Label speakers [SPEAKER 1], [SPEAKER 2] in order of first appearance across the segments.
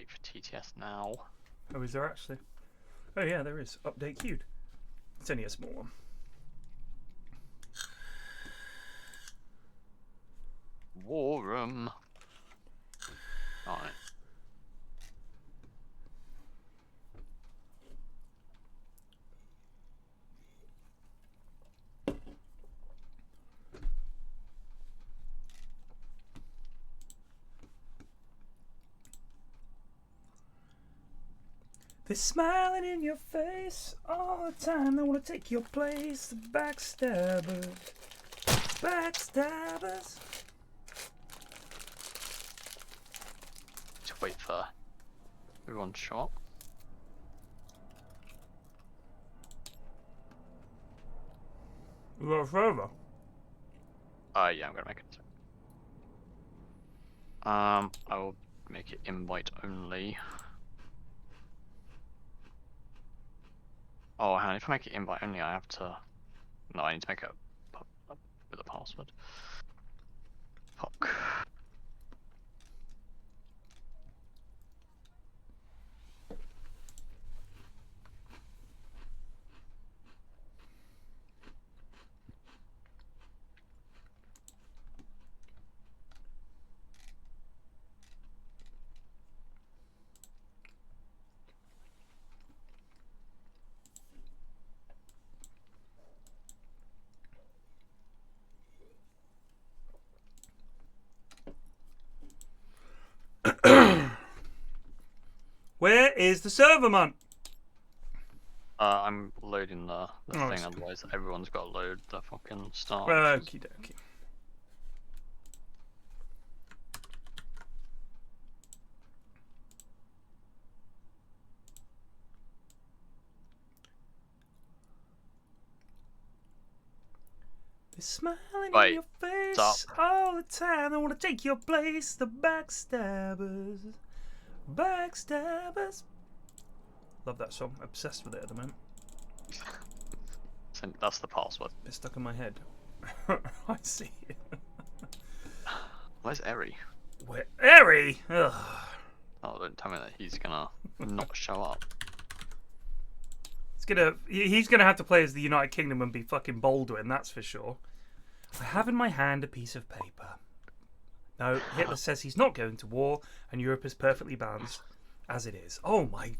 [SPEAKER 1] update for TTS now.
[SPEAKER 2] Oh, is there actually? Oh yeah, there is. Update queued. It's only a small one.
[SPEAKER 1] War room. Alright.
[SPEAKER 2] They're smiling in your face all the time. They want to take your place. The backstabbers. Backstabbers.
[SPEAKER 1] Just wait for everyone's shot.
[SPEAKER 2] We got a further.
[SPEAKER 1] Yeah, I'm gonna make it. I will make it invite only. Oh, and if I make it invite only, I have to. No, I need to make it with a password. Fuck.
[SPEAKER 2] Where is the server, man?
[SPEAKER 1] I'm loading the
[SPEAKER 2] Oh,
[SPEAKER 1] thing, otherwise everyone's got to load the fucking start.
[SPEAKER 2] Okie dokie. They're smiling in your face all the time. They want to take your place. The backstabbers. Backstabbers. Love that song. Obsessed with it at the moment.
[SPEAKER 1] So that's the password.
[SPEAKER 2] It's stuck in my head. I see it.
[SPEAKER 1] Where's Eri?
[SPEAKER 2] Where? Eri! Ugh.
[SPEAKER 1] Oh, don't tell me that he's gonna not show up.
[SPEAKER 2] He's gonna have to play as the United Kingdom and be fucking Baldwin, that's for sure. I have in my hand a piece of paper. No, Hitler says he's not going to war, and Europe is perfectly balanced as it is. Oh my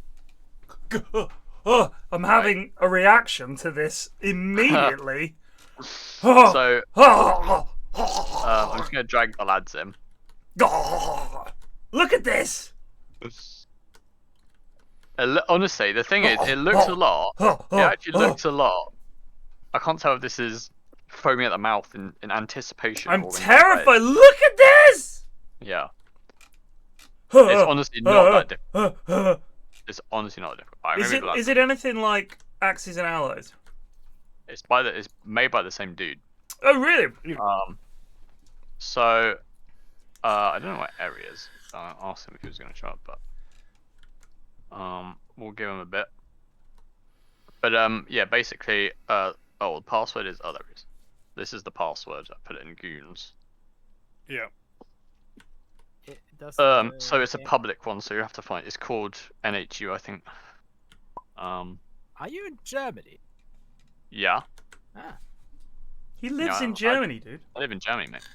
[SPEAKER 2] god! Oh, I'm having a reaction to this immediately.
[SPEAKER 1] So, I'm just gonna drag the lads in.
[SPEAKER 2] Look at this!
[SPEAKER 1] Honestly, the thing is, it looks a lot. It actually looks a lot. I can't tell if this is foaming at the mouth in anticipation.
[SPEAKER 2] I'm terrified. Look at this!
[SPEAKER 1] Yeah. It's honestly not that difficult. It's honestly not difficult. Right,
[SPEAKER 2] is it anything like Axis and Allies?
[SPEAKER 1] It's made by the same dude.
[SPEAKER 2] Oh really?
[SPEAKER 1] So I don't know what area is. I asked him if he was going to show up, but we'll give him a bit. But yeah, basically, the password is there is. This is the password. I put it in Goons.
[SPEAKER 2] Yeah.
[SPEAKER 1] So it's a public one, so you have to find. It's called NHU, I think.
[SPEAKER 3] Are you in Germany?
[SPEAKER 1] Yeah.
[SPEAKER 3] Ah.
[SPEAKER 2] He lives in Germany, dude.
[SPEAKER 1] I live in Germany, mate.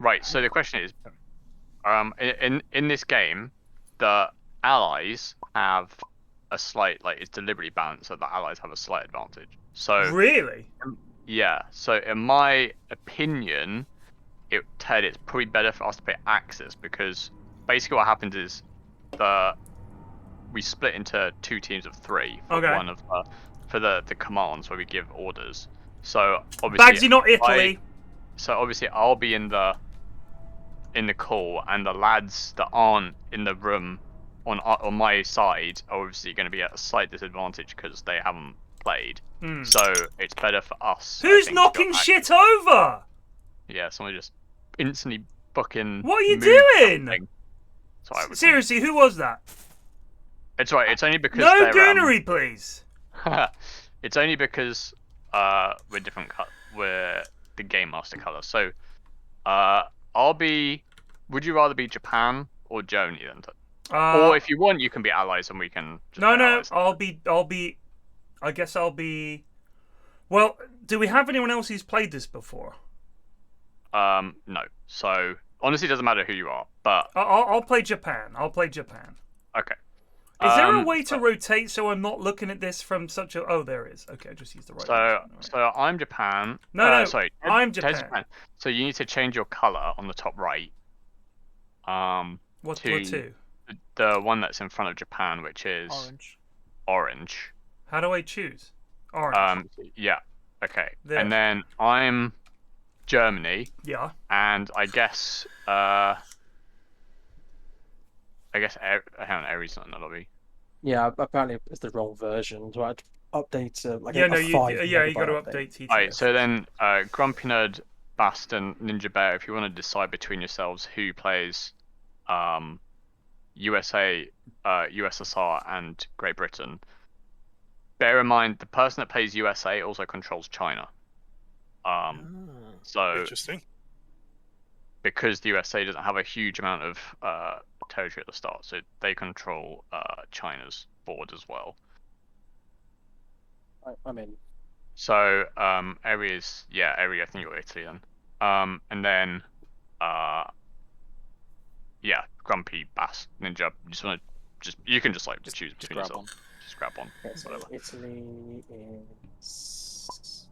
[SPEAKER 1] Right. So the question is, in this game, the allies have a slight, like, it's deliberately balanced, so the allies have a slight advantage. So
[SPEAKER 2] really,
[SPEAKER 1] yeah. So in my opinion, it's probably better for us to play Axis, because basically what happens is we split into 2 teams of 3 for one of the commands where we give orders. So obviously
[SPEAKER 2] Bagsy, not Italy.
[SPEAKER 1] So obviously I'll be in the call, and the lads that aren't in the room on my side are obviously going to be at a slight disadvantage because they haven't played. So it's better for us.
[SPEAKER 2] Who's knocking shit over?
[SPEAKER 1] Yeah, someone just instantly fucking.
[SPEAKER 2] What are you doing? Seriously, who was that?
[SPEAKER 1] It's right. It's only because
[SPEAKER 2] no goonery, please.
[SPEAKER 1] It's only because we're different. We're the game master color. So I'll be. Would you rather be Japan or Germany then? Or if you want, you can be allies and we can. Just
[SPEAKER 2] No,
[SPEAKER 1] be
[SPEAKER 2] no.
[SPEAKER 1] allies.
[SPEAKER 2] I'll be. I guess I'll be. Well, do we have anyone else who's played this before?
[SPEAKER 1] No. So honestly, it doesn't matter who you are, but
[SPEAKER 2] I'll play Japan. I'll play Japan.
[SPEAKER 1] okay.
[SPEAKER 2] Is there a way to rotate so I'm not looking at this from such a? Oh, there is. Okay, I just used the right.
[SPEAKER 1] So I'm Japan.
[SPEAKER 2] No,
[SPEAKER 1] sorry,
[SPEAKER 2] I'm
[SPEAKER 1] Ted's
[SPEAKER 2] Japan.
[SPEAKER 1] So you need to change your color on the top right.
[SPEAKER 2] What
[SPEAKER 1] to
[SPEAKER 2] to?
[SPEAKER 1] the one that's in front of Japan, which is orange.
[SPEAKER 2] How do I choose? Orange.
[SPEAKER 1] Yeah. Okay.
[SPEAKER 2] There.
[SPEAKER 1] And then I'm Germany.
[SPEAKER 2] Yeah.
[SPEAKER 1] And I guess hang on, Aries not in the lobby.
[SPEAKER 4] Yeah, apparently it's the wrong version. So I'd update like
[SPEAKER 2] yeah,
[SPEAKER 4] a
[SPEAKER 2] no, you
[SPEAKER 4] 5
[SPEAKER 2] you got to
[SPEAKER 4] megabyte
[SPEAKER 2] update TTS.
[SPEAKER 1] Alright, so then Grumpy Nerd, Bast, and Ninja Bear, if you want to decide between yourselves who plays USA, USSR, and Great Britain, bear in mind the person that plays USA also controls China. So
[SPEAKER 5] Interesting.
[SPEAKER 1] because the USA doesn't have a huge amount of territory at the start, so they control China's board as well.
[SPEAKER 4] I'm in.
[SPEAKER 1] So areas, area. I think you're Italy then. And then Grumpy, Bass, Ninja. You can just like choose between
[SPEAKER 3] grab
[SPEAKER 1] yourself.
[SPEAKER 3] one.
[SPEAKER 1] Just grab one.
[SPEAKER 4] Okay, so
[SPEAKER 1] Whatever.
[SPEAKER 4] Italy is.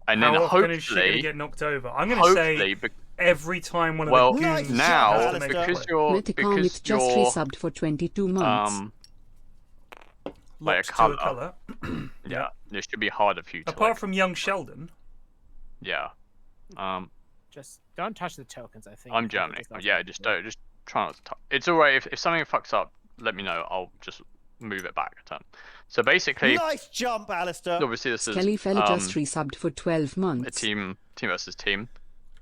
[SPEAKER 1] And
[SPEAKER 2] How
[SPEAKER 1] then
[SPEAKER 2] often is she gonna
[SPEAKER 1] hopefully,
[SPEAKER 2] get knocked over? I'm gonna say every time one of the goons
[SPEAKER 1] now
[SPEAKER 2] has to make a
[SPEAKER 1] because
[SPEAKER 2] play.
[SPEAKER 1] you're
[SPEAKER 6] Mythicon just resubbed for 22 months.
[SPEAKER 1] like a
[SPEAKER 2] Locked to
[SPEAKER 1] colour.
[SPEAKER 2] a colour.
[SPEAKER 1] Yeah, it should be harder for you to.
[SPEAKER 2] Apart
[SPEAKER 1] like,
[SPEAKER 2] from young Sheldon.
[SPEAKER 1] yeah.
[SPEAKER 3] Just don't touch the tokens. I think.
[SPEAKER 1] I'm Germany. Yeah, just try not to touch. It's alright if something fucks up. Let me know. I'll just move it back a turn. So basically,
[SPEAKER 7] Nice jump, Alistair.
[SPEAKER 1] obviously this is
[SPEAKER 6] Skelly Fella just resubbed for 12
[SPEAKER 1] a
[SPEAKER 6] months.
[SPEAKER 1] team versus team,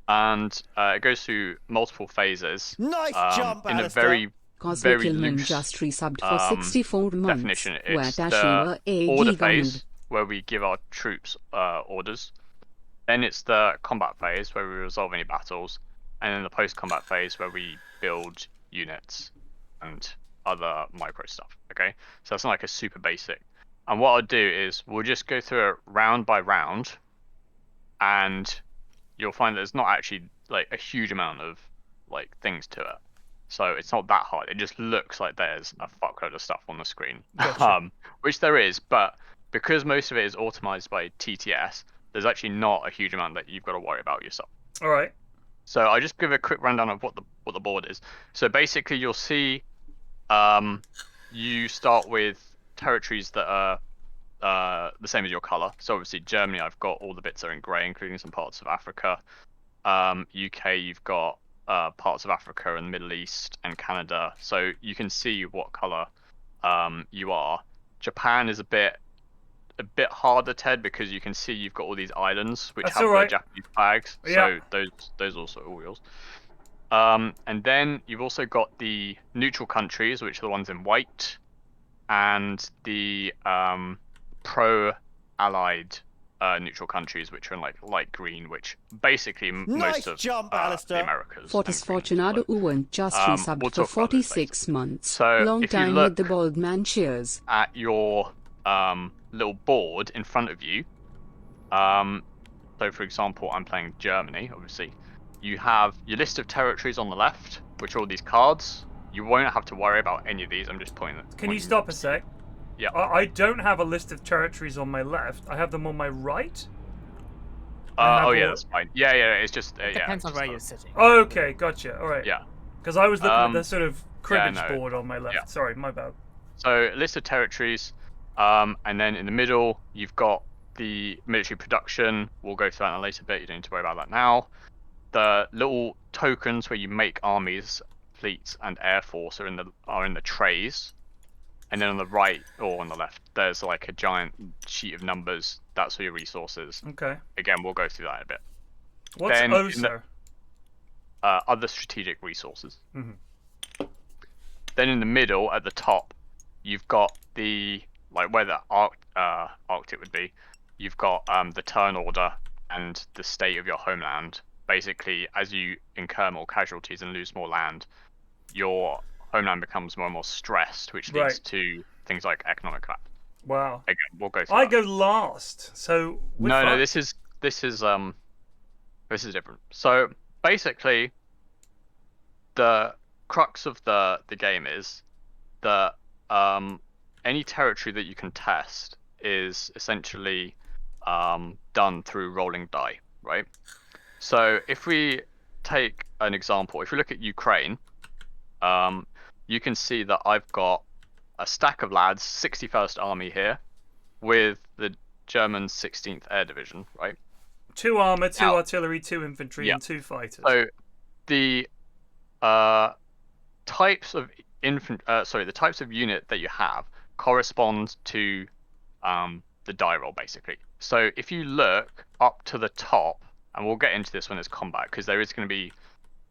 [SPEAKER 1] and it goes through multiple phases.
[SPEAKER 7] Nice jump,
[SPEAKER 1] in a
[SPEAKER 7] Alistair.
[SPEAKER 1] very
[SPEAKER 6] Cosmic
[SPEAKER 1] very
[SPEAKER 6] Hillman
[SPEAKER 1] loose
[SPEAKER 6] just resubbed for 64 months.
[SPEAKER 1] definition.
[SPEAKER 6] Where
[SPEAKER 1] It's
[SPEAKER 6] Dashiva
[SPEAKER 1] the
[SPEAKER 6] a
[SPEAKER 1] order
[SPEAKER 6] Giga
[SPEAKER 1] phase
[SPEAKER 6] noob.
[SPEAKER 1] where we give our troops orders. Then it's the combat phase where we resolve any battles, and then the post-combat phase where we build units and other micro stuff. Okay, so that's not like a super basic. And what I'll do is we'll just go through it round by round, and you'll find that there's not actually like a huge amount of like things to it. So it's not that hard. It just looks like there's a fuckload of stuff on the screen, which there is. But because most of it is automated by TTS, there's actually not a huge amount that you've got to worry about yourself.
[SPEAKER 2] All right.
[SPEAKER 1] So I'll just give a quick rundown of what the board is. So basically, you'll see, you start with territories that are the same as your color. So obviously Germany, I've got all the bits that are in grey, including some parts of Africa. UK, you've got parts of Africa and the Middle East and Canada. So you can see what color you are. Japan is a bit harder, Ted, because you can see you've got all these islands which
[SPEAKER 2] That's
[SPEAKER 1] have
[SPEAKER 2] all right.
[SPEAKER 1] the Japanese flags.
[SPEAKER 2] Yeah.
[SPEAKER 1] So those also are all yours. And then you've also got the neutral countries, which are the ones in white, and the pro-allied neutral countries, which are in like light green, which basically most of
[SPEAKER 7] jump,
[SPEAKER 1] the
[SPEAKER 7] Alistair.
[SPEAKER 1] Americas.
[SPEAKER 6] Fortis
[SPEAKER 1] and Greenland.
[SPEAKER 6] Fortunado Uwan just resubbed
[SPEAKER 1] we'll
[SPEAKER 6] for
[SPEAKER 1] talk about those
[SPEAKER 6] 46 months.
[SPEAKER 1] So
[SPEAKER 6] Long
[SPEAKER 1] if you
[SPEAKER 6] time
[SPEAKER 1] look
[SPEAKER 6] with the bald man cheers.
[SPEAKER 1] at your little board in front of you, so for example, I'm playing Germany, obviously. You have your list of territories on the left, which are all these cards. You won't have to worry about any of these. I'm just pointing.
[SPEAKER 2] Can you stop a sec?
[SPEAKER 1] Yeah.
[SPEAKER 2] I don't have a list of territories on my left. I have them on my right.
[SPEAKER 1] Oh yeah, that's fine. Yeah, it's just yeah.
[SPEAKER 3] Depends on
[SPEAKER 1] just
[SPEAKER 3] where
[SPEAKER 1] that.
[SPEAKER 3] you're sitting.
[SPEAKER 2] Okay, gotcha. All right.
[SPEAKER 1] Yeah.
[SPEAKER 2] Because I was looking at the sort of cribbage
[SPEAKER 1] no.
[SPEAKER 2] board on my left.
[SPEAKER 1] Yeah.
[SPEAKER 2] Sorry, my bad.
[SPEAKER 1] So list of territories, and then in the middle you've got the military production. We'll go through that in a later bit. You don't need to worry about that now. The little tokens where you make armies, fleets, and air force are in the trays. And then on the right or on the left, there's like a giant sheet of numbers. That's for your resources.
[SPEAKER 2] Okay.
[SPEAKER 1] Again, we'll go through that in a bit.
[SPEAKER 2] What's
[SPEAKER 1] Then in the-
[SPEAKER 2] OSER?
[SPEAKER 1] Other strategic resources.
[SPEAKER 2] Mhm.
[SPEAKER 1] Then in the middle, at the top, you've got the where the Arctic would be. You've got the turn order and the state of your homeland basically, as you incur more casualties and lose more land, your homeland becomes more and more stressed, which leads to things like economic collapse.
[SPEAKER 2] Wow.
[SPEAKER 1] Again, we'll go through
[SPEAKER 2] I
[SPEAKER 1] that.
[SPEAKER 2] go last. So
[SPEAKER 1] No, this is different. So basically, the crux of the game is that any territory that you contest is essentially done through rolling die, right? So if we take an example, if we look at Ukraine, you can see that I've got a stack of lads, 61st Army here, with the German 16th Air Division, right?
[SPEAKER 2] 2 armor, 2 artillery, 2 infantry, and 2 fighters.
[SPEAKER 1] So the types of the types of unit that you have correspond to the die roll, basically. So if you look up to the top, and we'll get into this when it's combat, because there is going to be,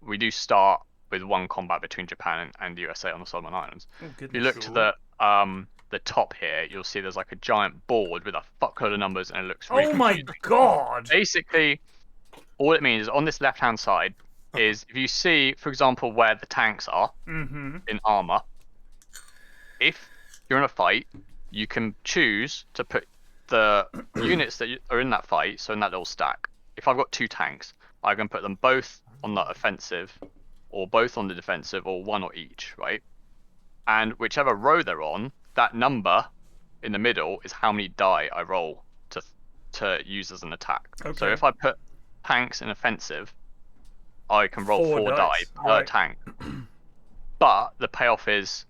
[SPEAKER 1] we do start with one combat between Japan and the USA on the Solomon Islands. If you look to the top here, you'll see there's like a giant board with a fuckload of numbers, and it looks really
[SPEAKER 2] Oh my
[SPEAKER 1] confusing.
[SPEAKER 2] god!
[SPEAKER 1] Basically, all it means is on this left-hand side is if you see, for example, where the tanks are in armor, if you're in a fight, you can choose to put the units that are in that fight, so in that little stack. If I've got 2 tanks, I can put them both on the offensive, or both on the defensive, or one or each, right? And whichever row they're on, that number in the middle is how many die I roll to use as an attack.
[SPEAKER 2] Okay.
[SPEAKER 1] So if I put tanks in offensive, I can roll 4 die per tank. But the payoff is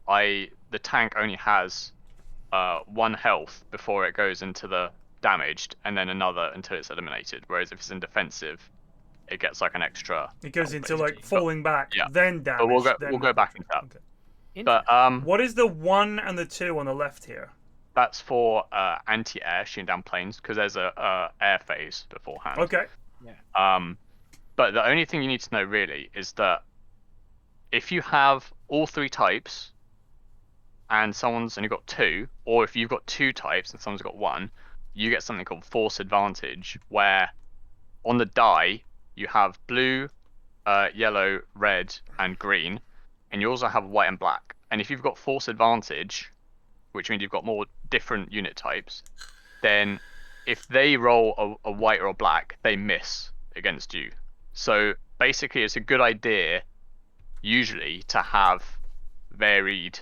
[SPEAKER 1] the tank only has 1 health before it goes into the damaged, and then another until it's eliminated. Whereas if it's in defensive, it gets like an extra.
[SPEAKER 2] It goes
[SPEAKER 1] health,
[SPEAKER 2] into
[SPEAKER 1] basically.
[SPEAKER 2] like falling back, then damage.
[SPEAKER 1] But we'll go back into that.
[SPEAKER 2] Okay.
[SPEAKER 1] But
[SPEAKER 2] what is the 1 and the 2 on the left here?
[SPEAKER 1] that's for anti-air shooting down planes, because there's a air phase beforehand.
[SPEAKER 2] Okay.
[SPEAKER 1] But the only thing you need to know really is that if you have all 3 types and someone's only got 2, or if you've got 2 types and someone's got 1, you get something called force advantage, where on the die you have blue, yellow, red, and green, and you also have white and black. And if you've got force advantage, which means you've got more different unit types, then if they roll a white or a black, they miss against you. So basically, it's a good idea usually to have varied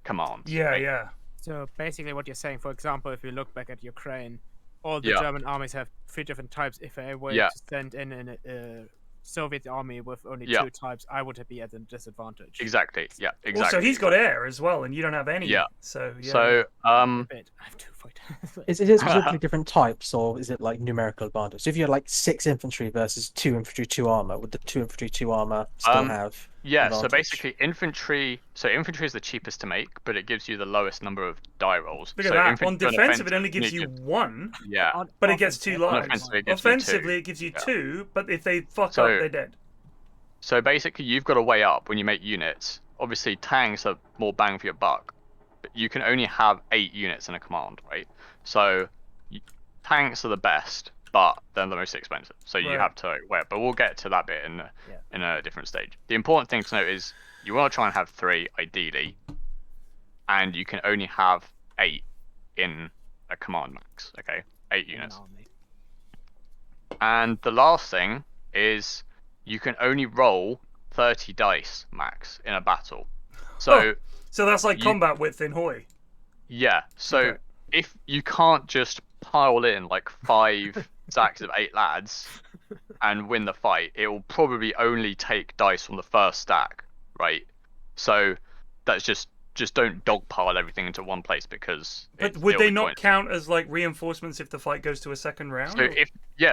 [SPEAKER 1] commands.
[SPEAKER 2] Yeah.
[SPEAKER 3] So basically what you're saying, for example, if you look back at Ukraine, all the German armies have 3 different types. If I were to send in a Soviet army with only 2 types, I would be at a disadvantage.
[SPEAKER 1] Exactly. Yeah. Exactly.
[SPEAKER 2] Also, he's got air as well, and you don't have any.
[SPEAKER 1] Yeah.
[SPEAKER 2] So
[SPEAKER 3] I have 2 fighters.
[SPEAKER 4] Is it specifically different types, or is it like numerical advantage? So if you had like 6 infantry versus 2 infantry, 2 armor, would the 2 infantry, 2 armor still have?
[SPEAKER 1] Yeah,
[SPEAKER 4] advantage?
[SPEAKER 1] so basically infantry is the cheapest to make, but it gives you the lowest number of die rolls.
[SPEAKER 2] Look at that. On defensive, it only gives you 1.
[SPEAKER 1] Yeah.
[SPEAKER 2] But it gets 2 lives.
[SPEAKER 1] Offensively,
[SPEAKER 2] it gives you 2, but if they fuck up, they're dead.
[SPEAKER 1] So basically, you've got to weigh up when you make units. Obviously, tanks are more bang for your buck, but you can only have 8 units in a command, right? So tanks are the best, but they're the most expensive. So you have to weigh up. But we'll get to that bit in a different stage. The important thing to note is you want to try and have 3, ideally, and you can only have 8 in a command max, okay? 8 units. And the last thing is you can only roll 30 dice max in a battle. So
[SPEAKER 2] that's like combat width in Hoi.
[SPEAKER 1] Yeah. So if you can't just pile in like 5 stacks of 8 lads and win the fight, it will probably only take dice from the first stack, right? So that's just don't dogpile everything into one place, because.
[SPEAKER 2] But would they not count as like reinforcements if the fight goes to a second round?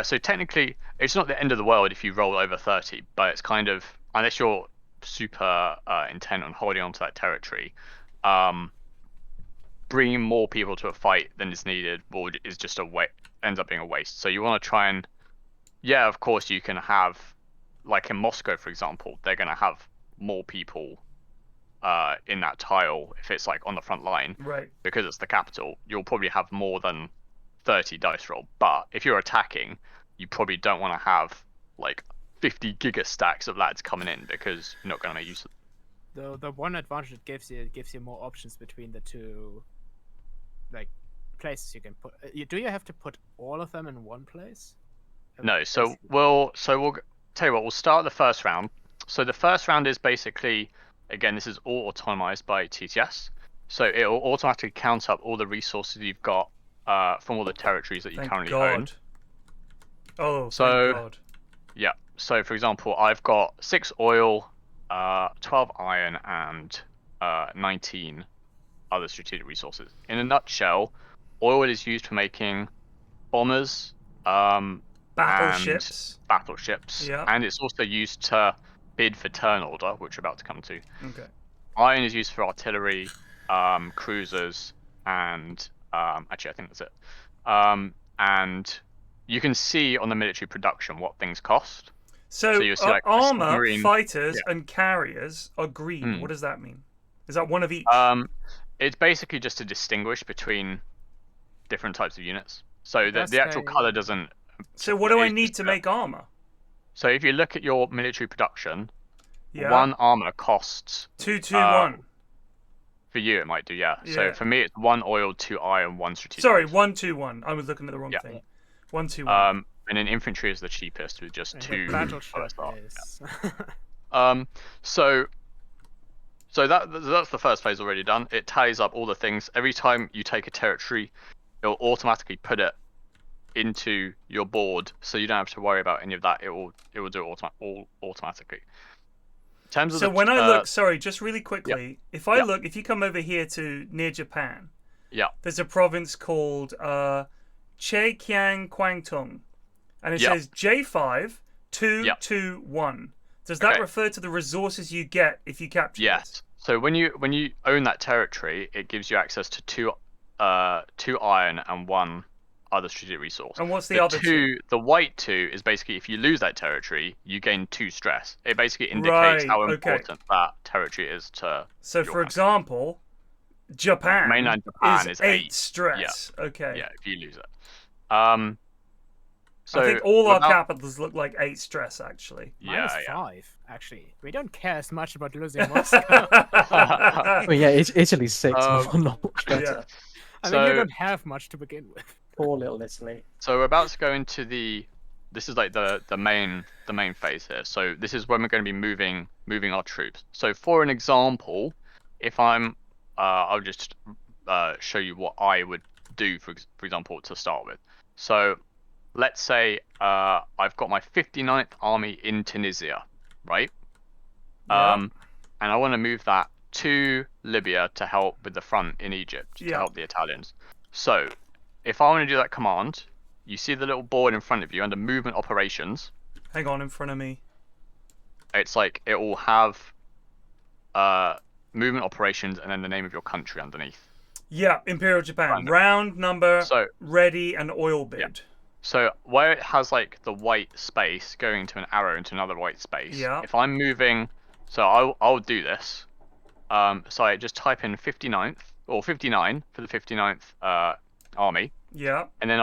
[SPEAKER 1] So technically, it's not the end of the world if you roll over 30, but it's kind of, unless you're super intent on holding on to that territory, bringing more people to a fight than is needed is just ends up being a waste. So you want to try and, of course you can have, like in Moscow for example, they're going to have more people in that tile if it's like on the front line,
[SPEAKER 2] right? Because
[SPEAKER 1] it's the capital. You'll probably have more than 30 dice roll. But if you're attacking, you probably don't want to have like 50 giga stacks of lads coming in because you're not going to make use of them.
[SPEAKER 3] The one advantage it gives you more options between the two, like, places you can put. Do you have to put all of them in one place?
[SPEAKER 1] No, so we'll tell you what. We'll start the first round. So the first round is basically, again, this is all autonomized by TTS. So it will automatically count up all the resources you've got from all the territories that you
[SPEAKER 2] Thank
[SPEAKER 1] currently
[SPEAKER 2] God.
[SPEAKER 1] own.
[SPEAKER 2] Oh,
[SPEAKER 1] So-
[SPEAKER 2] thank God.
[SPEAKER 1] Yeah. So for example, I've got 6 oil, 12 iron, and 19 other strategic resources. In a nutshell, oil is used for making bombers,
[SPEAKER 2] Battleships.
[SPEAKER 1] battleships,
[SPEAKER 2] Yeah.
[SPEAKER 1] and it's also used to bid for turn order, which we're about to come to.
[SPEAKER 2] Okay.
[SPEAKER 1] Iron is used for artillery, cruisers, and actually I think that's it. And you can see on the military production what things cost.
[SPEAKER 2] So,
[SPEAKER 1] you'll see, like, a
[SPEAKER 2] armor,
[SPEAKER 1] submarine-
[SPEAKER 2] fighters, and carriers are green.
[SPEAKER 1] Hmm.
[SPEAKER 2] What does that mean? Is that one of each?
[SPEAKER 1] It's basically just to distinguish between different types of units. So
[SPEAKER 3] Does
[SPEAKER 1] the actual
[SPEAKER 3] say-
[SPEAKER 1] color doesn't.
[SPEAKER 2] So what do I
[SPEAKER 1] it's
[SPEAKER 2] need
[SPEAKER 1] just
[SPEAKER 2] to
[SPEAKER 1] a-
[SPEAKER 2] make armor?
[SPEAKER 1] So if you look at your military production,
[SPEAKER 2] Yeah.
[SPEAKER 1] one armor costs
[SPEAKER 2] 221.
[SPEAKER 1] for you. It might do, yeah.
[SPEAKER 2] Yeah.
[SPEAKER 1] So for me, it's 1 oil, 2 iron, 1 strategic.
[SPEAKER 2] Sorry,
[SPEAKER 1] resource.
[SPEAKER 2] 121. I was looking at the wrong
[SPEAKER 1] Yeah.
[SPEAKER 2] thing. 121.
[SPEAKER 1] And then infantry is the cheapest with just
[SPEAKER 3] And
[SPEAKER 1] 2.
[SPEAKER 3] the battleship
[SPEAKER 1] first off.
[SPEAKER 3] is.
[SPEAKER 1] So that's the first phase already done. It tallies up all the things. Every time you take a territory, it'll automatically put it into your board, so you don't have to worry about any of that. It will do it all automatically. In terms of
[SPEAKER 2] So
[SPEAKER 1] the,
[SPEAKER 2] when I look, sorry, just really quickly, if I
[SPEAKER 1] Yeah.
[SPEAKER 2] look, if you come over here to near Japan,
[SPEAKER 1] yeah,
[SPEAKER 2] there's a province called Chekiang Kwangtung, and it
[SPEAKER 1] Yeah.
[SPEAKER 2] says J5 221. Does that
[SPEAKER 1] Okay.
[SPEAKER 2] refer to the resources you get if you capture it?
[SPEAKER 1] yes. So when you own that territory, it gives you access to 2 iron and 1 other strategic resource.
[SPEAKER 2] And what's the other two?
[SPEAKER 1] The white 2 is basically if you lose that territory, you gain 2 stress. It basically indicates
[SPEAKER 2] Right,
[SPEAKER 1] how
[SPEAKER 2] okay.
[SPEAKER 1] important that territory is to.
[SPEAKER 2] So,
[SPEAKER 1] your
[SPEAKER 2] for
[SPEAKER 1] country.
[SPEAKER 2] example, Japan,
[SPEAKER 1] Mainland Japan is
[SPEAKER 2] 8
[SPEAKER 1] 8.
[SPEAKER 2] stress. Okay.
[SPEAKER 1] Yeah, if you lose it. So
[SPEAKER 2] I think all our
[SPEAKER 1] without-
[SPEAKER 2] capitals look like 8 stress, actually.
[SPEAKER 1] Yeah,
[SPEAKER 3] -5, actually. We don't care as much about losing Moscow.
[SPEAKER 4] Oh yeah, it's Italy's 6. Not much better.
[SPEAKER 2] Yeah.
[SPEAKER 3] I mean, you
[SPEAKER 1] So-
[SPEAKER 3] don't have much to begin with.
[SPEAKER 4] Poor little Italy.
[SPEAKER 1] So we're about to go into this is like the main phase here. So this is when we're going to be moving our troops. So for an example, if I'll just show you what I would do for example to start with. So let's say I've got my 59th army in Tunisia, right?
[SPEAKER 2] Yeah.
[SPEAKER 1] And I want to move that to Libya to help with the front in Egypt to
[SPEAKER 2] Yeah.
[SPEAKER 1] help the Italians. So if I want to do that command, you see the little board in front of you under movement operations.
[SPEAKER 2] Hang on, in front of me.
[SPEAKER 1] It's like it will have movement operations and then the name of your country underneath.
[SPEAKER 2] Yeah, Imperial Japan.
[SPEAKER 1] Right.
[SPEAKER 2] Round, number,
[SPEAKER 1] So
[SPEAKER 2] ready, and oil bid.
[SPEAKER 1] so where it has like the white space going to an arrow into another white space.
[SPEAKER 2] Yeah.
[SPEAKER 1] If I'm moving, so I'll do this. So I just type in 59th or 59 for the 59th army,
[SPEAKER 2] Yeah.
[SPEAKER 1] and then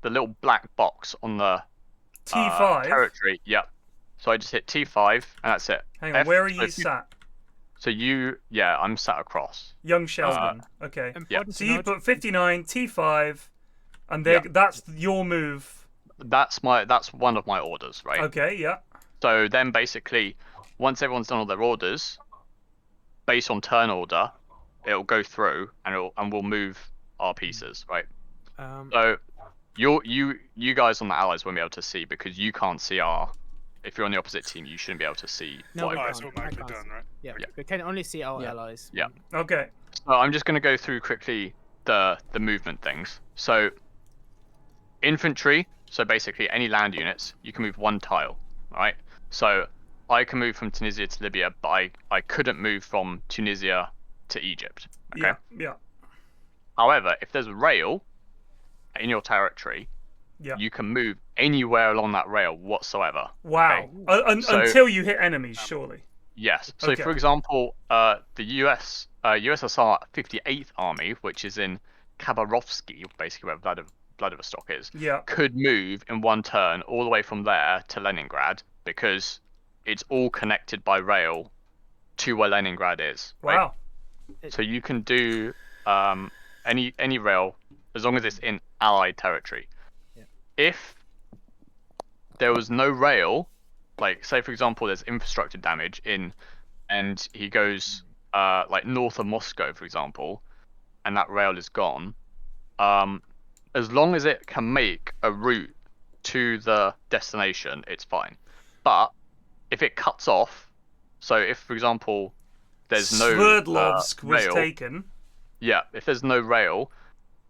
[SPEAKER 1] the little black box on the
[SPEAKER 2] T5.
[SPEAKER 1] territory. Yep. So I just hit T5 and that's it.
[SPEAKER 2] Hang on, where are you
[SPEAKER 1] if
[SPEAKER 2] sat?
[SPEAKER 1] So I'm sat across.
[SPEAKER 2] Young Sheldon. Okay.
[SPEAKER 3] Important
[SPEAKER 2] So
[SPEAKER 3] to
[SPEAKER 2] you
[SPEAKER 3] note,
[SPEAKER 2] put 59, T5, and there, that's your move.
[SPEAKER 1] That's one of my orders, right?
[SPEAKER 2] Okay, yeah.
[SPEAKER 1] So then basically, once everyone's done all their orders, based on turn order, it'll go through and we'll move our pieces, right? So you guys on the allies won't be able to see because you can't see our. If you're on the opposite team, you shouldn't be able to see.
[SPEAKER 3] No,
[SPEAKER 1] what
[SPEAKER 3] we
[SPEAKER 1] I've
[SPEAKER 5] it's
[SPEAKER 3] can't.
[SPEAKER 5] automatically
[SPEAKER 3] I can't
[SPEAKER 5] done,
[SPEAKER 3] see.
[SPEAKER 5] right?
[SPEAKER 3] Yeah,
[SPEAKER 1] Yeah.
[SPEAKER 3] we can only see our
[SPEAKER 4] Yeah.
[SPEAKER 3] allies.
[SPEAKER 1] Yeah.
[SPEAKER 2] Okay.
[SPEAKER 1] So I'm just going to go through quickly the movement things. So infantry, so basically any land units, you can move 1 tile, right? So I can move from Tunisia to Libya, but I couldn't move from Tunisia to Egypt. Okay.
[SPEAKER 2] Yeah, yeah.
[SPEAKER 1] However, if there's a rail in your territory,
[SPEAKER 2] Yeah.
[SPEAKER 1] you can move anywhere along that rail whatsoever.
[SPEAKER 2] Wow.
[SPEAKER 1] Okay? So-
[SPEAKER 2] Until you hit enemies, surely.
[SPEAKER 1] Yes. So
[SPEAKER 2] Okay.
[SPEAKER 1] for example, the USSR 58th Army, which is in Khabarovsky, basically where Vladivostok is,
[SPEAKER 2] Yeah.
[SPEAKER 1] could move in one turn all the way from there to Leningrad because it's all connected by rail to where Leningrad is. Right?
[SPEAKER 2] Wow.
[SPEAKER 1] So you can do any rail as long as it's in Allied territory.
[SPEAKER 3] Yeah.
[SPEAKER 1] If there was no rail, like say for example there's infrastructure damage and he goes like north of Moscow for example, and that rail is gone, as long as it can make a route to the destination, it's fine. But if it cuts off, so if for example there's no
[SPEAKER 2] Sverdlovsk was
[SPEAKER 1] rail,
[SPEAKER 2] taken.
[SPEAKER 1] yeah, if there's no rail,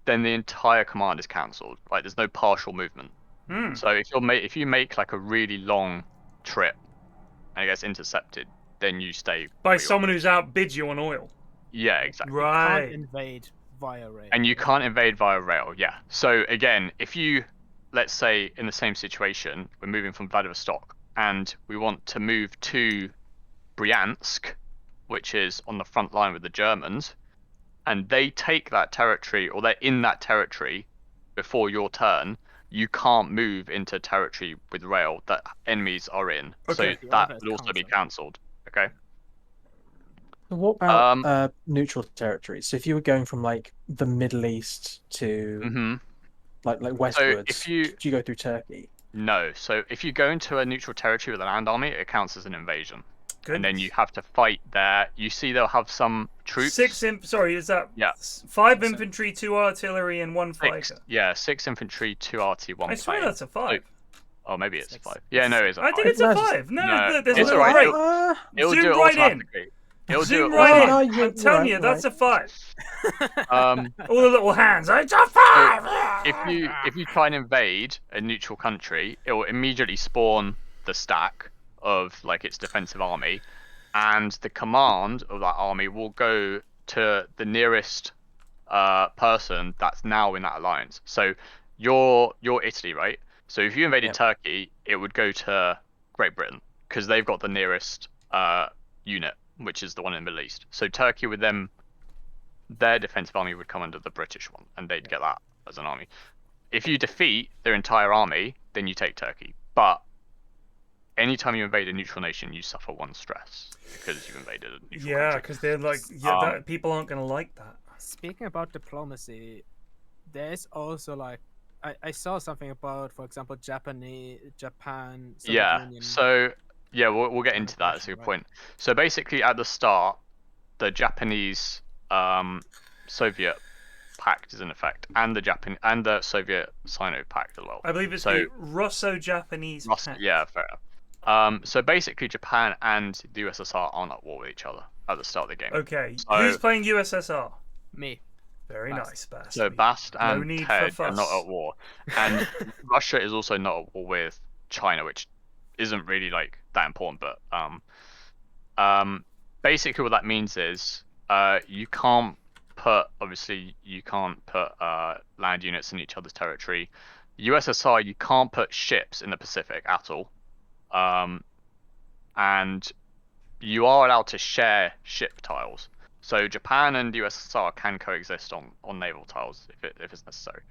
[SPEAKER 1] then the entire command is cancelled. Right, there's no partial movement. So if you make like a really long trip and it gets intercepted, then you stay
[SPEAKER 2] By
[SPEAKER 1] where you
[SPEAKER 2] someone who's outbid you on oil.
[SPEAKER 1] Yeah, exactly.
[SPEAKER 2] Right.
[SPEAKER 3] Can't invade via rail.
[SPEAKER 1] And you can't invade via rail, yeah. So again, if you, let's say in the same situation, we're moving from Vladivostok and we want to move to Bryansk, which is on the front line with the Germans, and they take that territory or they're in that territory before your turn, you can't move into territory with rail that enemies are in.
[SPEAKER 2] Okay.
[SPEAKER 1] So that would also be cancelled. Okay.
[SPEAKER 4] What about neutral territories? So if you were going from like the Middle East to like westwards, do you go through Turkey?
[SPEAKER 1] No. So if you go into a neutral territory with a land army, it counts as an invasion.
[SPEAKER 2] Good.
[SPEAKER 1] And then you have to fight there. You see, they'll have some troops.
[SPEAKER 2] Sorry, is that 5 infantry, 2 artillery, and 1 fighter?
[SPEAKER 1] Yeah, 6 infantry, 2 RT, 1
[SPEAKER 2] I swear
[SPEAKER 1] plane.
[SPEAKER 2] that's a 5.
[SPEAKER 1] Oh, maybe it's 5. Yeah, no, it's a 5.
[SPEAKER 2] I think it's a 5. No, there's
[SPEAKER 1] it's
[SPEAKER 2] a
[SPEAKER 1] alright.
[SPEAKER 2] break.
[SPEAKER 1] It'll do it
[SPEAKER 2] Zoom right in.
[SPEAKER 1] automatically. It'll
[SPEAKER 2] Zoom
[SPEAKER 1] do it
[SPEAKER 2] right in.
[SPEAKER 1] automatically.
[SPEAKER 2] I'm telling you, that's a 5.
[SPEAKER 1] All
[SPEAKER 2] the little hands. It's a 5.
[SPEAKER 1] If you try and invade a neutral country, it will immediately spawn the stack of like its defensive army, and the command of that army will go to the nearest person that's now in that alliance. So you're Italy, right? So if you invaded Turkey, it would go to Great Britain because they've got the nearest unit, which is the one in the Middle East. So Turkey with them, their defensive army would come under the British one, and they'd get that as an army. If you defeat their entire army, then you take Turkey. But anytime you invade a neutral nation, you suffer 1 stress because you've invaded a neutral country.
[SPEAKER 2] Because they're like, people aren't going to like that.
[SPEAKER 3] Speaking about diplomacy, there's also like, I saw something about, for example, Japan. Soviet Union.
[SPEAKER 1] So we'll get into that. That's a good point. So basically, at the start, the Japanese Soviet Pact is in effect, and the Soviet Sino Pact as well.
[SPEAKER 2] I believe it's the Russo-Japanese Pact.
[SPEAKER 1] Yeah, fair enough. So basically, Japan and the USSR aren't at war with each other at the start of the game.
[SPEAKER 2] Okay, who's playing USSR?
[SPEAKER 3] Me.
[SPEAKER 2] Very nice, Bast.
[SPEAKER 1] So Bast and Ted are not at war, and Russia is also not at war with China, which isn't really like that important. But basically, what that means is you can't put land units in each other's territory. USSR, you can't put ships in the Pacific at all, and you are allowed to share ship tiles. So Japan and USSR can coexist on naval tiles if it's necessary.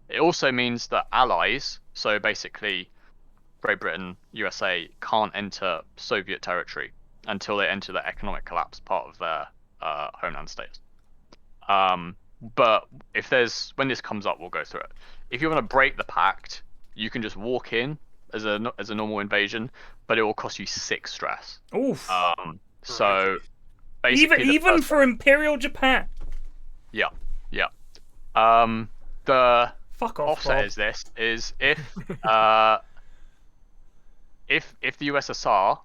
[SPEAKER 1] It also means that allies, so basically Great Britain, USA, can't enter Soviet territory until they enter the economic collapse part of their homeland status. But when this comes up, we'll go through it. If you want to break the pact, you can just walk in as a normal invasion, but it will cost you 6 stress.
[SPEAKER 2] Oof.
[SPEAKER 1] So
[SPEAKER 2] even for Imperial Japan.
[SPEAKER 1] Yeah. The
[SPEAKER 2] fuck off,
[SPEAKER 1] offset
[SPEAKER 2] Bob.
[SPEAKER 1] is this: if if the USSR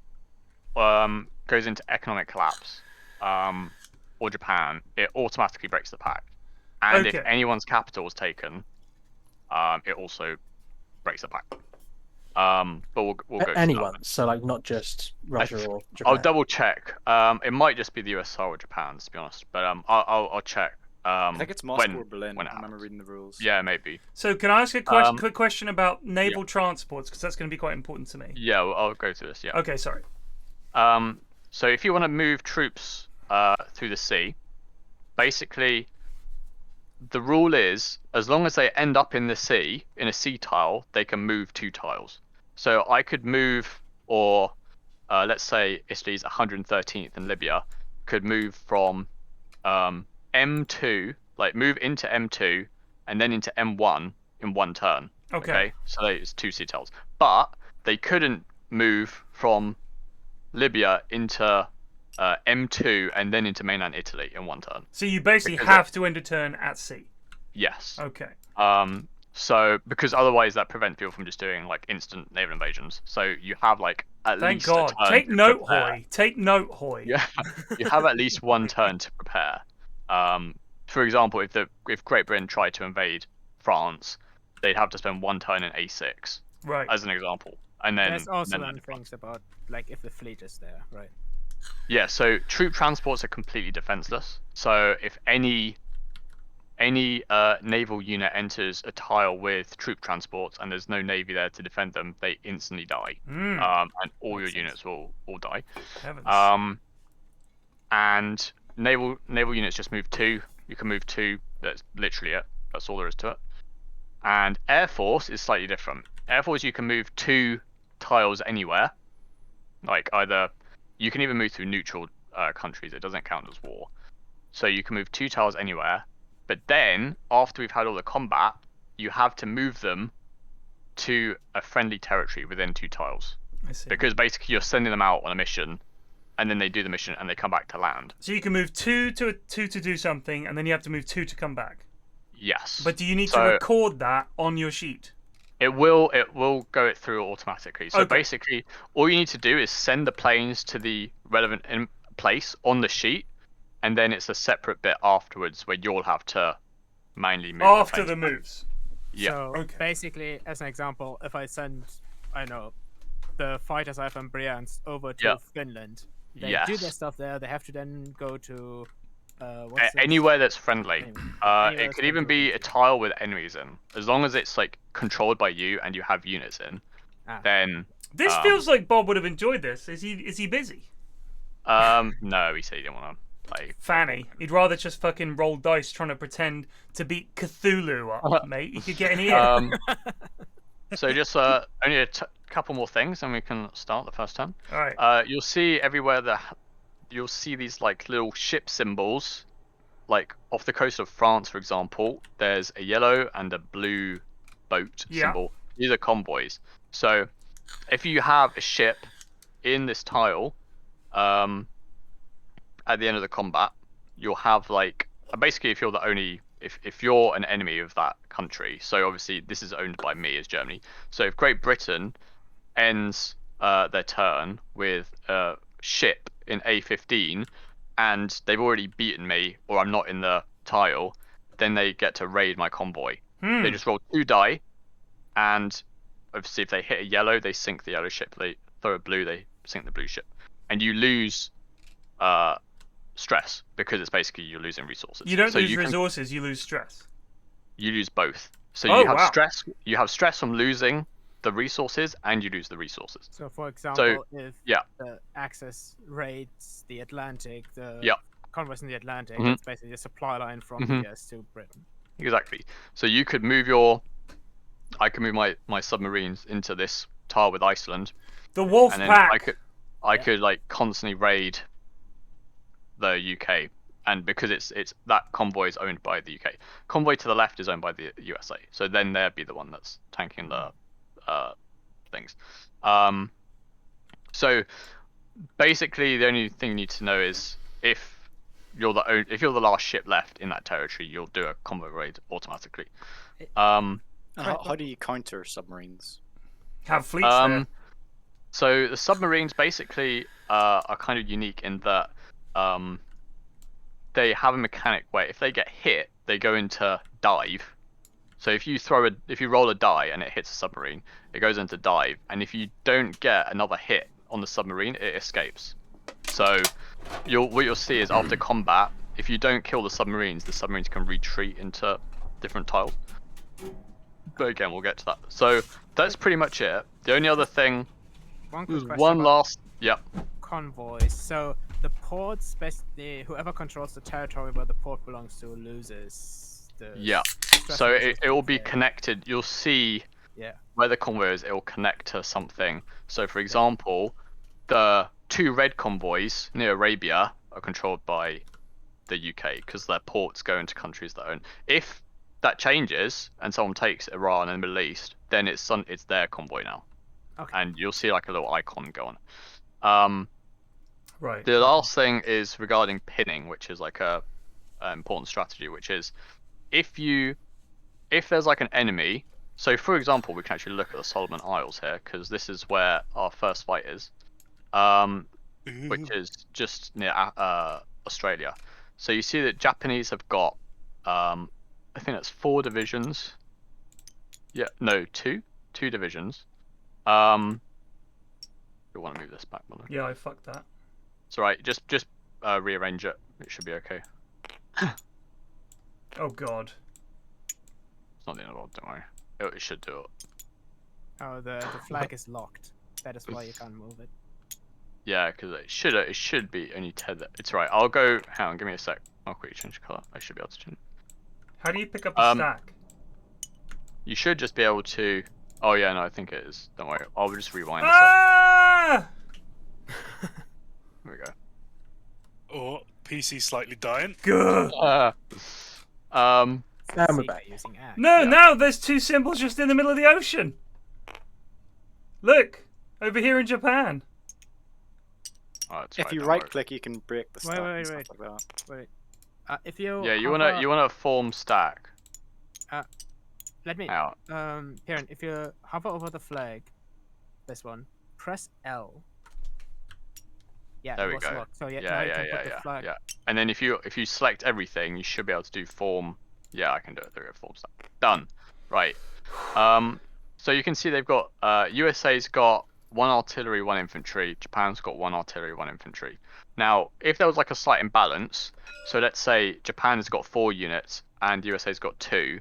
[SPEAKER 1] goes into economic collapse, or Japan, it automatically breaks the pact. And if anyone's capital is taken, it also breaks the pact. But we'll go
[SPEAKER 4] anyone, so like not just Russia or Japan.
[SPEAKER 1] I'll double check. It might just be the USSR or Japan, to be honest. But I'll check.
[SPEAKER 5] I think it's Moscow or Berlin. I remember reading the rules.
[SPEAKER 1] Yeah, maybe.
[SPEAKER 2] So can I ask a quick question about naval transports, because that's going to be quite important to me.
[SPEAKER 1] Yeah, I'll go through this. Yeah.
[SPEAKER 2] Okay, sorry.
[SPEAKER 1] So if you want to move troops through the sea, basically the rule is, as long as they end up in the sea, in a sea tile, they can move 2 tiles. So I could move, or let's say Italy's 113th in Libya, could move from M2, like move into M2, and then into M1 in 1 turn. Okay. So it's 2 sea tiles. But they couldn't move from Libya into M2 and then into mainland Italy in 1 turn.
[SPEAKER 2] So you basically have to end a turn at sea.
[SPEAKER 1] Yes.
[SPEAKER 2] Okay.
[SPEAKER 1] So because otherwise that prevents people from just doing like instant naval invasions. So you have like at least a turn. Thank God.
[SPEAKER 2] Take note, Hoy. Take note, Hoy.
[SPEAKER 1] Yeah. You have at least 1 turn to prepare. For example, if Great Britain tried to invade France, they'd have to spend 1 turn in A6.
[SPEAKER 2] Right.
[SPEAKER 1] As an example. And then
[SPEAKER 3] there's also things about like if the fleet is there, right?
[SPEAKER 1] Yeah, so troop transports are completely defenseless. So if any naval unit enters a tile with troop transports and there's no navy there to defend them, they instantly die. And all your units will die.
[SPEAKER 2] Heavens.
[SPEAKER 1] And naval units just move 2. You can move 2. That's literally it. That's all there is to it. And Air Force is slightly different. Air Force, you can move 2 tiles anywhere. Like either you can even move through neutral countries. It doesn't count as war. So you can move 2 tiles anywhere. But then, after we've had all the combat, you have to move them to a friendly territory within 2 tiles.
[SPEAKER 2] I see.
[SPEAKER 1] Because basically you're sending them out on a mission, and then they do the mission and they come back to land.
[SPEAKER 2] So you can move 2 to do something, and then you have to move 2 to come back.
[SPEAKER 1] Yes.
[SPEAKER 2] But do you need to record that on your sheet?
[SPEAKER 1] It will go it through automatically. So basically, all you need to do is send the planes to the relevant place on the sheet, and then it's a separate bit afterwards where you'll have to manually move.
[SPEAKER 2] After the moves.
[SPEAKER 1] Yeah.
[SPEAKER 3] So basically, as an example, if I send, I know, the fighters I have in Briansk over to Finland, they do their stuff there. They have to then go to
[SPEAKER 1] anywhere that's friendly. It could even be a tile with enemies in, as long as it's like controlled by you and you have units in. Then
[SPEAKER 2] this feels like Bob would have enjoyed this. Is he busy?
[SPEAKER 1] No, he said he didn't want to play.
[SPEAKER 2] Fanny, he'd rather just fucking roll dice trying to pretend to beat Cthulhu up, mate. You could get in here.
[SPEAKER 1] So just only a couple more things, and we can start the first turn.
[SPEAKER 2] All right.
[SPEAKER 1] You'll see everywhere you'll see these like little ship symbols, like off the coast of France, for example. There's a yellow and a blue boat symbol. These are convoys. So if you have a ship in this tile, at the end of the combat, you'll have like basically if you're an enemy of that country. So obviously this is owned by me as Germany. So if Great Britain ends their turn with a ship in A15 and they've already beaten me, or I'm not in the tile, then they get to raid my convoy. They just roll 2 die, and obviously if they hit a yellow, they sink the yellow ship. They throw a blue, they sink the blue ship, and you lose stress because it's basically you're losing resources.
[SPEAKER 2] You don't lose resources, you lose stress.
[SPEAKER 1] You lose both. So you have stress. You have stress from losing the resources, and you lose the resources.
[SPEAKER 3] So, for example, if the Axis raids the Atlantic, the convoys in the Atlantic, it's basically a supply line from the US to Britain.
[SPEAKER 1] Exactly. So you could move I could move my submarines into this tile with Iceland.
[SPEAKER 2] The Wolf Pack.
[SPEAKER 1] I could like constantly raid the UK, and because it's that convoy is owned by the UK. Convoy to the left is owned by the USA. So then they'd be the one that's tanking the things. So basically the only thing you need to know is if you're the last ship left in that territory, you'll do a convoy raid automatically.
[SPEAKER 5] How do you counter submarines?
[SPEAKER 2] Have fleets there.
[SPEAKER 1] So the submarines basically are kind of unique in that they have a mechanic where if they get hit, they go into dive. So if you roll a die and it hits a submarine, it goes into dive, and if you don't get another hit on the submarine, it escapes. So what you'll see is after combat, if you don't kill the submarines can retreat into different tiles. But again, we'll get to that. So that's pretty much it. The only other thing,
[SPEAKER 3] convoys. So the ports, basically, whoever controls the territory where the port belongs to loses
[SPEAKER 1] Yeah. So it will be connected. You'll see where the convoy is. It will connect to something. So for example, the 2 red convoys near Arabia are controlled by the UK because their ports go into countries that own. If that changes and someone takes Iran and the Middle East, then it's their convoy now.
[SPEAKER 3] Okay.
[SPEAKER 1] And you'll see like a little icon go on.
[SPEAKER 2] Right.
[SPEAKER 1] The last thing is regarding pinning, which is like a important strategy, which is if there's like an enemy. So for example, we can actually look at the Solomon Isles here because this is where our first fight is, which is just near Australia. So you see that Japanese have got, I think that's 4 divisions. Yeah, no, 2 divisions. You want to move this back, brother?
[SPEAKER 2] Yeah, I fucked that.
[SPEAKER 1] It's alright. Just rearrange it. It should be okay.
[SPEAKER 2] Oh god.
[SPEAKER 1] It's not the end of the world, don't worry. It should do it.
[SPEAKER 3] Oh, the flag is locked. That is why you can't move it.
[SPEAKER 1] Yeah, because it should be only tether. It's right. I'll go. Hang on, give me a sec. I'll quickly change colour. I should be able to change.
[SPEAKER 2] How do you pick up a stack?
[SPEAKER 1] You should just be able to. Oh yeah, no, I think it is. Don't worry. I'll just rewind this.
[SPEAKER 2] Ah!
[SPEAKER 1] There we go.
[SPEAKER 8] Oh, PC slightly dying.
[SPEAKER 2] Good.
[SPEAKER 4] Now we're back.
[SPEAKER 2] No, there's 2 symbols just in the middle of the ocean. Look, over here in Japan.
[SPEAKER 1] Oh,
[SPEAKER 5] if you right-click, you can break the stack and stuff like that.
[SPEAKER 3] Wait. If you
[SPEAKER 1] you wanna form stack.
[SPEAKER 3] Let me.
[SPEAKER 1] Out.
[SPEAKER 3] Kieran, if you hover over the flag, this one, press L. Yeah,
[SPEAKER 1] there
[SPEAKER 3] it
[SPEAKER 1] we
[SPEAKER 3] was
[SPEAKER 1] go.
[SPEAKER 3] locked. So yeah.
[SPEAKER 1] And then if you select everything, you should be able to do form. Yeah, I can do it. There we go. Form stack. Done. Right. So you can see they've got USA's got 1 artillery, 1 infantry. Japan's got 1 artillery, 1 infantry. Now, if there was like a slight imbalance, so let's say Japan's got 4 units and USA's got 2.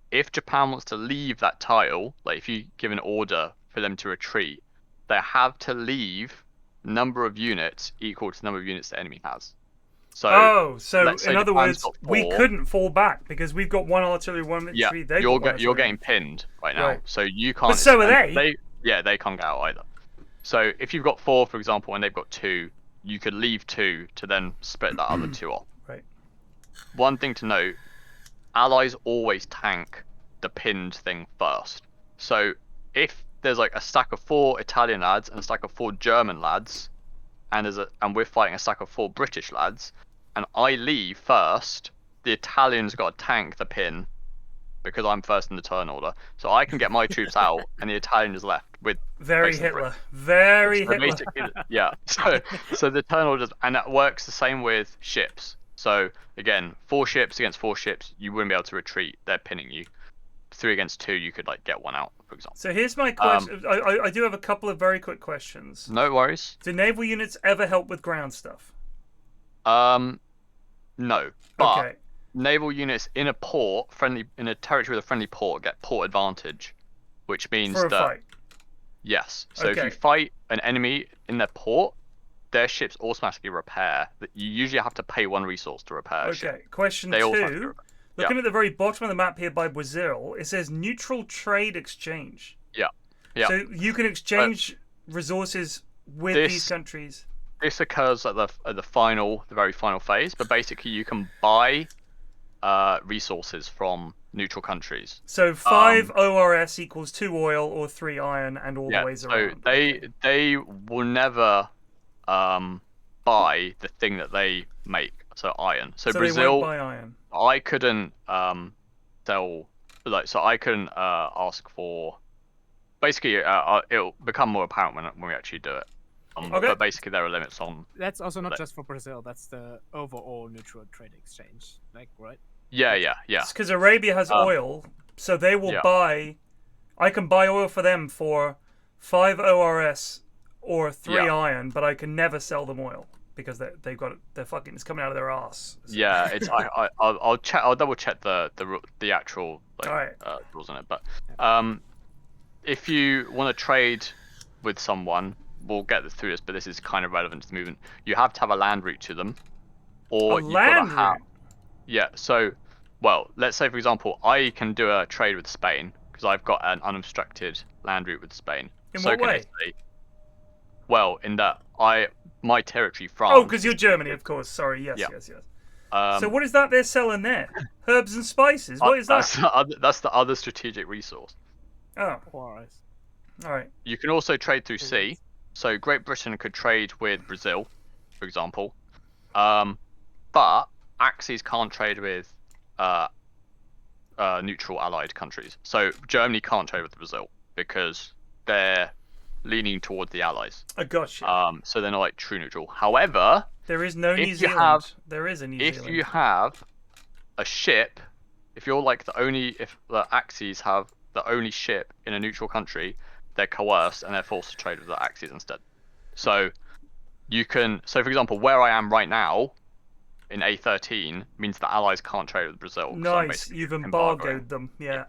[SPEAKER 1] If Japan wants to leave that tile, like if you give an order for them to retreat, they have to leave number of units equal to the number of units the enemy has. So
[SPEAKER 2] in other words, we couldn't fall back because we've got 1 artillery, 1 infantry.
[SPEAKER 1] Yeah, you're getting pinned right now, so you can't.
[SPEAKER 2] But so are they.
[SPEAKER 1] They can't get out either. So if you've got 4, for example, and they've got 2, you could leave 2 to then split that other 2 off.
[SPEAKER 2] Right.
[SPEAKER 1] One thing to note: allies always tank the pinned thing first. So if there's like a stack of 4 Italian lads and a stack of 4 German lads, and we're fighting a stack of 4 British lads, and I leave first, the Italians got to tank the pin because I'm first in the turn order, so I can get my troops out, and the Italian is left with
[SPEAKER 2] very Hitler. Very Hitler.
[SPEAKER 1] Yeah. So the turn order, and that works the same with ships. So again, 4 ships against 4 ships, you wouldn't be able to retreat. They're pinning you. 3 against 2, you could like get 1 out, for example.
[SPEAKER 2] So here's my question. I do have a couple of very quick questions.
[SPEAKER 1] No worries.
[SPEAKER 2] Do naval units ever help with ground stuff?
[SPEAKER 1] No. But
[SPEAKER 2] okay.
[SPEAKER 1] Naval units in a port, in a territory with a friendly port, get port advantage, which means
[SPEAKER 2] for a fight.
[SPEAKER 1] Yes. So if you fight an enemy in their port, their ships automatically repair. You usually have to pay 1 resource to repair.
[SPEAKER 2] Okay. Question 2. Looking at the very bottom of the map here by Brazil, it says neutral trade exchange.
[SPEAKER 1] Yeah.
[SPEAKER 2] So you can exchange resources with these countries.
[SPEAKER 1] This occurs at the very final phase, but basically you can buy resources from neutral countries.
[SPEAKER 2] So 5 ORS equals 2 oil or 3 iron and all the ways around.
[SPEAKER 1] So they will never buy the thing that they make. So iron. So Brazil.
[SPEAKER 2] They won't buy iron.
[SPEAKER 1] I couldn't sell, so I couldn't ask for. Basically, it'll become more apparent when we actually do it. But basically, there are limits on.
[SPEAKER 3] That's also not just for Brazil. That's the overall neutral trade exchange, right?
[SPEAKER 1] Yeah.
[SPEAKER 2] It's because Arabia has oil, so they will buy. I can buy oil for them for 5 ORS or 3 iron, but I can never sell them oil. Because they've got they're fucking it's coming out of their ass.
[SPEAKER 1] Yeah, it's I'll double check the actual rules on it. But if you want to trade with someone, we'll get through this. But this is kind of relevant to the movement. You have to have a land route to them, or
[SPEAKER 2] you've got to have.
[SPEAKER 1] Yeah. So well, let's say for example, I can do a trade with Spain because I've got an unobstructed land route with Spain.
[SPEAKER 2] In
[SPEAKER 1] so
[SPEAKER 2] what
[SPEAKER 1] can
[SPEAKER 2] way?
[SPEAKER 1] Italy. Well, in that my territory, France.
[SPEAKER 2] Oh, because you're Germany, of course. Sorry, yes,
[SPEAKER 1] Yeah.
[SPEAKER 2] yes. So
[SPEAKER 1] Um,
[SPEAKER 2] what is that they're selling there? Herbs and spices. What is that?
[SPEAKER 1] That's the other strategic resource.
[SPEAKER 2] Oh,
[SPEAKER 3] Alright.
[SPEAKER 2] all right.
[SPEAKER 1] You can also trade through sea. So Great Britain could trade with Brazil, for example. But Axis can't trade with neutral allied countries. So Germany can't trade with Brazil because they're leaning towards the allies.
[SPEAKER 2] I gotcha.
[SPEAKER 1] So they're not like true neutral. However,
[SPEAKER 2] There is no New
[SPEAKER 1] you
[SPEAKER 2] Zealand.
[SPEAKER 1] have-
[SPEAKER 2] There is a New
[SPEAKER 1] if
[SPEAKER 2] Zealand.
[SPEAKER 1] you have a ship, if you're like if the Axis have the only ship in a neutral country, they're coerced and they're forced to trade with the Axis instead. So you can, for example, where I am right now in A13 means the allies can't trade with Brazil. 'cause I'm
[SPEAKER 2] Nice,
[SPEAKER 1] basically
[SPEAKER 2] you've
[SPEAKER 1] embargoing.
[SPEAKER 2] embargoed them. Yeah.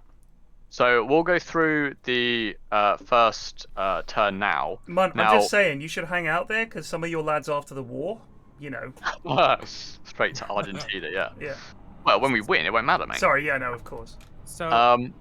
[SPEAKER 1] So we'll go through the first turn now.
[SPEAKER 2] I'm just saying, you should hang out there because some of your lads after the war, you know.
[SPEAKER 1] Straight to Argentina, yeah.
[SPEAKER 2] Yeah.
[SPEAKER 1] Well, when we win, it won't matter, mate.
[SPEAKER 2] Sorry, yeah, no, of course.
[SPEAKER 3] So,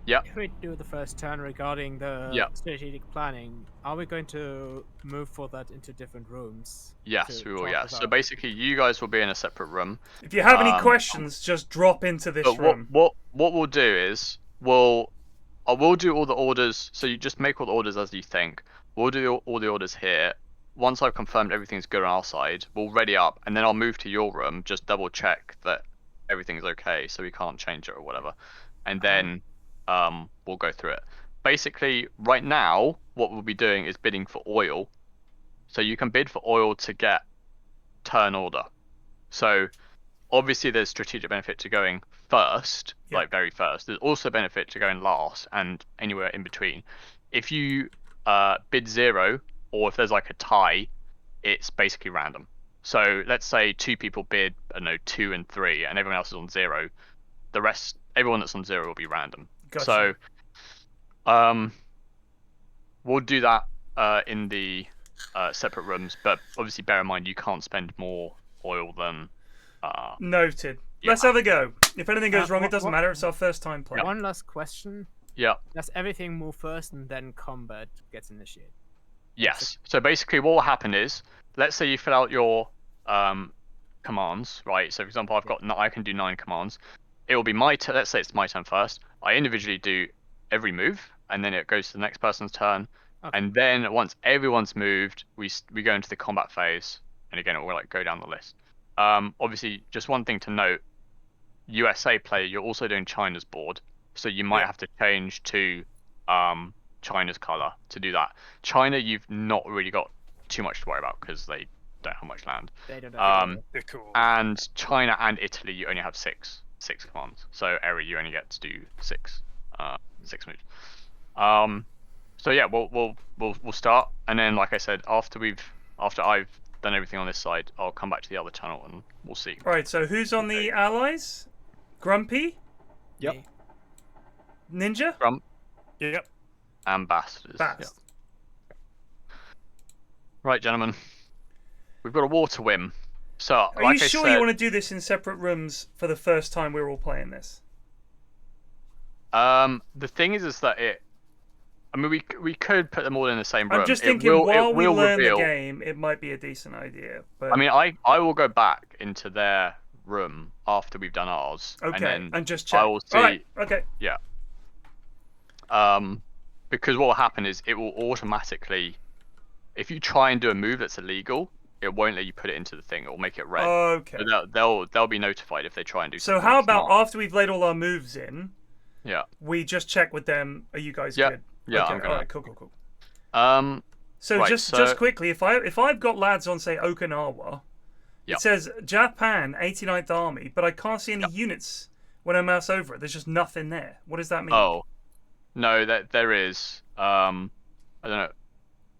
[SPEAKER 1] yeah.
[SPEAKER 3] if we do the first turn regarding the strategic planning, are we going to move for that into different rooms?
[SPEAKER 1] Yes, we will, yeah. So basically, you guys will be in a separate room.
[SPEAKER 2] If you have any questions, just drop into this room.
[SPEAKER 1] What we'll do is, I will do all the orders, so you just make all the orders as you think. We'll do all the orders here. Once I've confirmed everything's good on our side, we'll ready up, and then I'll move to your room, just double check that everything's okay, so we can't change it or whatever. And then we'll go through it. Basically, right now, what we'll be doing is bidding for oil. So you can bid for oil to get turn order. So obviously there's strategic benefit to going first, like very first. There's also benefit to going last and anywhere in between. If you bid 0, or if there's like a tie, it's basically random. So let's say 2 people bid, I don't know, 2 and 3, and everyone else is on 0. The rest, everyone that's on 0 will be random.
[SPEAKER 2] Gotcha.
[SPEAKER 1] So we'll do that in the separate rooms, but obviously bear in mind you can't spend more oil than
[SPEAKER 2] Noted. Let's have a go. If anything goes wrong, it doesn't matter. It's our first time playing.
[SPEAKER 3] One last question.
[SPEAKER 1] Yeah.
[SPEAKER 3] Does everything move first and then combat gets initiated?
[SPEAKER 1] Yes. So basically what will happen is, let's say you fill out your commands, right? So for example, I can do 9 commands. It will be my turn. Let's say it's my turn first. I individually do every move, and then it goes to the next person's turn. Okay. And then once everyone's moved, we go into the combat phase, and again it will like go down the list. Obviously, just one thing to note: USA player, you're also doing China's board, so you might have to change to China's color to do that. China, you've not really got too much to worry about because they don't have much land.
[SPEAKER 3] They don't have
[SPEAKER 8] cool.
[SPEAKER 1] And China and Italy, you only have six commands. So Eri, you only get to do 6 moves. So yeah, we'll start, and then like I said, after I've done everything on this side, I'll come back to the other channel and we'll see.
[SPEAKER 2] Right. So who's on the allies? Grumpy.
[SPEAKER 5] Yep.
[SPEAKER 2] Ninja.
[SPEAKER 1] Grump.
[SPEAKER 8] Yep.
[SPEAKER 1] And Bastards.
[SPEAKER 2] Bast.
[SPEAKER 1] Yep. Right, gentlemen. We've got a war to win. So,
[SPEAKER 2] Are you sure you want to do this in separate rooms for the first time we're all playing this?
[SPEAKER 1] The thing is that I mean, we could put them all in the same room.
[SPEAKER 2] I'm just thinking while we learn the game, it might be a decent idea. But
[SPEAKER 1] I mean, I will go back into their room after we've done ours.
[SPEAKER 2] Okay, and just check.
[SPEAKER 1] I will see.
[SPEAKER 2] All right, okay.
[SPEAKER 1] Yeah. Because what will happen is it will automatically, if you try and do a move that's illegal, it won't let you put it into the thing. It will make it red.
[SPEAKER 2] Okay.
[SPEAKER 1] So they'll be notified if they try and do something.
[SPEAKER 2] So how about after we've laid all our moves in?
[SPEAKER 1] Yeah.
[SPEAKER 2] We just check with them. Are you guys good?
[SPEAKER 1] Yeah.
[SPEAKER 2] Okay,
[SPEAKER 1] I'm gonna.
[SPEAKER 2] all right, cool.
[SPEAKER 1] So right,
[SPEAKER 2] just quickly, if I've got lads on say Okinawa, it says Japan 89th Army, but I can't see any units when I mouse over it. There's just nothing there. What does that mean?
[SPEAKER 1] Oh, no, there is. I don't know.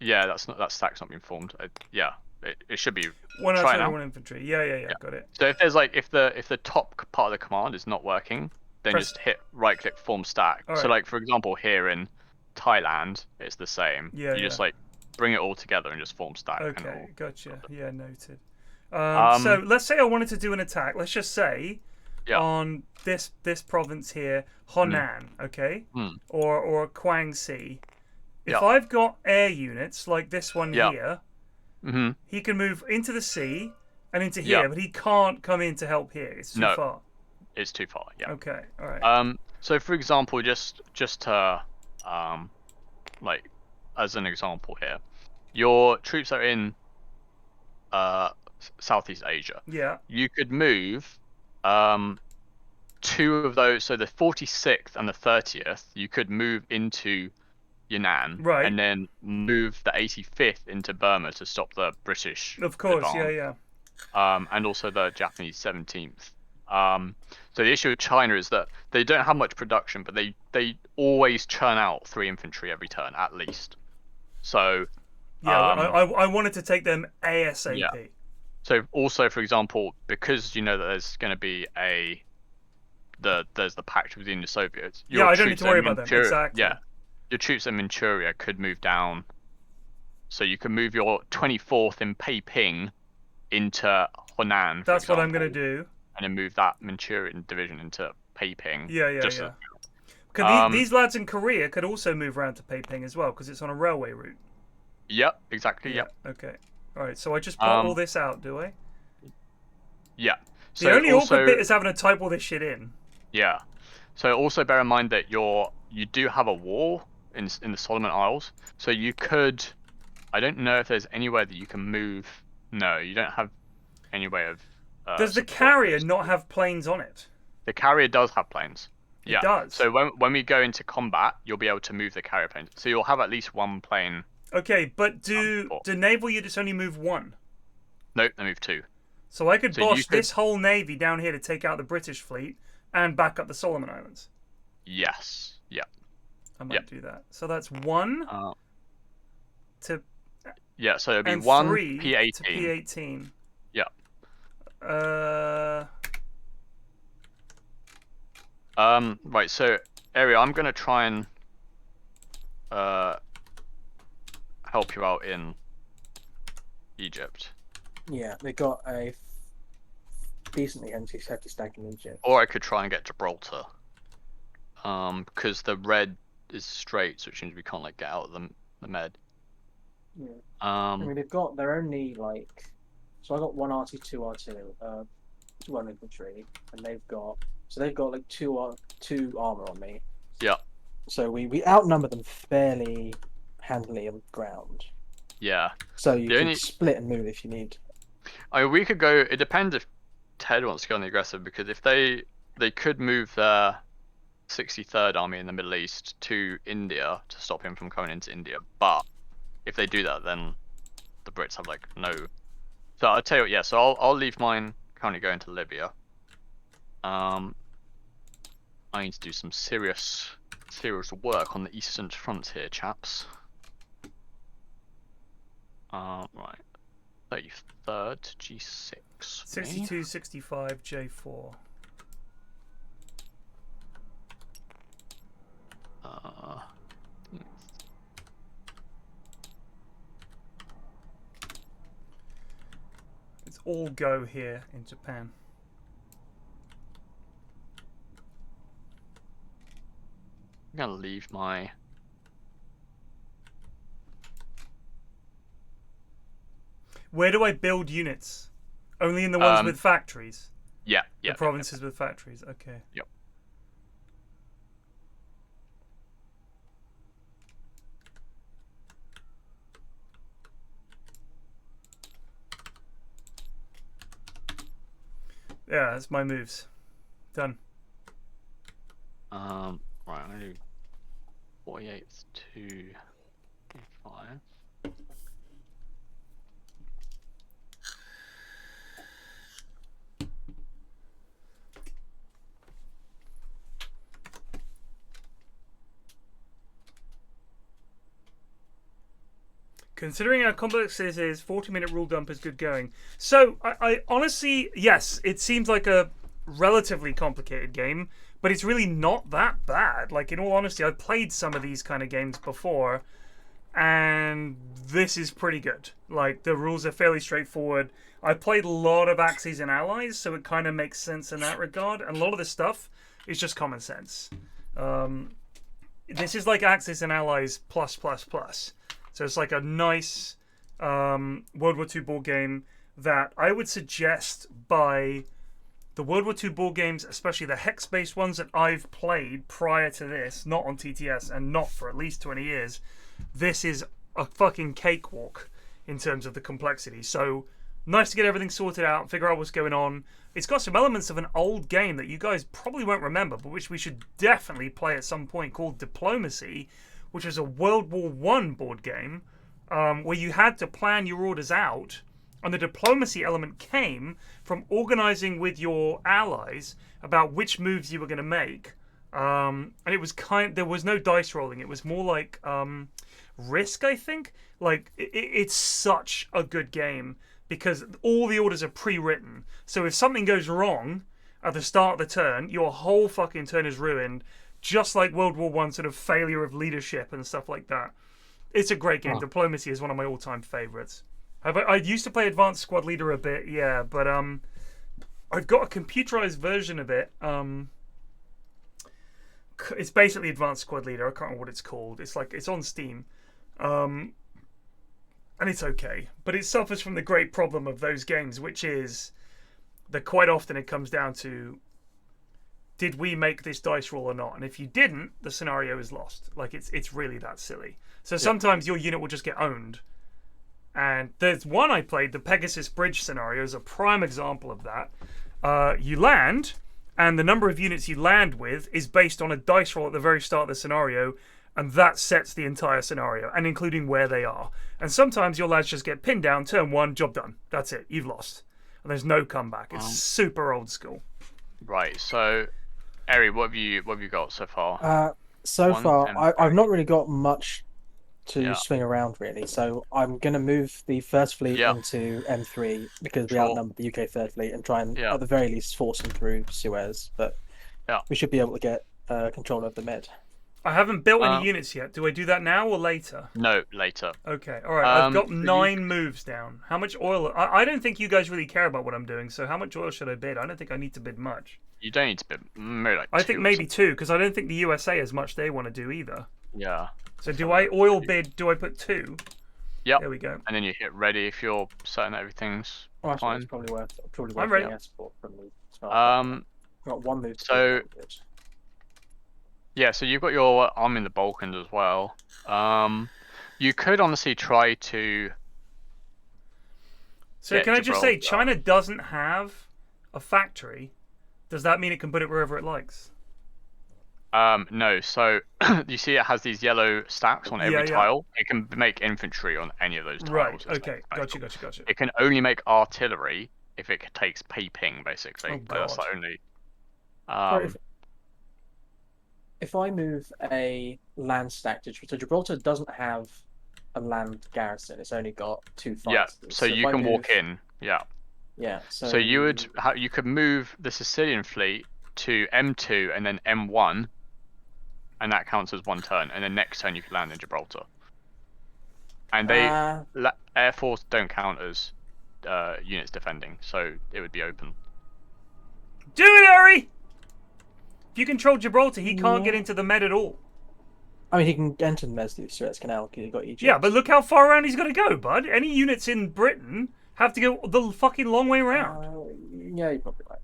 [SPEAKER 1] Yeah, that stack's not been formed. It should be.
[SPEAKER 2] 1 infantry. Yeah, got it.
[SPEAKER 1] So if there's like if the top part of the command is not working, then just hit right click form stack.
[SPEAKER 2] Right.
[SPEAKER 1] So like for example here in Thailand, it's the same.
[SPEAKER 2] Yeah,
[SPEAKER 1] you just like bring it all together and just form stack.
[SPEAKER 2] Okay, gotcha. Yeah, noted. So let's say I wanted to do an attack. Let's just say on this province here, Honan, okay, or Guangxi. If I've got air units like this one here, he can move into the sea and into here, but he can't come in to help here. It's too far.
[SPEAKER 1] It's too far. Yeah.
[SPEAKER 2] Okay. All right.
[SPEAKER 1] So for example, just to like as an example here, your troops are in Southeast Asia.
[SPEAKER 2] Yeah.
[SPEAKER 1] You could move 2 of those, so the 46th and the 30th, you could move into Yunnan,
[SPEAKER 2] right,
[SPEAKER 1] and then move the 85th into Burma to stop the British.
[SPEAKER 2] Of course,
[SPEAKER 1] advance. And also the Japanese 17th. So the issue with China is that they don't have much production, but they always churn out 3 infantry every turn at least. So
[SPEAKER 2] I wanted to take them ASAP.
[SPEAKER 1] Yeah. So also, for example, because you know that there's going to be there's the pact within the Soviets.
[SPEAKER 2] I don't need to worry about them. Exactly.
[SPEAKER 1] Yeah, your troops in Manchuria could move down. So you can move your 24th in Peiping into Hunan.
[SPEAKER 2] That's what I'm going to do.
[SPEAKER 1] And then move that Manchurian division into Peiping.
[SPEAKER 2] Yeah. Because these lads in Korea could also move around to Peiping as well, because it's on a railway route.
[SPEAKER 1] Yep, exactly. Yep.
[SPEAKER 2] Okay. All right. So I just put all this out, do I?
[SPEAKER 1] Yeah.
[SPEAKER 2] So the only awkward bit is having to type all this shit in.
[SPEAKER 1] Yeah. So also bear in mind that you do have a wall in the Solomon Isles, so you could. I don't know if there's anywhere that you can move. No, you don't have any way of.
[SPEAKER 2] Does the carrier not have planes on it?
[SPEAKER 1] The carrier does have planes.
[SPEAKER 2] It does.
[SPEAKER 1] So when we go into combat, you'll be able to move the carrier planes. So you'll have at least 1 plane.
[SPEAKER 2] Okay, but do naval units only move 1?
[SPEAKER 1] Nope, they move 2.
[SPEAKER 2] So I could boss this whole navy down here to take out the British fleet and back up the Solomon Islands.
[SPEAKER 1] Yes. Yeah.
[SPEAKER 2] I might do that. So that's 1 to.
[SPEAKER 1] Yeah, so it'll be 1
[SPEAKER 2] P18
[SPEAKER 1] to
[SPEAKER 2] P18.
[SPEAKER 1] Yeah. Right. So, Area, I'm gonna try and help you out in Egypt.
[SPEAKER 4] Yeah, they got a decently heavy stack in Egypt.
[SPEAKER 1] Or I could try and get Gibraltar. Because the red is straight, so it means we can't like get out of the med.
[SPEAKER 4] Yeah. I mean, they're only like. So I got 1 RT, 2 R2, 1 infantry, and they've got like 2 armor on me.
[SPEAKER 1] Yeah.
[SPEAKER 4] So we outnumber them fairly handily on the ground.
[SPEAKER 1] Yeah.
[SPEAKER 4] So you can split and move if you need.
[SPEAKER 1] I mean, we could go. It depends if Ted wants to go on the aggressive, because if they could move their 63rd Army in the Middle East to India to stop him from coming into India. But if they do that, then the Brits have like no. So I'll tell you what, yeah. So I'll leave mine currently going to Libya. I need to do some serious work on the Eastern Front here, chaps. Right. 33rd G6.
[SPEAKER 2] 62, 65, J4. It's all go here in Japan.
[SPEAKER 1] I'm gonna leave my.
[SPEAKER 2] Where do I build units? Only in the ones with factories?
[SPEAKER 1] Yeah.
[SPEAKER 2] The provinces with factories, okay.
[SPEAKER 1] Yep.
[SPEAKER 2] Yeah, that's my moves. Done.
[SPEAKER 1] Right, I'm gonna do 48th to 5.
[SPEAKER 2] Considering how complex this is, 40-minute rule dump is good going. So, I honestly, yes, it seems like a relatively complicated game, but it's really not that bad. Like, in all honesty, I've played some of these kind of games before, and this is pretty good. Like, the rules are fairly straightforward. I played a lot of Axes and Allies, so it kind of makes sense in that regard. And a lot of the stuff is just common sense. This is like Axis and Allies plus. So it's like a nice World War II board game that I would suggest buy. The World War II board games, especially the hex-based ones that I've played prior to this, not on TTS and not for at least 20 years, this is a fucking cakewalk in terms of the complexity. So nice to get everything sorted out, figure out what's going on. It's got some elements of an old game that you guys probably won't remember, but which we should definitely play at some point, called Diplomacy, which is a World War I board game where you had to plan your orders out. And the diplomacy element came from organizing with your allies about which moves you were going to make. And it was there was no dice rolling. It was more like Risk, I think. Like, it's such a good game because all the orders are pre-written. So if something goes wrong at the start of the turn, your whole fucking turn is ruined. Just like World War I, sort of failure of leadership and stuff like that. It's a great game. Diplomacy is one of my all-time favorites. I used to play Advanced Squad Leader a bit, yeah, but I've got a computerized version of it. It's basically Advanced Squad Leader. I can't remember what it's called. It's on Steam, and it's okay, but it suffers from the great problem of those games, which is that quite often it comes down to, did we make this dice roll or not? And if you didn't, the scenario is lost. Like, it's really that silly. So sometimes your unit will just get owned. And there's one I played, the Pegasus Bridge scenario, is a prime example of that. You land, and the number of units you land with is based on a dice roll at the very start of the scenario, and that sets the entire scenario, and including where they are. And sometimes your lads just get pinned down, turn one, job done. That's it, you've lost. And there's no comeback. It's super old school.
[SPEAKER 1] Right, so, Eri, what have you got so far?
[SPEAKER 4] So far, I've not really got much to swing around, really. So I'm going to move the First Fleet into M3 because we outnumber the UK Third Fleet and try and, at the very least, force them through Suez. But we should be able to get control of the Med.
[SPEAKER 2] I haven't built any units yet. Do I do that now or later?
[SPEAKER 1] No, later.
[SPEAKER 2] Okay, all right. I've got 9 moves down. How much oil? I don't think you guys really care about what I'm doing, so how much oil should I bid? I don't think I need to bid much.
[SPEAKER 1] You don't need to bid. Maybe like
[SPEAKER 2] I think maybe 2, because I don't think the USA has much they want to do either.
[SPEAKER 1] Yeah.
[SPEAKER 2] So do I oil bid? Do I put 2?
[SPEAKER 1] Yep.
[SPEAKER 2] There we go.
[SPEAKER 1] And then you hit ready if you're certain that everything's fine.
[SPEAKER 4] It's probably worth
[SPEAKER 2] I'm ready.
[SPEAKER 4] The export from the start. Got 1 move.
[SPEAKER 1] So yeah, so you've got your army in the Balkans as well. You could honestly try to.
[SPEAKER 2] So can I just say, China doesn't have a factory. Does that mean it can put it wherever it likes?
[SPEAKER 1] No, so you see it has these yellow stacks on every tile. It can make infantry on any of those tiles.
[SPEAKER 2] Right, okay, gotcha.
[SPEAKER 1] It can only make artillery if it takes ping, basically.
[SPEAKER 2] Oh, God.
[SPEAKER 1] That's the only...
[SPEAKER 4] If I move a land stack to Gibraltar doesn't have a land garrison, it's only got 2 fighters.
[SPEAKER 1] Yeah, so you can walk in, yeah.
[SPEAKER 4] So
[SPEAKER 1] you could move the Sicilian fleet to M2 and then M1, and that counts as 1 turn, and then next turn you can land in Gibraltar. And Air Force don't count as units defending, so it would be open.
[SPEAKER 2] Do it, Harry! If you control Gibraltar, he can't get into the Med at all.
[SPEAKER 4] I mean, he can enter the Med through the Suez Canal because you've got Egypt.
[SPEAKER 2] Yeah, but look how far around he's got to go, bud. Any units in Britain have to go the fucking long way around.
[SPEAKER 4] Yeah, you're probably right.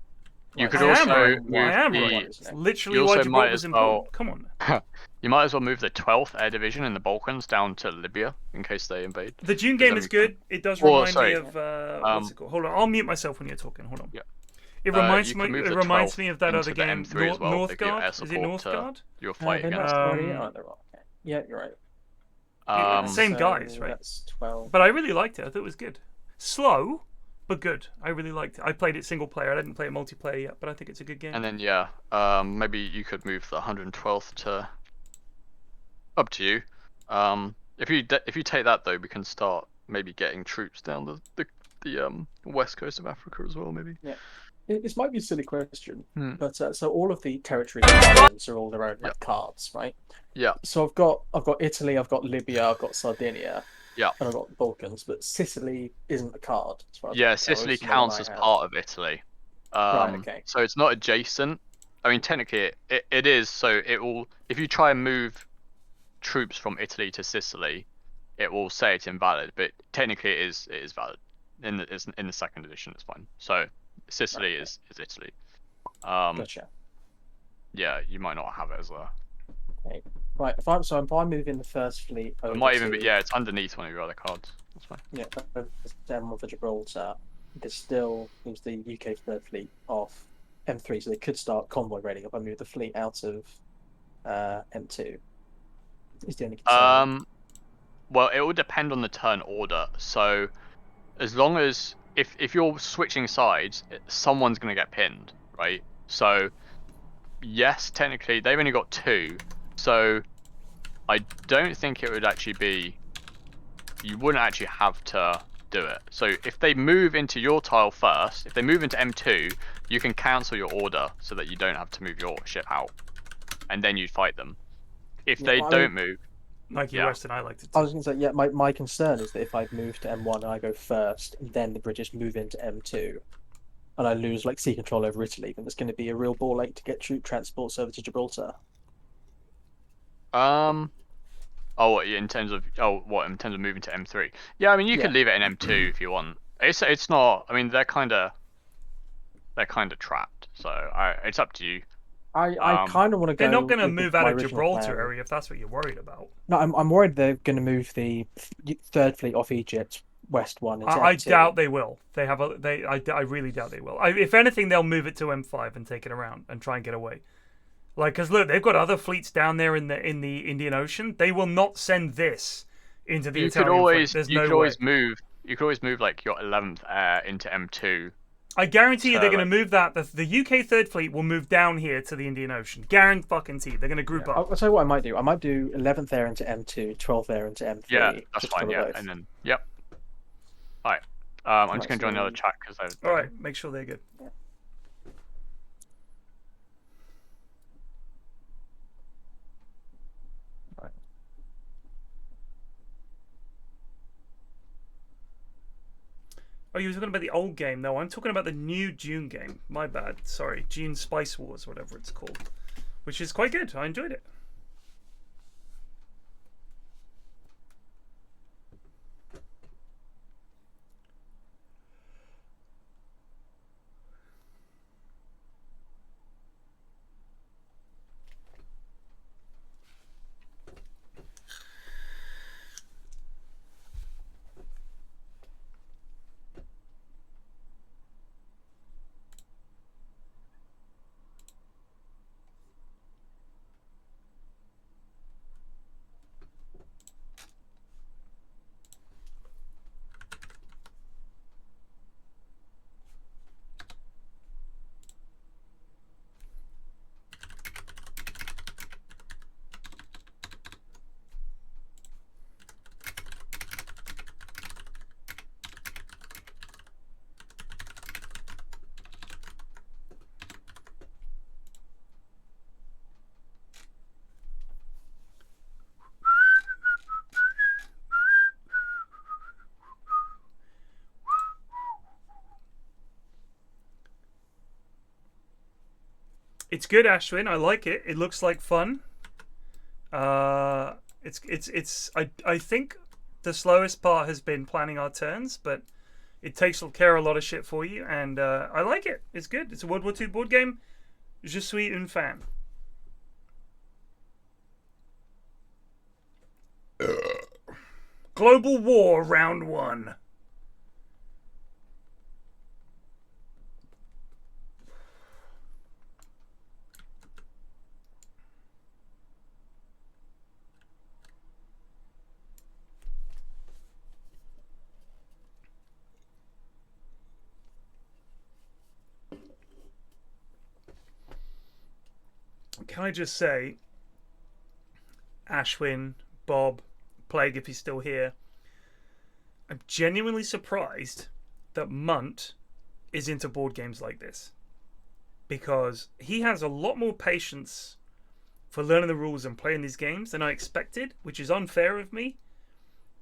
[SPEAKER 1] You could also move
[SPEAKER 2] It's literally why Gibraltar's important. Come on.
[SPEAKER 1] You might as well move the 12th Air Division in the Balkans down to Libya in case they invade.
[SPEAKER 2] The June game is good. It does remind me of what's it called? Hold on, I'll mute myself when you're talking. Hold on.
[SPEAKER 1] Yeah.
[SPEAKER 2] It reminds me of that other game, Northgard. Is it Northgard?
[SPEAKER 1] You're fighting
[SPEAKER 4] against. Yeah, you're right.
[SPEAKER 2] Same guys, right?
[SPEAKER 4] That's 12.
[SPEAKER 2] But I really liked it. I thought it was good. Slow, but good. I really liked it. I played it single player. I didn't play it multiplayer yet, but I think it's a good game.
[SPEAKER 1] And then maybe you could move the 112th to up to you. If you take that though, we can start maybe getting troops down the west coast of Africa as well, maybe.
[SPEAKER 4] Yeah. This might be a silly question, but so all of the territories and islands are all their own like cards, right?
[SPEAKER 1] Yeah.
[SPEAKER 4] So I've got Italy, I've got Libya, I've got Sardinia,
[SPEAKER 1] yeah,
[SPEAKER 4] and I've got the Balkans, but Sicily isn't a card. As far as I
[SPEAKER 1] yeah.
[SPEAKER 4] can tell.
[SPEAKER 1] Sicily
[SPEAKER 4] It's the one
[SPEAKER 1] counts
[SPEAKER 4] I
[SPEAKER 1] as
[SPEAKER 4] have.
[SPEAKER 1] part of Italy.
[SPEAKER 4] Right. Okay.
[SPEAKER 1] So it's not adjacent. I mean, technically it is. So it will, if you try and move troops from Italy to Sicily, it will say it's invalid. But technically it is valid. In the second edition, it's fine. So Sicily is Italy.
[SPEAKER 4] Gotcha.
[SPEAKER 1] Yeah, you might not have it as a.
[SPEAKER 4] Okay. Right. If I move in the first fleet over
[SPEAKER 1] It might even
[SPEAKER 4] to,
[SPEAKER 1] be, yeah, it's underneath one of your other cards. That's fine.
[SPEAKER 4] yeah, M1 for Gibraltar, this still leaves the UK third fleet off M3, so they could start convoy raiding if I move the fleet out of M2. Is the only concern.
[SPEAKER 1] Well, it will depend on the turn order. So, as long as if you're switching sides, someone's gonna get pinned, right? So, yes, technically they've only got 2, so I don't think it would actually be. You wouldn't actually have to do it. So if they move into your tile first, if they move into M2, you can cancel your order so that you don't have to move your ship out, and then you fight them. If they don't move.
[SPEAKER 2] Nike Western, I like to.
[SPEAKER 4] I was going to say, yeah, my concern is that if I move to M1 and I go first, and then the British move into M2, and I lose like sea control over Italy, then it's going to be a real ball ache to get troop transports over to Gibraltar.
[SPEAKER 1] Oh, what in terms of moving to M3? Yeah, I mean you could leave it in M2 if you want. It's not. I mean they're kind of trapped. So it's up to you.
[SPEAKER 4] I kind of want to go.
[SPEAKER 2] They're not going to move out of Gibraltar area if that's what you're worried about.
[SPEAKER 4] No, I'm worried they're going to move the third fleet off Egypt west one. Into
[SPEAKER 2] I
[SPEAKER 4] M2.
[SPEAKER 2] doubt they will. I really doubt they will. If anything, they'll move it to M5 and take it around and try and get away. Like, because look, they've got other fleets down there in the Indian Ocean. They will not send this into the Italian fleet. There's no way.
[SPEAKER 1] You could always move like your 11th air into M2.
[SPEAKER 2] I guarantee you they're going to move that. The UK Third Fleet will move down here to the Indian Ocean. Guarantee. They're going to group up.
[SPEAKER 4] I'll tell you what I might do. I might do 11th air into M2, 12th air into M3.
[SPEAKER 1] Yeah, that's fine. Yeah, both. And then yep. All right. I'm just going to join the other chat because
[SPEAKER 2] all right. Make sure they're good.
[SPEAKER 4] Yeah.
[SPEAKER 2] Oh, you were talking about the old game. No, I'm talking about the new Dune game. My bad. Sorry. Dune Spice Wars, whatever it's called. Which is quite good. I enjoyed it. It's good, Ashwin. I like it. It looks like fun. I think the slowest part has been planning our turns, but it takes care of a lot of shit for you, and I like it. It's good. It's a World War II board game. Je suis un fan. Global War Round 1. Can I just say, Ashwin, Bob, Plague, if he's still here, I'm genuinely surprised that Munt is into board games like this. because he has a lot more patience for learning the rules and playing these games than I expected, which is unfair of me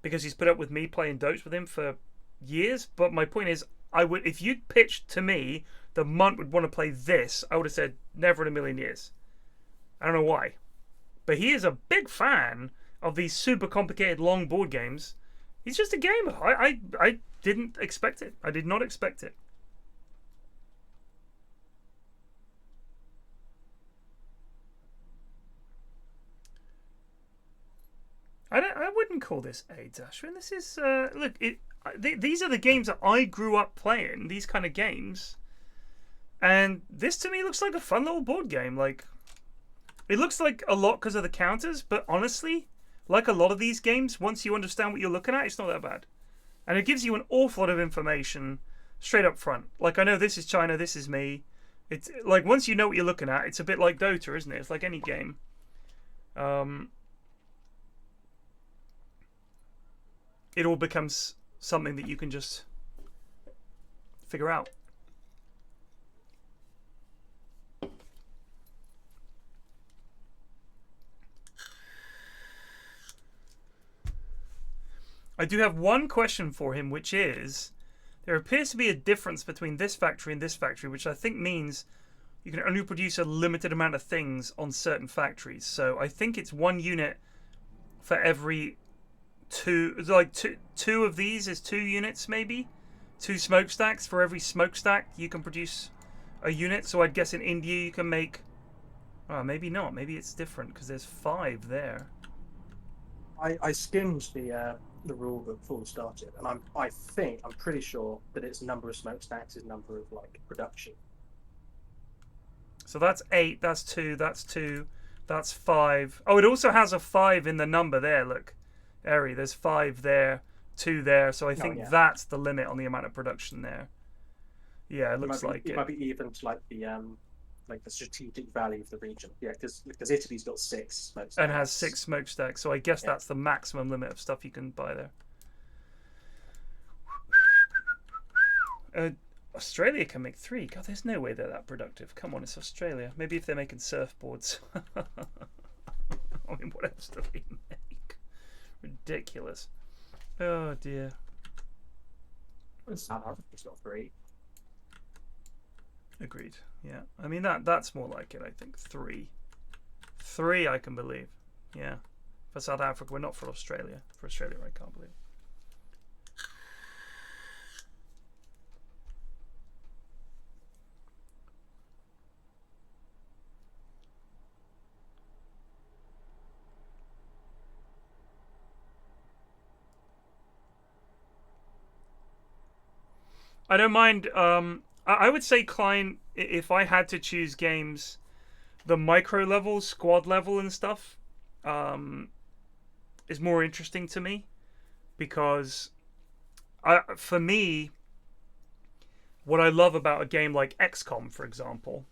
[SPEAKER 2] because he's put up with me playing Doge with him for years. But my point is, if you'd pitched to me that Munt would want to play this, I would have said never in a million years. I don't know why, but he is a big fan of these super complicated long board games. He's just a gamer. I didn't expect it. I did not expect it. I wouldn't call this AIDS, Ashwin. This is look. These are the games that I grew up playing. These kind of games, and this to me looks like a fun little board game. Like, it looks like a lot because of the counters, but honestly, like a lot of these games, once you understand what you're looking at, it's not that bad, and it gives you an awful lot of information straight up front. Like, I know this is China, this is me. It's like once you know what you're looking at, it's a bit like Dota, isn't it? It's like any game. It all becomes something that you can just figure out. I do have one question for him, which is, there appears to be a difference between this factory and this factory, which I think means you can only produce a limited amount of things on certain factories. So I think it's 1 unit for every two of these is 2 units, maybe 2 smokestacks. For every smokestack you can produce a unit. So I'd guess in India you can make, maybe not, maybe it's different because there's 5 there.
[SPEAKER 4] I skimmed the rule book before we started, and I'm pretty sure that its number of smokestacks is number of like production.
[SPEAKER 2] So that's 8, that's 2, that's 2, that's 5. Oh, it also has a 5 in the number there, look. There's 5 there, 2 there, so I think that's the limit on the amount of production there. Yeah, it looks like
[SPEAKER 4] it might be even to like the strategic value of the region. Yeah, because Italy's got 6 smokestacks.
[SPEAKER 2] And has 6 smokestacks, so I guess that's the maximum limit of stuff you can buy there. Australia can make 3. God, there's no way they're that productive. Come on, it's Australia. Maybe if they're making surfboards. I mean, what else do they make? Ridiculous. Oh dear.
[SPEAKER 4] South Africa's got 3.
[SPEAKER 2] Agreed. Yeah. I mean that's more like it, I think. 3 I can believe. Yeah. For South Africa, we're not for Australia. For Australia, I can't believe. I don't mind. I would say, Klein, if I had to choose games, the micro level, squad level and stuff is more interesting to me. Because for me, what I love about a game like XCOM, for example,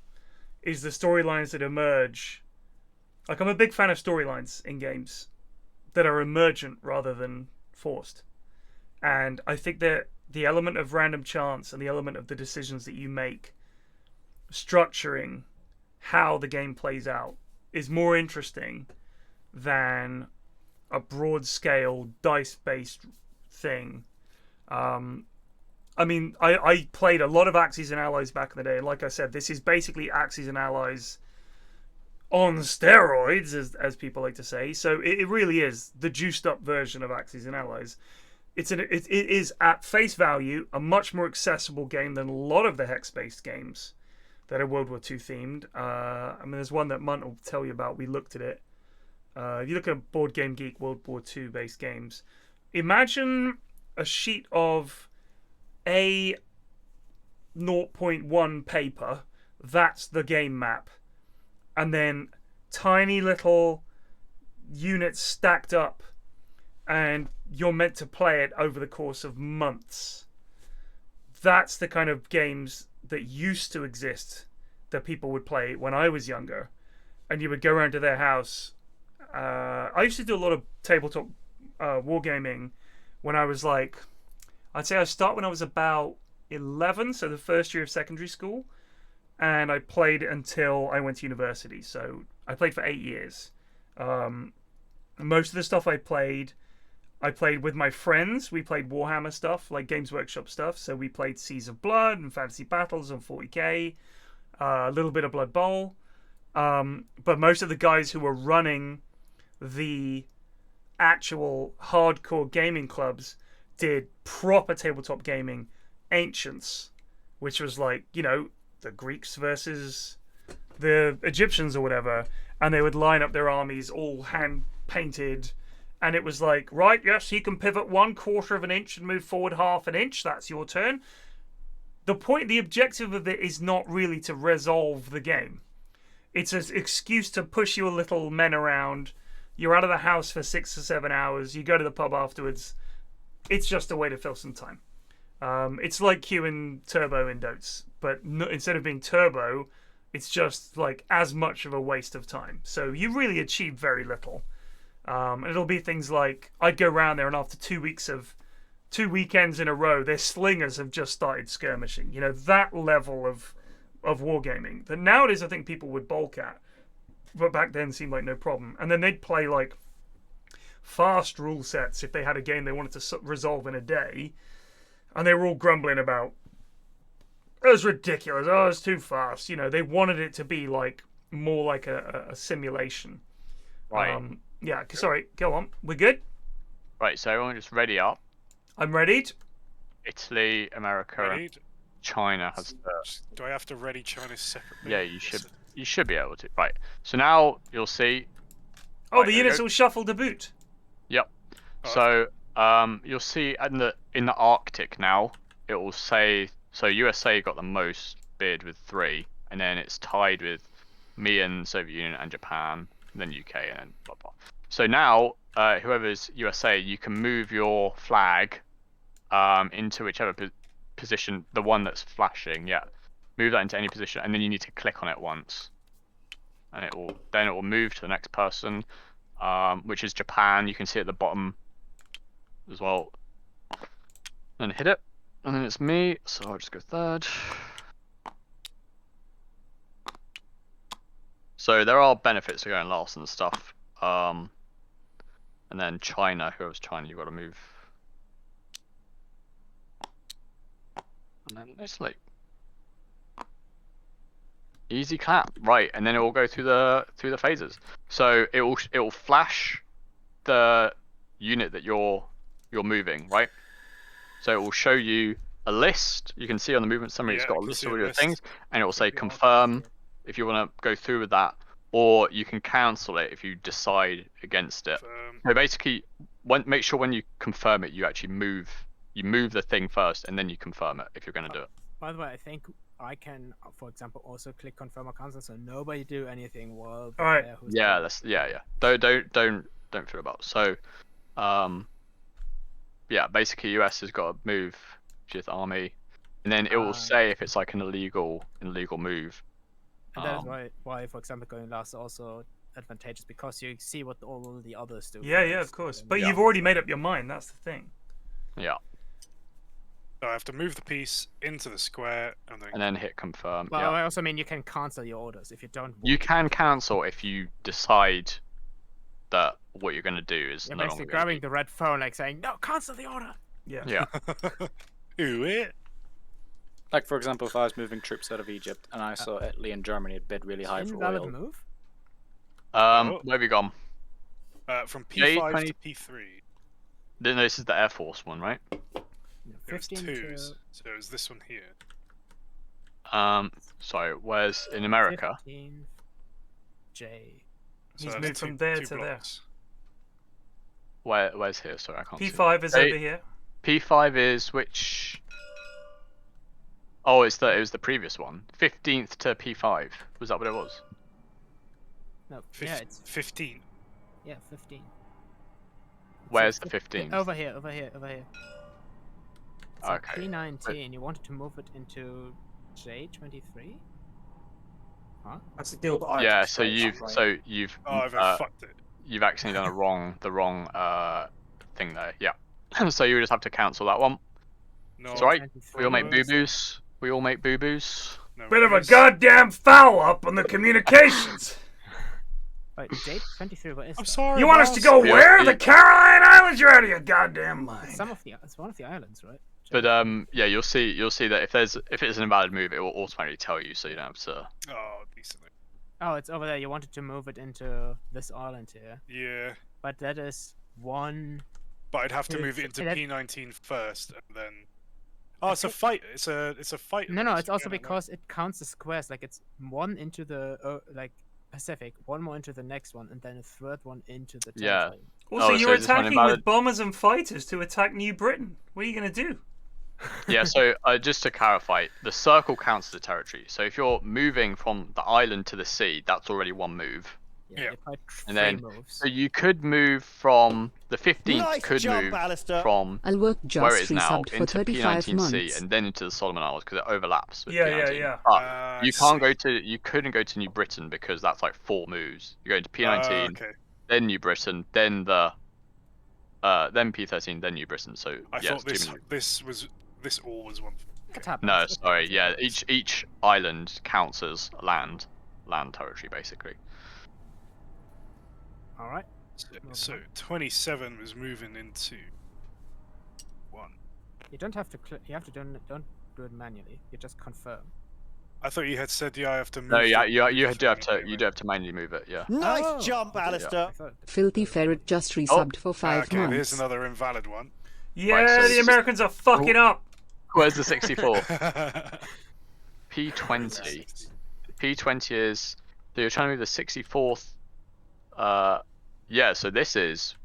[SPEAKER 2] is the storylines that emerge. Like, I'm a big fan of storylines in games that are emergent rather than forced. And I think that the element of random chance and the element of the decisions that you make structuring how the game plays out is more interesting than a broad scale dice based thing. I mean, I played a lot of Axis and Allies back in the day, and like I said, this is basically Axis and Allies on steroids, as people like to say. So it really is the juiced up version of Axis and Allies. It is at face value a much more accessible game than a lot of the hex-based games that are World War II themed. I mean, there's one that Munt will tell you about. We looked at it. If you look at Board Game Geek World War II based games, imagine a sheet of A 0.1 paper. That's the game map, and then tiny little units stacked up, and you're meant to play it over the course of months. That's the kind of games that used to exist that people would play when I was younger. And you would go around to their house. I used to do a lot of tabletop wargaming when I was like, I'd say I started when I was about 11, so the first year of secondary school. and I played until I went to university. So I played for 8 years. Most of the stuff I played with my friends. We played Warhammer stuff, like Games Workshop stuff. So we played Seas of Blood and Fantasy Battles on 40k, a little bit of Blood Bowl. But most of the guys who were running the actual hardcore gaming clubs did proper tabletop gaming, Ancients, which was like, you know, the Greeks versus the Egyptians or whatever, and they would line up their armies all hand painted, and it was like, right, yes, he can pivot 1/4 of an inch and move forward 1/2 an inch, that's your turn. The objective of it is not really to resolve the game. It's an excuse to push your little men around. You're out of the house for 6 or 7 hours. You go to the pub afterwards. It's just a way to fill some time. It's like queuing turbo in Dotes, but instead of being turbo, it's just like as much of a waste of time. So you really achieve very little. And it'll be things like, I'd go around there and after 2 weekends in a row, their slingers have just started skirmishing. You know, that level of wargaming that nowadays I think people would balk at, but back then seemed like no problem. And then they'd play like fast rule sets if they had a game they wanted to resolve in a day, and they were all grumbling about, it was ridiculous, oh, it's too fast. You know, they wanted it to be like more like a simulation.
[SPEAKER 1] Right.
[SPEAKER 2] Yeah, sorry, go on. We're good?
[SPEAKER 1] Right, so everyone just ready up.
[SPEAKER 2] I'm ready.
[SPEAKER 1] Italy, America,
[SPEAKER 8] Ready?
[SPEAKER 1] China has
[SPEAKER 8] Do I have to ready China separately?
[SPEAKER 1] Yeah, you should. You should be able to. Right. So now you'll see.
[SPEAKER 2] Oh,
[SPEAKER 1] right,
[SPEAKER 2] the units will shuffle to boot.
[SPEAKER 1] Yep.
[SPEAKER 8] Oh,
[SPEAKER 1] So you'll see in the Arctic now it will say, so USA got the most bid with 3, and then it's tied with me and Soviet Union and Japan, and then UK, and then blah blah. So now whoever's USA, you can move your flag into whichever position, the one that's flashing. Yeah, move that into any position, and then you need to click on it once, and it will move to the next person, which is Japan. You can see at the bottom as well. And hit it, and then it's me. So I'll just go third. So there are benefits to going last and stuff. And then China, whoever's China, you've got to move. And then it's like easy clap, right? And then it will go through the phases. So it will flash the unit that you're moving, right? So it will show you a list. You can see on the movement summary, it's got a list of all your things, and it will say confirm if you want to go through with that, or you can cancel it if you decide against it. So basically, make sure when you confirm it, you actually move the thing first, and then you confirm it if you're going to do it.
[SPEAKER 3] By the way, I think I can, for example, also click confirm or cancel, so nobody do anything while.
[SPEAKER 2] All right.
[SPEAKER 1] Yeah, yeah. Don't feel about. So, yeah, basically US has got to move with army, and then it will say if it's like an illegal move.
[SPEAKER 3] And that is why, for example, going last is also advantageous, because you see what all the others do.
[SPEAKER 2] Yeah, of course. But you've already made up your mind. That's the thing.
[SPEAKER 1] Yeah.
[SPEAKER 8] So I have to move the piece into the square and then
[SPEAKER 1] hit confirm.
[SPEAKER 3] Well,
[SPEAKER 1] yeah.
[SPEAKER 3] I also mean you can cancel your orders if you don't.
[SPEAKER 1] You can cancel if you decide that what you're going to do is no
[SPEAKER 3] basically
[SPEAKER 1] longer
[SPEAKER 3] grabbing the red phone, like saying, "No, cancel the order."
[SPEAKER 2] Yeah.
[SPEAKER 1] Yeah.
[SPEAKER 8] Ooh, it.
[SPEAKER 5] Like, for example, if I was moving troops out of Egypt and I saw Italy and Germany had bid really high for oil.
[SPEAKER 3] Move?
[SPEAKER 1] Where have you gone?
[SPEAKER 8] From P5 to P3.
[SPEAKER 1] No, this is the Air Force one, right?
[SPEAKER 8] It was 2s, so it was this one here.
[SPEAKER 1] Sorry, where's in America?
[SPEAKER 3] 15, J.
[SPEAKER 2] He's moved from there to there.
[SPEAKER 1] Where's here? Sorry, I can't see.
[SPEAKER 2] P5 is over here.
[SPEAKER 1] P5 is which? Oh, it was the previous one. 15th to P5. Was that what it was?
[SPEAKER 3] No, yeah, it's
[SPEAKER 8] 15.
[SPEAKER 3] Yeah, 15.
[SPEAKER 1] Where's the 15th?
[SPEAKER 3] Over here. It's
[SPEAKER 1] okay.
[SPEAKER 3] P19. You wanted to move it into J23? Huh?
[SPEAKER 4] That's the deal that I.
[SPEAKER 1] Yeah, so you've
[SPEAKER 8] Oh, I've fucked it.
[SPEAKER 1] You've accidentally done the wrong thing there. Yeah. So you just have to cancel that one.
[SPEAKER 8] No.
[SPEAKER 1] It's alright. We all make boo-boos.
[SPEAKER 8] No
[SPEAKER 2] Bit of a
[SPEAKER 8] worries.
[SPEAKER 2] goddamn foul up on the communications.
[SPEAKER 3] Wait, date 23. What is
[SPEAKER 8] I'm
[SPEAKER 3] that?
[SPEAKER 8] sorry.
[SPEAKER 2] You want us to go
[SPEAKER 1] Yeah,
[SPEAKER 2] where?
[SPEAKER 1] yeah.
[SPEAKER 2] The Caroline Islands? You're out of your goddamn mind.
[SPEAKER 3] It's one of the islands, right?
[SPEAKER 1] But yeah, you'll see that if it's an invalid move, it will automatically tell you, so you don't have to.
[SPEAKER 8] Oh, decently.
[SPEAKER 3] Oh, it's over there. You wanted to move it into this island here,
[SPEAKER 8] Yeah,
[SPEAKER 3] but that is one.
[SPEAKER 8] but I'd have to move it into P19 first, and then. Oh, it's a fight. It's a fight.
[SPEAKER 3] No, it's also because it counts the squares. Like it's one into the Pacific, one more into the next one, and then a third one into the territory.
[SPEAKER 2] Also,
[SPEAKER 1] Oh,
[SPEAKER 2] you're
[SPEAKER 1] so is this one
[SPEAKER 2] attacking
[SPEAKER 1] invalid?
[SPEAKER 2] with bombers and fighters to attack New Britain. What are you gonna do?
[SPEAKER 1] Yeah, so just to clarify, the circle counts as a territory. So if you're moving from the island to the sea, that's already one move.
[SPEAKER 8] Yeah.
[SPEAKER 1] And then,
[SPEAKER 3] moves.
[SPEAKER 1] so you could move from the 15th.
[SPEAKER 7] Nice
[SPEAKER 1] could
[SPEAKER 7] jump,
[SPEAKER 1] move
[SPEAKER 7] Alistair.
[SPEAKER 1] from
[SPEAKER 6] I'll work
[SPEAKER 1] where it
[SPEAKER 6] just
[SPEAKER 1] is now
[SPEAKER 6] resubbed for
[SPEAKER 1] into
[SPEAKER 6] 35
[SPEAKER 1] P19C
[SPEAKER 6] months.
[SPEAKER 1] and then into the Solomon Islands because it overlaps with
[SPEAKER 2] Yeah,
[SPEAKER 1] P19.
[SPEAKER 2] yeah.
[SPEAKER 1] But you can't go to. You couldn't go to New Britain because that's like 4 moves. You go into P19,
[SPEAKER 8] Okay.
[SPEAKER 1] then New Britain, then then P13, then New Britain. So
[SPEAKER 8] I
[SPEAKER 1] yeah,
[SPEAKER 8] thought
[SPEAKER 1] it's too many.
[SPEAKER 8] this all was one.
[SPEAKER 3] What happens?
[SPEAKER 1] No, sorry. Yeah, each island counts as land territory basically.
[SPEAKER 3] All right.
[SPEAKER 8] So 27 was moving into 1.
[SPEAKER 3] You don't have to. You have to don't do it manually. You just confirm.
[SPEAKER 8] I thought you had said I have to move.
[SPEAKER 1] No, yeah,
[SPEAKER 8] the
[SPEAKER 1] you do have to
[SPEAKER 8] anyway.
[SPEAKER 1] manually move it. Yeah.
[SPEAKER 7] Nice jump, Alistair.
[SPEAKER 3] I thought
[SPEAKER 6] Filthy Ferret just resubbed for 5
[SPEAKER 8] Okay,
[SPEAKER 6] months.
[SPEAKER 8] here's another invalid one.
[SPEAKER 2] Yeah,
[SPEAKER 1] Right, so
[SPEAKER 2] the
[SPEAKER 1] this is-
[SPEAKER 2] Americans are fucking up.
[SPEAKER 1] Where's the 64? P20. P20 is. So you're trying to move the 64th. Yeah. So this is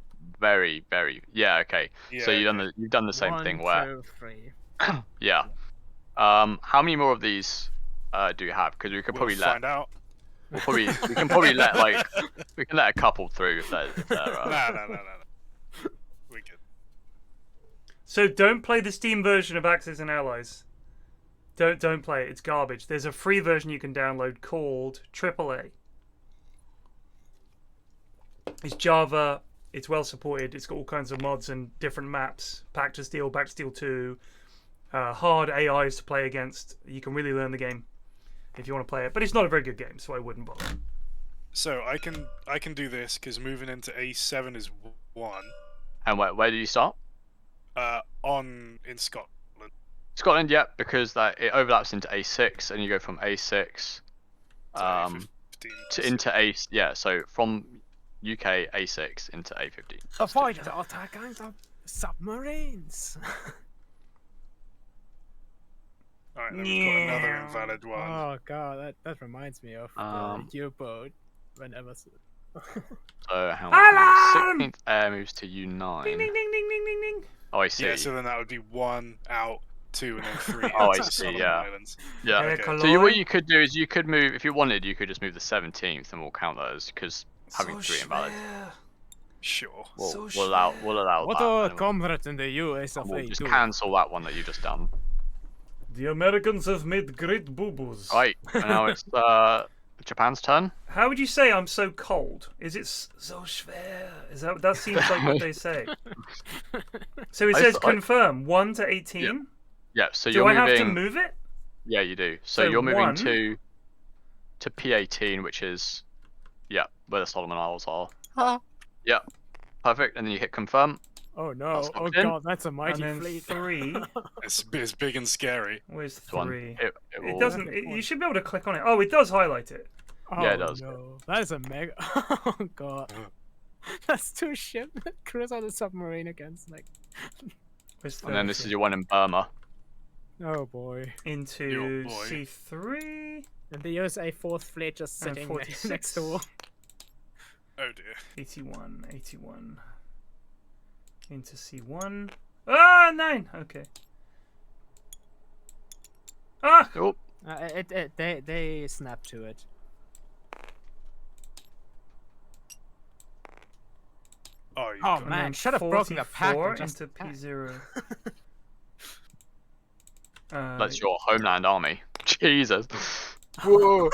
[SPEAKER 1] very, very. Yeah. Okay. So
[SPEAKER 8] Yeah,
[SPEAKER 1] you've done the same thing where.
[SPEAKER 3] 1, 2, 3.
[SPEAKER 1] Yeah. How many more of these do you have? Because we could probably
[SPEAKER 8] we'll find out.
[SPEAKER 1] we can probably let we can let a couple through if they're
[SPEAKER 8] No. We good.
[SPEAKER 2] So don't play the Steam version of Axis and Allies. Don't play it. It's garbage. There's a free version you can download called AAA. It's Java. It's well supported. It's got all kinds of mods and different maps. Back to Steel 2. Hard AIs to play against. You can really learn the game if you want to play it. But it's not a very good game, so I wouldn't bother.
[SPEAKER 8] So I can do this because moving into A7 is 1.
[SPEAKER 1] And where do you start?
[SPEAKER 8] In Scotland.
[SPEAKER 1] Scotland, yeah, because it overlaps into A6, and you go from A6 into A. Yeah, so from UK A6 into A15.
[SPEAKER 3] The fighters are attacking the submarines.
[SPEAKER 8] Alright, then we've got another invalid one.
[SPEAKER 3] Oh god, that reminds me of U-boat. Whenever.
[SPEAKER 1] So how
[SPEAKER 2] Alarm!
[SPEAKER 1] 16th air moves to U9.
[SPEAKER 2] Ding ding ding ding ding ding ding.
[SPEAKER 1] Oh, I see.
[SPEAKER 8] Yeah, so then that would be 1 out, 2, and then 3.
[SPEAKER 1] Oh,
[SPEAKER 8] out
[SPEAKER 1] I
[SPEAKER 8] to
[SPEAKER 1] see,
[SPEAKER 8] Solomon
[SPEAKER 1] yeah.
[SPEAKER 8] Islands.
[SPEAKER 1] Yeah.
[SPEAKER 2] Air
[SPEAKER 1] So
[SPEAKER 2] Cologne.
[SPEAKER 1] what you could do is you could move if you wanted. You could just move the 17th, and we'll count those because having 3 invalid.
[SPEAKER 8] Sure.
[SPEAKER 1] We'll allow
[SPEAKER 3] What
[SPEAKER 1] that.
[SPEAKER 3] are
[SPEAKER 1] and
[SPEAKER 3] comrades in the US of
[SPEAKER 1] we'll just
[SPEAKER 3] A2?
[SPEAKER 1] cancel that one that you just done.
[SPEAKER 2] The Americans have made great boo-boos.
[SPEAKER 1] Right, and now it's Japan's turn.
[SPEAKER 2] How would you say I'm so cold? Is it so schwer? Is that seems like what they say. So it says confirm 1 to 18.
[SPEAKER 1] Yeah, so
[SPEAKER 2] Do
[SPEAKER 1] you're
[SPEAKER 2] I
[SPEAKER 1] moving.
[SPEAKER 2] have to move it?
[SPEAKER 1] Yeah, you do. So
[SPEAKER 2] So
[SPEAKER 1] you're moving
[SPEAKER 2] 1.
[SPEAKER 1] to P18, which is where the Solomon Isles are. Yeah, perfect. And then you hit confirm.
[SPEAKER 3] Oh no!
[SPEAKER 1] That's
[SPEAKER 3] Oh
[SPEAKER 1] locked in.
[SPEAKER 3] god, that's a
[SPEAKER 2] And
[SPEAKER 3] mighty
[SPEAKER 2] then
[SPEAKER 3] fleet.
[SPEAKER 2] 3.
[SPEAKER 8] It's big and scary.
[SPEAKER 2] Where's
[SPEAKER 1] One.
[SPEAKER 2] 3?
[SPEAKER 1] It
[SPEAKER 2] It
[SPEAKER 1] will-
[SPEAKER 2] doesn't. You should be able to click on it. Oh, it does highlight it.
[SPEAKER 3] Oh,
[SPEAKER 1] Yeah, it does.
[SPEAKER 3] No. That is a mega. Oh god. That's 2 ships that cruise on the submarine against like.
[SPEAKER 2] Where's
[SPEAKER 1] And then this
[SPEAKER 2] 30?
[SPEAKER 1] is your one in Burma.
[SPEAKER 3] Oh boy.
[SPEAKER 2] Into
[SPEAKER 8] Your boy.
[SPEAKER 2] C3.
[SPEAKER 3] And the USA 4th Fleet just
[SPEAKER 2] And
[SPEAKER 3] sitting
[SPEAKER 2] 46.
[SPEAKER 3] next door.
[SPEAKER 8] Oh dear.
[SPEAKER 2] 81. Into C1. Ah, 9. Okay. Ah!
[SPEAKER 1] Oh,
[SPEAKER 3] They snap to it.
[SPEAKER 8] Oh, you
[SPEAKER 3] Oh
[SPEAKER 8] got
[SPEAKER 3] man,
[SPEAKER 2] And
[SPEAKER 3] should have broken the pack.
[SPEAKER 2] 44
[SPEAKER 3] and just
[SPEAKER 2] into P0.
[SPEAKER 1] that's your homeland army. Jesus. Whoa.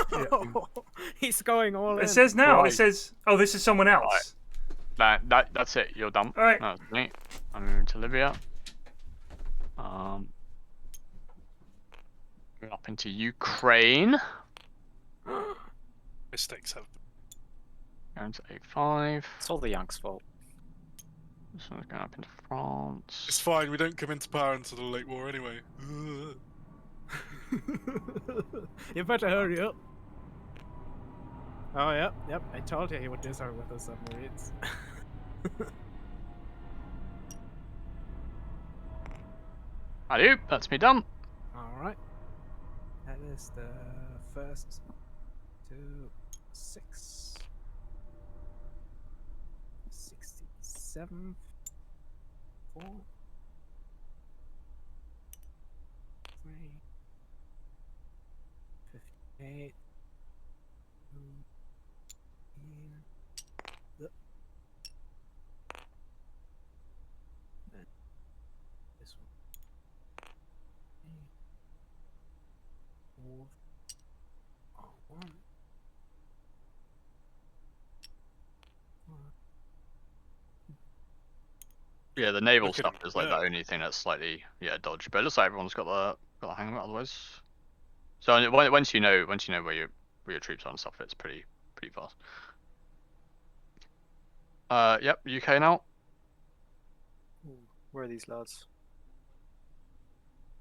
[SPEAKER 3] He's going all in.
[SPEAKER 2] It says now.
[SPEAKER 1] Right.
[SPEAKER 2] It says. Oh, this is someone else.
[SPEAKER 1] That's it. You're done.
[SPEAKER 2] All right.
[SPEAKER 1] That's me. I'm moving to Libya. Up into Ukraine.
[SPEAKER 8] Mistakes have.
[SPEAKER 1] Going to A5.
[SPEAKER 5] It's all the Yanks' fault.
[SPEAKER 1] This one's going up into France.
[SPEAKER 8] It's fine. We don't come into power until the late war anyway.
[SPEAKER 3] You better hurry up. Oh, yep. I told you he would do something with those submarines.
[SPEAKER 1] Hello, that's me done.
[SPEAKER 3] Alright. That is the first to 6. 67. 4. 3. 58. 15. This one. 4. 1.
[SPEAKER 1] Yeah, the naval
[SPEAKER 8] Look at
[SPEAKER 1] stuff
[SPEAKER 8] him,
[SPEAKER 1] is like
[SPEAKER 8] yeah.
[SPEAKER 1] the only thing that's slightly dodgy. But it looks like everyone's got the hang of it otherwise. So once you know where your troops are and stuff, it's pretty fast. Yep, UK now.
[SPEAKER 5] Where are these lads?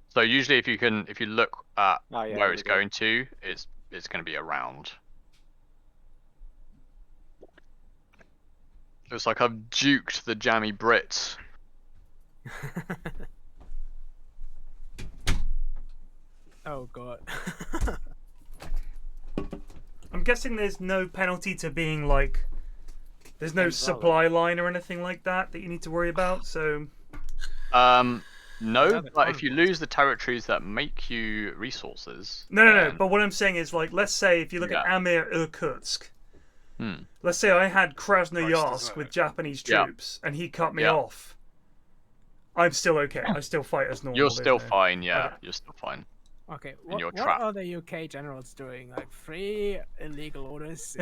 [SPEAKER 1] So usually if you look at
[SPEAKER 5] Oh, yeah,
[SPEAKER 1] where
[SPEAKER 5] here
[SPEAKER 1] it's
[SPEAKER 5] we go.
[SPEAKER 1] going to, it's going to be around. Looks like I've duked the jammy Brits.
[SPEAKER 3] Oh god.
[SPEAKER 2] I'm guessing there's no penalty to being like, there's no
[SPEAKER 5] Invalid.
[SPEAKER 2] supply line or anything like that you need to worry about. So
[SPEAKER 1] No,
[SPEAKER 3] Another
[SPEAKER 1] but if you
[SPEAKER 3] conflict.
[SPEAKER 1] lose the territories that make you resources,
[SPEAKER 2] no.
[SPEAKER 1] then-
[SPEAKER 2] But what I'm saying is, like, let's say if you look at
[SPEAKER 1] Yeah.
[SPEAKER 2] Amir Irkutsk,
[SPEAKER 1] Hmm.
[SPEAKER 2] let's say I had
[SPEAKER 8] Christ,
[SPEAKER 2] Krasnoyarsk
[SPEAKER 8] isn't
[SPEAKER 2] with
[SPEAKER 8] it?
[SPEAKER 2] Japanese
[SPEAKER 1] Yeah.
[SPEAKER 2] troops and he cut me
[SPEAKER 1] Yeah.
[SPEAKER 2] off. I'm still okay. I still fight as normal.
[SPEAKER 1] You're
[SPEAKER 2] there's
[SPEAKER 1] still
[SPEAKER 2] no-
[SPEAKER 1] fine, yeah.
[SPEAKER 2] Okay.
[SPEAKER 1] You're still fine.
[SPEAKER 3] Okay,
[SPEAKER 1] you're
[SPEAKER 3] what
[SPEAKER 1] trapped.
[SPEAKER 3] are the UK generals doing? Like 3 illegal orders?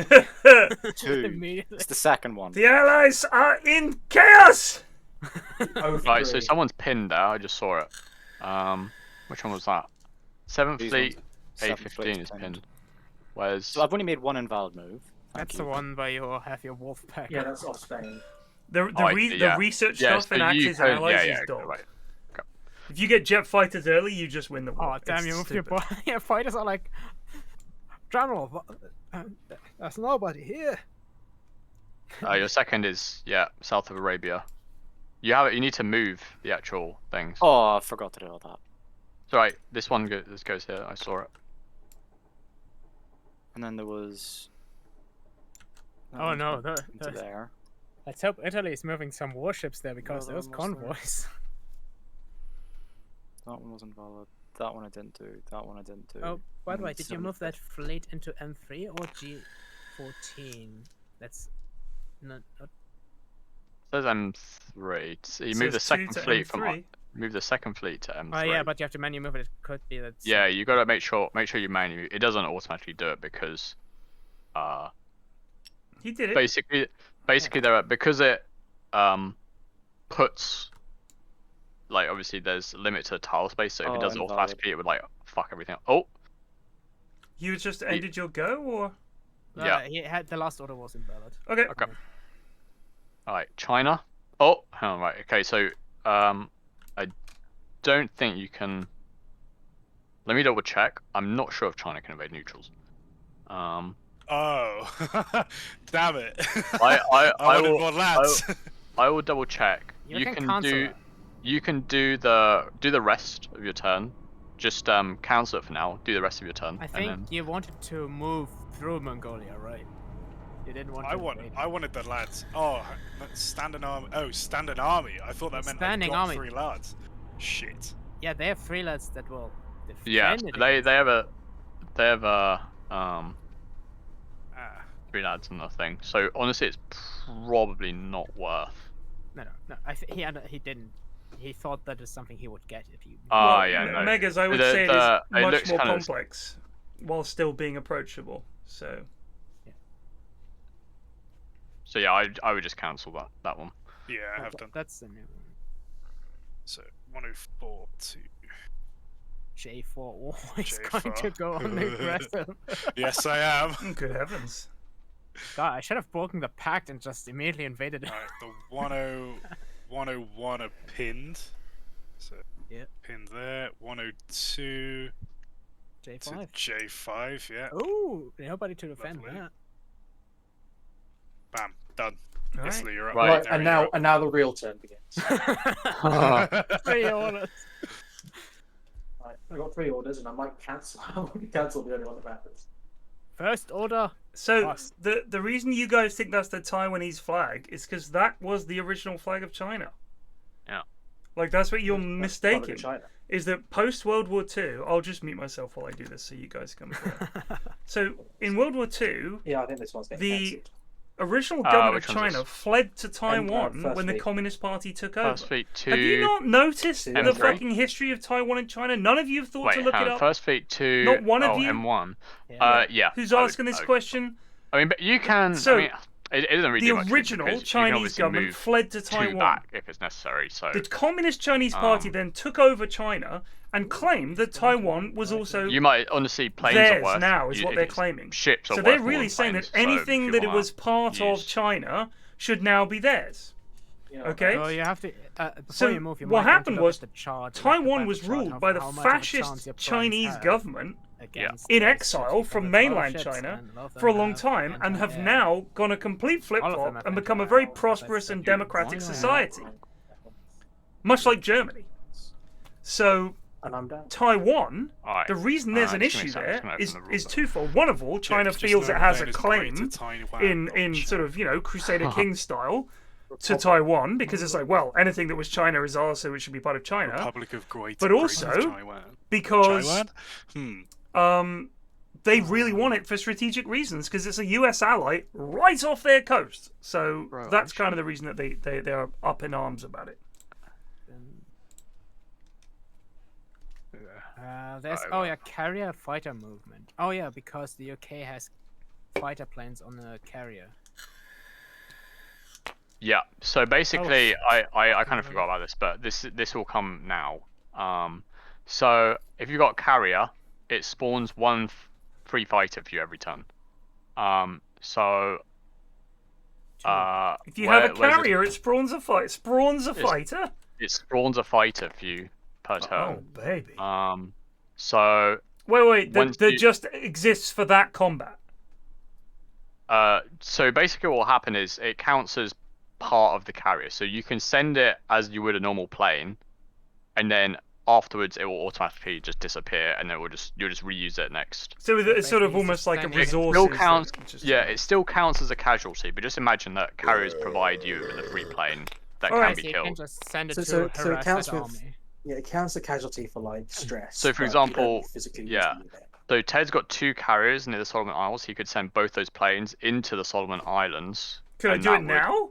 [SPEAKER 5] 2.
[SPEAKER 3] Immediately.
[SPEAKER 5] It's the second one.
[SPEAKER 2] The Allies are in chaos!
[SPEAKER 1] Right, so someone's pinned there. I just saw it. Which one was that? 7th
[SPEAKER 5] These
[SPEAKER 1] Fleet
[SPEAKER 5] ones. 7th
[SPEAKER 1] A15 is
[SPEAKER 5] Fleet's
[SPEAKER 1] pinned. Where's
[SPEAKER 5] So I've only made one invalid move. Thank
[SPEAKER 3] That's
[SPEAKER 5] you.
[SPEAKER 3] the one where you have your wolf pack.
[SPEAKER 4] Yeah, that's off Spain.
[SPEAKER 2] The research
[SPEAKER 1] yeah,
[SPEAKER 2] stuff
[SPEAKER 1] so
[SPEAKER 2] and
[SPEAKER 1] you
[SPEAKER 2] Axis
[SPEAKER 1] could-
[SPEAKER 2] allies
[SPEAKER 1] yeah,
[SPEAKER 2] is dog.
[SPEAKER 1] right.
[SPEAKER 2] If you get jet fighters early, you just win the war.
[SPEAKER 3] Oh damn!
[SPEAKER 2] It's
[SPEAKER 3] You moved your
[SPEAKER 2] stupid.
[SPEAKER 3] your fighters are like, General, there's nobody here.
[SPEAKER 1] Your second is south of Arabia. You need to move the actual things.
[SPEAKER 5] Oh, I forgot to do all that.
[SPEAKER 1] It's alright. This goes here. I saw it.
[SPEAKER 5] And then there was. that
[SPEAKER 3] Oh
[SPEAKER 5] one's
[SPEAKER 3] no,
[SPEAKER 5] gone into
[SPEAKER 3] the,
[SPEAKER 5] there.
[SPEAKER 3] let's hope Italy is moving some warships there because
[SPEAKER 5] No,
[SPEAKER 3] those
[SPEAKER 5] they're almost there.
[SPEAKER 3] convoys.
[SPEAKER 5] That one wasn't valid. That one I didn't do. That one I didn't do.
[SPEAKER 3] Oh, by the
[SPEAKER 5] And
[SPEAKER 3] way, did you move
[SPEAKER 5] 75.
[SPEAKER 3] that fleet into M3 or G14? That's not.
[SPEAKER 1] It says M3. So you
[SPEAKER 2] Says
[SPEAKER 1] move the
[SPEAKER 2] 2
[SPEAKER 1] second
[SPEAKER 2] to
[SPEAKER 1] fleet from
[SPEAKER 2] M3.
[SPEAKER 1] move the second fleet to M3.
[SPEAKER 3] Oh yeah, but you have to manually move it. It could be that.
[SPEAKER 1] Yeah, you gotta make sure you manually. It doesn't automatically do it because,
[SPEAKER 2] He did it.
[SPEAKER 1] basically because it puts, like, obviously there's a limit to tile space, so if it does it
[SPEAKER 5] invalid.
[SPEAKER 1] automatically, it would like fuck everything up. Oh,
[SPEAKER 2] You just ended your go, or
[SPEAKER 1] yeah.
[SPEAKER 3] He had the last order was invalid.
[SPEAKER 2] okay?
[SPEAKER 1] Okay. All right, China. Oh, hang on, right. Okay, so I don't think you can. Let me double check. I'm not sure if China can invade neutrals.
[SPEAKER 8] Oh, damn it!
[SPEAKER 1] I
[SPEAKER 8] wanted
[SPEAKER 1] will-
[SPEAKER 8] more lads.
[SPEAKER 1] I will double check.
[SPEAKER 3] You can cancel
[SPEAKER 1] do.
[SPEAKER 3] that.
[SPEAKER 1] You can do the rest of your turn. Just cancel it for now. Do the rest of your turn.
[SPEAKER 3] I
[SPEAKER 1] and
[SPEAKER 3] think
[SPEAKER 1] then...
[SPEAKER 3] you wanted to move through Mongolia, right? You didn't want.
[SPEAKER 8] I wanted the lads. Oh, standing army. Oh, standing army. I thought that meant
[SPEAKER 3] Standing
[SPEAKER 8] I got
[SPEAKER 3] army.
[SPEAKER 8] 3 lads. Shit.
[SPEAKER 3] Yeah, they have 3 lads that will defend
[SPEAKER 1] Yeah,
[SPEAKER 3] it
[SPEAKER 1] they
[SPEAKER 3] against
[SPEAKER 1] have a
[SPEAKER 8] Ah.
[SPEAKER 1] 3 lads and nothing. So honestly, it's probably not worth.
[SPEAKER 3] No. He didn't. He thought that is something he would get if you.
[SPEAKER 1] Ah, yeah, no.
[SPEAKER 2] Megas, I would
[SPEAKER 1] The-
[SPEAKER 2] say
[SPEAKER 1] the-
[SPEAKER 2] it
[SPEAKER 1] it
[SPEAKER 2] is much
[SPEAKER 1] looks
[SPEAKER 2] more
[SPEAKER 1] kind of-
[SPEAKER 2] complex, while still being approachable. So
[SPEAKER 1] So yeah, I would just cancel that one.
[SPEAKER 8] Yeah, I have done.
[SPEAKER 3] That's the new one.
[SPEAKER 8] So 104 to
[SPEAKER 3] J4 always going to go on the aggressive.
[SPEAKER 8] Yes, I am.
[SPEAKER 2] Good heavens.
[SPEAKER 3] God, I should have broken the pact and just immediately invaded it.
[SPEAKER 8] Right, the 101 are pinned. So pinned there. 102
[SPEAKER 3] J5.
[SPEAKER 8] to J5, yeah.
[SPEAKER 3] Ooh, nobody to defend that.
[SPEAKER 8] Bam, done.
[SPEAKER 2] All right.
[SPEAKER 8] Italy, you're up.
[SPEAKER 4] Right, and now the real turn begins.
[SPEAKER 3] 3 orders.
[SPEAKER 4] Right, I got 3 orders, and I might cancel. I won't cancel the only one that matters.
[SPEAKER 3] First order.
[SPEAKER 2] So the reason you guys think that's the Taiwanese flag is because that was the original flag of China.
[SPEAKER 1] Yeah.
[SPEAKER 2] Like that's what you're mistaking.
[SPEAKER 4] China.
[SPEAKER 2] Is that post World War II? I'll just mute myself while I do this so you guys can. So in World War II,
[SPEAKER 4] yeah, I think this one's getting cancelled.
[SPEAKER 2] Original government of China fled to Taiwan when the Communist Party took over.
[SPEAKER 1] First Fleet 2.
[SPEAKER 2] Have you not noticed the
[SPEAKER 1] M3?
[SPEAKER 2] fucking history of Taiwan and China? None of you have thought to look it up.
[SPEAKER 1] First Fleet 2.
[SPEAKER 2] Not one of you.
[SPEAKER 1] M1. Yeah.
[SPEAKER 2] Who's asking this question?
[SPEAKER 1] I mean, but you can.
[SPEAKER 2] So,
[SPEAKER 1] I mean, it doesn't really
[SPEAKER 2] the
[SPEAKER 1] do much
[SPEAKER 2] original Chinese government fled to Taiwan.
[SPEAKER 1] Back if it's necessary. So
[SPEAKER 2] the Communist Chinese Party then took over China and claimed that Taiwan was also
[SPEAKER 1] you might honestly planes
[SPEAKER 2] theirs
[SPEAKER 1] are worth,
[SPEAKER 2] now is what they're claiming.
[SPEAKER 1] Ships are
[SPEAKER 2] so
[SPEAKER 1] worth
[SPEAKER 2] they're
[SPEAKER 1] more
[SPEAKER 2] really
[SPEAKER 1] than
[SPEAKER 2] saying
[SPEAKER 1] planes,
[SPEAKER 2] that anything that it was part of China should now be theirs. Okay.
[SPEAKER 3] So you have to.
[SPEAKER 2] So
[SPEAKER 3] you move, you
[SPEAKER 2] what
[SPEAKER 3] might
[SPEAKER 2] happened was
[SPEAKER 3] the chart,
[SPEAKER 2] Taiwan was ruled by the fascist Chinese government in exile from mainland China for a long time and have now gone a complete flip-flop and become a very prosperous and democratic society. Much like Germany. So Taiwan, the reason there's an issue there is twofold. One of all, China feels it has a claim in sort of, Crusader King style to Taiwan, because it's like, well, anything that was China is ours, so it should be part of China.
[SPEAKER 8] Republic of Great
[SPEAKER 2] but also because they really want it for strategic reasons, because it's a US ally right off their coast. So that's kind of the reason that they are up in arms about it.
[SPEAKER 3] There's carrier fighter movement. Oh yeah, because the UK has fighter planes on the carrier.
[SPEAKER 1] Yeah, so basically, I kind of forgot about this, but this will come now. So if you've got carrier, it spawns one free fighter for you every turn. If
[SPEAKER 2] you have a carrier, it spawns a fighter.
[SPEAKER 1] It spawns a fighter for you per turn.
[SPEAKER 2] Oh baby.
[SPEAKER 1] So
[SPEAKER 2] wait, that just exists for that combat.
[SPEAKER 1] So basically, what will happen is it counts as part of the carrier, so you can send it as you would a normal plane, and then afterwards it will automatically just disappear, and then you'll just reuse it next.
[SPEAKER 2] So it's sort of almost like a resource.
[SPEAKER 1] It still counts as a casualty, but just imagine that carriers provide you with a free plane that can be killed.
[SPEAKER 3] You can just send it
[SPEAKER 4] so
[SPEAKER 3] to
[SPEAKER 4] it counts with
[SPEAKER 3] army.
[SPEAKER 4] Yeah, it counts the casualty for like stress.
[SPEAKER 1] So for example, so Ted's got 2 carriers near the Solomon Isles. He could send both those planes into the Solomon Islands.
[SPEAKER 2] Can I do it now?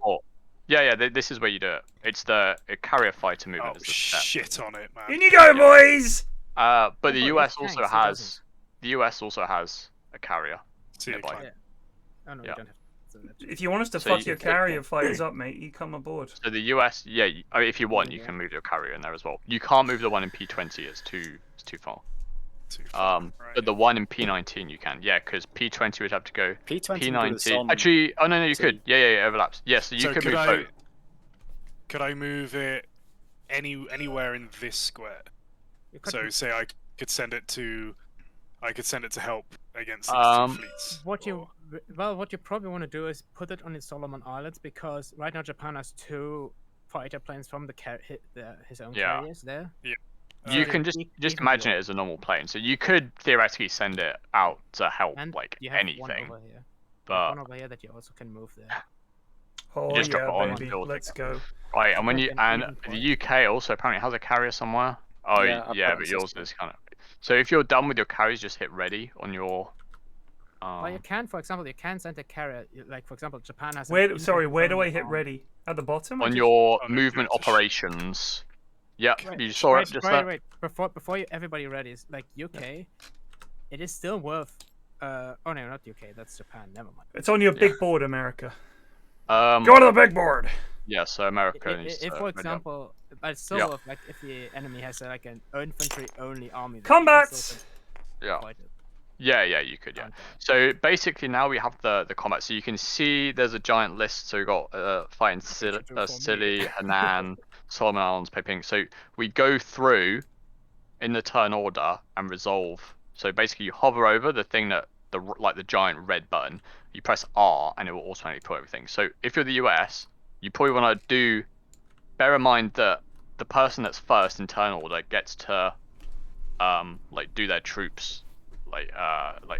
[SPEAKER 1] Yeah, this is where you do it. It's the carrier fighter movement.
[SPEAKER 8] Oh, shit on it, man.
[SPEAKER 2] In you go, boys!
[SPEAKER 1] But the US also has a carrier nearby.
[SPEAKER 3] Oh, no, we don't have.
[SPEAKER 2] If you want us to fuck your carrier fighters up, mate, you come aboard.
[SPEAKER 1] So the US, if you want, you can move your carrier in there as well. You can't move the one in P20; it's too far. But the one in P19 you can, because P20 would have to go P19. Actually, no, you could. Yeah, it overlaps. Yes, so you could move both.
[SPEAKER 8] Could I move it anywhere in this square? So say I could send it to help against these 2 fleets.
[SPEAKER 3] What you probably want to do is put it on the Solomon Islands, because right now Japan has 2 fighter planes from his own carriers there.
[SPEAKER 8] Yeah.
[SPEAKER 1] You can just imagine it as a normal plane, so you could theoretically send it out to help anything.
[SPEAKER 3] One over here.
[SPEAKER 1] But
[SPEAKER 3] one over here that you also can move there.
[SPEAKER 2] Oh
[SPEAKER 1] just drop it on
[SPEAKER 2] baby,
[SPEAKER 1] the building.
[SPEAKER 2] let's go.
[SPEAKER 1] Right, and the UK also apparently has a carrier somewhere. Oh yeah, but yours is kind of. So if you're done with your carriers, just hit ready on your.
[SPEAKER 3] Well, you can, for example, send a carrier. Like for example, Japan has.
[SPEAKER 2] Where do I hit ready? At the bottom?
[SPEAKER 1] On your movement operations. Yeah, you saw it just there.
[SPEAKER 3] Wait. Before everybody ready is like UK. It is still worth. Oh no, not UK. That's Japan. Never mind.
[SPEAKER 2] It's on your big board, America.
[SPEAKER 1] Go
[SPEAKER 2] to the big board.
[SPEAKER 1] Yeah, so America.
[SPEAKER 3] If for example, But it's sort of like if the enemy has like an infantry only army.
[SPEAKER 2] Combat.
[SPEAKER 1] Yeah. Yeah, you could, yeah. So basically now we have the combat. So you can see there's a giant list. So we've got fighting Silly, Hanan, Solomon Islands, Peping. So we go through in the turn order and resolve. So basically you hover over the thing that, the giant red button, you press R and it will automatically put everything. So if you're the US, you probably want to bear in mind that the person that's first in turn order gets to do their troops.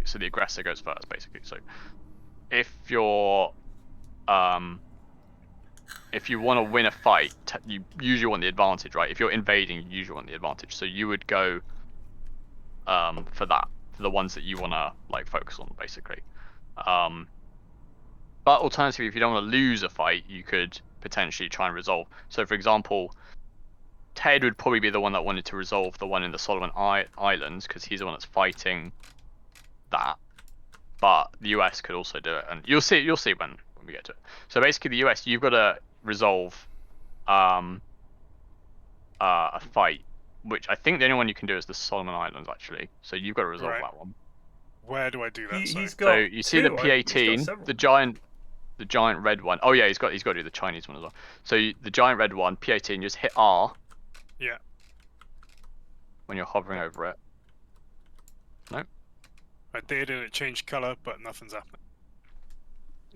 [SPEAKER 1] So the aggressor goes first, basically. So if you're if you want to win a fight, you usually want the advantage, right? If you're invading, you usually want the advantage. So you would go for the ones that you want to focus on, basically. But alternatively, if you don't want to lose a fight, you could potentially try and resolve. So for example, Ted would probably be the one that wanted to resolve the one in the Solomon Islands, because he's the one that's fighting that. But the US could also do it, and you'll see when we get to it. So basically, the US, you've got to resolve a fight, which I think the only one you can do is the Solomon Islands, actually. So you've got to resolve that one.
[SPEAKER 8] Where do I do that?
[SPEAKER 2] So
[SPEAKER 1] you see the P18, the giant red one. Oh yeah, he's got to do the Chinese one as well. So the giant red one, P18, you just hit R.
[SPEAKER 8] Yeah.
[SPEAKER 1] When you're hovering over it. No.
[SPEAKER 8] I did, and it changed color, but nothing's happening.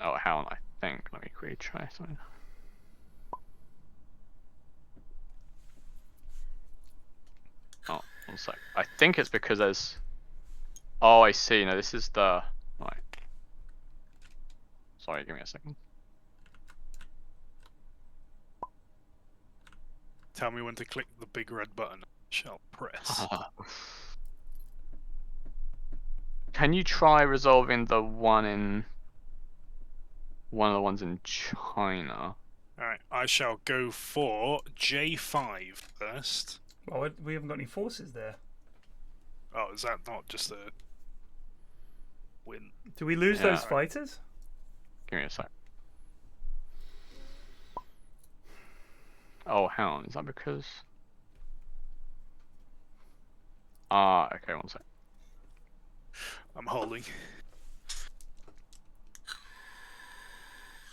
[SPEAKER 1] Oh, hell on, I think. Let me quickly try something. Oh, 1 sec. I think it's because there's... Oh, I see. No, this is the... Right. Sorry, give me a second.
[SPEAKER 8] Tell me when to click the big red button. Shall press.
[SPEAKER 1] Can you try resolving the one of the ones in China?
[SPEAKER 8] Alright, I shall go for J5 first.
[SPEAKER 2] Well, we haven't got any forces there.
[SPEAKER 8] Oh, is that not just a win?
[SPEAKER 2] Do we lose those fighters?
[SPEAKER 1] Give me a sec. Oh, hang on. Is that because... okay, 1 sec.
[SPEAKER 8] I'm holding.
[SPEAKER 1] I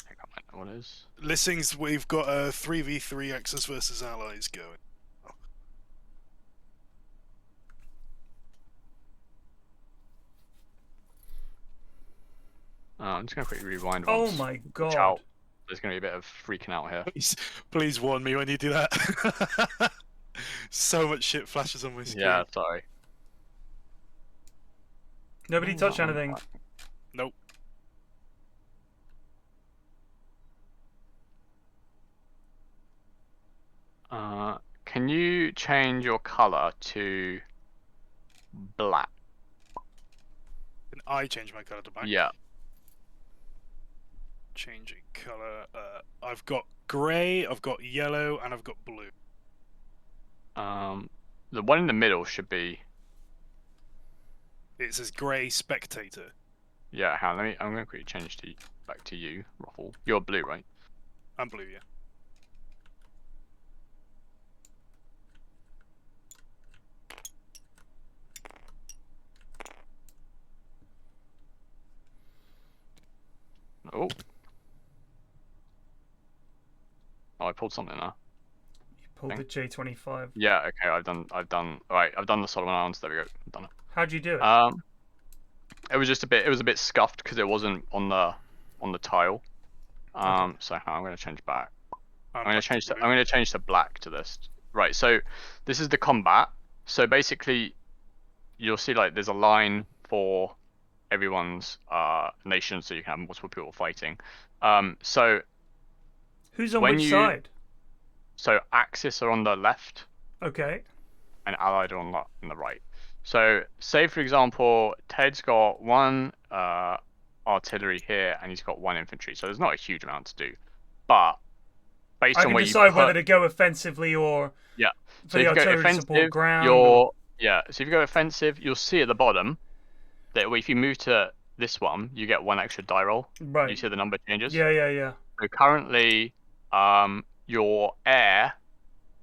[SPEAKER 1] think I might know what it is.
[SPEAKER 8] Listings, we've got a 3v3 Axis versus Allies going.
[SPEAKER 1] I'm just going to quickly rewind
[SPEAKER 2] Oh
[SPEAKER 1] once.
[SPEAKER 2] my god.
[SPEAKER 1] Out. There's going to be a bit of freaking out here.
[SPEAKER 8] Please warn me when you do that. So much shit flashes on my screen.
[SPEAKER 1] Yeah, sorry.
[SPEAKER 2] Nobody touch anything.
[SPEAKER 8] Nope.
[SPEAKER 1] Can you change your color to black?
[SPEAKER 8] Can I change my color to black?
[SPEAKER 1] Yeah.
[SPEAKER 8] Changing color. I've got grey, I've got yellow, and I've got blue.
[SPEAKER 1] The one in the middle should be.
[SPEAKER 8] It says grey spectator.
[SPEAKER 1] Yeah, I'm going to quickly change back to you, Ruffle. You're blue, right?
[SPEAKER 8] I'm blue, yeah.
[SPEAKER 1] Oh. Oh, I pulled something there.
[SPEAKER 2] You pulled the J25.
[SPEAKER 1] Yeah, okay, I've done alright, I've done the Solomon Islands, there we go. I've done it.
[SPEAKER 2] How'd you do it?
[SPEAKER 1] It was just a bit scuffed because it wasn't on the tile.
[SPEAKER 2] Okay.
[SPEAKER 1] So I'm gonna change back. I'm gonna change to black to this. Right, so this is the combat. So basically you'll see there's a line for everyone's nation, so you can have multiple people fighting. So
[SPEAKER 2] who's on which side?
[SPEAKER 1] So Axis are on the left.
[SPEAKER 2] Okay.
[SPEAKER 1] And Allied are on the right. So say for example, Ted's got 1 artillery here, and he's got 1 infantry. So there's not a huge amount to do, but based on where you
[SPEAKER 2] decide whether to go offensively or
[SPEAKER 1] so if you go offensive,
[SPEAKER 2] ground.
[SPEAKER 1] So if you go offensive, you'll see at the bottom that if you move to this one, you get 1 extra die roll.
[SPEAKER 2] Right.
[SPEAKER 1] You see the number changes.
[SPEAKER 2] Yeah.
[SPEAKER 1] So currently, your air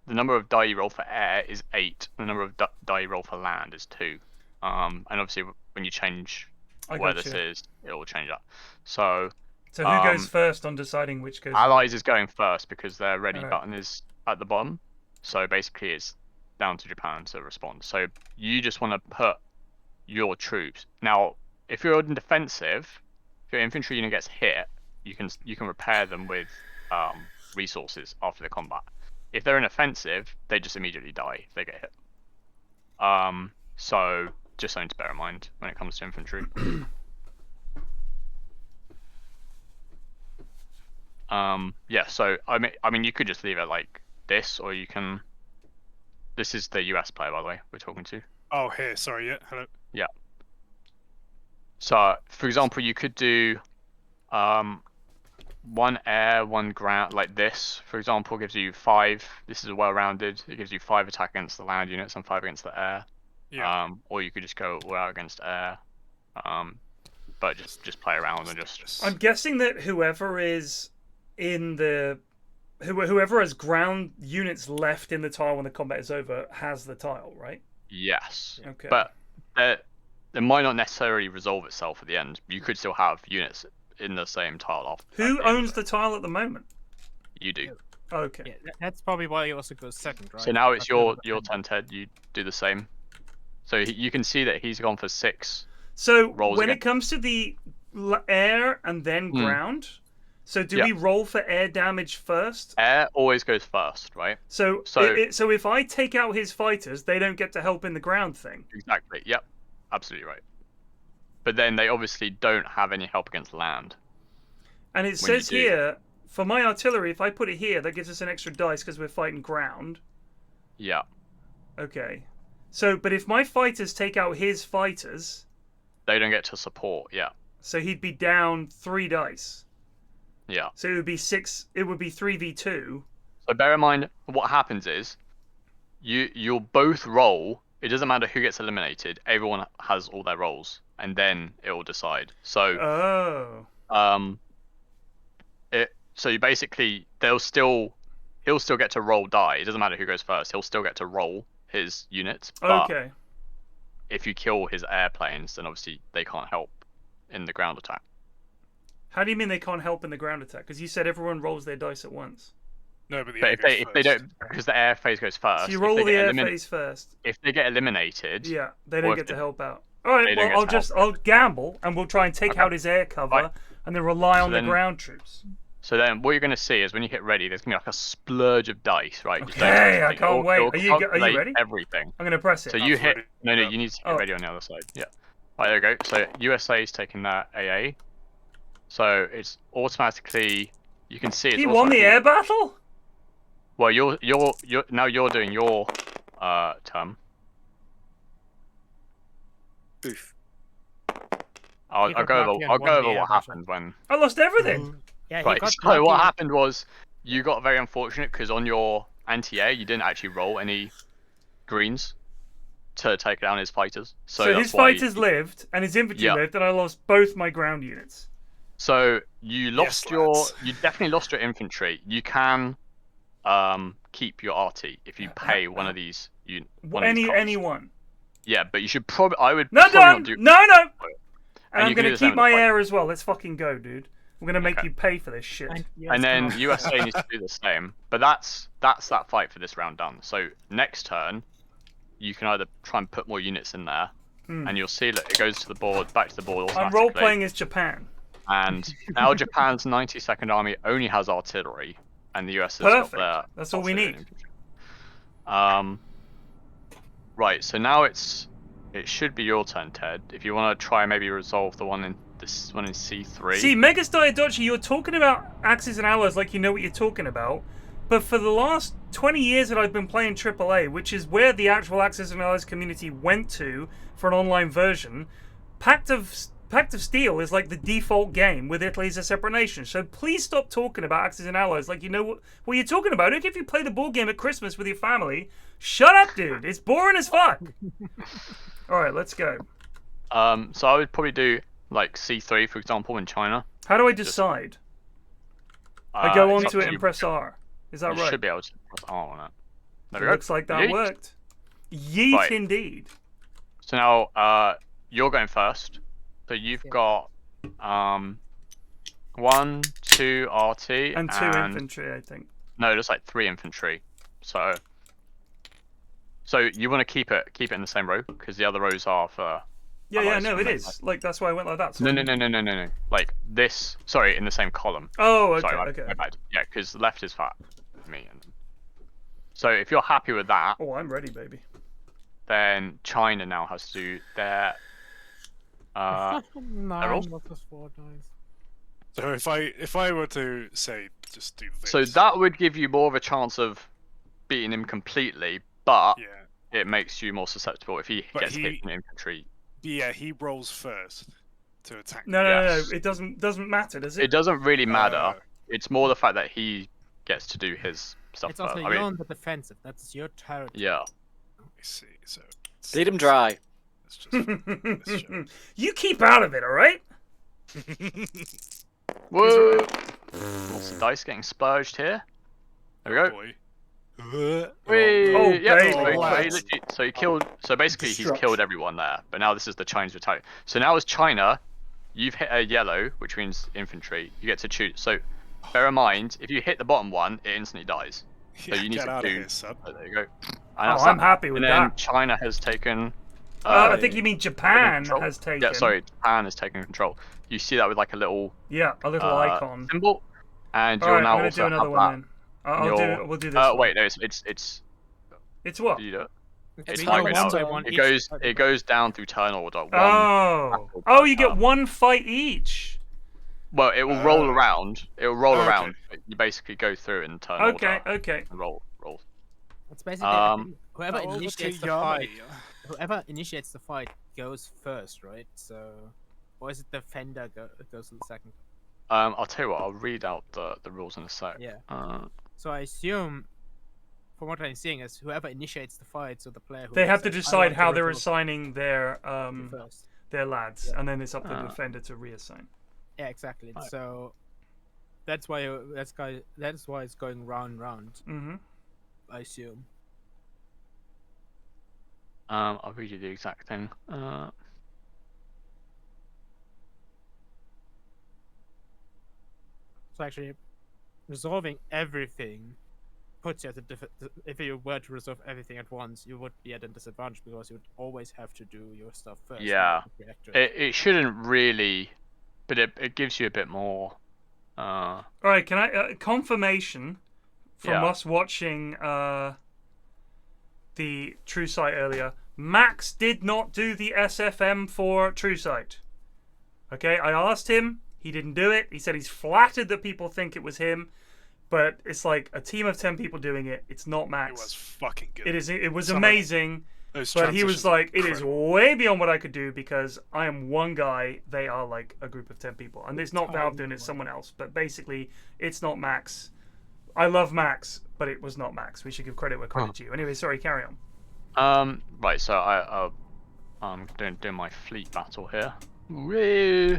[SPEAKER 1] the number of die you roll for air is 8. The number of die you roll for land is 2. And obviously when you change where this is, it will change that. So
[SPEAKER 2] who goes first on deciding which goes?
[SPEAKER 1] Allies is going first because their ready button is at the bottom. So basically it's down to Japan to respond. So you just want to put your troops. Now, if you're in defensive, if your infantry unit gets hit, you can repair them with resources after the combat. If they're in offensive, they just immediately die if they get hit. So just something to bear in mind when it comes to infantry. Yeah, so I mean you could just leave it like this, or you can. This is the US player, by the way, we're talking to.
[SPEAKER 8] Oh, here, sorry, yeah, hello.
[SPEAKER 1] Yeah. So, for example, you could do 1 air, 1 ground, like this, for example, gives you 5. This is well-rounded. It gives you 5 attack against the land units and 5 against the air.
[SPEAKER 8] Yeah.
[SPEAKER 1] Or you could just go all out against air. But just play around and just.
[SPEAKER 2] I'm guessing that whoever is in the. Whoever has ground units left in the tile when the combat is over has the tile, right?
[SPEAKER 1] Yes.
[SPEAKER 2] Okay.
[SPEAKER 1] But it might not necessarily resolve itself at the end. You could still have units in the same tile off.
[SPEAKER 2] Who owns the tile at the moment?
[SPEAKER 1] You do.
[SPEAKER 2] Okay.
[SPEAKER 3] Yeah, that's probably why he also goes second, right?
[SPEAKER 1] So now it's your turn, Ted. You do the same. So you can see that he's gone for 6.
[SPEAKER 2] So
[SPEAKER 1] rolls
[SPEAKER 2] when
[SPEAKER 1] again.
[SPEAKER 2] it comes to the air and then ground, so do we roll for air damage first?
[SPEAKER 1] Air always goes first, right?
[SPEAKER 2] So if I take out his fighters, they don't get to help in the ground thing.
[SPEAKER 1] Exactly. Yep. Absolutely right. But then they obviously don't have any help against land.
[SPEAKER 2] And it says here, for my artillery, if I put it here, that gives us an extra dice because we're fighting ground.
[SPEAKER 1] Yeah.
[SPEAKER 2] Okay. So, but if my fighters take out his fighters,
[SPEAKER 1] they don't get to support. Yeah.
[SPEAKER 2] So he'd be down 3 dice.
[SPEAKER 1] Yeah.
[SPEAKER 2] So it would be 6. It would be 3v2.
[SPEAKER 1] So bear in mind, what happens is, you'll both roll. It doesn't matter who gets eliminated. Everyone has all their rolls, and then it will decide. So. So you basically he'll still get to roll die. It doesn't matter who goes first. He'll still get to roll his units. But
[SPEAKER 2] okay.
[SPEAKER 1] If you kill his airplanes, then obviously they can't help in the ground attack.
[SPEAKER 2] How do you mean they can't help in the ground attack? Because you said everyone rolls their dice at once.
[SPEAKER 8] No, but
[SPEAKER 1] if they don't, because the air phase goes first.
[SPEAKER 2] So you roll the air phase first.
[SPEAKER 1] If they get eliminated,
[SPEAKER 2] yeah, they don't get to help out. All right, well I'll gamble and we'll try and take out his air cover and then rely on the ground troops.
[SPEAKER 1] So then what you're going to see is when you hit ready, there's going to be like a splurge of dice, right?
[SPEAKER 2] Okay, I can't wait. Are you ready?
[SPEAKER 1] Everything.
[SPEAKER 2] I'm going to press it.
[SPEAKER 1] So you hit. No, you need to hit ready on the other side. Yeah. Right, there we go. So USA is taking that AA. So it's automatically. You can see.
[SPEAKER 2] He won the air battle.
[SPEAKER 1] Well, you're now you're doing your term.
[SPEAKER 5] Oof.
[SPEAKER 1] I'll go over what happened when.
[SPEAKER 2] I lost everything.
[SPEAKER 3] Yeah,
[SPEAKER 1] right, so what happened was you got very unfortunate because on your anti-air you didn't actually roll any greens to take down his fighters. So
[SPEAKER 2] his fighters lived and his infantry lived, and I lost both my ground units.
[SPEAKER 1] So you lost you definitely lost your infantry. You can keep your RT if you pay one of these.
[SPEAKER 2] Anyone.
[SPEAKER 1] Yeah, but you should probably. I would.
[SPEAKER 2] No. And
[SPEAKER 1] And
[SPEAKER 2] I'm gonna keep my air as well. Let's fucking go, dude. I'm gonna make you pay for this shit.
[SPEAKER 1] And then USA needs to do the same. But that's that fight for this round done. So next turn, you can either try and put more units in there, and you'll see that it goes to the board, back to the board automatically.
[SPEAKER 2] I'm role playing as Japan.
[SPEAKER 1] And now Japan's 92nd Army only has artillery, and the US has got their.
[SPEAKER 2] That's all we need.
[SPEAKER 1] Right. So now it should be your turn, Ted. If you want to try maybe resolve the one in this one in C3.
[SPEAKER 2] See, Megas Diadochi, you're talking about Axis and Allies like you know what you're talking about, but for the last 20 years that I've been playing AAA, which is where the actual Axis and Allies community went to for an online version, Pact of Steel is like the default game with Italy as a separate nation. So please stop talking about Axis and Allies like you know what you're talking about. If you play the board game at Christmas with your family, shut up, dude. It's boring as fuck. All right, let's go.
[SPEAKER 1] So I would probably do like C3, for example, in China.
[SPEAKER 2] How do I decide? I go on to it and press R. Is that right?
[SPEAKER 1] You should be able to press R on it. There
[SPEAKER 2] It
[SPEAKER 1] we go.
[SPEAKER 2] looks like that
[SPEAKER 1] Yeet.
[SPEAKER 2] worked. Yeet
[SPEAKER 1] Right.
[SPEAKER 2] indeed.
[SPEAKER 1] So now you're going first. So you've got 1, 2 RT
[SPEAKER 2] And 2 infantry, I think.
[SPEAKER 1] No, there's like 3 infantry. So you want to keep it in the same row because the other rows are for.
[SPEAKER 2] Yeah, no, it is. Like that's why I went like that. So
[SPEAKER 1] No. Like this. Sorry, in the same column.
[SPEAKER 2] Oh, okay,
[SPEAKER 1] Sorry,
[SPEAKER 2] okay.
[SPEAKER 1] my bad. Yeah, because the left is for me. So if you're happy with that.
[SPEAKER 2] Oh, I'm ready, baby.
[SPEAKER 1] Then China now has to do their.
[SPEAKER 3] Nine versus 4 dice.
[SPEAKER 8] So if I were to say just do this.
[SPEAKER 1] So that would give you more of a chance of beating him completely, but it makes you more susceptible if he gets hit in infantry.
[SPEAKER 8] Yeah, he rolls first to attack.
[SPEAKER 2] No. It doesn't matter, does it?
[SPEAKER 1] It doesn't really matter. It's more the fact that he gets to do his stuff.
[SPEAKER 3] It's also you're on the defensive. That's your territory.
[SPEAKER 1] Yeah.
[SPEAKER 8] Let me see. So
[SPEAKER 5] bleed him dry.
[SPEAKER 2] You keep out of it, all right?
[SPEAKER 1] Whoa! Lots of dice getting splurged here. There we go. So he killed. So basically, he's killed everyone there. But now this is the Chinese attack. So now as China, you've hit a yellow, which means infantry. You get to choose. So bear in mind, if you hit the bottom one, it instantly dies. So you need to do. There you go.
[SPEAKER 2] I'm happy with
[SPEAKER 1] that.
[SPEAKER 2] that.
[SPEAKER 1] And then China has taken.
[SPEAKER 2] I think you mean Japan has taken.
[SPEAKER 1] Yeah, sorry, Japan has taken control. You see that with like a little.
[SPEAKER 2] Yeah, a little icon.
[SPEAKER 1] Symbol, and
[SPEAKER 2] All
[SPEAKER 1] you'll
[SPEAKER 2] right,
[SPEAKER 1] now
[SPEAKER 2] I'm
[SPEAKER 1] also
[SPEAKER 2] do another
[SPEAKER 1] have
[SPEAKER 2] one
[SPEAKER 1] that.
[SPEAKER 2] then. We'll do this.
[SPEAKER 1] Wait, no, it's.
[SPEAKER 2] It's what?
[SPEAKER 1] It's like now. It goes down through turn order.
[SPEAKER 2] Oh, you get one fight each.
[SPEAKER 1] Well, it will roll around. It will roll around. You basically go through in turn order.
[SPEAKER 2] Okay.
[SPEAKER 1] And roll.
[SPEAKER 3] It's basically whoever initiates the fight. Whoever initiates the fight goes first, right? So, or is it the defender goes second?
[SPEAKER 1] I'll tell you what. I'll read out the rules in a sec.
[SPEAKER 3] Yeah. So I assume, from what I'm seeing, is whoever initiates the fight, so the player. Who
[SPEAKER 2] they have to decide how they're assigning their lads,
[SPEAKER 3] yeah.
[SPEAKER 2] And then it's up to the defender to reassign.
[SPEAKER 3] Yeah, exactly. Right. So that's why it's going round.
[SPEAKER 2] Mm-hmm.
[SPEAKER 3] I assume.
[SPEAKER 1] I'll read you the exact thing.
[SPEAKER 3] So actually, resolving everything puts you at if you were to resolve everything at once, you would be at a disadvantage because you would always have to do your stuff first.
[SPEAKER 1] Yeah, it shouldn't really, but it gives you a bit more.
[SPEAKER 2] All right, can I confirmation from us watching the True Sight earlier? Max did not do the SFM for True Sight. Okay, I asked him. He didn't do it. He said he's flattered that people think it was him, but it's like a team of 10 people doing it. It's not Max.
[SPEAKER 8] It was fucking good.
[SPEAKER 2] It was amazing. But he was like, it is way beyond what I could do because I am one guy. They are like a group of 10 people. And it's not Valve doing it, it's someone else. But basically, it's not Max. I love Max, but it was not Max. We should give credit where credit's due. Anyway, sorry, carry on.
[SPEAKER 1] Right, so I'm doing my fleet battle here. Woo!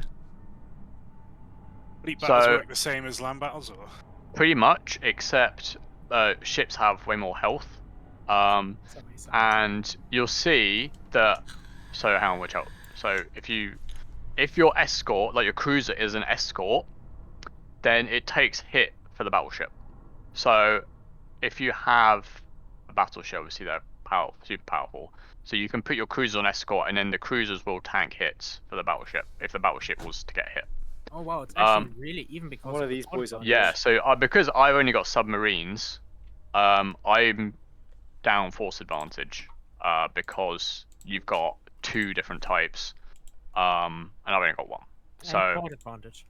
[SPEAKER 8] Fleet battles work the same as land battles, or?
[SPEAKER 1] Pretty much, except ships have way more health. And you'll see that. So hang on, watch out. So if your escort, like your cruiser, is an escort, then it takes hit for the battleship. So if you have a battleship, obviously they're super powerful. So you can put your cruiser on escort, and then the cruisers will tank hits for the battleship if the battleship was to get hit.
[SPEAKER 3] Oh wow, it's actually really even because
[SPEAKER 5] one of these boys are.
[SPEAKER 1] Yeah, so because I've only got submarines, I'm down force advantage because you've got 2 different types, and I've only got 1. So
[SPEAKER 3] port advantage.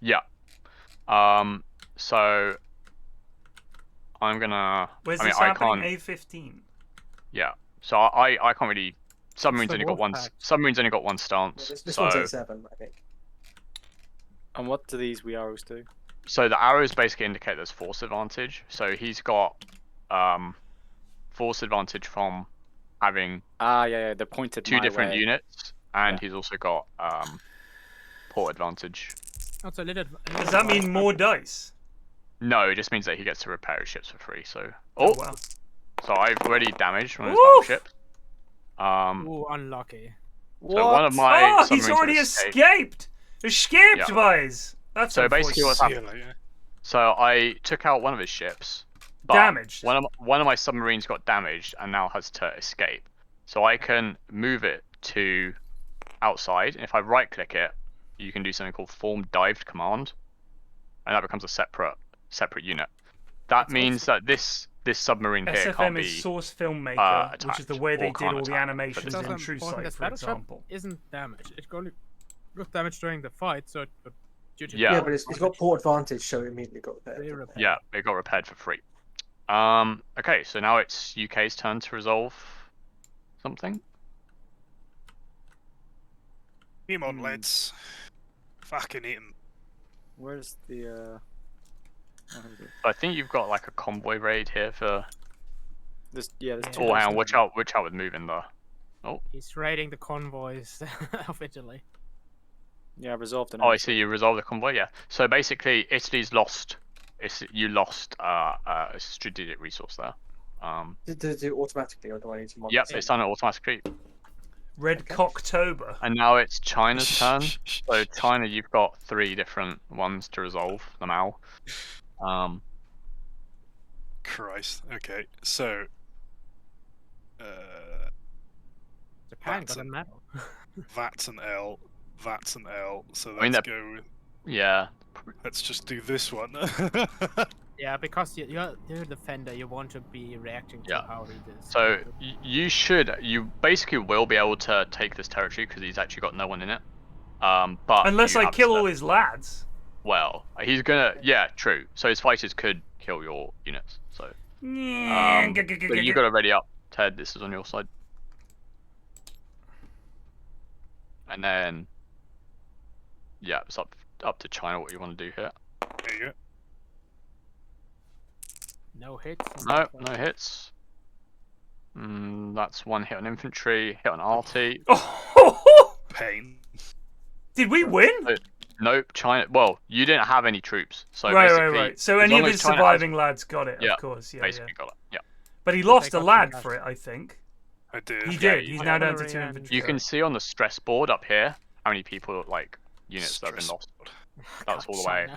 [SPEAKER 1] Yeah. So I'm gonna.
[SPEAKER 2] Where's this happening? A15.
[SPEAKER 1] Yeah. So I can't really. Submarines only got one. Submarines only got 1 stance.
[SPEAKER 4] This one's A7, I think.
[SPEAKER 5] And what do these arrows do?
[SPEAKER 1] So the arrows basically indicate there's force advantage. So he's got force advantage from having
[SPEAKER 5] they're pointed
[SPEAKER 1] 2 different
[SPEAKER 5] way.
[SPEAKER 1] units, and he's also got port advantage.
[SPEAKER 3] Also,
[SPEAKER 2] does that mean more dice?
[SPEAKER 1] No, it just means that he gets to repair his ships for free. So
[SPEAKER 2] wow.
[SPEAKER 1] So I've already damaged one of his
[SPEAKER 2] Oof!
[SPEAKER 1] battleships.
[SPEAKER 3] Ooh, unlucky.
[SPEAKER 1] So one of my
[SPEAKER 2] he's
[SPEAKER 1] submarines
[SPEAKER 2] already
[SPEAKER 1] has escaped.
[SPEAKER 2] Escaped,
[SPEAKER 1] Yeah.
[SPEAKER 2] boys. That's
[SPEAKER 1] So basically what's
[SPEAKER 8] See you
[SPEAKER 1] happened.
[SPEAKER 8] later.
[SPEAKER 1] So I took out one of his ships. But
[SPEAKER 2] damaged.
[SPEAKER 1] One of my submarines got damaged and now has to escape. So I can move it to outside, and if I right click it, you can do something called form dived command, and that becomes a separate unit. That means that this submarine here can't
[SPEAKER 2] SFM
[SPEAKER 1] be
[SPEAKER 2] is Source Filmmaker, which is
[SPEAKER 1] attacked
[SPEAKER 2] the way they
[SPEAKER 1] or
[SPEAKER 2] did
[SPEAKER 1] can't
[SPEAKER 2] all the
[SPEAKER 1] attack.
[SPEAKER 2] animations
[SPEAKER 3] That's
[SPEAKER 2] in
[SPEAKER 3] important.
[SPEAKER 2] True Sight,
[SPEAKER 3] This
[SPEAKER 2] for
[SPEAKER 3] battleship
[SPEAKER 2] example.
[SPEAKER 3] isn't damaged. It only got damaged during the fight, so due to
[SPEAKER 1] Yeah,
[SPEAKER 4] but it's got port advantage, so it immediately got repaired.
[SPEAKER 1] Yeah, it got repaired for free. Okay, so now it's UK's turn to resolve something.
[SPEAKER 8] Come on, lads. Fucking eat 'em.
[SPEAKER 5] Where's the
[SPEAKER 1] I think you've got like a convoy raid here for.
[SPEAKER 5] this? Yeah, there's two.
[SPEAKER 1] Oh, hang on, watch out with moving though. Oh.
[SPEAKER 3] He's raiding the convoys of Italy.
[SPEAKER 5] Yeah, I resolved it.
[SPEAKER 1] Oh, I see. You resolved the convoy. Yeah. So basically, Italy's lost. You lost a strategic resource there.
[SPEAKER 4] Did it do it automatically, or do I need to?
[SPEAKER 1] Yep, it's done it automatically.
[SPEAKER 2] Red Cocktober.
[SPEAKER 1] And now it's China's turn. So China, you've got 3 different ones to resolve them out.
[SPEAKER 8] Christ. Okay, so.
[SPEAKER 3] Japan
[SPEAKER 8] That's
[SPEAKER 3] got a medal.
[SPEAKER 8] That's an L. That's an L. So
[SPEAKER 1] I mean,
[SPEAKER 8] let's go with.
[SPEAKER 1] Yeah.
[SPEAKER 8] Let's just do this one.
[SPEAKER 3] Yeah, because you're a defender, you want to be reacting to how he does.
[SPEAKER 1] So you basically will be able to take this territory because he's actually got no one in it. But
[SPEAKER 2] unless I
[SPEAKER 1] have
[SPEAKER 2] kill
[SPEAKER 1] to-
[SPEAKER 2] all his lads.
[SPEAKER 1] Well, he's gonna. Yeah, true. So his fighters could kill your units. So. But you got to ready up, Ted. This is on your side. And then. Yeah, it's up to China what you want to do here.
[SPEAKER 8] There you go.
[SPEAKER 3] No hits.
[SPEAKER 1] No hits. That's 1 hit on infantry, hit on RT.
[SPEAKER 8] Pain.
[SPEAKER 2] Did we win?
[SPEAKER 1] Nope, China. Well, you didn't have any troops, so
[SPEAKER 2] right. So
[SPEAKER 1] as
[SPEAKER 2] any
[SPEAKER 1] long
[SPEAKER 2] of
[SPEAKER 1] as
[SPEAKER 2] his
[SPEAKER 1] China
[SPEAKER 2] surviving lads got it,
[SPEAKER 1] Yeah,
[SPEAKER 2] of course. Yeah,
[SPEAKER 1] basically got it. Yeah.
[SPEAKER 2] But he lost a
[SPEAKER 3] got
[SPEAKER 2] lad
[SPEAKER 3] two
[SPEAKER 2] for it, I think.
[SPEAKER 8] I did.
[SPEAKER 2] He
[SPEAKER 1] Yeah,
[SPEAKER 2] did. He's now down to 2 infantry.
[SPEAKER 1] You can see on the stress board up here how many people units that have been lost. That's all the way.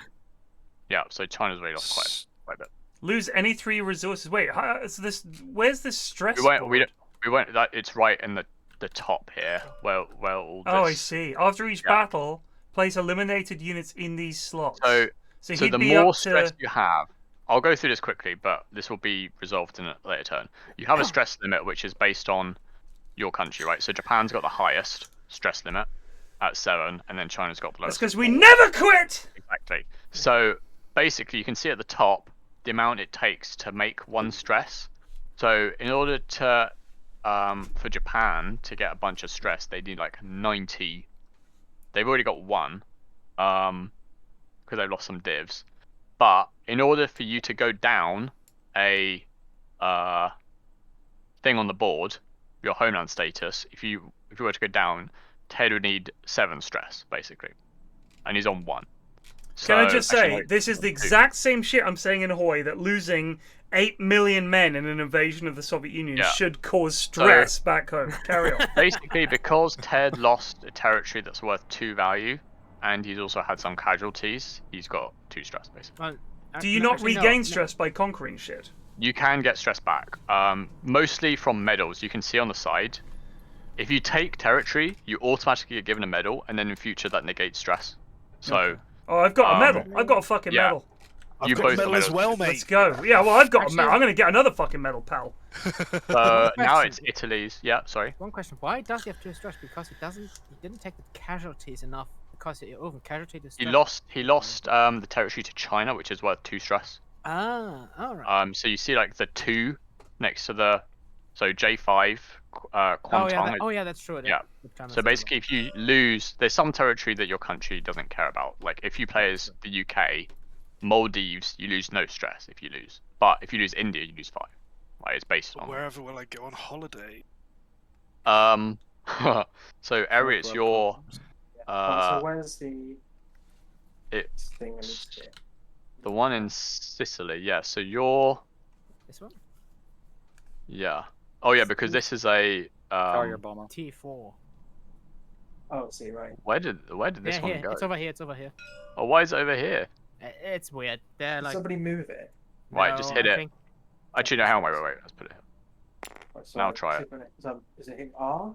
[SPEAKER 1] Yeah, so China's really lost quite a bit.
[SPEAKER 2] Lose any 3 resources. Wait, where's this stress?
[SPEAKER 1] We went. That it's right in the top here. Where all this.
[SPEAKER 2] Oh, I see. After each battle, place eliminated units in these slots.
[SPEAKER 1] So
[SPEAKER 2] he'd
[SPEAKER 1] the
[SPEAKER 2] be
[SPEAKER 1] more
[SPEAKER 2] up to...
[SPEAKER 1] stress you have, I'll go through this quickly, but this will be resolved in a later turn. You have a stress limit which is based on your country, right? So Japan's got the highest stress limit at 7, and then China's got the lowest.
[SPEAKER 2] That's because we never quit.
[SPEAKER 1] Exactly. So basically, you can see at the top the amount it takes to make 1 stress. So in order to for Japan to get a bunch of stress, they need like 90. They've already got 1 because they've lost some divs. But in order for you to go down a thing on the board, your homeland status, if you were to go down, Ted would need 7 stress basically, and he's on 1.
[SPEAKER 2] Can I just say, this is the exact same shit I'm saying in Hawaii, that losing 8 million men in an invasion of the Soviet Union should cause stress back home. Carry on.
[SPEAKER 1] Basically, because Ted lost a territory that's worth 2 value, and he's also had some casualties, he's got 2 stress, basically.
[SPEAKER 3] Well,
[SPEAKER 2] do you not regain stress by conquering shit?
[SPEAKER 1] You can get stress back, mostly from medals. You can see on the side. If you take territory, you automatically get given a medal, and then in future that negates stress. So...
[SPEAKER 2] Okay. Oh, I've got a medal. I've got a fucking medal.
[SPEAKER 8] I've got a medal as well, mate.
[SPEAKER 2] Let's go. Yeah, well, I've got a medal. I'm going to get another fucking medal, pal.
[SPEAKER 1] Now it's Italy's. Yeah, sorry.
[SPEAKER 3] One question. Why does he have 2 stress? Because he didn't take the casualties enough. Because he over casualty the stress.
[SPEAKER 1] He lost the territory to China, which is worth 2 stress.
[SPEAKER 3] Ah, alright.
[SPEAKER 1] So you see like the 2 next to the... So J5, Kwantong.
[SPEAKER 3] Oh yeah, that's true.
[SPEAKER 1] Yeah. So basically, if you lose, there's some territory that your country doesn't care about. Like if you play as the UK, Maldives, you lose no stress if you lose. But if you lose India, you lose 5. Like it's based on.
[SPEAKER 8] Wherever will I go on holiday?
[SPEAKER 1] So Eri, it's your.
[SPEAKER 4] So where's the?
[SPEAKER 1] It's
[SPEAKER 4] thing I need to get?
[SPEAKER 1] The one in Sicily. Yeah. So you're.
[SPEAKER 3] This one.
[SPEAKER 1] Yeah. Oh yeah, because this is a
[SPEAKER 5] Carrier bomber.
[SPEAKER 3] T4.
[SPEAKER 4] Oh, see, right.
[SPEAKER 1] Where did this
[SPEAKER 3] Yeah,
[SPEAKER 1] one
[SPEAKER 3] here.
[SPEAKER 1] go?
[SPEAKER 3] It's over here. It's over here.
[SPEAKER 1] Oh, why is it over here?
[SPEAKER 3] It's weird. They're
[SPEAKER 4] Did
[SPEAKER 3] like.
[SPEAKER 4] somebody move it?
[SPEAKER 1] Right, just hit
[SPEAKER 3] I
[SPEAKER 1] it.
[SPEAKER 3] think-
[SPEAKER 1] Actually, no, hang on, wait. Let's put it here.
[SPEAKER 4] Right, so
[SPEAKER 1] Now try it.
[SPEAKER 4] Is it hitting R?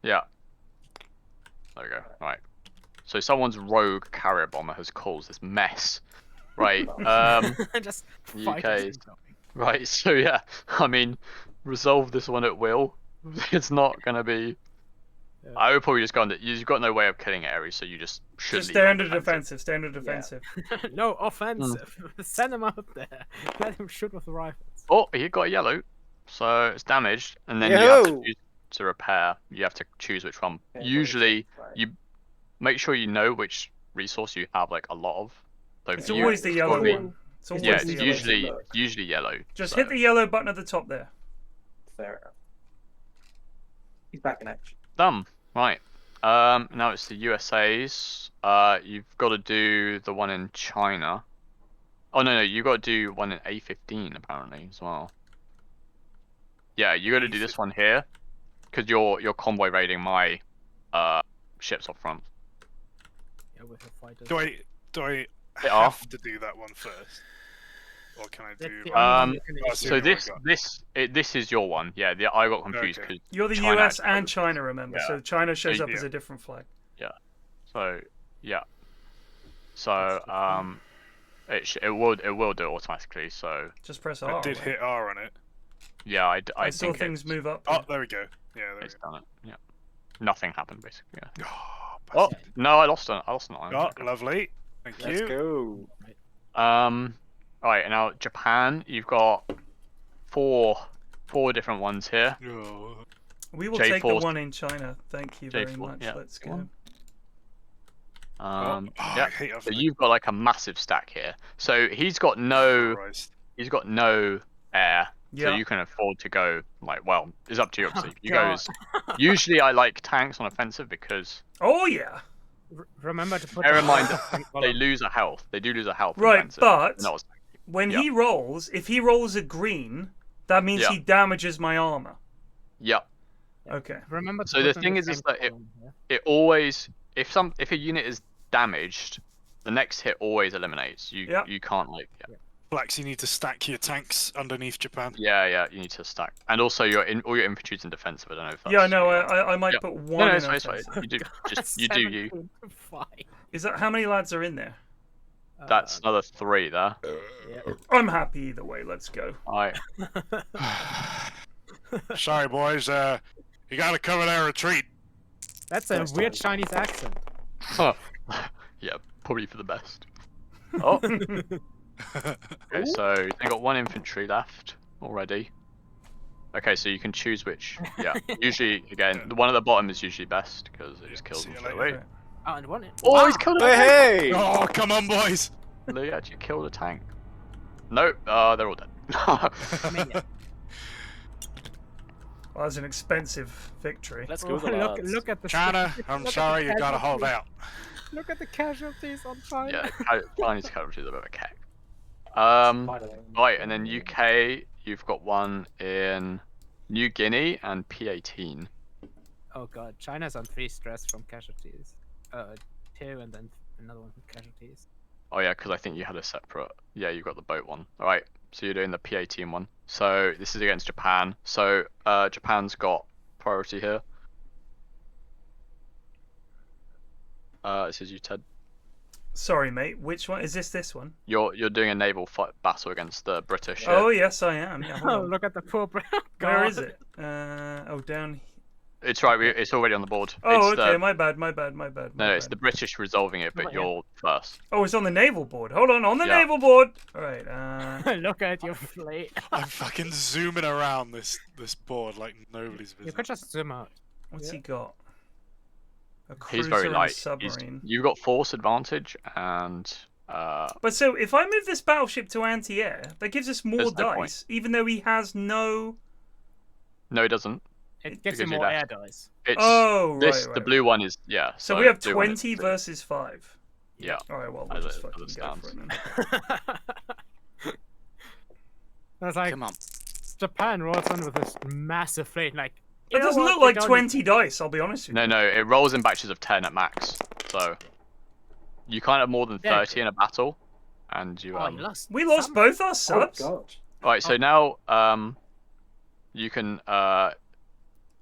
[SPEAKER 1] Yeah. There we go. Right. So someone's rogue carrier bomber has caused this mess. Right.
[SPEAKER 3] Just
[SPEAKER 1] UK's. Right. So yeah, I mean, resolve this one at will. It's not gonna be.
[SPEAKER 3] Yeah.
[SPEAKER 1] I would probably just go on. You've got no way of killing Ares, so you just should.
[SPEAKER 2] Just
[SPEAKER 1] leave it
[SPEAKER 2] standard defensive. Standard defensive.
[SPEAKER 3] No offensive. Send him out there. Let him shoot with the rifles.
[SPEAKER 1] Oh, he got a yellow, so it's damaged, and then you have to choose to repair. You have to choose which one.
[SPEAKER 4] Yeah,
[SPEAKER 1] Usually,
[SPEAKER 4] right.
[SPEAKER 1] you make sure you know which resource you have like a lot of. So
[SPEAKER 2] It's
[SPEAKER 1] you
[SPEAKER 2] always the yellow
[SPEAKER 1] probably-
[SPEAKER 2] one. It's always
[SPEAKER 1] Yeah,
[SPEAKER 2] the
[SPEAKER 1] it's
[SPEAKER 2] yellow.
[SPEAKER 1] usually yellow.
[SPEAKER 2] Just
[SPEAKER 1] so.
[SPEAKER 2] hit the yellow button at the top there.
[SPEAKER 4] Fair enough. He's back in action.
[SPEAKER 1] Done. Right. Now it's the USA's. You've got to do the one in China. Oh no, you've got to do one in A15 apparently as well. Yeah, you got to do this one here, because you're convoy raiding my ships up front.
[SPEAKER 3] Yeah, with the fighters.
[SPEAKER 8] Do I
[SPEAKER 1] They are.
[SPEAKER 8] have to do that one first, or can I
[SPEAKER 3] That's
[SPEAKER 8] do?
[SPEAKER 3] the
[SPEAKER 8] Oh,
[SPEAKER 3] only
[SPEAKER 8] I
[SPEAKER 3] you can
[SPEAKER 8] see
[SPEAKER 1] So
[SPEAKER 8] what I
[SPEAKER 1] this
[SPEAKER 8] got.
[SPEAKER 1] is your one. Yeah, I got confused
[SPEAKER 8] Okay.
[SPEAKER 1] because
[SPEAKER 2] You're the
[SPEAKER 1] China
[SPEAKER 2] US
[SPEAKER 1] actually
[SPEAKER 2] and
[SPEAKER 1] has-
[SPEAKER 2] China, remember?
[SPEAKER 1] Yeah.
[SPEAKER 2] So China shows
[SPEAKER 1] Yeah.
[SPEAKER 2] up as a different flag.
[SPEAKER 1] So yeah. So it will do it automatically. So
[SPEAKER 2] Just press R.
[SPEAKER 8] I did
[SPEAKER 2] right?
[SPEAKER 8] hit R on it.
[SPEAKER 1] yeah,
[SPEAKER 2] I saw
[SPEAKER 1] think
[SPEAKER 2] things move up.
[SPEAKER 8] Oh, there we go. Yeah, there we
[SPEAKER 1] it's
[SPEAKER 8] go.
[SPEAKER 1] done it. Yeah. Nothing happened basically. Yeah.
[SPEAKER 8] Oh,
[SPEAKER 1] Oh no, I lost an iron.
[SPEAKER 8] oh, lovely. Thank
[SPEAKER 5] Let's
[SPEAKER 8] you.
[SPEAKER 5] go.
[SPEAKER 1] Alright, and now Japan, you've got four different ones here.
[SPEAKER 8] Oh.
[SPEAKER 2] We will take the
[SPEAKER 1] J-Force.
[SPEAKER 2] one in China. Thank you very
[SPEAKER 1] J-Force,
[SPEAKER 2] much.
[SPEAKER 1] yeah.
[SPEAKER 2] Let's
[SPEAKER 1] Go
[SPEAKER 2] go.
[SPEAKER 1] on.
[SPEAKER 8] Oh,
[SPEAKER 1] Yeah.
[SPEAKER 8] I hate
[SPEAKER 1] So you've got like a massive stack here. So he's got no air.
[SPEAKER 2] Yeah.
[SPEAKER 1] So you can afford to go like, well, it's up to you obviously. You
[SPEAKER 3] God.
[SPEAKER 1] go usually I like tanks on offensive because
[SPEAKER 2] Oh yeah.
[SPEAKER 3] Remember to put.
[SPEAKER 1] bear in mind
[SPEAKER 3] tank
[SPEAKER 1] they
[SPEAKER 3] column.
[SPEAKER 1] lose a health. They do lose a health on
[SPEAKER 2] Right,
[SPEAKER 1] offensive.
[SPEAKER 2] but
[SPEAKER 1] Not as-
[SPEAKER 2] when
[SPEAKER 1] Yeah.
[SPEAKER 2] he rolls, if he rolls a green, that means
[SPEAKER 1] Yeah.
[SPEAKER 2] he damages my armor.
[SPEAKER 1] yeah.
[SPEAKER 2] Okay.
[SPEAKER 3] Remember to
[SPEAKER 1] So
[SPEAKER 3] put
[SPEAKER 1] the
[SPEAKER 3] them in
[SPEAKER 1] thing is
[SPEAKER 3] same
[SPEAKER 1] that it-
[SPEAKER 3] column, yeah?
[SPEAKER 1] It always if a unit is damaged, the next hit always eliminates. You
[SPEAKER 2] Yeah.
[SPEAKER 1] you can't like
[SPEAKER 8] Flax, you need to stack your tanks underneath Japan.
[SPEAKER 1] yeah, you need to stack. And also all your infantry's in defensive. I don't know if that's
[SPEAKER 2] Yeah, no, I might
[SPEAKER 1] Yeah.
[SPEAKER 2] put
[SPEAKER 1] No,
[SPEAKER 2] one in
[SPEAKER 1] it's fine, it's fine.
[SPEAKER 2] offensive.
[SPEAKER 1] You do just you do you.
[SPEAKER 3] 7.5.
[SPEAKER 2] Is that how many lads are in there?
[SPEAKER 1] That's another 3 there.
[SPEAKER 2] I'm happy either way. Let's go.
[SPEAKER 1] Alright.
[SPEAKER 8] Sorry, boys. You gotta cover their retreat.
[SPEAKER 3] That's a weird Chinese accent.
[SPEAKER 1] Yeah, probably for the best. Oh. Okay, so they got 1 infantry left already. Okay, so you can choose which. Yeah, usually again, the one at the bottom is usually best because it just kills
[SPEAKER 8] See
[SPEAKER 1] them
[SPEAKER 8] you
[SPEAKER 1] straight
[SPEAKER 8] later.
[SPEAKER 1] away.
[SPEAKER 3] Oh, and one.
[SPEAKER 1] Oh, he's killed a tank!
[SPEAKER 5] Hey!
[SPEAKER 8] Oh, come on, boys.
[SPEAKER 1] They actually killed a tank. Nope, they're all dead.
[SPEAKER 3] I mean, yeah.
[SPEAKER 2] Well, that's an expensive victory.
[SPEAKER 5] Let's
[SPEAKER 3] Oh,
[SPEAKER 5] go, the lads.
[SPEAKER 3] look at the.
[SPEAKER 8] China, I'm
[SPEAKER 3] look at
[SPEAKER 8] sorry,
[SPEAKER 3] the
[SPEAKER 8] you gotta hold
[SPEAKER 3] casualties.
[SPEAKER 8] out.
[SPEAKER 3] Look at the casualties on China.
[SPEAKER 1] Yeah, Chinese casualties are a bit of a cack.
[SPEAKER 4] Finally.
[SPEAKER 1] Right, and then UK, you've got one in New Guinea and P18.
[SPEAKER 3] Oh god, China's on 3 stress from casualties. 2 and then another one from casualties.
[SPEAKER 1] Oh yeah, because I think you had a separate. Yeah, you got the boat one. All right, so you're doing the P18 one. So this is against Japan. So Japan's got priority here. This is you, Ted.
[SPEAKER 2] Sorry, mate. Which one is this? This one?
[SPEAKER 1] You're doing a naval battle against the British. Here.
[SPEAKER 2] Oh yes, I am. Yeah, hold
[SPEAKER 3] Oh,
[SPEAKER 2] on.
[SPEAKER 3] look at the poor brown.
[SPEAKER 2] Where is it? Oh, down.
[SPEAKER 1] It's right. It's already on the board.
[SPEAKER 2] Oh,
[SPEAKER 1] it's
[SPEAKER 2] okay.
[SPEAKER 1] The,
[SPEAKER 2] My bad. My bad.
[SPEAKER 1] no, it's the British resolving it, but
[SPEAKER 3] Right,
[SPEAKER 1] you're first.
[SPEAKER 2] Oh, it's on the naval board. Hold on the
[SPEAKER 1] Yeah.
[SPEAKER 2] naval board. All right.
[SPEAKER 3] Look at your fleet.
[SPEAKER 8] I'm fucking zooming around this board like nobody's
[SPEAKER 3] You
[SPEAKER 8] business.
[SPEAKER 3] could just zoom out.
[SPEAKER 2] What's
[SPEAKER 3] Yeah.
[SPEAKER 2] he got? A
[SPEAKER 1] He's
[SPEAKER 2] cruiser
[SPEAKER 1] very
[SPEAKER 2] and a
[SPEAKER 1] light.
[SPEAKER 2] submarine.
[SPEAKER 1] You've got force advantage and.
[SPEAKER 2] But so if I move this battleship to anti-air, that gives us more
[SPEAKER 1] There's no point.
[SPEAKER 2] dice, even though he has no.
[SPEAKER 1] No, it doesn't.
[SPEAKER 3] It gives you
[SPEAKER 1] Because you
[SPEAKER 3] more air
[SPEAKER 1] left.
[SPEAKER 3] dice.
[SPEAKER 1] It's
[SPEAKER 2] Oh,
[SPEAKER 1] this.
[SPEAKER 2] right.
[SPEAKER 1] The blue one is yeah.
[SPEAKER 2] So we have
[SPEAKER 1] blue one is
[SPEAKER 2] 20
[SPEAKER 1] blue.
[SPEAKER 2] versus 5.
[SPEAKER 1] Yeah.
[SPEAKER 2] All right. Well, we'll
[SPEAKER 1] As
[SPEAKER 2] just
[SPEAKER 1] it
[SPEAKER 2] fucking go
[SPEAKER 1] stands.
[SPEAKER 2] for it then.
[SPEAKER 3] That's like
[SPEAKER 5] Come on.
[SPEAKER 3] just Japan rolls in with this massive fleet, like.
[SPEAKER 2] It doesn't look like 20 dice, I'll be honest with you.
[SPEAKER 1] No, it rolls in batches of 10 at max. So you can't have more than 30 in a battle, and you
[SPEAKER 2] we lost both our subs.
[SPEAKER 4] Oh god.
[SPEAKER 1] Right, so now you can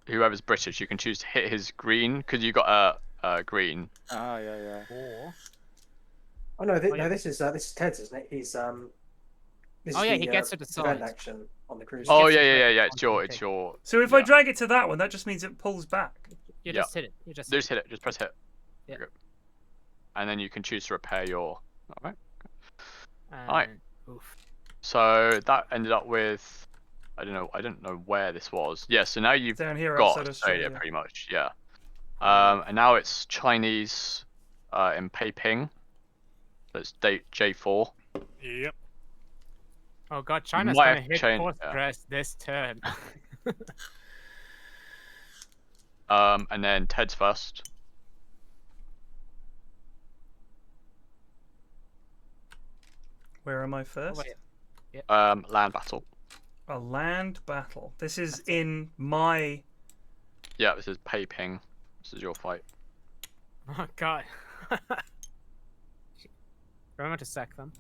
[SPEAKER 1] whoever's British, you can choose to hit his green because you got a green.
[SPEAKER 5] Ah, yeah.
[SPEAKER 4] Oh no, this is Ted's, isn't it? He's This is
[SPEAKER 3] he gets to decide.
[SPEAKER 4] event action on the cruise.
[SPEAKER 1] Oh yeah. It's your.
[SPEAKER 2] So if I drag it to that one, that just means it pulls back.
[SPEAKER 3] You just hit it.
[SPEAKER 1] Just hit it. Just press hit.
[SPEAKER 3] Yeah.
[SPEAKER 1] And then you can choose to repair your. Alright.
[SPEAKER 3] Alright.
[SPEAKER 1] So that ended up with. I don't know where this was. Yeah. So now you've
[SPEAKER 2] down here
[SPEAKER 1] got
[SPEAKER 2] outside
[SPEAKER 1] Australia
[SPEAKER 2] Australia.
[SPEAKER 1] pretty much. Yeah. And now it's Chinese in Peiping. That's J4.
[SPEAKER 8] Yep.
[SPEAKER 3] Oh god, China's
[SPEAKER 1] Might
[SPEAKER 3] gonna
[SPEAKER 1] have
[SPEAKER 3] hit
[SPEAKER 1] changed-
[SPEAKER 3] force press this turn.
[SPEAKER 1] And then Ted's first.
[SPEAKER 2] Where am I first?
[SPEAKER 1] Land battle.
[SPEAKER 2] A land battle. This is in my.
[SPEAKER 1] Yeah, this is Peiping. This is your fight.
[SPEAKER 3] Oh god. Remember to sack them.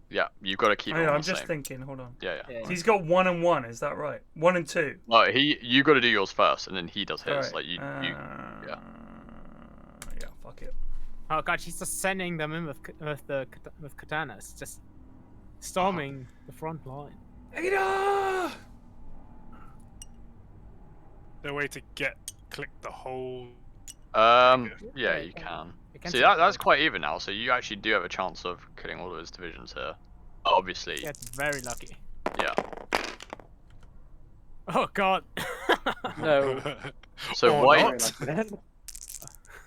[SPEAKER 1] Yeah, you've got to keep.
[SPEAKER 2] Oh,
[SPEAKER 1] it
[SPEAKER 2] yeah,
[SPEAKER 1] on
[SPEAKER 2] I'm
[SPEAKER 1] the
[SPEAKER 2] just
[SPEAKER 1] same.
[SPEAKER 2] thinking. Hold on.
[SPEAKER 1] Yeah.
[SPEAKER 2] So he's got 1 and 1. Is that right? 1 and 2.
[SPEAKER 1] No, you got to do yours first, and then he does his.
[SPEAKER 2] Right.
[SPEAKER 1] Like you.
[SPEAKER 2] Yeah, fuck it.
[SPEAKER 3] Oh god, she's just sending them in with katanas, just storming the front line.
[SPEAKER 2] Ada!
[SPEAKER 8] No way to click the whole.
[SPEAKER 1] Yeah, you can. See, that's quite even now. So you actually do have a chance of killing all of his divisions here. Obviously.
[SPEAKER 3] That's very lucky.
[SPEAKER 1] Yeah.
[SPEAKER 3] Oh god.
[SPEAKER 5] No.
[SPEAKER 1] So
[SPEAKER 8] Or
[SPEAKER 1] white.
[SPEAKER 8] not.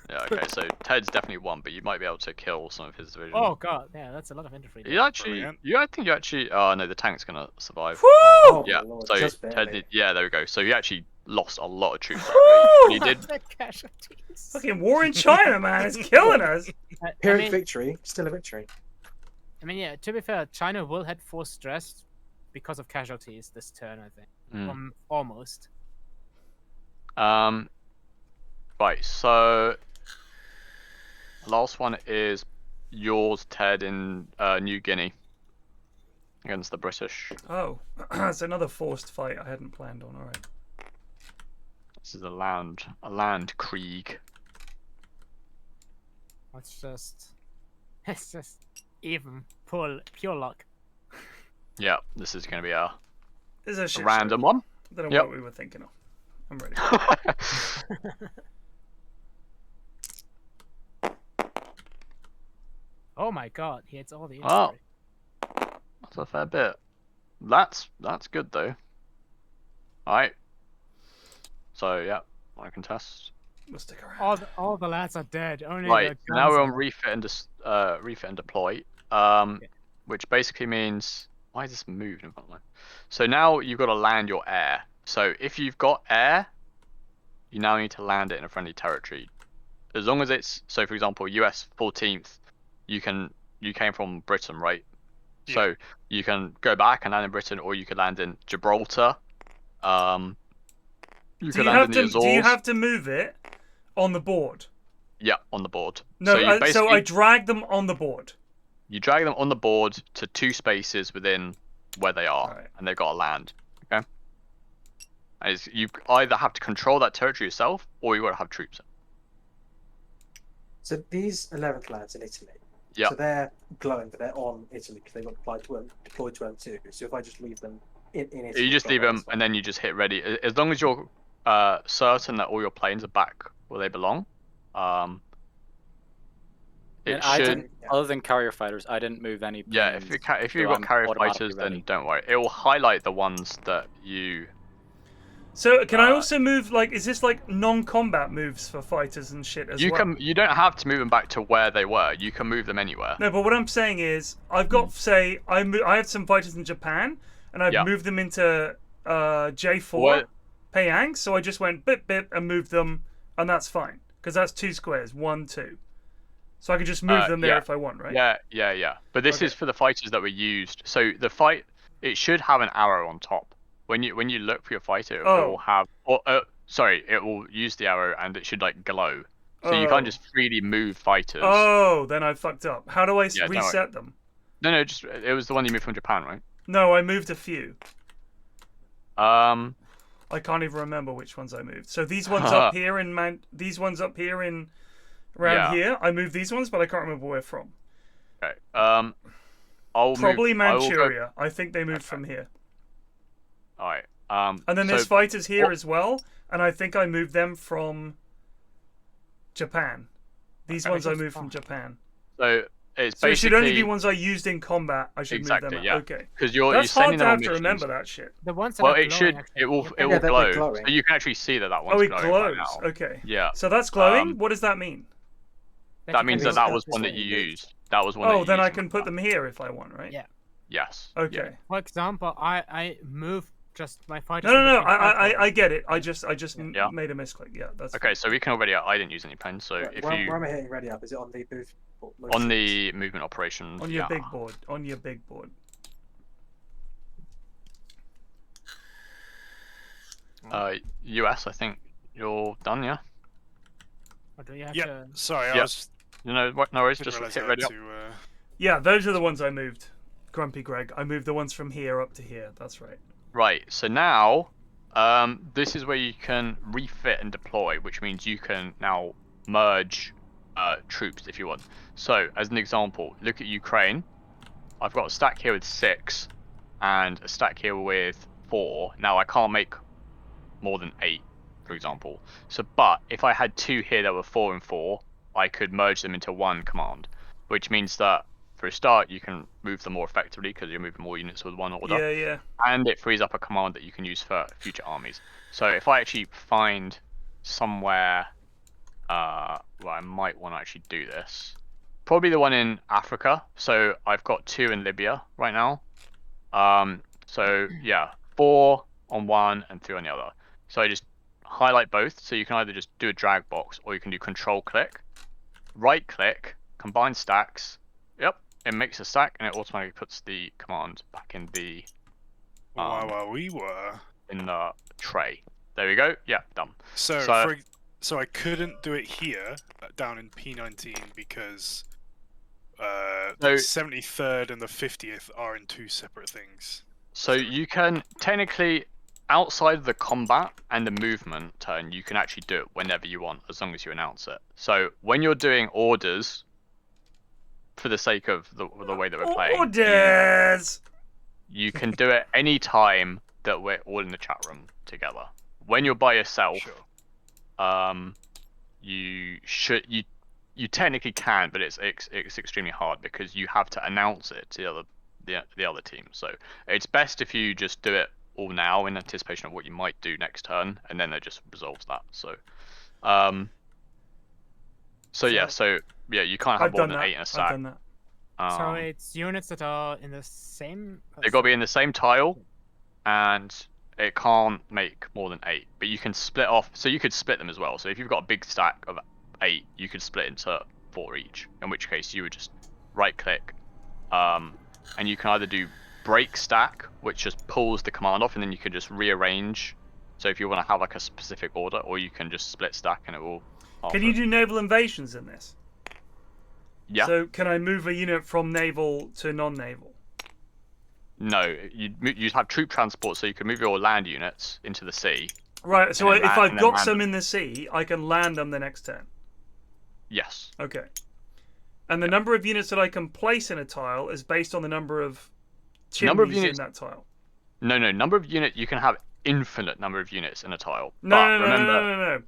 [SPEAKER 1] Yeah. Okay. So Ted's definitely won, but you might be able to kill some of his division.
[SPEAKER 3] Oh god, yeah, that's a lot of infantry.
[SPEAKER 1] I think you actually. Oh no, the tank's gonna survive.
[SPEAKER 2] Woo!
[SPEAKER 1] Yeah.
[SPEAKER 4] Lord,
[SPEAKER 1] So
[SPEAKER 4] just
[SPEAKER 1] Ted
[SPEAKER 4] barely.
[SPEAKER 1] did. Yeah, there we go. So he actually lost a lot of troops. But he did.
[SPEAKER 3] Casualties.
[SPEAKER 2] Fucking war in China, man. It's killing us.
[SPEAKER 4] Pyrrhic victory, still a victory.
[SPEAKER 3] I mean, yeah. To be fair, China will head force stress because of casualties this turn. I think. Almost.
[SPEAKER 1] Right. So. Last one is yours, Ted, in New Guinea against the British.
[SPEAKER 2] Oh, it's another forced fight I hadn't planned on. All right.
[SPEAKER 1] This is a land krieg.
[SPEAKER 3] It's just even pure luck.
[SPEAKER 1] Yeah, this is going to be a
[SPEAKER 2] This is a shit
[SPEAKER 1] random
[SPEAKER 2] show.
[SPEAKER 1] one.
[SPEAKER 2] I don't know what we were thinking of. I'm ready.
[SPEAKER 3] Oh my god, he hits all the
[SPEAKER 1] Oh.
[SPEAKER 3] infantry.
[SPEAKER 1] That's a fair bit. That's good though. Alright. So yeah, I can test.
[SPEAKER 2] We'll stick around.
[SPEAKER 3] All the lads are dead. Only
[SPEAKER 1] Right,
[SPEAKER 3] the
[SPEAKER 1] now we're on
[SPEAKER 3] guns
[SPEAKER 1] refit and deploy. Which basically means why is this moved in front of me? So now you've got to land your air. So if you've got air, you now need to land it in a friendly territory. As long as it's so, for example, US 14th, you came from Britain, right?
[SPEAKER 8] Yeah.
[SPEAKER 1] So you can go back and land in Britain, or you could land in Gibraltar. You
[SPEAKER 2] Do
[SPEAKER 1] could land in the Azores.
[SPEAKER 2] you have to move it on the board?
[SPEAKER 1] Yeah, on the board.
[SPEAKER 2] No,
[SPEAKER 1] So,
[SPEAKER 2] so I drag them on the board.
[SPEAKER 1] You drag them on the board to 2 spaces within where they are,
[SPEAKER 2] Right.
[SPEAKER 1] and they've got to land. Okay. And you either have to control that territory yourself, or you got to have troops.
[SPEAKER 4] So these 11th lads in Italy.
[SPEAKER 1] Yeah.
[SPEAKER 4] So they're glowing, but they're on Italy because they got deployed to M2. So if I just leave them in Italy,
[SPEAKER 1] You just leave them, and then you just hit ready. As long as you're certain that all your planes are back where they belong. It
[SPEAKER 5] I
[SPEAKER 1] should.
[SPEAKER 5] didn't, other than carrier fighters, I didn't move any.
[SPEAKER 1] Yeah,
[SPEAKER 5] planes,
[SPEAKER 1] if you've
[SPEAKER 5] so
[SPEAKER 1] got
[SPEAKER 5] I'm
[SPEAKER 1] carrier
[SPEAKER 5] automatically
[SPEAKER 1] fighters,
[SPEAKER 5] ready.
[SPEAKER 1] then don't worry. It will highlight the ones that you.
[SPEAKER 2] So can I also move, like, is this like non-combat moves for fighters and shit as well?
[SPEAKER 1] You don't have to move them back to where they were. You can move them anywhere.
[SPEAKER 2] No, but what I'm saying is, I've got, say, I have some fighters in Japan, and I've moved them into J4,
[SPEAKER 1] What?
[SPEAKER 2] Peiyang, so I just went bip bip and moved them, and that's fine, because that's 2 squares, 1, 2. So I can just move them there if I want, right?
[SPEAKER 1] Yeah. But this is for the fighters that were used. So the fight, it should have an arrow on top. when you look for your fighter, it will have, sorry, it will use the arrow and it should like glow. So you can't just freely move fighters.
[SPEAKER 2] Oh, then I fucked up. How do I reset them?
[SPEAKER 1] No, just it was the one you moved from Japan, right?
[SPEAKER 2] No, I moved a few. I can't even remember which ones I moved. So these ones up here in these ones up here in around here. I moved these ones, but I can't remember where from.
[SPEAKER 1] Okay.
[SPEAKER 2] Probably Manchuria. I think they moved from here.
[SPEAKER 1] All right.
[SPEAKER 2] And then there's fighters here as well, and I think I moved them from Japan. These ones I moved from Japan.
[SPEAKER 1] So it's
[SPEAKER 2] basically. So it should only be ones I used in combat. I should move them.
[SPEAKER 1] Yeah.
[SPEAKER 2] Okay.
[SPEAKER 1] Because
[SPEAKER 2] That's hard to have to remember that shit.
[SPEAKER 3] The ones that
[SPEAKER 1] well,
[SPEAKER 3] are
[SPEAKER 1] it should. It will glow. So you can actually see that one's glowing.
[SPEAKER 2] Oh, it glows.
[SPEAKER 1] Right now.
[SPEAKER 2] Okay.
[SPEAKER 1] Yeah.
[SPEAKER 2] So that's glowing. What does that mean?
[SPEAKER 1] That means that was one that you used. That was one.
[SPEAKER 2] Oh, then I can put them here if I want, right?
[SPEAKER 3] Yeah.
[SPEAKER 1] Yes.
[SPEAKER 2] Okay.
[SPEAKER 1] Yeah.
[SPEAKER 3] For example, I move just my fighters.
[SPEAKER 2] No. I get it. I just made a misclick. Yeah, that's
[SPEAKER 1] okay. So we can already. I didn't use any pens. So if you.
[SPEAKER 4] Where am I hitting ready up? Is it on the booth?
[SPEAKER 1] On the movement operations.
[SPEAKER 2] On your big board. On your big board.
[SPEAKER 1] US, I think you're done. Yeah.
[SPEAKER 3] Or do you have
[SPEAKER 8] to... Sorry, I was.
[SPEAKER 1] No worries. Just hit ready up.
[SPEAKER 2] Yeah, those are the ones I moved. Grumpy Greg. I moved the ones from here up to here. That's right.
[SPEAKER 1] Right. So now, this is where you can refit and deploy, which means you can now merge troops if you want. So, as an example, look at Ukraine. I've got a stack here with 6, and a stack here with 4. Now I can't make more than 8, for example. So, but if I had 2 here that were 4 and 4, I could merge them into one command, which means that for a start you can move them more effectively because you're moving more units with one order.
[SPEAKER 2] Yeah.
[SPEAKER 1] And it frees up a command that you can use for future armies. So if I actually find somewhere where I might want to actually do this, probably the one in Africa. So I've got 2 in Libya right now. So yeah, 4 on one and 3 on the other. So I just highlight both. So you can either just do a drag box or you can do control click, right click, combine stacks. Yep, it makes a stack and it automatically puts the command back in the in the tray. There we go. Yeah, done.
[SPEAKER 8] So I couldn't do it here down in P19 because the 73rd and the 50th are in 2 separate things.
[SPEAKER 1] So you can technically, outside of the combat and the movement turn, you can actually do it whenever you want, as long as you announce it. So when you're doing orders, for the sake of the way that we're playing,
[SPEAKER 2] orders,
[SPEAKER 1] you can do it any time that we're all in the chat room together. When you're by yourself, you technically can, but it's extremely hard because you have to announce it to the other team. So it's best if you just do it all now in anticipation of what you might do next turn, and then it just resolves that. So yeah, you can't have more than 8 in a stack.
[SPEAKER 2] I've done that.
[SPEAKER 3] So it's units that are in the same.
[SPEAKER 1] They've got to be in the same tile, and it can't make more than 8. But you can split off, so you could split them as well. So if you've got a big stack of 8, you could split into 4 each. In which case you would just right click, and you can either do break stack, which just pulls the command off, and then you can just rearrange. So if you want to have like a specific order, or you can just split stack and it will.
[SPEAKER 2] Can you do naval invasions in this?
[SPEAKER 1] Yeah.
[SPEAKER 2] So can I move a unit from naval to non-naval?
[SPEAKER 1] No, you'd have troop transport, so you can move your land units into the sea.
[SPEAKER 2] Right. So if I've got some in the sea, I can land them the next turn.
[SPEAKER 1] Yes.
[SPEAKER 2] Okay. And the number of units that I can place in a tile is based on the number of chimneys in that tile.
[SPEAKER 1] No. Number of unit, you can have infinite number of units in a tile.
[SPEAKER 2] No.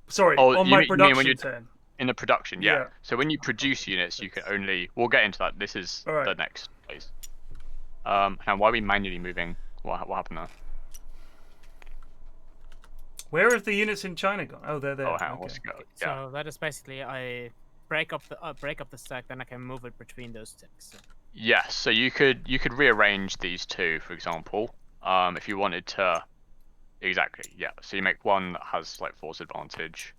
[SPEAKER 2] Sorry, on my production turn.
[SPEAKER 1] In the production, yeah. So when you produce units, you can only. We'll get into that. This is the next phase. And why are we manually moving? What happened there?
[SPEAKER 2] Where have the units in China gone? Oh, they're there.
[SPEAKER 1] Oh, hang on, let's go. Yeah.
[SPEAKER 3] So that is basically I break up the stack, then I can move it between those sticks. So.
[SPEAKER 1] Yes. So you could rearrange these 2, for example, if you wanted to. Exactly. Yeah. So you make one that has like force advantage.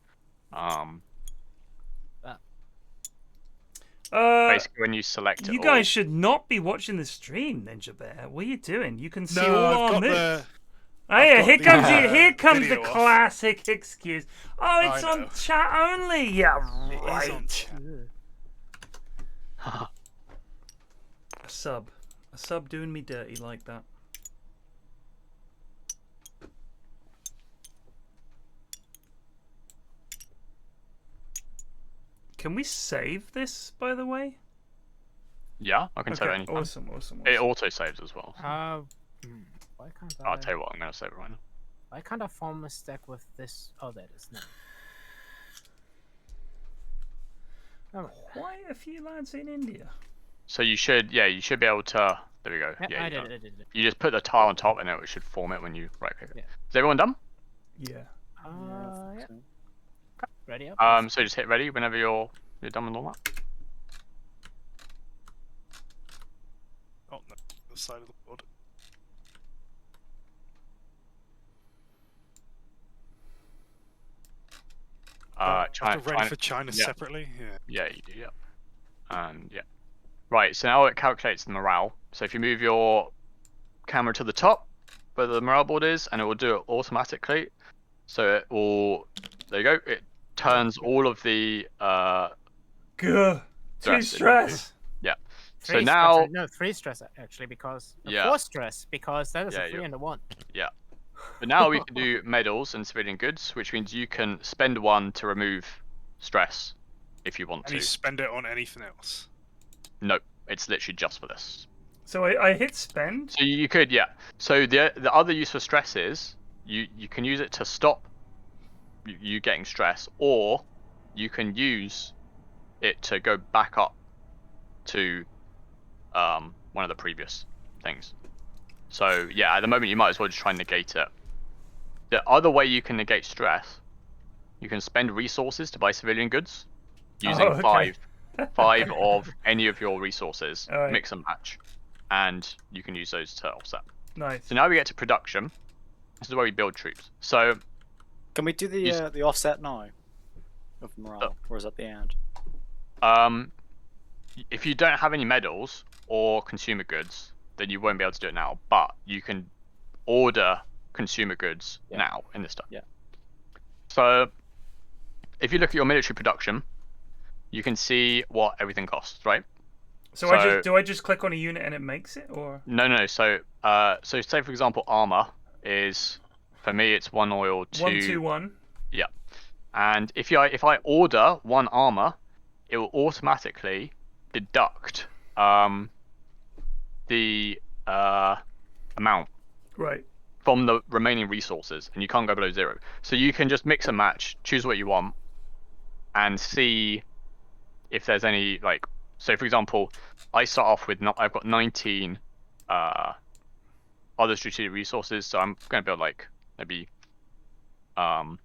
[SPEAKER 1] Basically, when you select it,
[SPEAKER 2] you guys should not be watching the stream, Ninja Bear. What are you doing? You can see all our moves. Oh yeah, here comes the
[SPEAKER 8] video off.
[SPEAKER 2] classic excuse. Oh, it's
[SPEAKER 8] I
[SPEAKER 2] on
[SPEAKER 8] know.
[SPEAKER 2] chat only. Yeah,
[SPEAKER 8] It is on
[SPEAKER 2] right.
[SPEAKER 8] chat.
[SPEAKER 2] A sub doing me dirty like that. Can we save this, by the way?
[SPEAKER 1] Yeah, I can save it anytime.
[SPEAKER 2] Awesome.
[SPEAKER 1] It auto saves as well.
[SPEAKER 3] Why can't
[SPEAKER 1] I'll tell you what, I'm going to save it right now.
[SPEAKER 3] Why can't I form a stack with this? Oh, that is no. Oh,
[SPEAKER 2] Quite a few lads in India.
[SPEAKER 1] So you should be able to. There we go.
[SPEAKER 3] yeah, I
[SPEAKER 1] you
[SPEAKER 3] did
[SPEAKER 1] done.
[SPEAKER 3] it. I did it.
[SPEAKER 1] You just put the tile on top, and it should form it when you right click it.
[SPEAKER 3] Yeah.
[SPEAKER 1] Is everyone done?
[SPEAKER 2] Yeah.
[SPEAKER 3] Yeah. Ready up.
[SPEAKER 1] So just hit ready whenever you're done with all that.
[SPEAKER 8] Oh no, the side of the board.
[SPEAKER 1] China,
[SPEAKER 8] ready for China separately. Yeah.
[SPEAKER 1] Yeah, you do. Yeah. And yeah. Right. So now it calculates the morale. So if you move your camera to the top, where the morale board is, and it will do it automatically. So it will. There you go. It turns all of the
[SPEAKER 2] Gah. Two stress.
[SPEAKER 1] Yeah. So
[SPEAKER 3] Three
[SPEAKER 1] now.
[SPEAKER 3] stress, no, 3 stress actually because
[SPEAKER 1] Yeah.
[SPEAKER 3] 4 stress because that is
[SPEAKER 1] Yeah,
[SPEAKER 3] a 3 and a 1.
[SPEAKER 1] Yeah. But now we can do medals and civilian goods, which means you can spend 1 to remove stress if you want
[SPEAKER 8] And
[SPEAKER 1] to.
[SPEAKER 8] you spend it on anything else.
[SPEAKER 1] Nope, it's literally just for this.
[SPEAKER 2] So I hit spend.
[SPEAKER 1] So you could, yeah. So the other use for stress is you can use it to stop you getting stress, or you can use it to go back up to one of the previous things. So yeah, at the moment you might as well just try and negate it. The other way you can negate stress, you can spend resources to buy civilian goods using five of any of your resources,
[SPEAKER 2] right.
[SPEAKER 1] Mix and match, and you can use those to offset.
[SPEAKER 2] Nice.
[SPEAKER 1] So now we get to production. This is where we build troops. So
[SPEAKER 5] can we do the offset now of morale, or is that the end?
[SPEAKER 1] If you don't have any medals or consumer goods, then you won't be able to do it now. But you can order consumer goods now in this stuff.
[SPEAKER 5] Yeah.
[SPEAKER 1] So if you look at your military production, you can see what everything costs, right?
[SPEAKER 2] So do I just click on a unit and it makes it, or?
[SPEAKER 1] No. So say for example, armor is, for me it's 1 oil, 2.
[SPEAKER 2] 121.
[SPEAKER 1] Yeah. And if I order 1 armor, it will automatically deduct the amount
[SPEAKER 2] right
[SPEAKER 1] from the remaining resources, and you can't go below 0. So you can just mix and match, choose what you want, and see if there's any, like, so for example, I start off with I've got 19 other strategic resources, so I'm going to build like maybe 5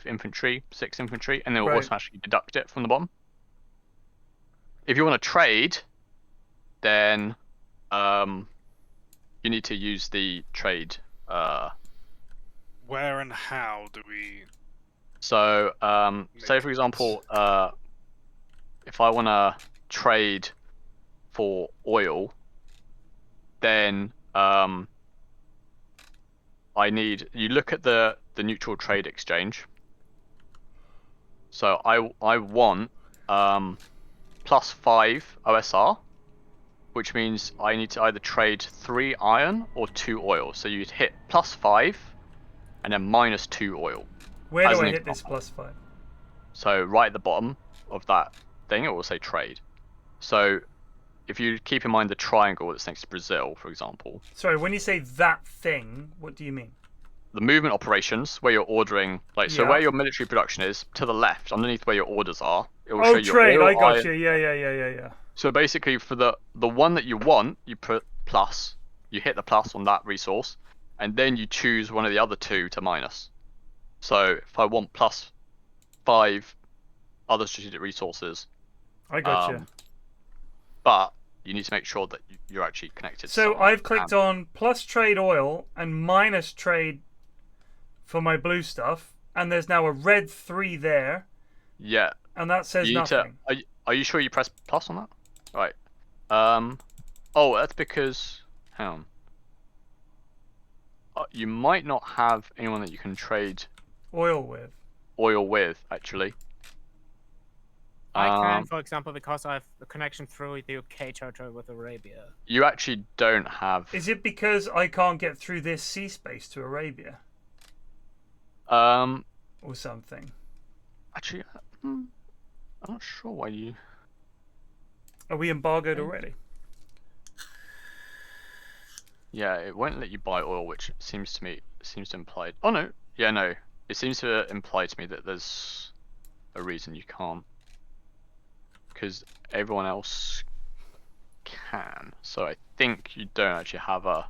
[SPEAKER 1] infantry, 6 infantry, and then we'll automatically deduct it from the bottom. If you want to trade, then you need to use the trade.
[SPEAKER 8] Where and how do we?
[SPEAKER 1] So, say for example, if I want to trade for oil, then you look at the neutral trade exchange. So I want +5 OSR, which means I need to either trade 3 iron or 2 oil. So you'd hit +5 and then -2 oil.
[SPEAKER 2] Where do I hit this +5?
[SPEAKER 1] So right at the bottom of that thing, it will say trade. So if you keep in mind the triangle that's next to Brazil, for example.
[SPEAKER 2] Sorry, when you say that thing, what do you mean?
[SPEAKER 1] The movement operations, where you're ordering, like, so where your military production is, to the left, underneath where your orders are, it will show you
[SPEAKER 2] trade,
[SPEAKER 1] oil,
[SPEAKER 2] I got
[SPEAKER 1] iron.
[SPEAKER 2] you, yeah.
[SPEAKER 1] So basically, for the one that you want, you put plus, you hit the plus on that resource, and then you choose one of the other 2 to minus. So if I want +5 other strategic resources,
[SPEAKER 2] I got you.
[SPEAKER 1] But you need to make sure that you're actually connected.
[SPEAKER 2] So I've clicked on plus trade oil and minus trade for my blue stuff, and there's now a red 3 there.
[SPEAKER 1] Yeah.
[SPEAKER 2] And that says nothing.
[SPEAKER 1] Are you sure you press plus on that? Right. Oh, that's because. Hang on. you might not have anyone that you can trade
[SPEAKER 2] oil with,
[SPEAKER 1] actually.
[SPEAKER 3] I can, for example, because I have a connection through the UK territory with Arabia.
[SPEAKER 1] You actually don't have.
[SPEAKER 2] Is it because I can't get through this sea space to Arabia? Or something.
[SPEAKER 1] Actually, I'm not sure why you.
[SPEAKER 2] Are we embargoed already?
[SPEAKER 1] Yeah, it won't let you buy oil, which seems to imply. Oh no, yeah, no. It seems to imply to me that there's a reason you can't, because everyone else can. So I think you don't actually have a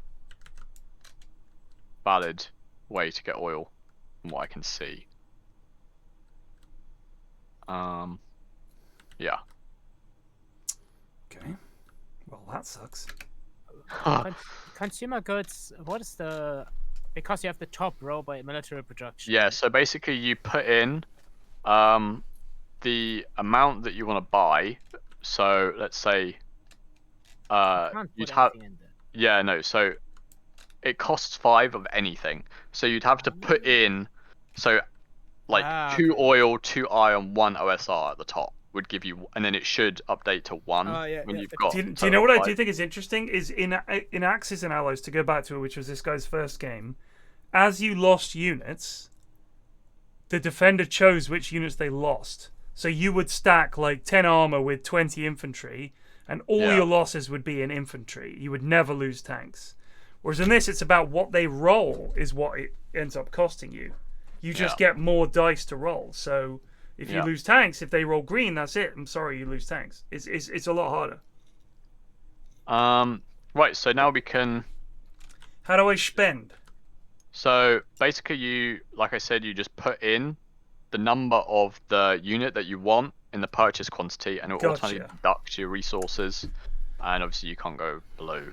[SPEAKER 1] valid way to get oil, from what I can see. Yeah.
[SPEAKER 2] Okay. Well, that sucks.
[SPEAKER 3] Consumer goods. What is the? Because you have the top row by military production.
[SPEAKER 1] Yeah. So basically, you put in the amount that you want to buy. So let's say you'd have. Yeah. No. So it costs 5 of anything. So you'd have to put in. So like 2 oil, 2 iron, 1 OSR at the top would give you, and then it should update to 1 when you've got.
[SPEAKER 2] Do you know what I do think is interesting is in Axis and Allies, to go back to it, which was this guy's first game, as you lost units, the defender chose which units they lost. So you would stack like 10 armor with 20 infantry, and all your losses would be in infantry. You would never lose tanks. Whereas in this, it's about what they roll is what it ends up costing you. You just get more dice to roll. So if you lose tanks, if they roll green, that's it. I'm sorry, you lose tanks. It's a lot harder.
[SPEAKER 1] Right. So now we can.
[SPEAKER 2] How do I spend?
[SPEAKER 1] So basically, you, like I said, you just put in the number of the unit that you want in the purchase quantity, and it will automatically deduct your resources. And obviously, you can't go below.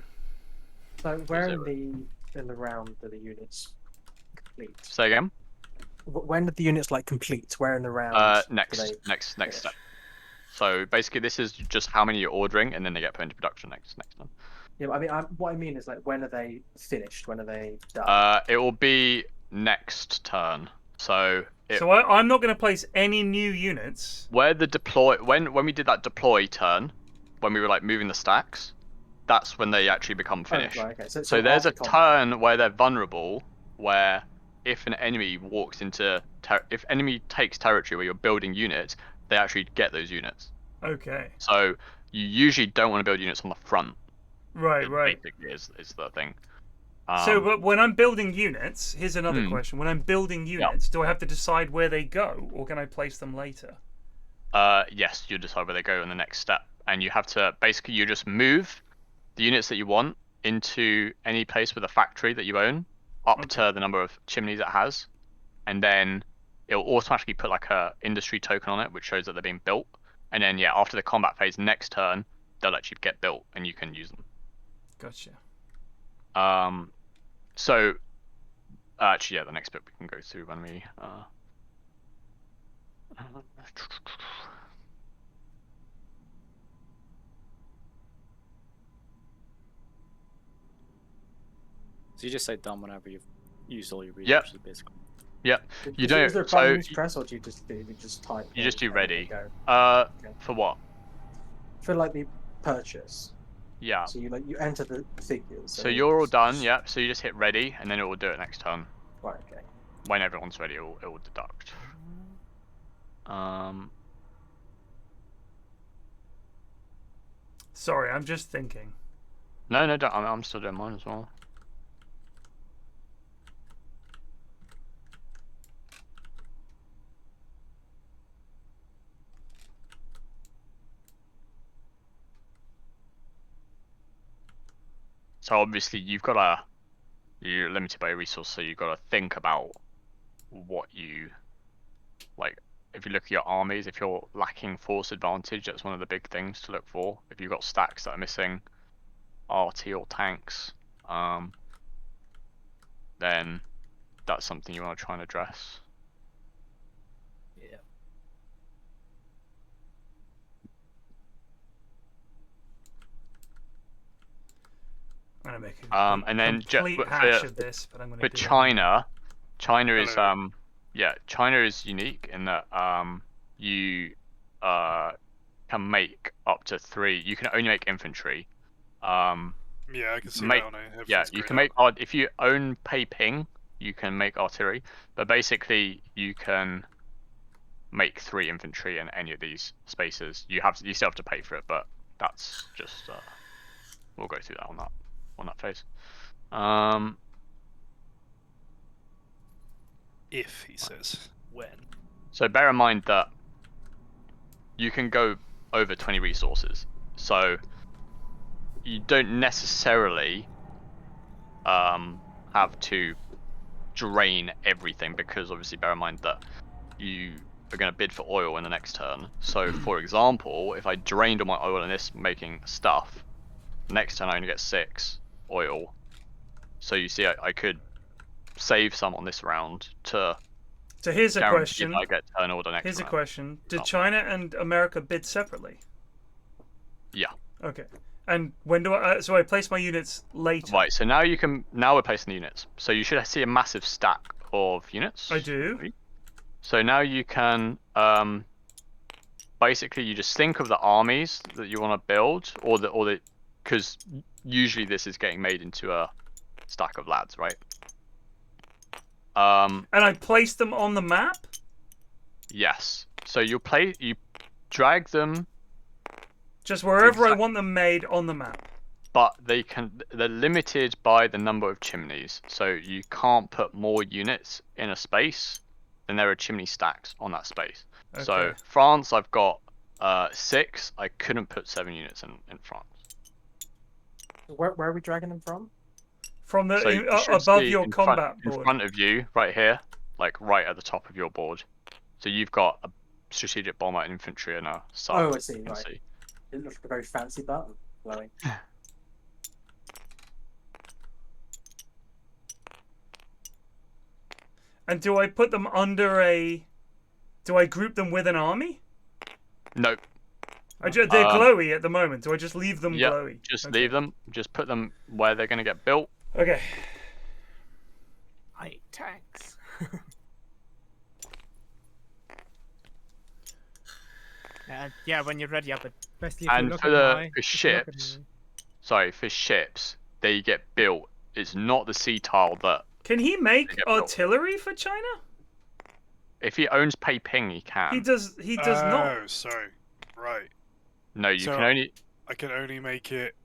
[SPEAKER 4] So where in the round do the units complete?
[SPEAKER 1] Say again.
[SPEAKER 4] When did the units like complete? Where in the round?
[SPEAKER 1] Next step. So basically, this is just how many you're ordering, and then they get put into production next time.
[SPEAKER 4] Yeah, I mean, what I mean is like, when are they finished? When are they done?
[SPEAKER 1] It will be next turn. So
[SPEAKER 2] I'm not going to place any new units.
[SPEAKER 1] Where the deploy, when we did that deploy turn, when we were like moving the stacks, that's when they actually become finished.
[SPEAKER 4] Oh, right, okay.
[SPEAKER 1] So there's a turn where they're vulnerable, where if an enemy walks into, if enemy takes territory where you're building units, they actually get those units.
[SPEAKER 2] Okay.
[SPEAKER 1] So you usually don't want to build units on the front.
[SPEAKER 2] Right.
[SPEAKER 1] Basically, is the thing.
[SPEAKER 2] But when I'm building units, here's another question. When I'm building units, do I have to decide where they go, or can I place them later?
[SPEAKER 1] Yes, you decide where they go in the next step, and you have to basically you just move the units that you want into any place with a factory that you own, up to the number of chimneys it has, and then it will automatically put like a industry token on it, which shows that they're being built. And then after the combat phase, next turn, they'll actually get built, and you can use them.
[SPEAKER 2] Gotcha.
[SPEAKER 1] So actually, the next bit we can go through when we.
[SPEAKER 5] So you just say done whenever you've used all your resources, basically.
[SPEAKER 1] Yep.
[SPEAKER 4] You don't. Is there a button you press, or do you just type?
[SPEAKER 1] You just do ready. For what?
[SPEAKER 4] For like the purchase.
[SPEAKER 1] Yeah.
[SPEAKER 4] So you enter the figures.
[SPEAKER 1] So you're all done. Yep. So you just hit ready, and then it will do it next turn.
[SPEAKER 4] Right. Okay.
[SPEAKER 1] When everyone's ready, it will deduct.
[SPEAKER 2] Sorry, I'm just thinking.
[SPEAKER 1] No, don't. I'm still doing mine as well. So obviously you're limited by your resource, so you've got to think about what you like. If you look at your armies, if you're lacking force advantage, that's one of the big things to look for. If you've got stacks that are missing RT or tanks, then that's something you want to try and address.
[SPEAKER 3] Yeah.
[SPEAKER 2] to make a
[SPEAKER 1] and then
[SPEAKER 2] complete hash of this, but I'm going to.
[SPEAKER 1] But China is China is unique in that you can make up to 3. You can only make infantry.
[SPEAKER 8] Yeah, I can see that on it.
[SPEAKER 1] Yeah, you can make if you own pay ping, you can make artillery, but basically you can make 3 infantry in any of these spaces. You still have to pay for it, but that's just we'll go through that on that phase.
[SPEAKER 8] If he says when.
[SPEAKER 1] So bear in mind that you can go over 20 resources, so you don't necessarily have to drain everything, because obviously bear in mind that you are going to bid for oil in the next turn. So for example, if I drained all my oil in this making stuff, next turn I only get 6 oil. So you see I could save some on this round to
[SPEAKER 2] So here's a question.
[SPEAKER 1] I get turn order next
[SPEAKER 2] Here's
[SPEAKER 1] round.
[SPEAKER 2] a question. Did China and America bid separately?
[SPEAKER 1] Yeah.
[SPEAKER 2] Okay. And when do I... so I place my units later.
[SPEAKER 1] Right, so now we're placing the units. So you should see a massive stack of units.
[SPEAKER 2] I do.
[SPEAKER 1] So now you can... basically, you just think of the armies that you want to build, or the... Because usually this is getting made into a stack of lads, right?
[SPEAKER 2] And I place them on the map?
[SPEAKER 1] Yes. So you drag them...
[SPEAKER 2] Just wherever I want them made on the map.
[SPEAKER 1] But they're limited by the number of chimneys, so you can't put more units in a space than there are chimney stacks on that space. Okay. So France, I've got 6. I couldn't put 7 units in France.
[SPEAKER 4] Where are we dragging them from?
[SPEAKER 2] From the above your combat board.
[SPEAKER 1] In front of you, right here, like right at the top of your board. So you've got a strategic bomber, an infantry, and a sub.
[SPEAKER 4] Oh, I see. Right. It looks like a very fancy button glowing.
[SPEAKER 2] And do I put them under a... Do I group them with an army?
[SPEAKER 1] Nope.
[SPEAKER 2] They're glowy at the moment. Do I just leave them glowy?
[SPEAKER 1] Just leave them. Just put them where they're going to get built.
[SPEAKER 2] Okay.
[SPEAKER 3] I hate tanks. Yeah, when you're ready, but basically
[SPEAKER 1] and for ships, for ships, they get built. It's not the sea tile that.
[SPEAKER 2] Can he make artillery for China?
[SPEAKER 1] If he owns Pei Ping, he can.
[SPEAKER 2] He does not.
[SPEAKER 8] Oh, sorry. Right.
[SPEAKER 1] No, you can only.
[SPEAKER 8] I can only make it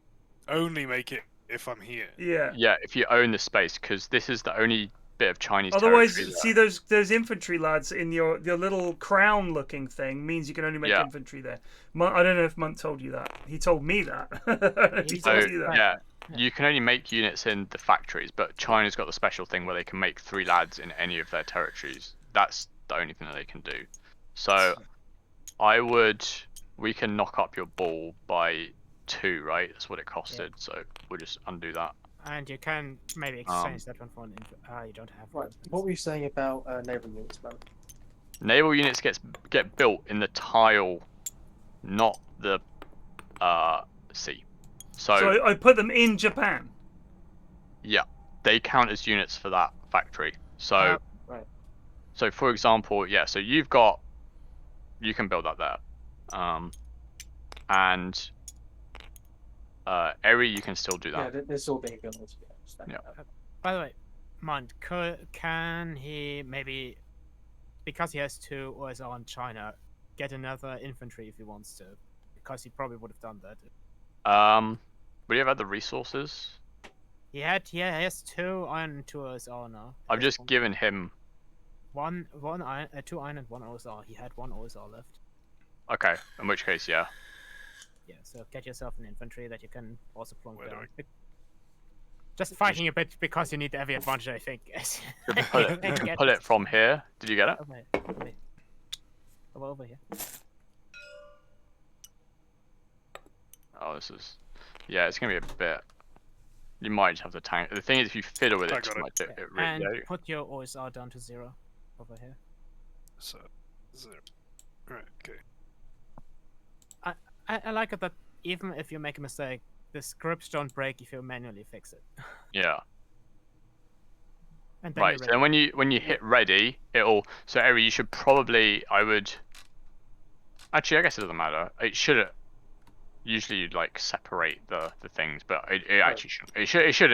[SPEAKER 8] if I'm here.
[SPEAKER 2] Yeah.
[SPEAKER 1] Yeah, if you own the space, because this is the only bit of Chinese.
[SPEAKER 2] Otherwise, see those infantry lads in your little crown-looking thing means you can only make infantry there. I don't know if Munt told you that. He told me that. He told you that.
[SPEAKER 1] Yeah, you can only make units in the factories, but China's got the special thing where they can make 3 lads in any of their territories. That's the only thing that they can do. So, we can knock up your ball by 2, right? That's what it costed. So we'll just undo that.
[SPEAKER 3] And you can maybe exchange that one for an you don't have one.
[SPEAKER 4] Right. What were you saying about naval units, man?
[SPEAKER 1] Naval units get built in the tile, not the sea. So
[SPEAKER 2] I put them in Japan.
[SPEAKER 1] Yeah, they count as units for that factory. So
[SPEAKER 4] right.
[SPEAKER 1] So for example, so you can build that there. And Eri, you can still do that.
[SPEAKER 4] Yeah, this all being built.
[SPEAKER 1] Yeah.
[SPEAKER 3] By the way, Mont, can he maybe, because he has 2 OSR on China, get another infantry if he wants to? Because he probably would have done that.
[SPEAKER 1] Would he have had the resources?
[SPEAKER 3] He has 2 iron and 2 OSR now.
[SPEAKER 1] I've just given him
[SPEAKER 3] 2 iron and 1 OSR. He had 1 OSR left.
[SPEAKER 1] Okay, in which case, yeah.
[SPEAKER 3] Yeah, so get yourself an infantry that you can also plunk down. Just fighting a bit because you need the heavy advantage, I think.
[SPEAKER 1] Pull it from here. Did you get it?
[SPEAKER 3] Okay. Come over here.
[SPEAKER 1] Oh, this is... Yeah, it's going to be a bit... You might just have to tank... The thing is, if you fiddle with it too much, it really...
[SPEAKER 3] And put your OSR down to 0 over here.
[SPEAKER 8] So, 0. Right, okay.
[SPEAKER 3] I like it that even if you make a mistake, the scripts don't break if you manually fix it.
[SPEAKER 1] Yeah.
[SPEAKER 3] And then
[SPEAKER 1] Right.
[SPEAKER 3] you're
[SPEAKER 1] So
[SPEAKER 3] ready.
[SPEAKER 1] then when you hit ready, it'll. So Eri, you should probably. I would. Actually, I guess it doesn't matter. It should. Usually you'd like separate the things, but it actually shouldn't.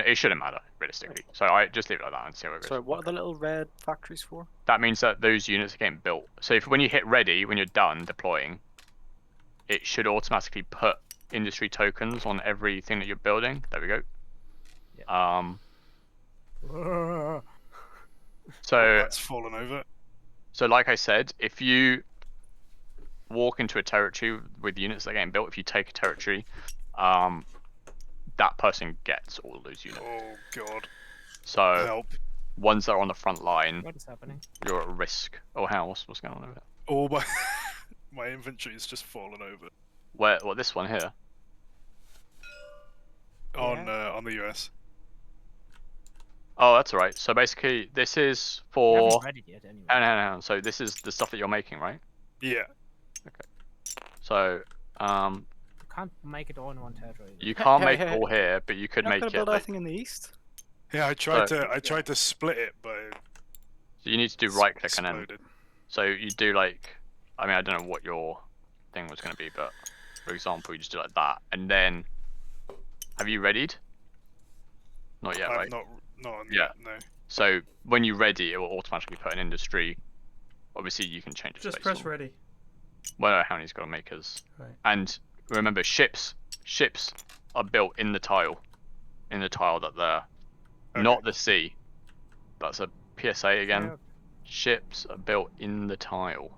[SPEAKER 1] It shouldn't matter realistically. So I just leave it like that and see what it goes.
[SPEAKER 5] So what are the little red factories for?
[SPEAKER 1] That means that those units are getting built. So if when you hit ready, when you're done deploying, it should automatically put industry tokens on everything that you're building. There we go.
[SPEAKER 3] Yeah.
[SPEAKER 1] So
[SPEAKER 8] that's fallen over.
[SPEAKER 1] So like I said, if you walk into a territory with units that are getting built, if you take a territory, that person gets all of those units.
[SPEAKER 8] Oh god.
[SPEAKER 1] So
[SPEAKER 8] Help.
[SPEAKER 1] ones that are on the front line,
[SPEAKER 3] What is happening?
[SPEAKER 1] you're at risk. Oh, hell, what's going on over there?
[SPEAKER 8] Oh my, my inventory has just fallen over.
[SPEAKER 1] Where? What? This one here?
[SPEAKER 8] On the US.
[SPEAKER 1] Oh, that's alright. So basically, this is
[SPEAKER 3] We
[SPEAKER 1] for.
[SPEAKER 3] haven't read it yet anyway.
[SPEAKER 1] No. So this is the stuff that you're making, right?
[SPEAKER 8] Yeah.
[SPEAKER 1] So,
[SPEAKER 3] You can't make it all in one territory.
[SPEAKER 1] you can't
[SPEAKER 5] Hey,
[SPEAKER 1] make
[SPEAKER 5] hey,
[SPEAKER 1] it all here, but you could
[SPEAKER 5] You're not
[SPEAKER 1] make
[SPEAKER 5] gonna
[SPEAKER 1] it.
[SPEAKER 5] build
[SPEAKER 1] Like,
[SPEAKER 5] anything in the east?
[SPEAKER 8] Yeah, I tried to split it, but it
[SPEAKER 1] so you need to do right click and then.
[SPEAKER 8] exploded.
[SPEAKER 1] So you do like, I mean, I don't know what your thing was going to be, but for example, you just do like that, and then, have you readied? Not yet,
[SPEAKER 8] I've
[SPEAKER 1] right?
[SPEAKER 8] not on
[SPEAKER 1] Yeah.
[SPEAKER 8] yet, no.
[SPEAKER 1] So when you ready, it will automatically put an industry. Obviously, you can change it.
[SPEAKER 2] Just
[SPEAKER 1] based
[SPEAKER 2] press
[SPEAKER 1] on
[SPEAKER 2] ready.
[SPEAKER 1] whether how many's got to make us.
[SPEAKER 2] Right.
[SPEAKER 1] And remember, ships are built in the tile that they're not the sea. That's a PSA again.
[SPEAKER 3] Yeah.
[SPEAKER 1] Ships are built in the tile.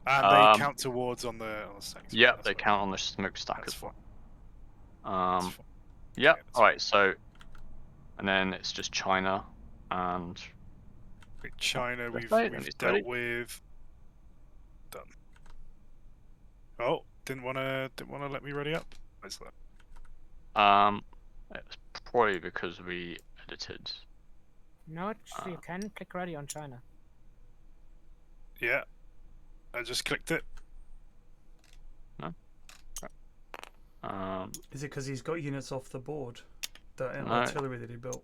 [SPEAKER 8] And they count towards on the stacks.
[SPEAKER 1] Yep,
[SPEAKER 8] That's
[SPEAKER 1] they
[SPEAKER 8] fine.
[SPEAKER 1] count on the smokestack
[SPEAKER 8] That's
[SPEAKER 1] as well.
[SPEAKER 8] fine. That's fine.
[SPEAKER 1] Yep.
[SPEAKER 8] Okay, that's
[SPEAKER 1] All right. So, and then it's just China, and
[SPEAKER 8] Wait, China,
[SPEAKER 1] That's
[SPEAKER 8] we've
[SPEAKER 1] right, and it's
[SPEAKER 8] dealt
[SPEAKER 1] ready.
[SPEAKER 8] with. Done. Oh, didn't wanna let me ready up. Where's that?
[SPEAKER 1] it's probably because we edited.
[SPEAKER 3] No, you can click ready on China.
[SPEAKER 8] Yeah, I just clicked it.
[SPEAKER 1] No.
[SPEAKER 2] Is it because he's got units off the board? The
[SPEAKER 1] No.
[SPEAKER 2] artillery that he built.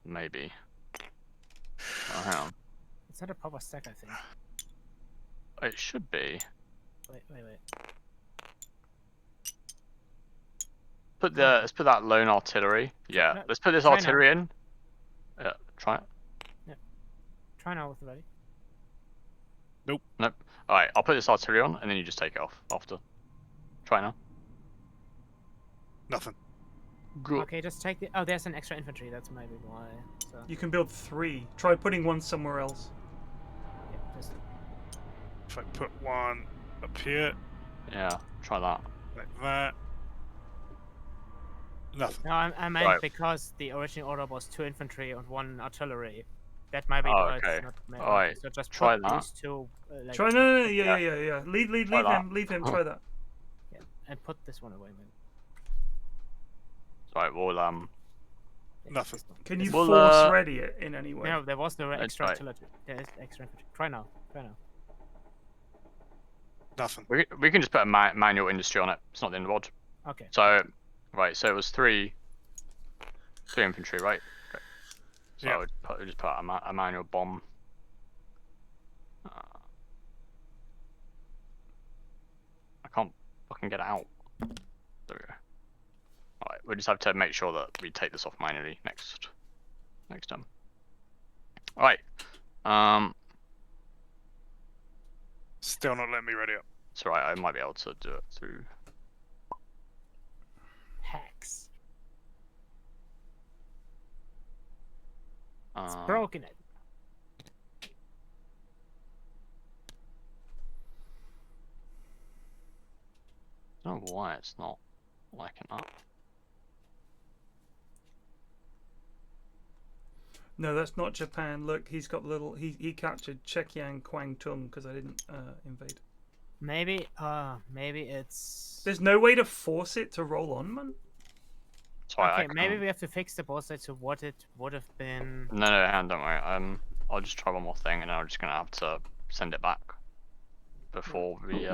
[SPEAKER 1] Maybe. Oh, hang on.
[SPEAKER 3] It's not a proper stack, I think.
[SPEAKER 1] It should be.
[SPEAKER 3] Wait.
[SPEAKER 1] Let's put that lone artillery. Yeah.
[SPEAKER 3] No,
[SPEAKER 1] Let's put this
[SPEAKER 3] try now.
[SPEAKER 1] artillery in. Yeah. Try it.
[SPEAKER 3] Try now with ready.
[SPEAKER 1] Nope. All right. I'll put this artillery on, and then you just take it off after. Try now.
[SPEAKER 8] Nothing.
[SPEAKER 1] Good.
[SPEAKER 3] Okay, just take the. Oh, there's an extra infantry. That's maybe why. So
[SPEAKER 2] You can build 3. Try putting one somewhere else.
[SPEAKER 3] yeah, just
[SPEAKER 8] If I put one up here,
[SPEAKER 1] Yeah. Try that.
[SPEAKER 8] like that. Nothing.
[SPEAKER 3] no. I meant
[SPEAKER 1] Right.
[SPEAKER 3] because the original order was 2 infantry and 1 artillery. That might be
[SPEAKER 1] Oh,
[SPEAKER 3] why
[SPEAKER 1] okay.
[SPEAKER 3] it's not made.
[SPEAKER 1] Alright,
[SPEAKER 3] So just
[SPEAKER 1] try
[SPEAKER 3] put
[SPEAKER 1] that.
[SPEAKER 3] these 2. Like,
[SPEAKER 2] Try no. Yeah. Leave
[SPEAKER 1] Try that.
[SPEAKER 2] him. Leave him. Try that.
[SPEAKER 3] yeah, and put this one away, maybe.
[SPEAKER 1] Right. Well.
[SPEAKER 3] Yeah,
[SPEAKER 8] Nothing.
[SPEAKER 3] this one.
[SPEAKER 2] Can you
[SPEAKER 1] Well,
[SPEAKER 2] force ready it in any way?
[SPEAKER 3] No, there was no extra
[SPEAKER 1] try.
[SPEAKER 3] artillery. There is extra infantry. Try now.
[SPEAKER 8] Nothing.
[SPEAKER 1] We can just put a manual industry on it. It's not the end of the world.
[SPEAKER 3] Okay.
[SPEAKER 1] So, right. So it was 3 infantry, right? Okay. So
[SPEAKER 8] Yeah.
[SPEAKER 1] I would just put a manual bomb. I can't fucking get it out. There we go. Alright, we just have to make sure that we take this off manually next time. Alright.
[SPEAKER 8] Still not letting me ready up.
[SPEAKER 1] It's alright, I might be able to do it through.
[SPEAKER 3] Hacks. It's
[SPEAKER 1] Um,
[SPEAKER 3] broken it.
[SPEAKER 1] I don't know why it's not liking up.
[SPEAKER 2] No, that's not Japan. Look, he's got little. He captured Chekiang Kwangtung because I didn't invade.
[SPEAKER 3] Maybe it's.
[SPEAKER 2] There's no way to force it to roll on, man.
[SPEAKER 1] Sorry,
[SPEAKER 3] Okay, maybe we have to fix the boss side to what it would have been.
[SPEAKER 1] No, don't worry. I'll just try one more thing, and then I'm just gonna have to send it back before we.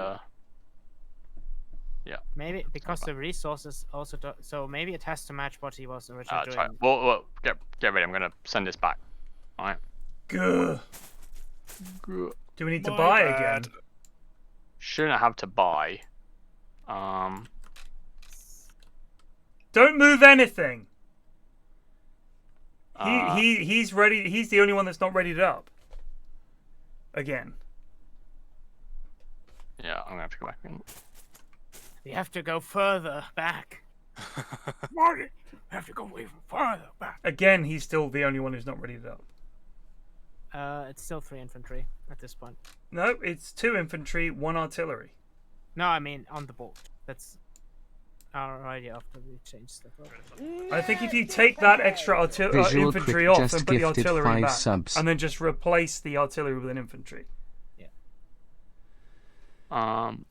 [SPEAKER 1] Yeah.
[SPEAKER 3] Maybe because the resources also do, so maybe it has to match what he was originally doing.
[SPEAKER 1] Right. Well, get ready. I'm gonna send this back. All right.
[SPEAKER 2] Gah.
[SPEAKER 1] Gah.
[SPEAKER 2] Do we need to buy again?
[SPEAKER 1] Shouldn't have to buy.
[SPEAKER 2] Don't move anything.
[SPEAKER 1] Uh,
[SPEAKER 2] He's ready. He's the only one that's not readied up. Again.
[SPEAKER 1] Yeah, I'm gonna have to go back in.
[SPEAKER 3] We have to go further back. Marty, we have to go even further back.
[SPEAKER 2] Again, he's still the only one who's not readied up.
[SPEAKER 3] It's still 3 infantry at this point.
[SPEAKER 2] No, it's 2 infantry, 1 artillery.
[SPEAKER 3] No, I mean on the board. That's our idea after we change stuff up.
[SPEAKER 2] I think if you take that extra infantry off and put the artillery back,
[SPEAKER 6] subs.
[SPEAKER 2] and then just replace the artillery with an infantry.
[SPEAKER 3] Yeah.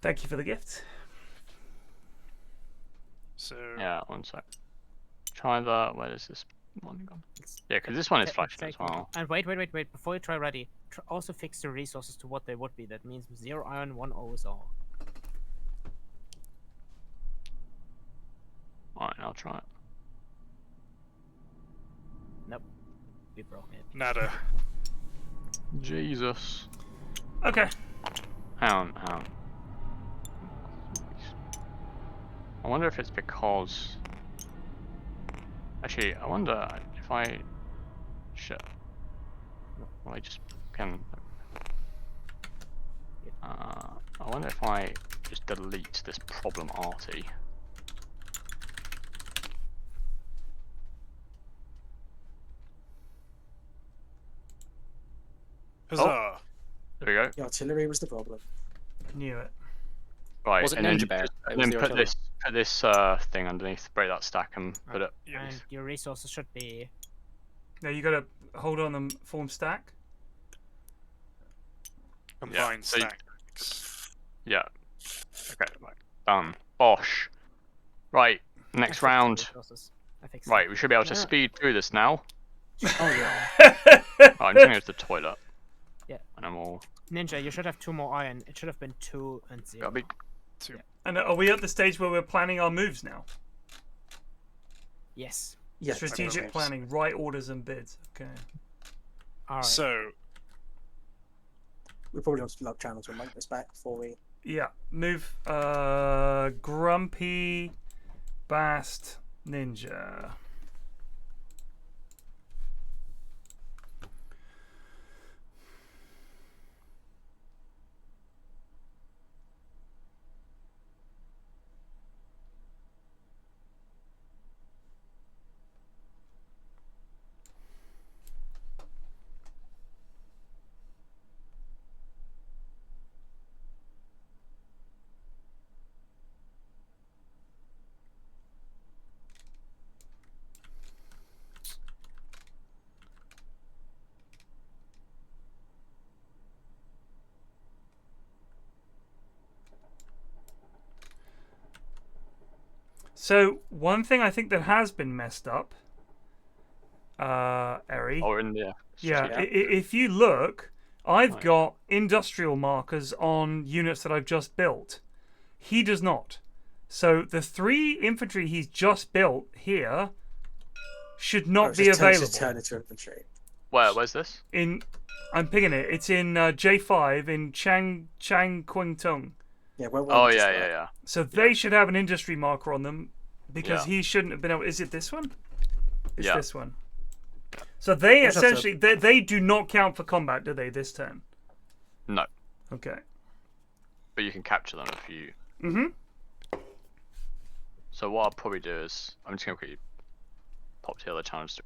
[SPEAKER 2] Thank you for the gift.
[SPEAKER 8] So
[SPEAKER 1] yeah, one sec. Try the. Where is this one gone? Yeah, because this one is flashing as well.
[SPEAKER 3] And wait. Before you try ready, also fix the resources to what they would be. That means 0 iron, 1 OSR.
[SPEAKER 1] Alright, I'll try it.
[SPEAKER 3] Nope. We broke it.
[SPEAKER 8] nada.
[SPEAKER 1] Jesus.
[SPEAKER 2] Okay.
[SPEAKER 1] Hang on. I wonder if it's because... Actually, I wonder if I... Shit. Well, I just can... I wonder if I just delete this problem arty.
[SPEAKER 8] Huzzah!
[SPEAKER 1] Oh. There we go.
[SPEAKER 4] The artillery was the problem.
[SPEAKER 2] Knew it.
[SPEAKER 1] Right,
[SPEAKER 5] Was it
[SPEAKER 1] and then,
[SPEAKER 5] Ninja Bear?
[SPEAKER 1] and then put this thing underneath, break that stack and put it.
[SPEAKER 3] And your resources should be...
[SPEAKER 2] Now you gotta hold on and form stack.
[SPEAKER 8] Combined
[SPEAKER 1] so
[SPEAKER 8] stacks.
[SPEAKER 1] Yeah. Okay, right. Done. Bosh. Right, next round. Right, we should be able to speed through this now.
[SPEAKER 3] Oh yeah.
[SPEAKER 1] Right, I'm just gonna go to the toilet.
[SPEAKER 3] Yeah.
[SPEAKER 1] And I'm all...
[SPEAKER 3] Ninja, you should have 2 more iron. It should have been 2 and 0.
[SPEAKER 1] Gotta be...
[SPEAKER 8] 2.
[SPEAKER 3] Yeah.
[SPEAKER 2] And are we at the stage where we're planning our moves now?
[SPEAKER 3] Yes.
[SPEAKER 4] Yes,
[SPEAKER 2] Strategic planning, write orders and bids. Okay.
[SPEAKER 3] All right.
[SPEAKER 8] So
[SPEAKER 4] we probably want to fill up channels and make this back before we.
[SPEAKER 2] Yeah, move. Grumpy, Bast, Ninja. So one thing I think that has been messed up, Eri.
[SPEAKER 1] Or in there.
[SPEAKER 2] Yeah, if you look, I've got industrial markers on units that I've just built. He does not. So the 3 infantry he's just built here should not be available.
[SPEAKER 4] Turn into infantry.
[SPEAKER 1] Where's this?
[SPEAKER 2] I'm picking it. It's in J5 in Chang Kwing Tung.
[SPEAKER 4] Yeah,
[SPEAKER 1] yeah.
[SPEAKER 2] So they should have an industry marker on them because he shouldn't have been able. Is it this one? It's this one. So they essentially they do not count for combat, do they? This turn.
[SPEAKER 1] No.
[SPEAKER 2] Okay.
[SPEAKER 1] But you can capture them if you.
[SPEAKER 2] Mhm.
[SPEAKER 1] So what I'll probably do is I'm just gonna quickly pop to the other challenge.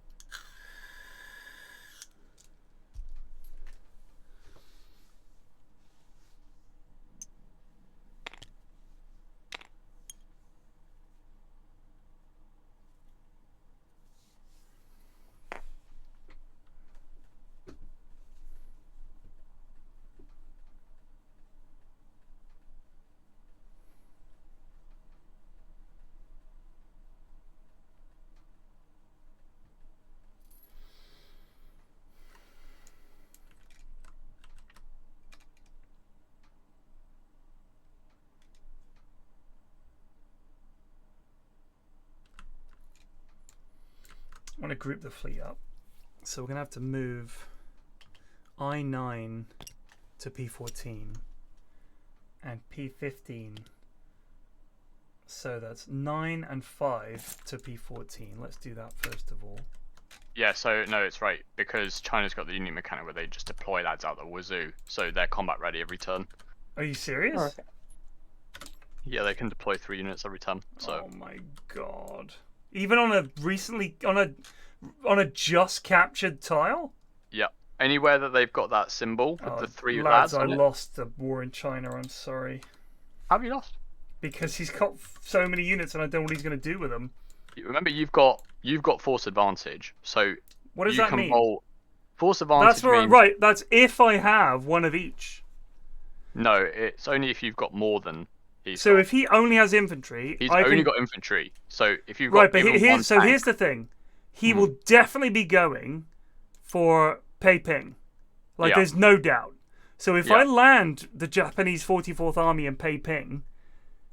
[SPEAKER 2] want to group the fleet up. So we're going to have to move I9 to P14 and P15. So that's 9 and 5 to P14. Let's do that first of all.
[SPEAKER 1] Yeah, so no, it's right, because China's got the unique mechanic where they just deploy lads out the wazoo, so they're combat ready every turn.
[SPEAKER 2] Are you serious?
[SPEAKER 4] Oh, okay.
[SPEAKER 1] Yeah, they can deploy 3 units every turn. So.
[SPEAKER 2] Oh my god! Even on a just captured tile?
[SPEAKER 1] Yeah, anywhere that they've got that symbol with the 3
[SPEAKER 2] lads
[SPEAKER 1] on
[SPEAKER 2] I
[SPEAKER 1] it.
[SPEAKER 2] lost the war in China. I'm sorry.
[SPEAKER 1] How have you lost?
[SPEAKER 2] Because he's got so many units, and I don't know what he's going to do with them.
[SPEAKER 1] Remember, you've got force advantage, so
[SPEAKER 2] what does
[SPEAKER 1] you
[SPEAKER 2] that
[SPEAKER 1] can
[SPEAKER 2] mean?
[SPEAKER 1] roll force advantage.
[SPEAKER 2] That's means... right. That's if I have one of each.
[SPEAKER 1] No, it's only if you've got more than.
[SPEAKER 2] So if he only has infantry,
[SPEAKER 1] he's only got infantry. So if you've got
[SPEAKER 2] right, but here's the thing, he will definitely be going for Peiping, like there's no doubt. So if I land the Japanese 44th Army in Peiping,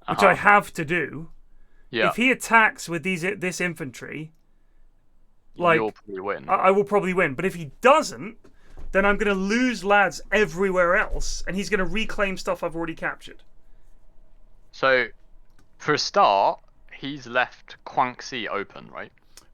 [SPEAKER 2] which I have to do, if he attacks with this infantry, like
[SPEAKER 1] you'll probably win.
[SPEAKER 2] I will probably win. But if he doesn't, then I'm going to lose lads everywhere else, and he's going to reclaim stuff I've already captured.
[SPEAKER 1] So, for a start, he's left Guangxi open, right?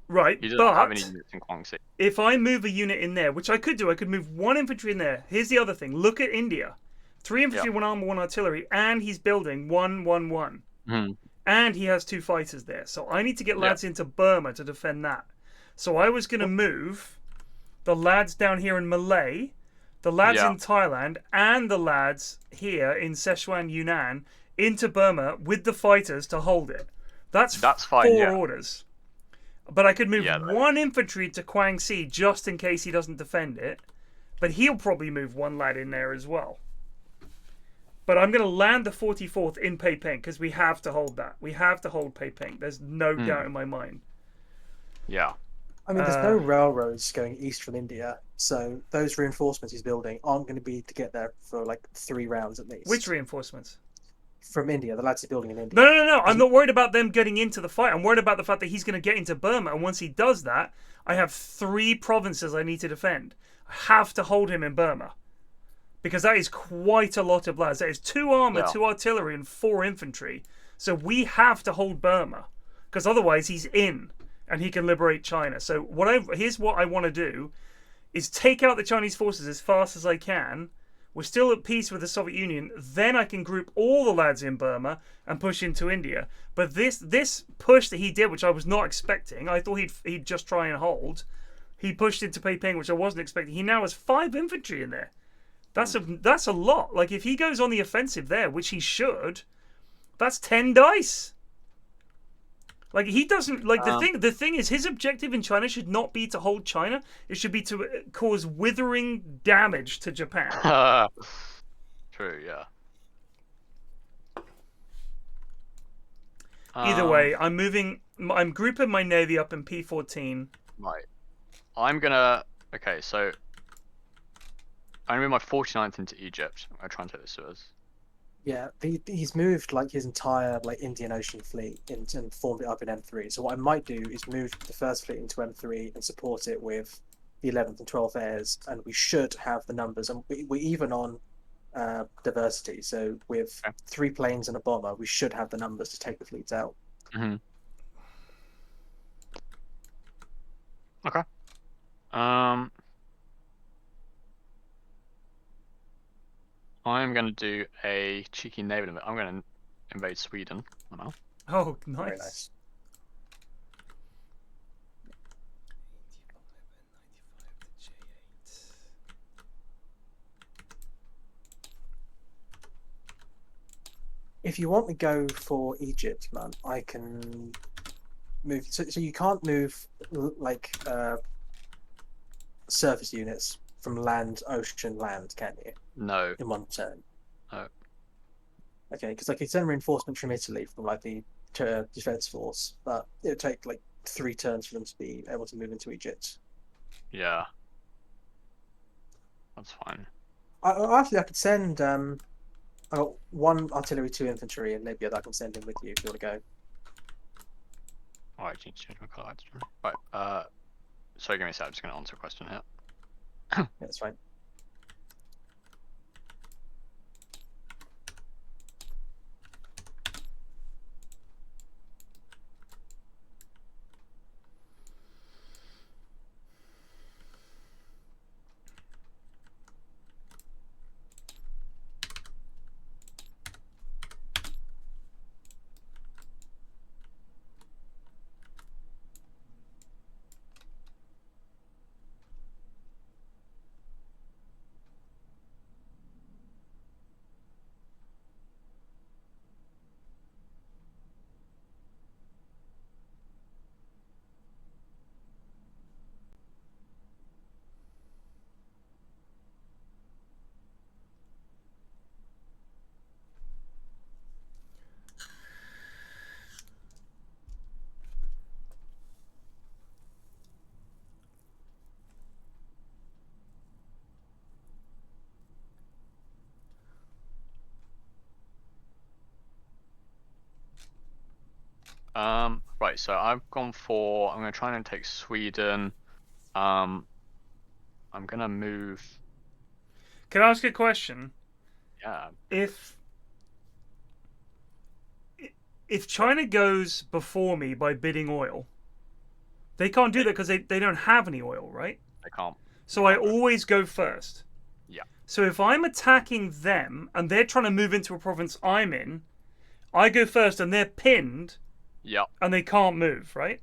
[SPEAKER 2] Right,
[SPEAKER 1] he doesn't have any units in Guangxi.
[SPEAKER 2] If I move a unit in there, which I could do, I could move 1 infantry in there. Here's the other thing. Look at India. 3 infantry, 1 armor, 1 artillery, and he's building 1-1-1. And he has 2 fighters there. So I need to get lads into Burma to defend that. So I was going to move the lads down here in Malay, the lads in Thailand, and the lads here in Sichuan, Yunnan, into Burma with the fighters to hold it. That's fine, 4 orders. But I could move 1 infantry to Guangxi just in case he doesn't defend it. But he'll probably move 1 lad in there as well. But I'm going to land the 44th in Peiping because we have to hold that. We have to hold Peiping. There's no doubt in my mind.
[SPEAKER 1] Yeah.
[SPEAKER 4] I mean, there's no railroads going east from India, so those reinforcements he's building aren't going to be to get there for like 3 rounds at least.
[SPEAKER 2] Which reinforcements?
[SPEAKER 4] From India, the lads are building in India.
[SPEAKER 2] No. I'm not worried about them getting into the fight. I'm worried about the fact that he's going to get into Burma, and once he does that, I have 3 provinces I need to defend. I have to hold him in Burma. Because that is quite a lot of lads. That is 2 armor, 2 artillery, and 4 infantry. So we have to hold Burma. Because otherwise he's in, and he can liberate China. So here's what I want to do, is take out the Chinese forces as fast as I can. We're still at peace with the Soviet Union. Then I can group all the lads in Burma and push into India. But this push that he did, which I was not expecting, I thought he'd just try and hold. He pushed into Peiping, which I wasn't expecting. He now has 5 infantry in there. That's a lot. Like if he goes on the offensive there, which he should, that's 10 dice. Like he doesn't like the thing is his objective in China should not be to hold China. It should be to cause withering damage to Japan.
[SPEAKER 1] True, yeah.
[SPEAKER 2] Either way, I'm grouping my navy up in P14.
[SPEAKER 1] Right. Okay, so I'm moving my 49th into Egypt. I'm gonna try and take the Suez.
[SPEAKER 4] Yeah, he's moved like his entire Indian Ocean fleet and formed it up in M3. So what I might do is move the first fleet into M3 and support it with the 11th and 12th airs, and we should have the numbers. And we're even on diversity, so with 3 planes and a bomber, we should have the numbers to take the fleets out.
[SPEAKER 1] Okay. I'm going to do a cheeky naval invasion. I'm going to invade Sweden. I don't know.
[SPEAKER 2] Oh, nice.
[SPEAKER 4] Very nice. If you want to go for Egypt, man, I can move. So you can't move surface units from land, ocean, land, can you?
[SPEAKER 1] No.
[SPEAKER 4] In 1 turn.
[SPEAKER 1] No.
[SPEAKER 4] Okay, because I could send reinforcement from Italy from the defense force, but it would take 3 turns for them to be able to move into Egypt.
[SPEAKER 1] Yeah. That's fine.
[SPEAKER 4] Actually, I could send. I got 1 artillery, 2 infantry in Libya that I can send in with you if you want to go.
[SPEAKER 1] Alright, change my cards. Right. Sorry, give me a sec. I'm just going to answer a question here.
[SPEAKER 4] Yeah, that's fine.
[SPEAKER 1] Right, so I've gone for, I'm going to try and take Sweden. I'm going to move.
[SPEAKER 2] Can I ask a question?
[SPEAKER 1] Yeah.
[SPEAKER 2] If China goes before me by bidding oil, they can't do that because they don't have any oil, right?
[SPEAKER 1] They can't.
[SPEAKER 2] So I always go first.
[SPEAKER 1] Yeah.
[SPEAKER 2] So if I'm attacking them and they're trying to move into a province I'm in, I go first and they're pinned.
[SPEAKER 1] Yep.
[SPEAKER 2] And they can't move, right?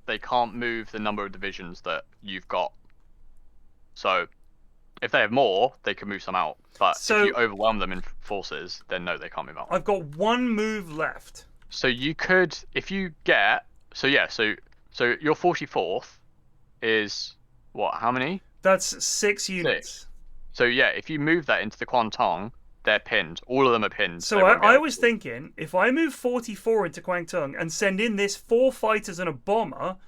[SPEAKER 1] They can't move the number of divisions that you've got. So if they have more, they can move some out. But if you overwhelm them in forces, then no, they can't move out.
[SPEAKER 2] I've got one move left.
[SPEAKER 1] So you could, if you get, so yeah, so your 44th is what? How many?
[SPEAKER 2] That's 6 units.
[SPEAKER 1] 6. So yeah, if you move that into the Kwangtung, they're pinned. All of them are pinned.
[SPEAKER 2] So I was thinking, if I move 44 into Kwangtung and send in this 4 fighters and a bomber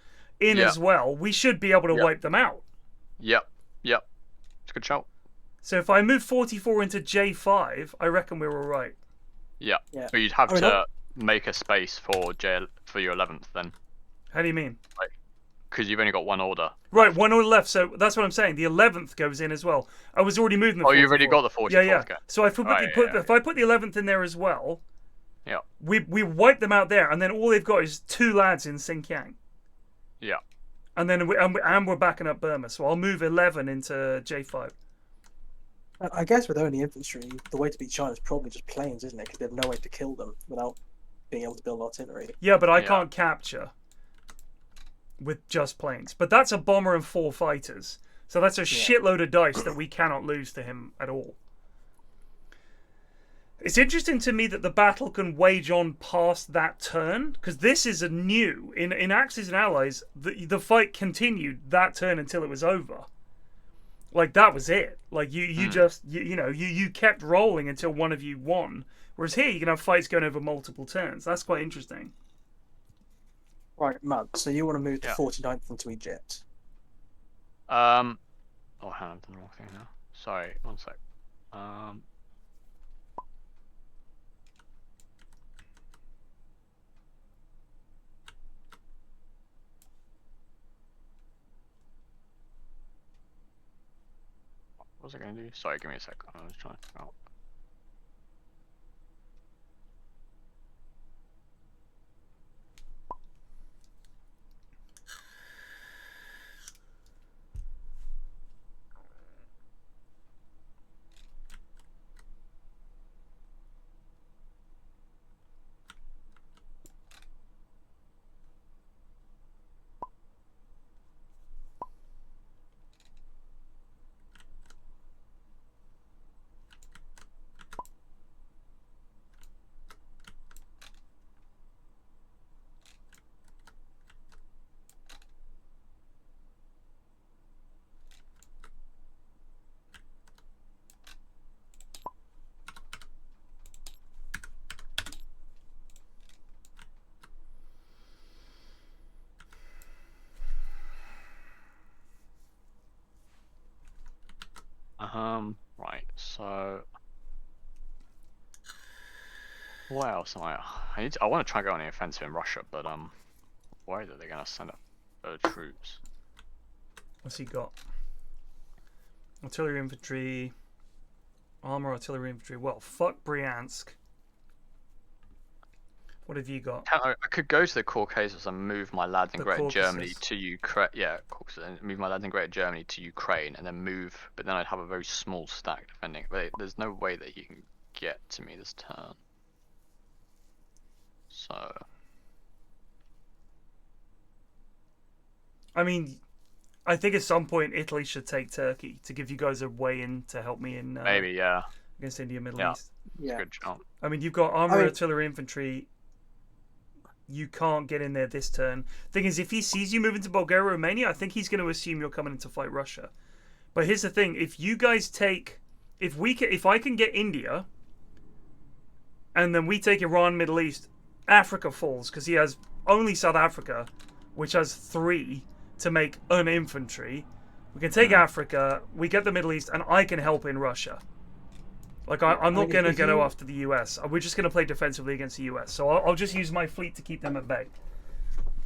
[SPEAKER 2] in as well, we should be able to wipe them out.
[SPEAKER 1] Yep. It's a good shout.
[SPEAKER 2] So if I move 44 into J5, I reckon we're all right.
[SPEAKER 1] Yeah. But you'd have to make a space for your 11th then.
[SPEAKER 2] How do you mean?
[SPEAKER 1] Because you've only got one order.
[SPEAKER 2] Right, one order left. So that's what I'm saying. The 11th goes in as well. I was already moving the 44.
[SPEAKER 1] Oh, you've already got the 44th.
[SPEAKER 2] Yeah. So if I put the 11th in there as well, we wipe them out there, and then all they've got is 2 lads in Xinjiang.
[SPEAKER 1] Yeah.
[SPEAKER 2] And then we're backing up Burma. So I'll move 11 into J5.
[SPEAKER 4] I guess with only infantry, the way to beat China is probably just planes, isn't it? Because they have no way to kill them without being able to build artillery.
[SPEAKER 2] Yeah, but I can't capture with just planes. But that's a bomber and 4 fighters. So that's a shitload of dice that we cannot lose to him at all. It's interesting to me that the battle can wage on past that turn, because this is a new in Axis and Allies. The fight continued that turn until it was over. Like that was it. Like you just you kept rolling until one of you won. Whereas here you can have fights going over multiple turns. That's quite interesting.
[SPEAKER 4] Right, Mud. So you want to move the 49th into Egypt?
[SPEAKER 1] Oh, hang on, I've done the wrong thing now. Sorry, one sec. What was I going to do? Sorry, give me a sec. I was trying to figure out. Right, so what else am I want to try going on the offensive in Russia, but I'm worried that they're gonna send up troops.
[SPEAKER 2] What's he got? Artillery infantry, armor, artillery infantry. Well, fuck Bryansk. What have you got?
[SPEAKER 1] I could go to the Caucasus and move my lads in
[SPEAKER 2] The
[SPEAKER 1] Greater Germany
[SPEAKER 2] Caucasus.
[SPEAKER 1] to Ukraine. Yeah, Caucasus, and move my lads in Greater Germany to Ukraine, and then move. But then I'd have a very small stack defending. But there's no way that he can get to me this turn. So.
[SPEAKER 2] I mean, I think at some point Italy should take Turkey to give you guys a way in to help me in
[SPEAKER 1] Maybe, yeah.
[SPEAKER 2] against India, Middle East.
[SPEAKER 4] Yeah.
[SPEAKER 1] Good job.
[SPEAKER 2] I mean, you've got armor, artillery, infantry. You can't get in there this turn. Thing is, if he sees you move into Bulgaria, Romania, I think he's going to assume you're coming in to fight Russia. But here's the thing: if you guys take, if I can get India, and then we take Iran, Middle East, Africa falls because he has only South Africa, which has 3 to make an infantry. We can take Africa, we get the Middle East, and I can help in Russia. Like, I'm not going to go after the US. We're just going to play defensively against the US. So I'll just use my fleet to keep them at bay.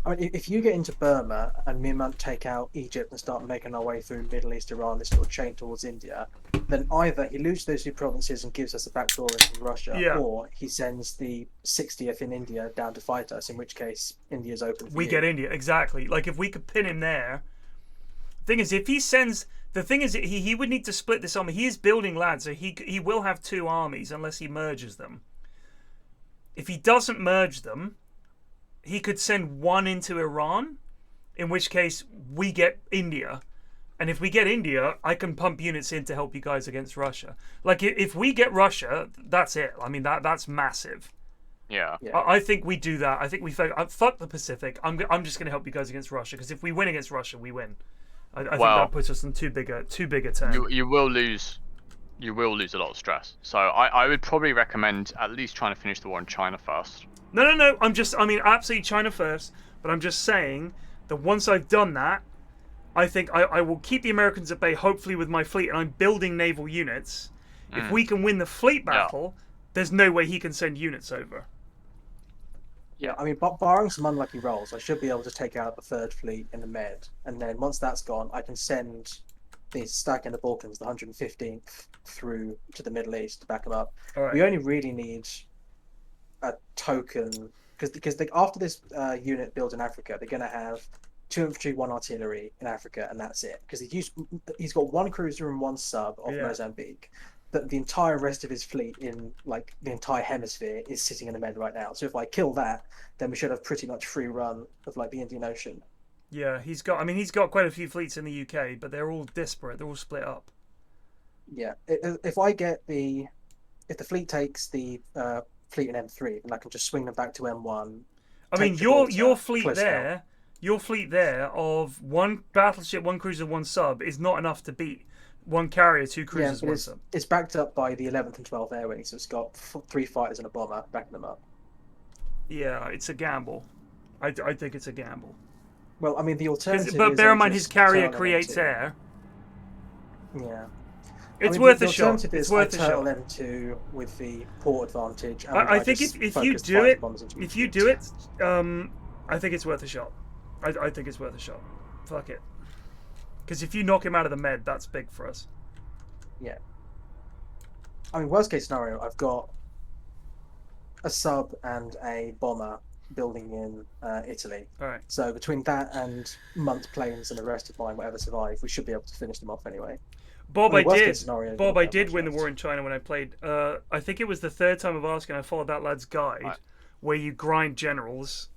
[SPEAKER 4] I mean, if you get into Burma and me and Munt take out Egypt and start making our way through Middle East, Iran, this sort of chain towards India, then either he loses those 2 provinces and gives us a backdoor into Russia, or he sends the 60th in India down to fight us, in which case India's open for
[SPEAKER 2] We
[SPEAKER 4] you.
[SPEAKER 2] get India, exactly. Like, if we could pin him there. Thing is, if he sends... The thing is, he would need to split this army. He is building lads, so he will have 2 armies unless he merges them. If he doesn't merge them, he could send 1 into Iran, in which case we get India. And if we get India, I can pump units in to help you guys against Russia. Like, if we get Russia, that's it. I mean, that's massive.
[SPEAKER 1] Yeah.
[SPEAKER 2] I think we do that. I think we fuck the Pacific. I'm just going to help you guys against Russia, because if we win against Russia, we win. I think that puts us in too big a turn.
[SPEAKER 1] You will lose a lot of stress. So I would probably recommend at least trying to finish the war in China first.
[SPEAKER 2] No. Absolutely China first. But I'm just saying that once I've done that, I think I will keep the Americans at bay, hopefully with my fleet, and I'm building naval units. If we can win the fleet battle, there's no way he can send units over.
[SPEAKER 4] Yeah, I mean, barring some unlucky rolls, I should be able to take out the 3rd fleet in the Med, and then once that's gone, I can send the stack in the Balkans, the 115th, through to the Middle East to back them up.
[SPEAKER 2] Right.
[SPEAKER 4] We only really need a token, because after this unit builds in Africa, they're going to have 2 infantry, 1 artillery in Africa, and that's it. Because he's got 1 cruiser and 1 sub of Mozambique. The entire rest of his fleet in like the entire hemisphere is sitting in the Med right now. So if I kill that, then we should have pretty much free run of like the Indian Ocean.
[SPEAKER 2] Yeah, he's got quite a few fleets in the UK, but they're all disparate. They're all split up.
[SPEAKER 4] Yeah, if the fleet takes the fleet in M3, then I can just swing them back to M1.
[SPEAKER 2] I mean, your fleet there of 1 battleship, 1 cruiser, 1 sub is not enough to beat 1 carrier, 2 cruisers, 1 sub.
[SPEAKER 4] It's backed up by the 11th and 12th air wings, so it's got 3 fighters and a bomber backing them up.
[SPEAKER 2] Yeah, it's a gamble. I think it's a gamble.
[SPEAKER 4] Well, I mean, the alternative
[SPEAKER 2] but
[SPEAKER 4] is
[SPEAKER 2] bear in mind his carrier creates air.
[SPEAKER 4] Yeah.
[SPEAKER 2] It's worth a shot. It's worth a shot.
[SPEAKER 4] M2 with the port advantage. And
[SPEAKER 2] I think if you do it, I think it's worth a shot. I think it's worth a shot. Fuck it. Because if you knock him out of the Med, that's big for us.
[SPEAKER 4] Yeah. I mean, worst case scenario, I've got a sub and a bomber building in Italy.
[SPEAKER 2] All right.
[SPEAKER 4] So between that and Munt planes and the rest of mine, whatever survive, we should be able to finish them off anyway.
[SPEAKER 2] I did win the war in China when I played. I think it was the 3rd time of asking. I followed that lad's guide, where you grind generals.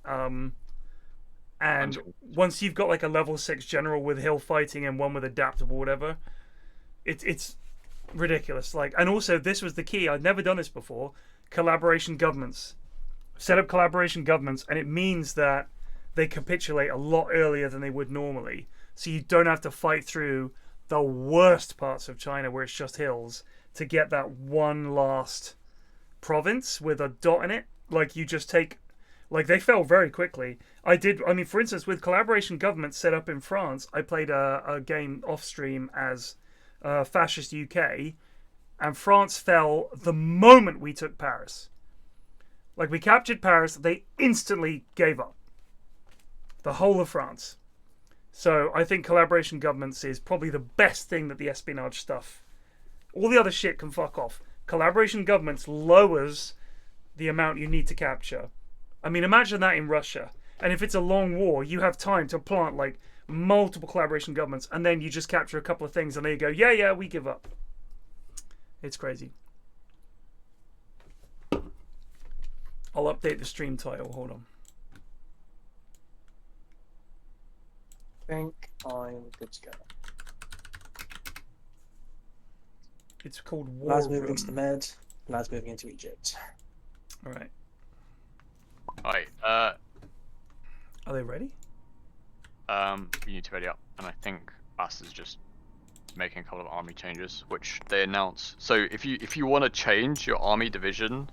[SPEAKER 2] And once you've got like a level 6 general with hill fighting and 1 with adaptable whatever, it's ridiculous. Like, and also this was the key. I'd never done this before. Collaboration governments. Set up collaboration governments, and it means that they capitulate a lot earlier than they would normally. So you don't have to fight through the worst parts of China where it's just hills to get that 1 last province with a dot in it. Like, you just take... Like, they fell very quickly. For instance, with collaboration governments set up in France, I played a game off-stream as Fascist UK, and France fell the moment we took Paris. Like, we captured Paris, they instantly gave up. The whole of France. So I think collaboration governments is probably the best thing that the espionage stuff. All the other shit can fuck off. Collaboration governments lowers the amount you need to capture. I mean, imagine that in Russia. And if it's a long war, you have time to plant like multiple collaboration governments, and then you just capture a couple of things, and they go, yeah, we give up. It's crazy. I'll update the stream title. Hold on.
[SPEAKER 4] I think I'm good to go.
[SPEAKER 2] It's called War
[SPEAKER 4] Lads
[SPEAKER 2] Room.
[SPEAKER 4] moving into the Med. Lads moving into Egypt.
[SPEAKER 2] All right.
[SPEAKER 1] Alright,
[SPEAKER 2] Are they ready?
[SPEAKER 1] we need to ready up, and I think us is just making a couple of army changes, which they announce. So if you want to change your army division,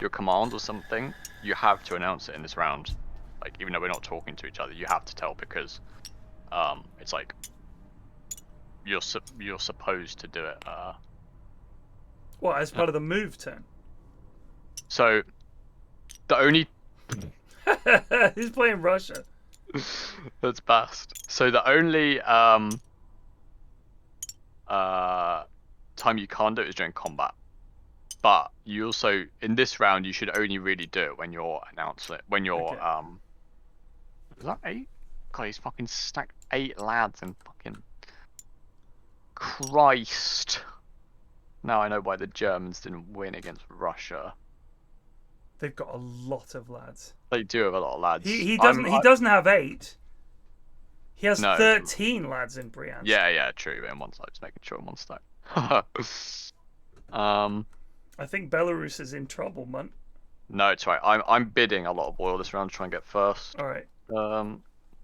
[SPEAKER 1] your command or something, you have to announce it in this round. Like, even though we're not talking to each other, you have to tell, because it's like you're supposed to do it.
[SPEAKER 2] What, as part of the move turn?
[SPEAKER 1] So the only
[SPEAKER 2] He's playing Russia.
[SPEAKER 1] that's best. So the only time you can't do it is during combat. But you also, in this round, you should only really do it when you're announcing it. When you're
[SPEAKER 2] Okay.
[SPEAKER 1] is that 8? God, he's fucking stacked 8 lads and fucking Christ. Now I know why the Germans didn't win against Russia.
[SPEAKER 2] They've got a lot of lads.
[SPEAKER 1] They do have a lot of lads.
[SPEAKER 2] He doesn't have 8. He has
[SPEAKER 1] No.
[SPEAKER 2] 13 lads in Bryansk.
[SPEAKER 1] Yeah, true. But in one side, just making sure in one stack.
[SPEAKER 2] I think Belarus is in trouble, man.
[SPEAKER 1] No, it's right. I'm bidding a lot of oil this round to try and get first.
[SPEAKER 2] All right.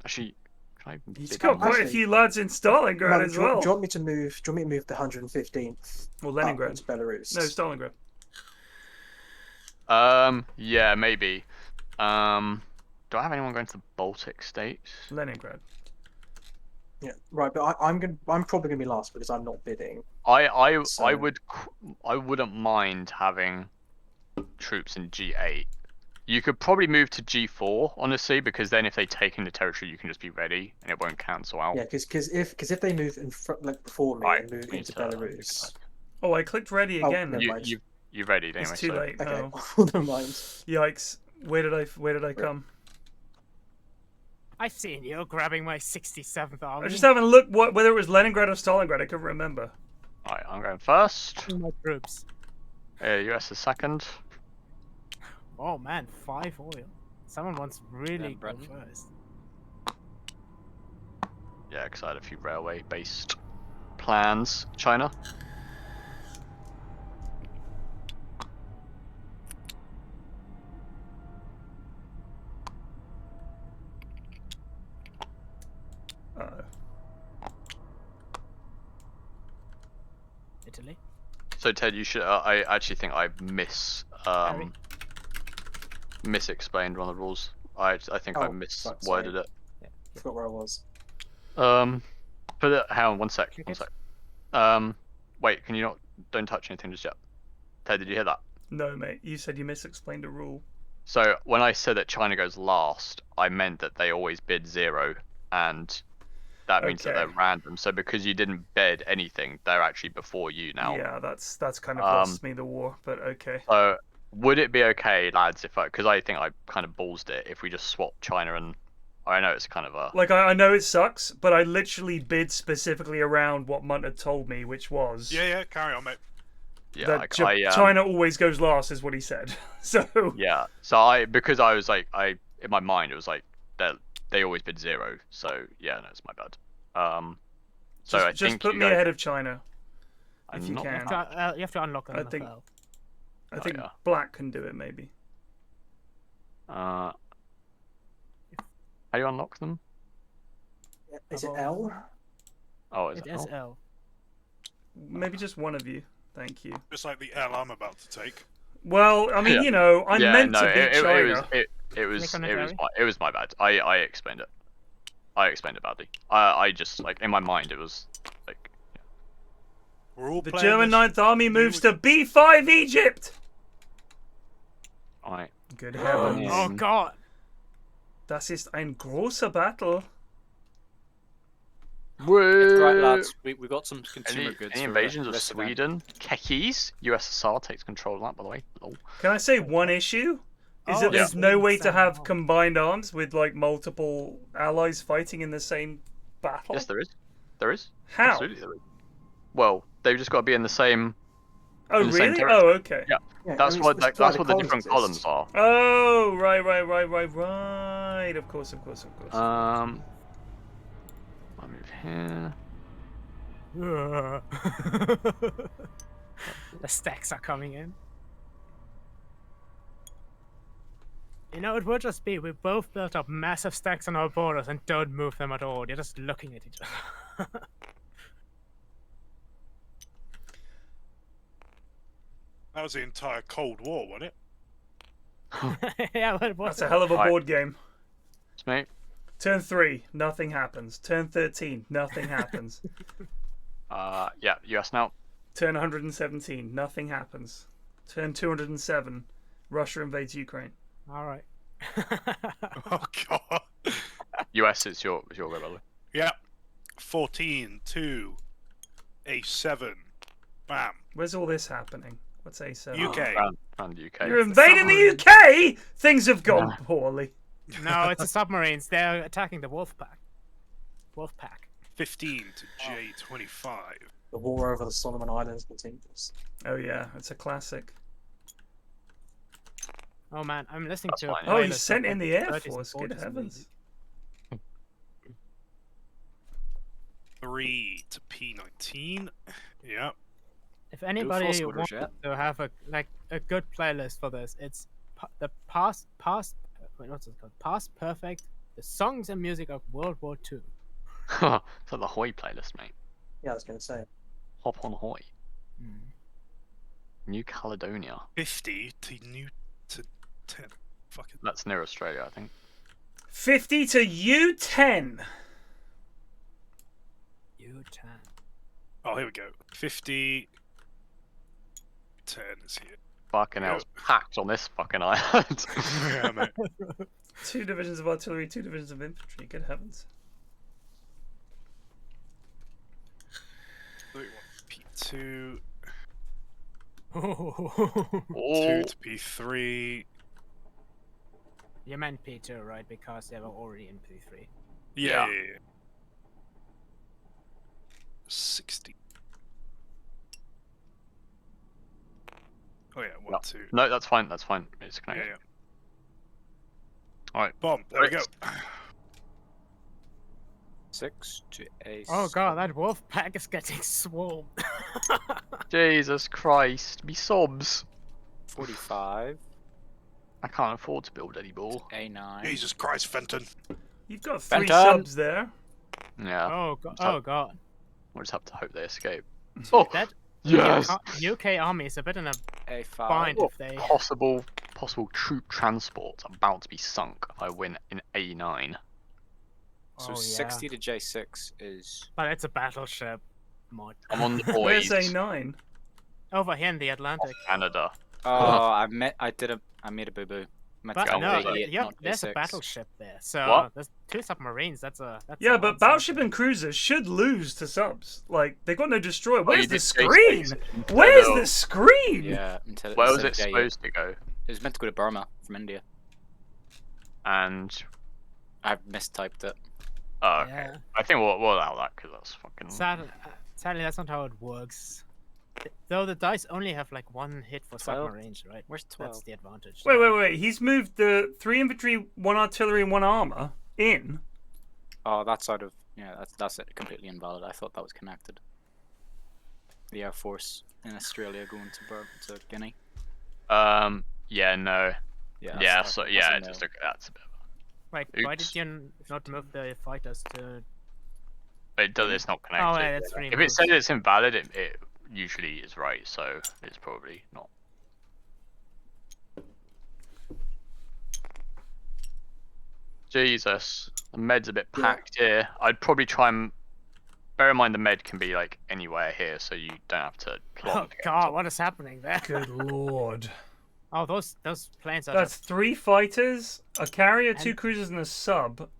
[SPEAKER 1] Actually, can I
[SPEAKER 2] He's
[SPEAKER 1] bid
[SPEAKER 2] got
[SPEAKER 1] more?
[SPEAKER 2] quite a few lads in Stalingrad
[SPEAKER 4] Man,
[SPEAKER 2] as
[SPEAKER 4] do you
[SPEAKER 2] well.
[SPEAKER 4] want me to move? Do you want me to move the 115th?
[SPEAKER 2] Well, Leningrad.
[SPEAKER 4] Into Belarus.
[SPEAKER 2] No, Stalingrad.
[SPEAKER 1] Yeah, maybe. Do I have anyone going to the Baltic states?
[SPEAKER 2] Leningrad.
[SPEAKER 4] Yeah, right. But I'm probably gonna be last because I'm not bidding.
[SPEAKER 1] I
[SPEAKER 4] So-
[SPEAKER 1] wouldn't mind having troops in G8. You could probably move to G4, honestly, because then if they take in the territory, you can just be ready and it won't cancel out.
[SPEAKER 4] Yeah, because if they move in front, like before me,
[SPEAKER 1] Right,
[SPEAKER 4] and move
[SPEAKER 1] we need
[SPEAKER 4] into
[SPEAKER 1] to,
[SPEAKER 4] Belarus.
[SPEAKER 2] Oh, I clicked ready
[SPEAKER 4] Oh,
[SPEAKER 2] again.
[SPEAKER 4] never mind.
[SPEAKER 1] You ready anyway?
[SPEAKER 2] It's too
[SPEAKER 1] so.
[SPEAKER 2] late.
[SPEAKER 4] Okay,
[SPEAKER 2] Oh.
[SPEAKER 4] never mind.
[SPEAKER 2] Yikes! Where did I come?
[SPEAKER 3] I've seen you grabbing my 67th army.
[SPEAKER 2] I was just having a look whether it was Leningrad or Stalingrad. I couldn't remember.
[SPEAKER 1] Alright, I'm going first.
[SPEAKER 3] my troops.
[SPEAKER 1] US is second.
[SPEAKER 3] Oh man, 5 oil. Someone wants really go
[SPEAKER 5] Britain.
[SPEAKER 3] first.
[SPEAKER 1] Yeah, because I had a few railway-based plans. China.
[SPEAKER 3] Italy.
[SPEAKER 1] So Ted, you should. I actually think I misexplained one of the rules. I think I
[SPEAKER 4] Oh,
[SPEAKER 1] misworded
[SPEAKER 4] sorry.
[SPEAKER 1] it.
[SPEAKER 4] I forgot where I was.
[SPEAKER 1] Hang on, one sec. Wait, can you not? Don't touch anything just yet. Ted, did you hear that?
[SPEAKER 2] No, mate. You said you misexplained a rule.
[SPEAKER 1] So when I said that China goes last, I meant that they always bid 0, and that means that they're
[SPEAKER 2] Okay.
[SPEAKER 1] random. So because you didn't bid anything, they're actually before you now.
[SPEAKER 2] Yeah, that's kind of lost me the war, but okay.
[SPEAKER 1] So would it be okay, lads, if because I think I kind of ballsed it, if we just swap China and I know it's kind of a
[SPEAKER 2] Like, I know it sucks, but I literally bid specifically around what Munt had told me, which was
[SPEAKER 8] Yeah, carry on, mate.
[SPEAKER 1] yeah,
[SPEAKER 2] that China always goes last, is what he said. So
[SPEAKER 1] yeah. So because I was like in my mind it was like they always bid 0. So yeah, no, it's my bad. So I
[SPEAKER 2] just
[SPEAKER 1] think
[SPEAKER 2] put
[SPEAKER 1] you
[SPEAKER 2] me
[SPEAKER 1] guys,
[SPEAKER 2] ahead of China
[SPEAKER 1] I'm
[SPEAKER 2] if you
[SPEAKER 1] not-
[SPEAKER 2] can.
[SPEAKER 3] You have to unlock them.
[SPEAKER 2] I think-
[SPEAKER 3] NFL.
[SPEAKER 2] I think
[SPEAKER 1] yeah.
[SPEAKER 2] Black can do it, maybe.
[SPEAKER 1] How do you unlock them?
[SPEAKER 4] Is it L?
[SPEAKER 1] Oh, is
[SPEAKER 3] It
[SPEAKER 1] it?
[SPEAKER 3] is
[SPEAKER 1] Oh.
[SPEAKER 3] L.
[SPEAKER 2] Maybe just one of you. Thank you.
[SPEAKER 8] Just like the L I'm about to take.
[SPEAKER 2] Well, I mean,
[SPEAKER 1] Yeah.
[SPEAKER 2] you know, I'm
[SPEAKER 1] Yeah,
[SPEAKER 2] meant
[SPEAKER 1] no,
[SPEAKER 2] to beat China.
[SPEAKER 1] it was my bad. I explained it. I explained it badly. I just like in my mind it was like
[SPEAKER 8] We're all
[SPEAKER 2] The
[SPEAKER 8] playing
[SPEAKER 2] German
[SPEAKER 8] this.
[SPEAKER 2] Ninth Army moves to B5 Egypt!
[SPEAKER 1] I
[SPEAKER 2] Good heavens.
[SPEAKER 3] Oh god.
[SPEAKER 2] Das ist ein großer Battle.
[SPEAKER 5] Right, lads. We got some consumer goods.
[SPEAKER 1] Any invasions of Sweden? Kekis? USSR takes control of that, by the way. Lol.
[SPEAKER 2] Can I say one issue? Is that there's no way to have combined arms with like multiple allies fighting in the same battle?
[SPEAKER 1] Yes, there is. There is.
[SPEAKER 2] How?
[SPEAKER 1] Absolutely there is. Well, they've just got to be in the same.
[SPEAKER 2] Oh,
[SPEAKER 1] in the same
[SPEAKER 2] really?
[SPEAKER 1] territory.
[SPEAKER 2] Oh, okay.
[SPEAKER 1] Yeah. That's what that's what the different columns are.
[SPEAKER 2] Oh, right. Of course.
[SPEAKER 1] I'll move here.
[SPEAKER 3] The stacks are coming in. You know, it would just be we both built up massive stacks on our borders and don't move them at all. You're just looking at each other.
[SPEAKER 8] That was the entire Cold War, wasn't
[SPEAKER 3] it? Yeah, well,
[SPEAKER 2] that's a hell of a board game.
[SPEAKER 1] It's me.
[SPEAKER 2] Turn 3, nothing happens. Turn 13, nothing happens.
[SPEAKER 1] Yeah, US now.
[SPEAKER 2] Turn 117, nothing happens. Turn 207, Russia invades Ukraine.
[SPEAKER 3] All right.
[SPEAKER 8] Oh God.
[SPEAKER 1] US is your go, brother.
[SPEAKER 8] Yeah. 14, 2, A7. Bam.
[SPEAKER 2] Where's all this happening? What's A7?
[SPEAKER 8] UK.
[SPEAKER 1] Around the UK.
[SPEAKER 2] You're invading the UK? Things have gone poorly.
[SPEAKER 3] No, it's the submarines. They're attacking the Wolfpack.
[SPEAKER 8] 15 to J25.
[SPEAKER 4] The war over the Solomon Islands continues.
[SPEAKER 2] Oh yeah, it's a classic.
[SPEAKER 3] Oh man, I'm listening to.
[SPEAKER 2] Oh, he's sent in the Air Force. Good heavens.
[SPEAKER 8] 3 to P19. Yeah.
[SPEAKER 3] If anybody wants to have a good playlist for this, it's the past perfect, the songs and music of World War II.
[SPEAKER 1] It's like the Hoy playlist, mate.
[SPEAKER 4] Yeah, I was going to say.
[SPEAKER 1] Hop on Hoy. New Caledonia.
[SPEAKER 8] 50 to 10. Fucking.
[SPEAKER 1] That's near Australia, I think.
[SPEAKER 2] 50 to U10.
[SPEAKER 3] U10.
[SPEAKER 8] Oh, here we go. 50. 10 is here.
[SPEAKER 1] Fucking hell, it's packed on this fucking island.
[SPEAKER 8] Yeah, mate.
[SPEAKER 2] 2 divisions of artillery, 2 divisions of infantry. Good heavens.
[SPEAKER 8] 31 P2. 2
[SPEAKER 3] Oh.
[SPEAKER 8] to P3.
[SPEAKER 3] You meant P2, right? Because they were already in P3.
[SPEAKER 8] Yeah. 60. Oh yeah, 1, 2.
[SPEAKER 1] No, that's fine. That's fine. It's connected.
[SPEAKER 8] Yeah.
[SPEAKER 1] All right.
[SPEAKER 8] Bomb. There we go.
[SPEAKER 5] 6 to A.
[SPEAKER 3] Oh god, that wolf pack is getting swarmed.
[SPEAKER 1] Jesus Christ, me sobs.
[SPEAKER 5] 45.
[SPEAKER 1] I can't afford to build any more.
[SPEAKER 5] A9.
[SPEAKER 8] Jesus Christ, Fenton.
[SPEAKER 2] You've got 3
[SPEAKER 5] Fenton.
[SPEAKER 2] subs there.
[SPEAKER 1] Yeah.
[SPEAKER 3] Oh god. Oh god.
[SPEAKER 1] We'll just have to hope they escape.
[SPEAKER 3] Oh, that
[SPEAKER 1] yes.
[SPEAKER 3] UK army is a bit in a
[SPEAKER 5] A5.
[SPEAKER 3] bind if they.
[SPEAKER 1] Possible troop transport about to be sunk if I win in A9.
[SPEAKER 5] So 60 to J6 is.
[SPEAKER 3] But it's a battleship mod.
[SPEAKER 1] I'm on the boys.
[SPEAKER 2] Where's A9?
[SPEAKER 3] Over here in the Atlantic.
[SPEAKER 1] Canada.
[SPEAKER 5] Oh, I made a boo boo.
[SPEAKER 3] But no, there's a battleship there. So
[SPEAKER 1] what?
[SPEAKER 3] there's 2 submarines. That's
[SPEAKER 2] yeah, but battleship and cruisers should lose to subs. Like they've got no destroyer. Where's the screen? Where's the screen?
[SPEAKER 5] Yeah, until
[SPEAKER 1] where was it supposed to go?
[SPEAKER 5] It was meant to go to Burma from India.
[SPEAKER 1] And
[SPEAKER 5] I've mistyped it.
[SPEAKER 1] Oh, okay.
[SPEAKER 3] Yeah.
[SPEAKER 1] I think we'll allow that because that's fucking.
[SPEAKER 3] Sadly, that's not how it works. Though the dice only have like 1 hit for
[SPEAKER 5] 12?
[SPEAKER 3] submarines, right?
[SPEAKER 5] Where's 12?
[SPEAKER 3] That's the advantage.
[SPEAKER 2] Wait. He's moved the 3 infantry, 1 artillery, and 1 armor in.
[SPEAKER 5] Oh, that's out of that's it. Completely invalid. I thought that was connected. The Air Force in Australia going to Guinea.
[SPEAKER 1] Yeah, no.
[SPEAKER 5] Yeah.
[SPEAKER 1] So yeah, just look at that's a bit.
[SPEAKER 3] Wait, why did you not move the fighters to?
[SPEAKER 1] It's not connected.
[SPEAKER 3] Oh, yeah, that's
[SPEAKER 1] if it says it's invalid, it usually is right. So it's probably not. Jesus, the med's a bit packed here. I'd probably try and bear in mind the med can be like anywhere here, so you don't have to plot.
[SPEAKER 3] Oh god, what is happening there?
[SPEAKER 2] Good lord.
[SPEAKER 3] Oh, those planes are.
[SPEAKER 2] That's 3 fighters, a carrier, 2 cruisers, and a sub.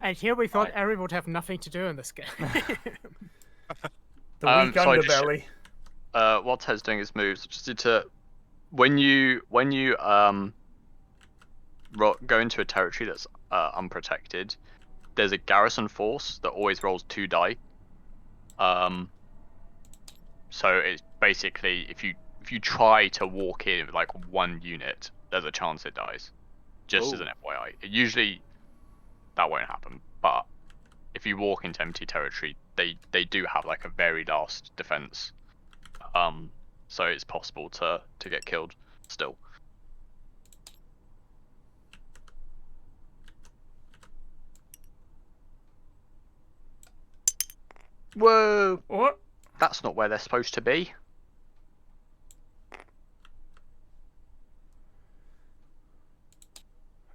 [SPEAKER 3] And here we thought Eri would have nothing to do in this game.
[SPEAKER 2] The weak underbelly.
[SPEAKER 1] While Ted's doing his moves, just need to when you go into a territory that's unprotected, there's a garrison force that always rolls 2 die. So it's basically if you try to walk in with like 1 unit, there's a chance it dies. Just as an FYI. Usually that won't happen, but if you walk into empty territory, they do have like a very last defense. So it's possible to get killed still. Whoa!
[SPEAKER 2] What?
[SPEAKER 1] That's not where they're supposed to be.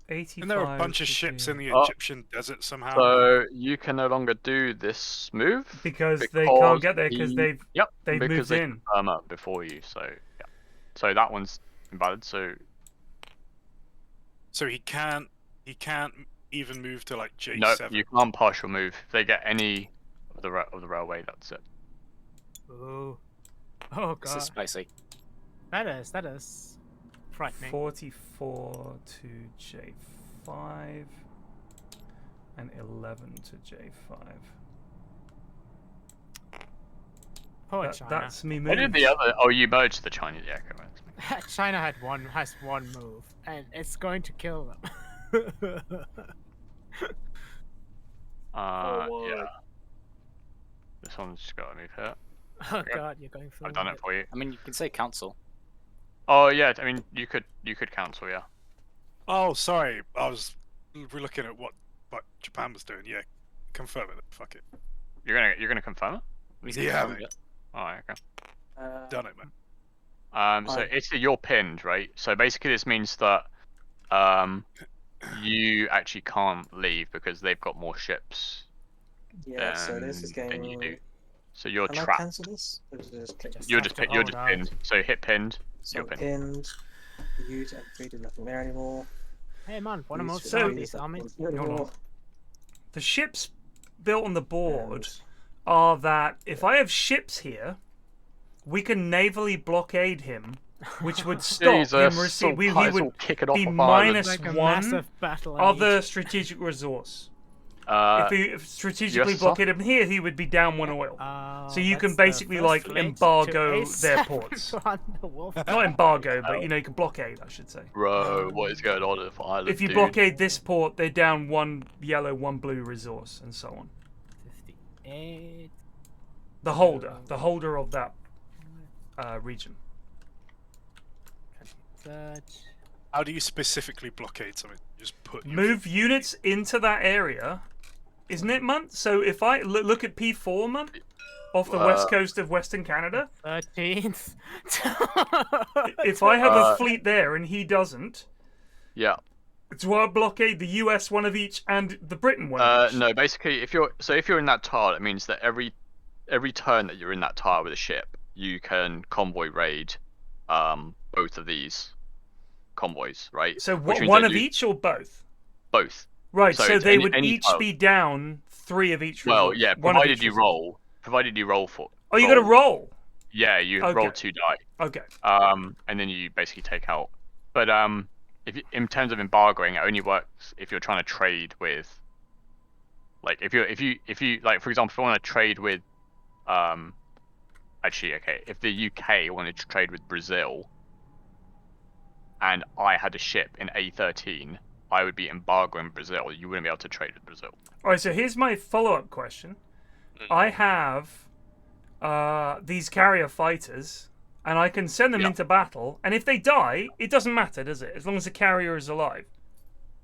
[SPEAKER 8] And there are a bunch of ships in the Egyptian desert somehow.
[SPEAKER 1] So you can no longer do this move
[SPEAKER 2] because they can't get there because they've moved
[SPEAKER 1] they
[SPEAKER 2] in.
[SPEAKER 1] confirm up before you. So yeah, so that one's invalid. So
[SPEAKER 8] he can't even move to like J7.
[SPEAKER 1] No, you can't partial move. If they get any of the railway, that's it.
[SPEAKER 3] Oh god.
[SPEAKER 5] This is spicy.
[SPEAKER 3] That is frightening.
[SPEAKER 2] 44 to J5 and 11 to J5.
[SPEAKER 3] Poor China.
[SPEAKER 2] That's me moving.
[SPEAKER 1] What did the other? Oh, you merged the Chinese. Yeah, correct.
[SPEAKER 3] China has one move, and it's going to kill them.
[SPEAKER 1] Yeah. This one's just got to move here.
[SPEAKER 3] Oh god, you're going for
[SPEAKER 1] I've done it for you.
[SPEAKER 5] I mean, you can say council.
[SPEAKER 1] Oh yeah, I mean you could cancel, yeah.
[SPEAKER 8] Oh, sorry, we're looking at what Japan was doing. Yeah, confirm it. Fuck it.
[SPEAKER 1] You're gonna confirm it?
[SPEAKER 8] Yeah, mate.
[SPEAKER 1] Alright, okay.
[SPEAKER 8] Done it, man.
[SPEAKER 1] So Italy, you're pinned, right? So basically this means that you actually can't leave because they've got more ships.
[SPEAKER 4] Yeah, so this is
[SPEAKER 1] than
[SPEAKER 4] getting.
[SPEAKER 1] you do. So you're
[SPEAKER 4] Can I
[SPEAKER 1] trapped.
[SPEAKER 4] cancel this? Or is it just click?
[SPEAKER 1] You're just pinned. So hit pinned.
[SPEAKER 4] So
[SPEAKER 1] You're pinned.
[SPEAKER 4] pinned. Use M3, do nothing there anymore.
[SPEAKER 3] Hey man, one of most
[SPEAKER 2] So-
[SPEAKER 3] these armies.
[SPEAKER 2] The ships built on the board are that if I have ships here, we can navally blockade him, which would stop him receiving. He would be minus
[SPEAKER 3] Like a
[SPEAKER 2] 1
[SPEAKER 3] massive battle.
[SPEAKER 2] other strategic resource. If he strategically blockade him here, he would be down 1 oil. So you can basically like embargo their ports. Not embargo, but you know you can blockade, I should say.
[SPEAKER 1] Bro, what is going on if Ireland?
[SPEAKER 2] If you blockade this port, they're down 1 yellow, 1 blue resource, and so on.
[SPEAKER 3] 58.
[SPEAKER 2] The holder of that region.
[SPEAKER 8] How do you specifically blockade something? Just put
[SPEAKER 2] Move units into that area, isn't it, Munt? So if I look at P4, Munt, off the west coast of Western Canada,
[SPEAKER 3] 13th.
[SPEAKER 2] if I have a fleet there and he doesn't,
[SPEAKER 1] yeah.
[SPEAKER 2] do I blockade the US one of each and the Britain one of each?
[SPEAKER 1] No, basically, if you're in that tile, it means that every turn that you're in that tile with a ship, you can convoy raid both of these convoys, right?
[SPEAKER 2] So one of each or both?
[SPEAKER 1] Both.
[SPEAKER 2] Right, so they would each be down 3 of each.
[SPEAKER 1] Well, yeah, provided you roll. Provided you roll for.
[SPEAKER 2] Oh, you got to roll.
[SPEAKER 1] Yeah, you roll 2 die.
[SPEAKER 2] Okay.
[SPEAKER 1] And then you basically take out. But if in terms of embargoing, it only works if you're trying to trade with. Like if you like, for example, if you want to trade with, actually, okay, if the UK wanted to trade with Brazil, and I had a ship in A13, I would be embargoing Brazil. You wouldn't be able to trade with Brazil.
[SPEAKER 2] All right, so here's my follow-up question. I have these carrier fighters, and I can send them into battle, and if they die, it doesn't matter, does it? As long as the carrier is alive.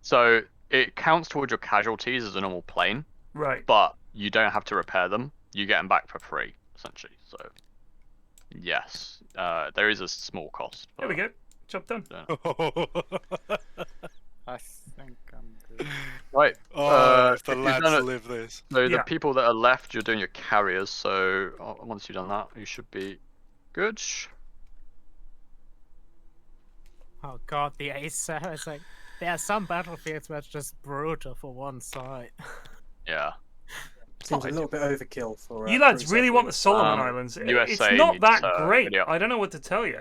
[SPEAKER 1] So it counts towards your casualties as a normal plane.
[SPEAKER 2] Right.
[SPEAKER 1] But you don't have to repair them. You get them back for free, essentially. So, yes, there is a small cost.
[SPEAKER 2] There we go. Job done.
[SPEAKER 5] I think I'm good.
[SPEAKER 1] Right.
[SPEAKER 8] If the lads live this.
[SPEAKER 1] So the people that are left, you're doing your carriers. So once you've done that, you should be good.
[SPEAKER 3] Oh god, the ace. It's like there are some battlefields where it's just brutal for one side.
[SPEAKER 1] Yeah.
[SPEAKER 4] Seems a little bit overkill for.
[SPEAKER 2] You lads
[SPEAKER 4] cruise
[SPEAKER 2] really want the
[SPEAKER 4] submarine.
[SPEAKER 2] Solomon Islands? It's
[SPEAKER 1] USA
[SPEAKER 2] not
[SPEAKER 1] needs,
[SPEAKER 2] that great.
[SPEAKER 1] video.
[SPEAKER 2] I don't know what to tell you.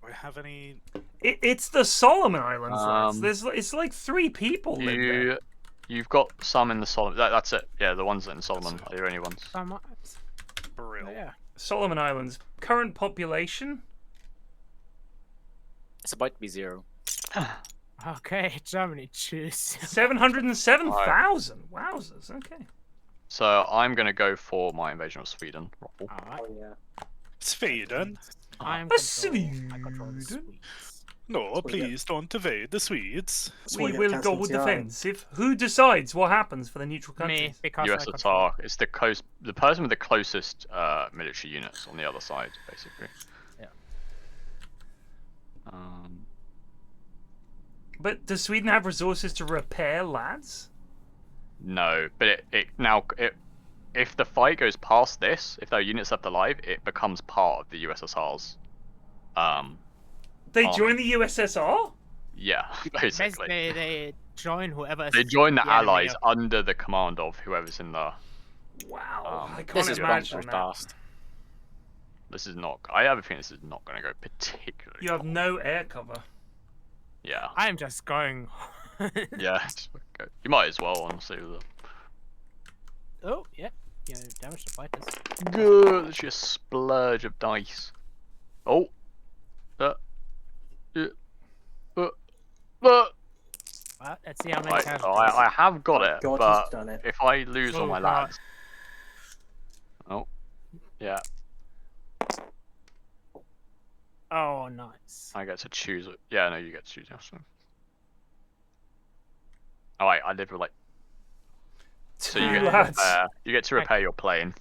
[SPEAKER 8] Do I have any?
[SPEAKER 2] It's the Solomon Islands, lads. It's like 3 people live there.
[SPEAKER 1] You've got some in the Solomon. That's it. Yeah, the ones in Solomon are the only ones.
[SPEAKER 8] Brill.
[SPEAKER 3] Yeah.
[SPEAKER 2] Solomon Islands. Current population?
[SPEAKER 5] It's about to be 0.
[SPEAKER 3] Okay, Germany, choose.
[SPEAKER 2] 707,000. Wowzers. Okay.
[SPEAKER 1] So I'm gonna go for my invasion of Sweden. Ruffle.
[SPEAKER 3] Alright.
[SPEAKER 4] Oh yeah.
[SPEAKER 8] Sweden?
[SPEAKER 3] I'm
[SPEAKER 2] A
[SPEAKER 3] I control the
[SPEAKER 2] Sweden?
[SPEAKER 3] Swedes.
[SPEAKER 8] No, please don't evade the Swedes.
[SPEAKER 4] That's why
[SPEAKER 2] We
[SPEAKER 4] you
[SPEAKER 2] will
[SPEAKER 4] get
[SPEAKER 2] go
[SPEAKER 4] cancelled TI.
[SPEAKER 2] defensive. Who decides what happens for the neutral
[SPEAKER 3] Me,
[SPEAKER 2] countries?
[SPEAKER 3] because I
[SPEAKER 1] USSR.
[SPEAKER 3] control.
[SPEAKER 1] It's the person with the closest military units on the other side, basically.
[SPEAKER 3] Yeah.
[SPEAKER 2] But does Sweden have resources to repair, lads?
[SPEAKER 1] No, but if the fight goes past this, if there are units left alive, it becomes part of the USSR's.
[SPEAKER 2] They
[SPEAKER 1] army.
[SPEAKER 2] join the USSR?
[SPEAKER 1] Yeah, basically.
[SPEAKER 3] They join whoever.
[SPEAKER 1] They join the
[SPEAKER 3] enemy
[SPEAKER 1] allies
[SPEAKER 3] of-
[SPEAKER 1] under the command of whoever's in the.
[SPEAKER 2] Wow, I can't
[SPEAKER 5] This is
[SPEAKER 2] imagine
[SPEAKER 5] bonkers
[SPEAKER 2] that.
[SPEAKER 5] fast.
[SPEAKER 1] This is not. I have a feeling this is not going to go particularly.
[SPEAKER 2] You have no air cover.
[SPEAKER 1] Yeah.
[SPEAKER 3] I am just going.
[SPEAKER 1] Yeah. just go. You might as well, honestly. With it.
[SPEAKER 3] Oh, yeah. You damage the fighters.
[SPEAKER 1] Good. There's just a splurge of dice. Oh.
[SPEAKER 3] Well, let's see how many
[SPEAKER 1] Right,
[SPEAKER 3] casualties.
[SPEAKER 1] so I have got it,
[SPEAKER 4] God,
[SPEAKER 1] but
[SPEAKER 4] he's done it.
[SPEAKER 1] if I lose all
[SPEAKER 3] Oh,
[SPEAKER 1] my
[SPEAKER 3] God.
[SPEAKER 1] lads. Oh. Yeah.
[SPEAKER 3] Oh, nice.
[SPEAKER 1] I get to choose it. Yeah, no, you get to choose. Actually. Oh, wait, I live with like. So you
[SPEAKER 2] Two
[SPEAKER 1] get,
[SPEAKER 2] lads.
[SPEAKER 1] you get to repair your plane.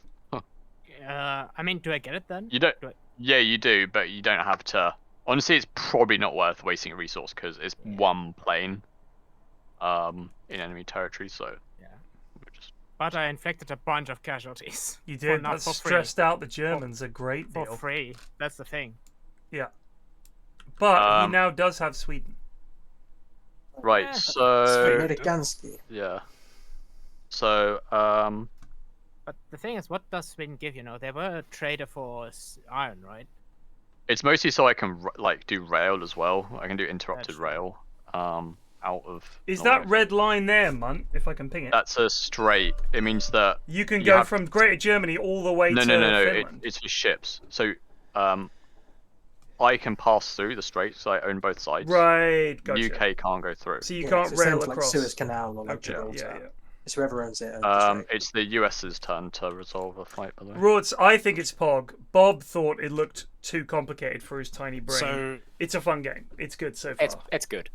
[SPEAKER 3] I mean, do I get it then?
[SPEAKER 1] You don't.
[SPEAKER 3] Do I-
[SPEAKER 1] Yeah, you do, but you don't have to. Honestly, it's probably not worth wasting a resource because it's one plane. In enemy territory, so.
[SPEAKER 3] Yeah.
[SPEAKER 1] we're just-
[SPEAKER 3] But I inflicted a bunch of casualties.
[SPEAKER 2] You
[SPEAKER 3] For
[SPEAKER 2] did.
[SPEAKER 3] not
[SPEAKER 2] That's
[SPEAKER 3] for free.
[SPEAKER 2] stressed out the Germans a great
[SPEAKER 3] For
[SPEAKER 2] deal.
[SPEAKER 3] free. That's the thing.
[SPEAKER 2] Yeah. But he
[SPEAKER 1] Um,
[SPEAKER 2] now does have Sweden.
[SPEAKER 1] Right,
[SPEAKER 3] Yeah.
[SPEAKER 1] so.
[SPEAKER 4] Sweden-Gansky.
[SPEAKER 1] Yeah. So,
[SPEAKER 3] But the thing is, what does Sweden give? You know, they were a trader for iron, right?
[SPEAKER 1] it's mostly so I can like do rail as well. I can do interrupted
[SPEAKER 3] That's
[SPEAKER 1] rail. Out of.
[SPEAKER 2] Is
[SPEAKER 1] Norway.
[SPEAKER 2] that red line there, Munt? If I can ping it.
[SPEAKER 1] That's a straight. It means that.
[SPEAKER 2] You can
[SPEAKER 1] you
[SPEAKER 2] go
[SPEAKER 1] have-
[SPEAKER 2] from Greater Germany all the way
[SPEAKER 1] No,
[SPEAKER 2] to
[SPEAKER 1] no, no, no.
[SPEAKER 2] Finland.
[SPEAKER 1] It's for ships. So, I can pass through the straits. So I own both sides.
[SPEAKER 2] Right, gotcha.
[SPEAKER 1] UK can't go through.
[SPEAKER 2] So you
[SPEAKER 4] Yeah,
[SPEAKER 2] can't
[SPEAKER 4] it's the same
[SPEAKER 2] rail
[SPEAKER 4] as, like
[SPEAKER 2] across.
[SPEAKER 4] Suez Canal or like
[SPEAKER 2] Okay,
[SPEAKER 4] Gibraltar.
[SPEAKER 2] yeah.
[SPEAKER 4] It's whoever owns it. Owns the strait.
[SPEAKER 1] It's the US's turn to resolve the fight. By the way.
[SPEAKER 2] Rorts, I think it's Pog. Bob thought it looked too complicated for his tiny brain.
[SPEAKER 8] So,
[SPEAKER 2] It's a fun game. It's good so far.
[SPEAKER 5] It's good.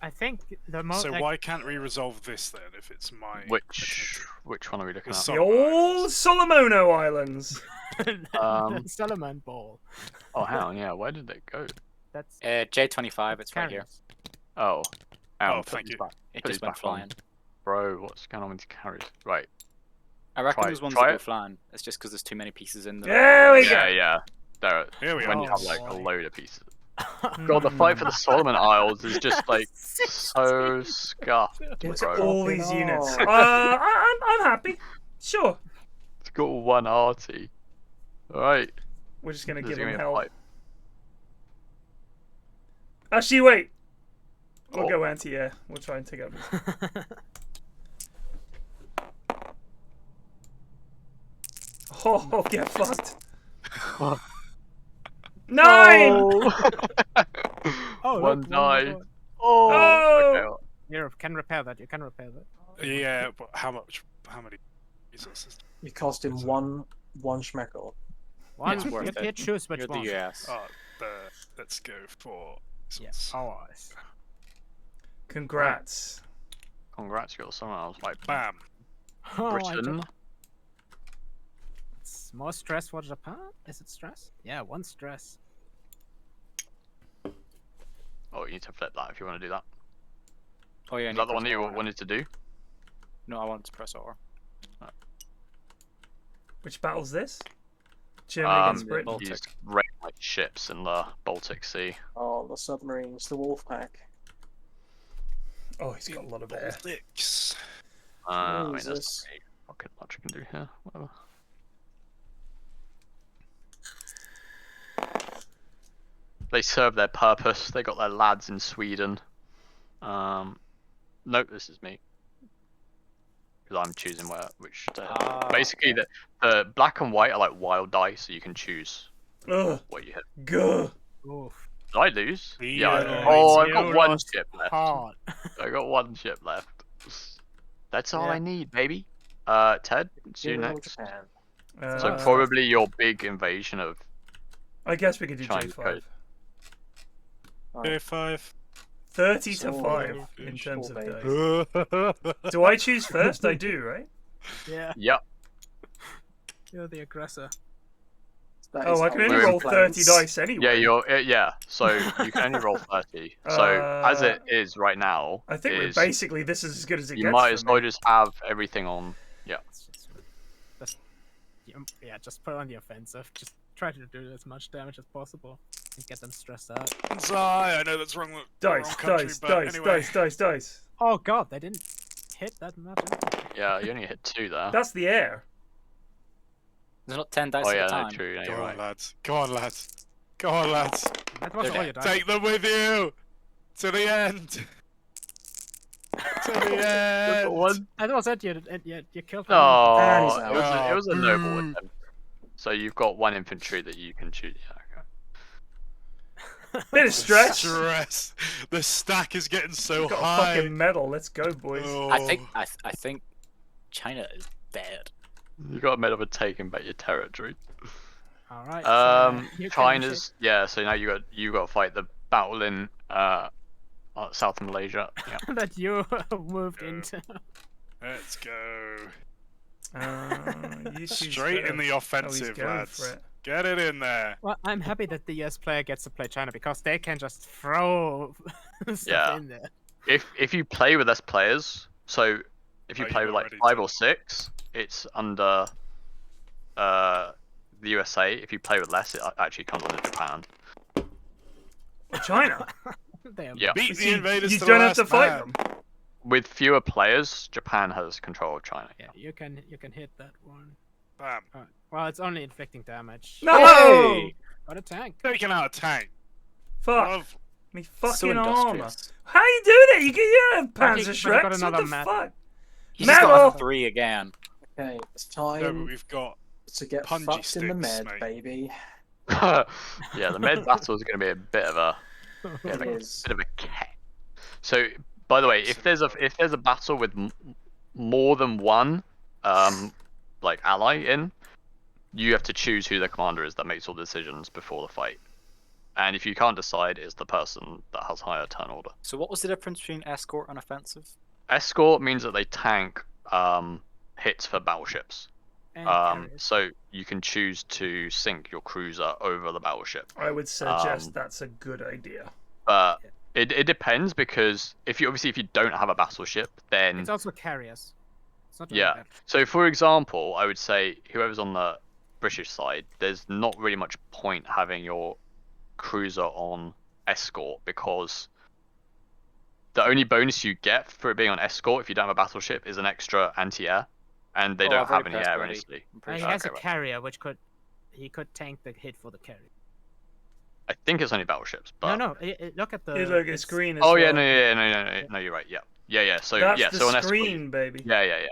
[SPEAKER 3] I think the most.
[SPEAKER 8] so why can't we resolve this then? If it's my
[SPEAKER 1] Which one are we looking
[SPEAKER 8] The
[SPEAKER 1] at?
[SPEAKER 2] The old Solomono Islands.
[SPEAKER 3] Solomon Ball.
[SPEAKER 1] Oh, hang on. Yeah, where did they go?
[SPEAKER 3] That's
[SPEAKER 5] J25, it's right here.
[SPEAKER 3] carriers.
[SPEAKER 1] Oh.
[SPEAKER 8] Oh, thank you.
[SPEAKER 5] It
[SPEAKER 1] Put
[SPEAKER 5] just
[SPEAKER 1] these
[SPEAKER 5] went
[SPEAKER 1] back on.
[SPEAKER 5] flying.
[SPEAKER 1] Bro, what's going on with these carriers? Right.
[SPEAKER 5] I reckon
[SPEAKER 1] Try-
[SPEAKER 5] there's ones
[SPEAKER 1] try
[SPEAKER 5] that go
[SPEAKER 1] it.
[SPEAKER 5] flying. It's just because there's too many pieces in them.
[SPEAKER 2] There we
[SPEAKER 1] Yeah,
[SPEAKER 2] go.
[SPEAKER 1] yeah. There.
[SPEAKER 8] Here we
[SPEAKER 1] when
[SPEAKER 8] are.
[SPEAKER 1] you have like
[SPEAKER 3] Oh,
[SPEAKER 1] a
[SPEAKER 3] boy.
[SPEAKER 1] load of pieces. God, the fight for the Solomon Isles is just like so scuffed,
[SPEAKER 4] It's
[SPEAKER 1] bro.
[SPEAKER 2] All
[SPEAKER 4] Fucking
[SPEAKER 2] these
[SPEAKER 4] hell.
[SPEAKER 2] units. I'm happy. Sure.
[SPEAKER 1] It's got one arty. Alright.
[SPEAKER 2] We're just going to
[SPEAKER 1] This
[SPEAKER 2] give
[SPEAKER 1] is gonna
[SPEAKER 2] them
[SPEAKER 1] be a
[SPEAKER 2] hell.
[SPEAKER 1] fight.
[SPEAKER 2] Actually, wait. We'll
[SPEAKER 1] Oh.
[SPEAKER 2] go anti-air. We'll try and take up. Oh, get fucked. 9!
[SPEAKER 3] Oh,
[SPEAKER 1] One
[SPEAKER 3] look,
[SPEAKER 1] died.
[SPEAKER 3] more.
[SPEAKER 1] Oh,
[SPEAKER 2] Oh.
[SPEAKER 1] okay.
[SPEAKER 3] You can repair that. You can repair that.
[SPEAKER 8] Yeah, but how many resources?
[SPEAKER 4] You cost him one schmeckel.
[SPEAKER 3] One,
[SPEAKER 5] It's worth
[SPEAKER 3] you can
[SPEAKER 5] it.
[SPEAKER 3] choose which
[SPEAKER 5] You're
[SPEAKER 3] one.
[SPEAKER 5] the US.
[SPEAKER 8] Let's go for this
[SPEAKER 3] Yeah,
[SPEAKER 8] one's-
[SPEAKER 3] ours.
[SPEAKER 2] Congrats.
[SPEAKER 1] Congrats, you got someone else like
[SPEAKER 8] Bam.
[SPEAKER 3] Oh,
[SPEAKER 1] Britain.
[SPEAKER 3] It's more stress for Japan? Is it stress? Yeah, one stress.
[SPEAKER 1] Oh, you need to flip that if you want to do that.
[SPEAKER 5] Oh yeah.
[SPEAKER 1] Is that the one that you wanted to do?
[SPEAKER 5] No, I wanted to press R.
[SPEAKER 2] Which battle's this? Germany against
[SPEAKER 5] the
[SPEAKER 2] Britain.
[SPEAKER 5] Baltic.
[SPEAKER 1] Used rail like ships in the Baltic Sea.
[SPEAKER 4] Oh, the submarines, the wolf pack.
[SPEAKER 2] Oh, he's got a lot of air.
[SPEAKER 8] Baltics.
[SPEAKER 1] I mean,
[SPEAKER 4] Jesus.
[SPEAKER 1] there's not fucking much I can do here. Whatever. They serve their purpose. They got their lads in Sweden. Nope, this is me. Because I'm choosing which. Basically,
[SPEAKER 5] okay.
[SPEAKER 1] the black and white are like wild dice, so you can choose
[SPEAKER 2] Ugh.
[SPEAKER 1] what you hit.
[SPEAKER 2] Gah.
[SPEAKER 3] Oof.
[SPEAKER 1] Did I lose?
[SPEAKER 8] Yeah,
[SPEAKER 1] I've
[SPEAKER 3] you
[SPEAKER 1] got one
[SPEAKER 3] lost
[SPEAKER 1] ship left.
[SPEAKER 3] hard.
[SPEAKER 1] I got one ship left. That's all
[SPEAKER 3] Yeah.
[SPEAKER 1] I need, baby. Ted, it's you
[SPEAKER 4] Good old
[SPEAKER 1] next.
[SPEAKER 4] Japan.
[SPEAKER 1] So probably your big invasion of
[SPEAKER 2] I guess we could do
[SPEAKER 1] Chinese
[SPEAKER 2] J5.
[SPEAKER 1] code.
[SPEAKER 8] J5.
[SPEAKER 2] 30 to
[SPEAKER 4] So
[SPEAKER 2] 5 in terms of
[SPEAKER 4] baby.
[SPEAKER 2] dice. Do I choose first? I do, right?
[SPEAKER 3] Yeah,
[SPEAKER 1] Yep.
[SPEAKER 3] you're the aggressor.
[SPEAKER 4] That
[SPEAKER 2] Oh,
[SPEAKER 4] is
[SPEAKER 2] I can
[SPEAKER 4] how
[SPEAKER 2] only
[SPEAKER 4] we
[SPEAKER 2] roll
[SPEAKER 4] play.
[SPEAKER 2] 30 dice anyway.
[SPEAKER 1] Yeah, you're so you can only roll 30. So as it is right now,
[SPEAKER 2] I think we're
[SPEAKER 1] is
[SPEAKER 2] basically this is as good as it
[SPEAKER 1] you
[SPEAKER 2] gets
[SPEAKER 1] might
[SPEAKER 2] for
[SPEAKER 1] as well
[SPEAKER 2] me.
[SPEAKER 1] just have everything on. Yeah.
[SPEAKER 3] Yeah, just put on the offensive. Just try to do as much damage as possible and get them stressed out.
[SPEAKER 8] I know that's wrong. Wrong
[SPEAKER 2] Dice,
[SPEAKER 8] country,
[SPEAKER 2] dice,
[SPEAKER 8] but
[SPEAKER 2] dice,
[SPEAKER 8] anyway.
[SPEAKER 2] dice.
[SPEAKER 3] Oh god, they didn't hit that much.
[SPEAKER 1] Yeah, you only hit 2 there.
[SPEAKER 2] That's the air.
[SPEAKER 5] There's not 10 dice
[SPEAKER 1] Oh
[SPEAKER 5] at
[SPEAKER 1] yeah,
[SPEAKER 5] a
[SPEAKER 1] no,
[SPEAKER 5] time.
[SPEAKER 1] true. No,
[SPEAKER 8] Go
[SPEAKER 1] you're
[SPEAKER 8] on,
[SPEAKER 1] right.
[SPEAKER 8] lads. Go on, lads. Go on, lads.
[SPEAKER 3] That was
[SPEAKER 5] They're
[SPEAKER 3] all your dice.
[SPEAKER 8] Take them with you to the end. To the end.
[SPEAKER 1] One.
[SPEAKER 3] That was it. You killed.
[SPEAKER 1] Oh,
[SPEAKER 4] And he's
[SPEAKER 1] it was a noble
[SPEAKER 8] Boo.
[SPEAKER 1] attempt. So you've got 1 infantry that you can choose. Yeah, okay.
[SPEAKER 2] Bit of stress.
[SPEAKER 8] Stress. The stack is getting so
[SPEAKER 2] Got a
[SPEAKER 8] high.
[SPEAKER 2] fucking medal. Let's go, boys.
[SPEAKER 8] Oh.
[SPEAKER 5] I think China is bad.
[SPEAKER 1] You got a medal for taking back your territory.
[SPEAKER 3] All right.
[SPEAKER 1] China's so now you got to fight the battle in South Malaysia. Yeah.
[SPEAKER 3] that you moved
[SPEAKER 8] Go.
[SPEAKER 3] into.
[SPEAKER 8] Let's go.
[SPEAKER 2] You choose
[SPEAKER 8] Straight in
[SPEAKER 2] first.
[SPEAKER 8] the
[SPEAKER 2] Oh,
[SPEAKER 8] offensive,
[SPEAKER 2] he's going
[SPEAKER 8] lads.
[SPEAKER 2] for it.
[SPEAKER 8] Get it in there.
[SPEAKER 3] Well, I'm happy that the US player gets to play China because they can just throw stuff
[SPEAKER 1] Yeah.
[SPEAKER 3] in there.
[SPEAKER 1] If you play with less players, so if you
[SPEAKER 8] Oh,
[SPEAKER 1] play
[SPEAKER 8] you
[SPEAKER 1] with
[SPEAKER 8] got
[SPEAKER 1] like
[SPEAKER 8] ready
[SPEAKER 1] 5
[SPEAKER 8] to-
[SPEAKER 1] or 6, it's under the USA. If you play with less, it actually comes under Japan.
[SPEAKER 2] China.
[SPEAKER 3] They are
[SPEAKER 1] Yeah.
[SPEAKER 8] Beat the
[SPEAKER 2] You,
[SPEAKER 8] invaders
[SPEAKER 2] you
[SPEAKER 8] to
[SPEAKER 2] don't
[SPEAKER 8] the
[SPEAKER 2] have to
[SPEAKER 8] last
[SPEAKER 2] fight
[SPEAKER 8] man.
[SPEAKER 2] them.
[SPEAKER 1] With fewer players, Japan has control of China.
[SPEAKER 3] Yeah, you can hit that one.
[SPEAKER 8] Bam.
[SPEAKER 3] Well, it's only inflicting damage.
[SPEAKER 2] No!
[SPEAKER 4] Hey!
[SPEAKER 3] Got a tank.
[SPEAKER 8] Taking out a tank.
[SPEAKER 2] Fuck.
[SPEAKER 8] Love.
[SPEAKER 2] Me
[SPEAKER 5] So
[SPEAKER 2] fucking armor.
[SPEAKER 5] industrious.
[SPEAKER 2] How you do that? You get your
[SPEAKER 3] But you-
[SPEAKER 2] Panzer
[SPEAKER 3] but you got
[SPEAKER 2] Shreks? What
[SPEAKER 3] another
[SPEAKER 2] the
[SPEAKER 3] map.
[SPEAKER 2] fuck?
[SPEAKER 5] He's just got
[SPEAKER 2] Medal!
[SPEAKER 5] a 3 again.
[SPEAKER 4] Okay, it's
[SPEAKER 8] No, but
[SPEAKER 4] time
[SPEAKER 8] we've got
[SPEAKER 4] to get
[SPEAKER 8] punji
[SPEAKER 4] fucked in the
[SPEAKER 8] sticks,
[SPEAKER 4] med,
[SPEAKER 8] mate.
[SPEAKER 4] baby.
[SPEAKER 1] Yeah, the med battle is going to be a bit of a
[SPEAKER 4] It is.
[SPEAKER 1] bit of a cat. So, by the way, if there's a battle with more than one like ally in, you have to choose who the commander is that makes all the decisions before the fight. And if you can't decide, it's the person that has higher turn order.
[SPEAKER 5] So what was the difference between escort and offensive?
[SPEAKER 1] Escort means that they tank hits for battleships.
[SPEAKER 3] And carriers.
[SPEAKER 1] So you can choose to sink your cruiser over the battleship.
[SPEAKER 2] I would suggest that's a good idea.
[SPEAKER 1] But it depends, because if you don't have a battleship, then
[SPEAKER 3] It's also carriers. It's not really
[SPEAKER 1] yeah.
[SPEAKER 3] bad.
[SPEAKER 1] So for example, I would say whoever's on the British side, there's not really much point having your cruiser on escort, because the only bonus you get for it being on escort if you don't have a battleship is an extra anti-air, and they
[SPEAKER 5] Oh,
[SPEAKER 1] don't
[SPEAKER 5] I've already
[SPEAKER 1] have any
[SPEAKER 5] pressed
[SPEAKER 1] air
[SPEAKER 5] ready.
[SPEAKER 1] initially.
[SPEAKER 5] I'm
[SPEAKER 3] He
[SPEAKER 5] pretty
[SPEAKER 3] has
[SPEAKER 1] Okay,
[SPEAKER 3] a
[SPEAKER 1] right.
[SPEAKER 3] carrier which he could tank the hit for the carrier.
[SPEAKER 1] I think it's only battleships, but
[SPEAKER 3] No, look at the.
[SPEAKER 2] Hey, look,
[SPEAKER 3] it's-
[SPEAKER 2] it's green as
[SPEAKER 1] oh
[SPEAKER 2] well.
[SPEAKER 1] yeah, no, you're right. Yeah. So
[SPEAKER 2] That's
[SPEAKER 1] yeah,
[SPEAKER 2] the
[SPEAKER 1] so on escort.
[SPEAKER 2] screen, baby.
[SPEAKER 1] Yeah.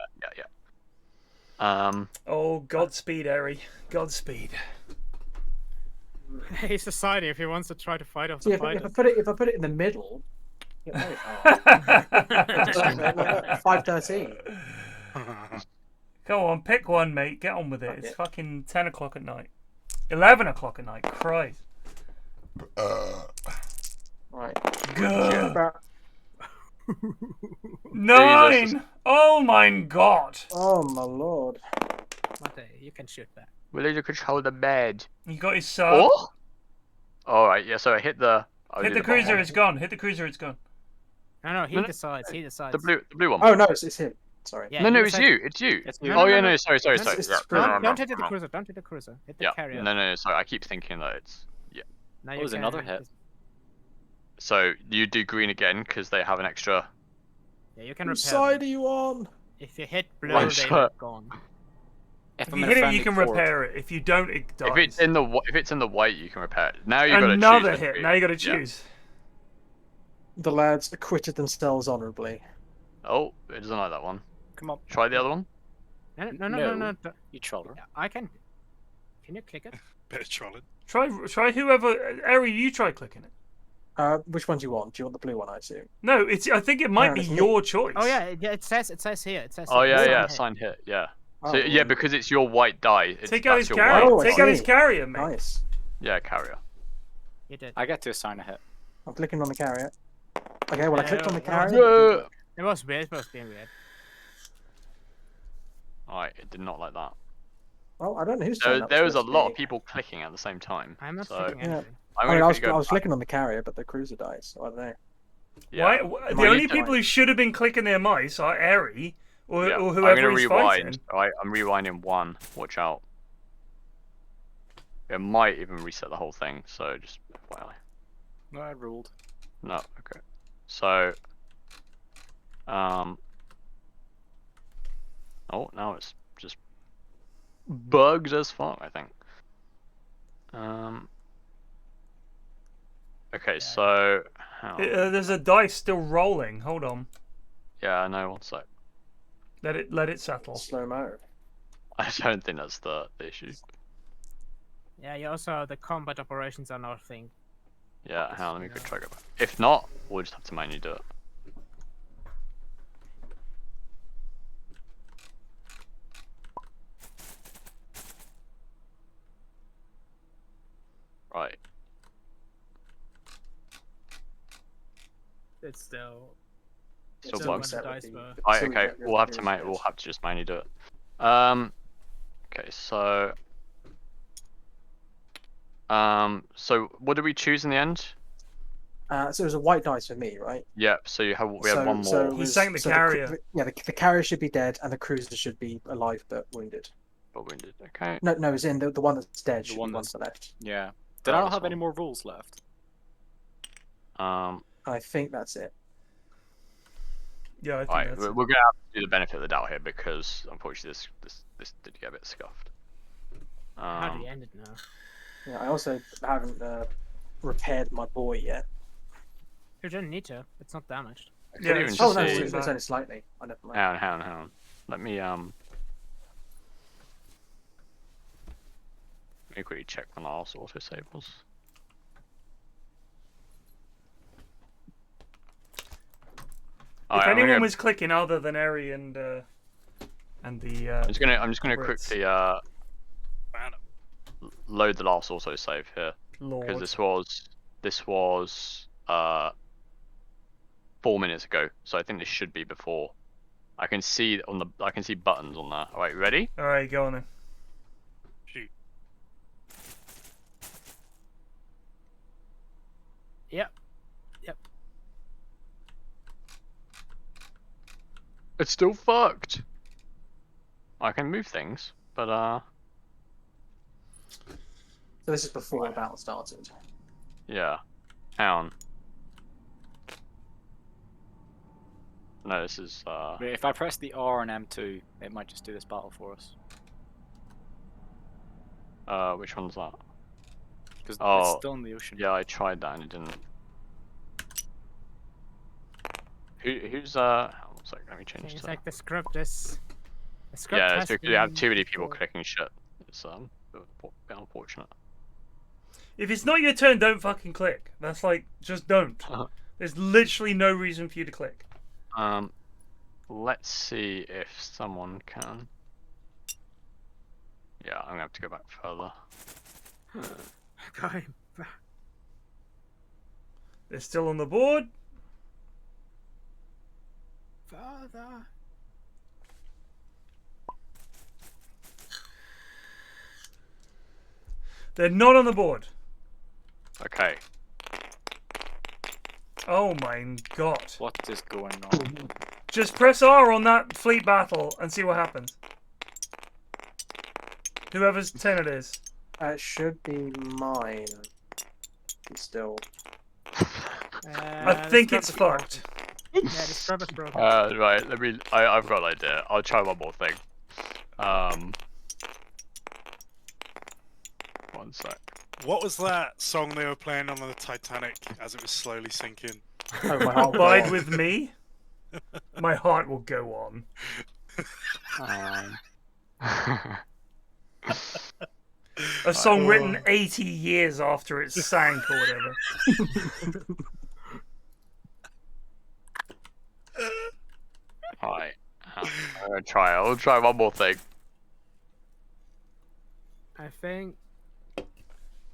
[SPEAKER 2] Oh, Godspeed, Eri. Godspeed.
[SPEAKER 3] He's deciding if he wants to try to fight off
[SPEAKER 4] See,
[SPEAKER 3] the
[SPEAKER 4] if I
[SPEAKER 3] fighters.
[SPEAKER 4] put it in the middle. Yeah, no, 513.
[SPEAKER 2] Come on, pick one, mate. Get on with it. It's
[SPEAKER 4] Okay.
[SPEAKER 2] fucking 10 o'clock at night. 11 o'clock at night. Christ.
[SPEAKER 4] Right.
[SPEAKER 2] Good.
[SPEAKER 4] About-
[SPEAKER 2] 9! Oh my god.
[SPEAKER 4] Oh my lord.
[SPEAKER 3] Mate, you can shoot back.
[SPEAKER 1] Will you control the bed?
[SPEAKER 2] You got his sub.
[SPEAKER 1] Oh. All right. Yeah. So I hit the.
[SPEAKER 2] Hit the cruiser, it's gone. Hit the cruiser, it's gone.
[SPEAKER 3] No, he
[SPEAKER 1] No, no.
[SPEAKER 3] decides. He decides.
[SPEAKER 1] The blue one.
[SPEAKER 4] Oh no, it's him. Sorry.
[SPEAKER 3] Yeah,
[SPEAKER 1] no,
[SPEAKER 3] he
[SPEAKER 1] it's
[SPEAKER 3] decides-
[SPEAKER 1] you. It's you.
[SPEAKER 5] It's
[SPEAKER 3] No,
[SPEAKER 5] you.
[SPEAKER 1] Oh
[SPEAKER 3] no,
[SPEAKER 1] yeah,
[SPEAKER 3] no.
[SPEAKER 1] no, sorry.
[SPEAKER 4] It's
[SPEAKER 3] Don't hit the cruiser. Don't hit the cruiser. Hit the
[SPEAKER 1] Yeah.
[SPEAKER 3] carrier.
[SPEAKER 1] No, sorry. I keep thinking that it's.
[SPEAKER 3] Now
[SPEAKER 5] What
[SPEAKER 3] you
[SPEAKER 5] was
[SPEAKER 3] can-
[SPEAKER 5] another hit?
[SPEAKER 1] So you do green again because they have an extra
[SPEAKER 3] Yeah, you can
[SPEAKER 4] Whose
[SPEAKER 3] repair
[SPEAKER 4] side
[SPEAKER 3] them.
[SPEAKER 4] are you on?
[SPEAKER 3] If you hit blue,
[SPEAKER 1] One
[SPEAKER 3] they're
[SPEAKER 1] shot.
[SPEAKER 3] gone.
[SPEAKER 2] If you hit it, you can repair it. If you don't, it dies.
[SPEAKER 1] If it's in the white, you can repair it. Now you got to choose.
[SPEAKER 2] Another hit. Now you got to choose.
[SPEAKER 4] The lads acquitted themselves honourably.
[SPEAKER 1] Oh, it doesn't like that one.
[SPEAKER 5] Come on.
[SPEAKER 1] Try the other one.
[SPEAKER 3] No.
[SPEAKER 5] You troller.
[SPEAKER 3] I can. Can you click it?
[SPEAKER 8] Bit of trolling.
[SPEAKER 2] Try whoever. Eri, you try clicking it.
[SPEAKER 4] Which one do you want? Do you want the blue one, I assume?
[SPEAKER 2] No, I think it might be your choice.
[SPEAKER 3] Oh yeah, it says here. It says.
[SPEAKER 1] Oh
[SPEAKER 3] here.
[SPEAKER 1] yeah, sign hit. Yeah. So yeah, because it's your white die.
[SPEAKER 2] Take out his carrier. Take out his carrier, mate.
[SPEAKER 4] Nice.
[SPEAKER 1] Yeah, carrier.
[SPEAKER 3] You did.
[SPEAKER 5] I get to assign a hit.
[SPEAKER 4] I'm clicking on the carrier. Okay, well I clicked on the carrier.
[SPEAKER 3] It was weird. It was being weird.
[SPEAKER 1] Alright, it did not like that.
[SPEAKER 4] Well, I don't know who's
[SPEAKER 1] there was a lot of people clicking at the same time.
[SPEAKER 3] I'm not
[SPEAKER 1] so,
[SPEAKER 3] clicking anything.
[SPEAKER 4] I was clicking on the carrier, but the cruiser dies, so I don't know.
[SPEAKER 2] Yeah. The only people who should have been clicking their mice are Eri or whoever he's fighting.
[SPEAKER 1] Alright, I'm rewinding 1. Watch out. It might even reset the whole thing, so just FYI.
[SPEAKER 5] No, I ruled.
[SPEAKER 1] No, okay. So, oh, now it's just bugs as fuck, I think. Okay, so
[SPEAKER 2] there's a dice still rolling. Hold on.
[SPEAKER 1] Yeah, I know. One sec.
[SPEAKER 2] Let it settle.
[SPEAKER 4] Slow mo.
[SPEAKER 1] I don't think that's the issue.
[SPEAKER 3] Yeah, you also the combat operations are not a thing.
[SPEAKER 1] Yeah, hang on, let me go try go back. If not, we'll just have to manually do it. Right.
[SPEAKER 3] It's still
[SPEAKER 1] bugs.
[SPEAKER 3] Right,
[SPEAKER 1] okay, we'll have to just manually do it. Okay, so so what did we choose in the end?
[SPEAKER 4] So it was a white dice for me, right?
[SPEAKER 1] Yep. So we have one more.
[SPEAKER 4] So
[SPEAKER 2] He's saying the carrier.
[SPEAKER 4] The carrier should be dead, and the cruiser should be alive but wounded.
[SPEAKER 1] But wounded. Okay.
[SPEAKER 4] No, it's in the one that's dead. The one that's left.
[SPEAKER 5] Yeah. Did I not have any more rules left?
[SPEAKER 4] I think that's it.
[SPEAKER 2] Yeah, I think
[SPEAKER 1] right,
[SPEAKER 2] that's
[SPEAKER 1] we're
[SPEAKER 2] it.
[SPEAKER 1] gonna have to do the benefit of the doubt here because unfortunately this did get a bit scuffed.
[SPEAKER 3] How do you end it now?
[SPEAKER 4] Yeah, I also haven't repaired my buoy yet.
[SPEAKER 3] You don't need to. It's not damaged.
[SPEAKER 2] Yeah,
[SPEAKER 1] it's
[SPEAKER 4] no, it's only slightly. I never mind.
[SPEAKER 1] Hang on. Let me quickly check when our autosave was.
[SPEAKER 2] If anyone was clicking other than Eri and the
[SPEAKER 1] I'm just gonna quickly load the last autosave here because this was 4 minutes ago, so I think this should be before. I can see buttons on there. All right, ready?
[SPEAKER 2] All right, go on then.
[SPEAKER 8] Shoot.
[SPEAKER 3] Yep.
[SPEAKER 1] It's still fucked. I can move things, but
[SPEAKER 4] So this is before the battle started.
[SPEAKER 1] yeah. Hang on. No, this is
[SPEAKER 5] If I press the R and M2, it might just do this battle for us.
[SPEAKER 1] which one's that?
[SPEAKER 5] Because it's still in the ocean.
[SPEAKER 1] Yeah, I tried that and it didn't. Who's One sec, let me change
[SPEAKER 3] It's
[SPEAKER 1] to...
[SPEAKER 3] like the script is.
[SPEAKER 1] Yeah, it's because you have too many people clicking shit. It's a bit unfortunate.
[SPEAKER 2] If it's not your turn, don't fucking click. That's like, just don't. There's literally no reason for you to click.
[SPEAKER 1] Let's see if someone can. Yeah, I'm gonna have to go back further.
[SPEAKER 3] Going back.
[SPEAKER 2] They're still on the board.
[SPEAKER 3] Further.
[SPEAKER 2] They're not on the board.
[SPEAKER 1] Okay.
[SPEAKER 2] Oh my god.
[SPEAKER 5] What is going on?
[SPEAKER 2] Just press R on that fleet battle and see what happens. Whoever's turn it is.
[SPEAKER 4] It should be mine. Still.
[SPEAKER 2] I think it's fucked.
[SPEAKER 3] Yeah, the scrub is broken.
[SPEAKER 1] Right. Let me. I've got an idea. I'll try one more thing. One sec.
[SPEAKER 8] What was that song they were playing on the Titanic as it was slowly sinking?
[SPEAKER 4] Oh, my heart will go
[SPEAKER 2] Abide
[SPEAKER 4] on.
[SPEAKER 2] with me. My heart will go on. A song written 80 years after it sank or whatever.
[SPEAKER 1] Alright. I'm gonna try. I'll try one more thing.
[SPEAKER 3] I think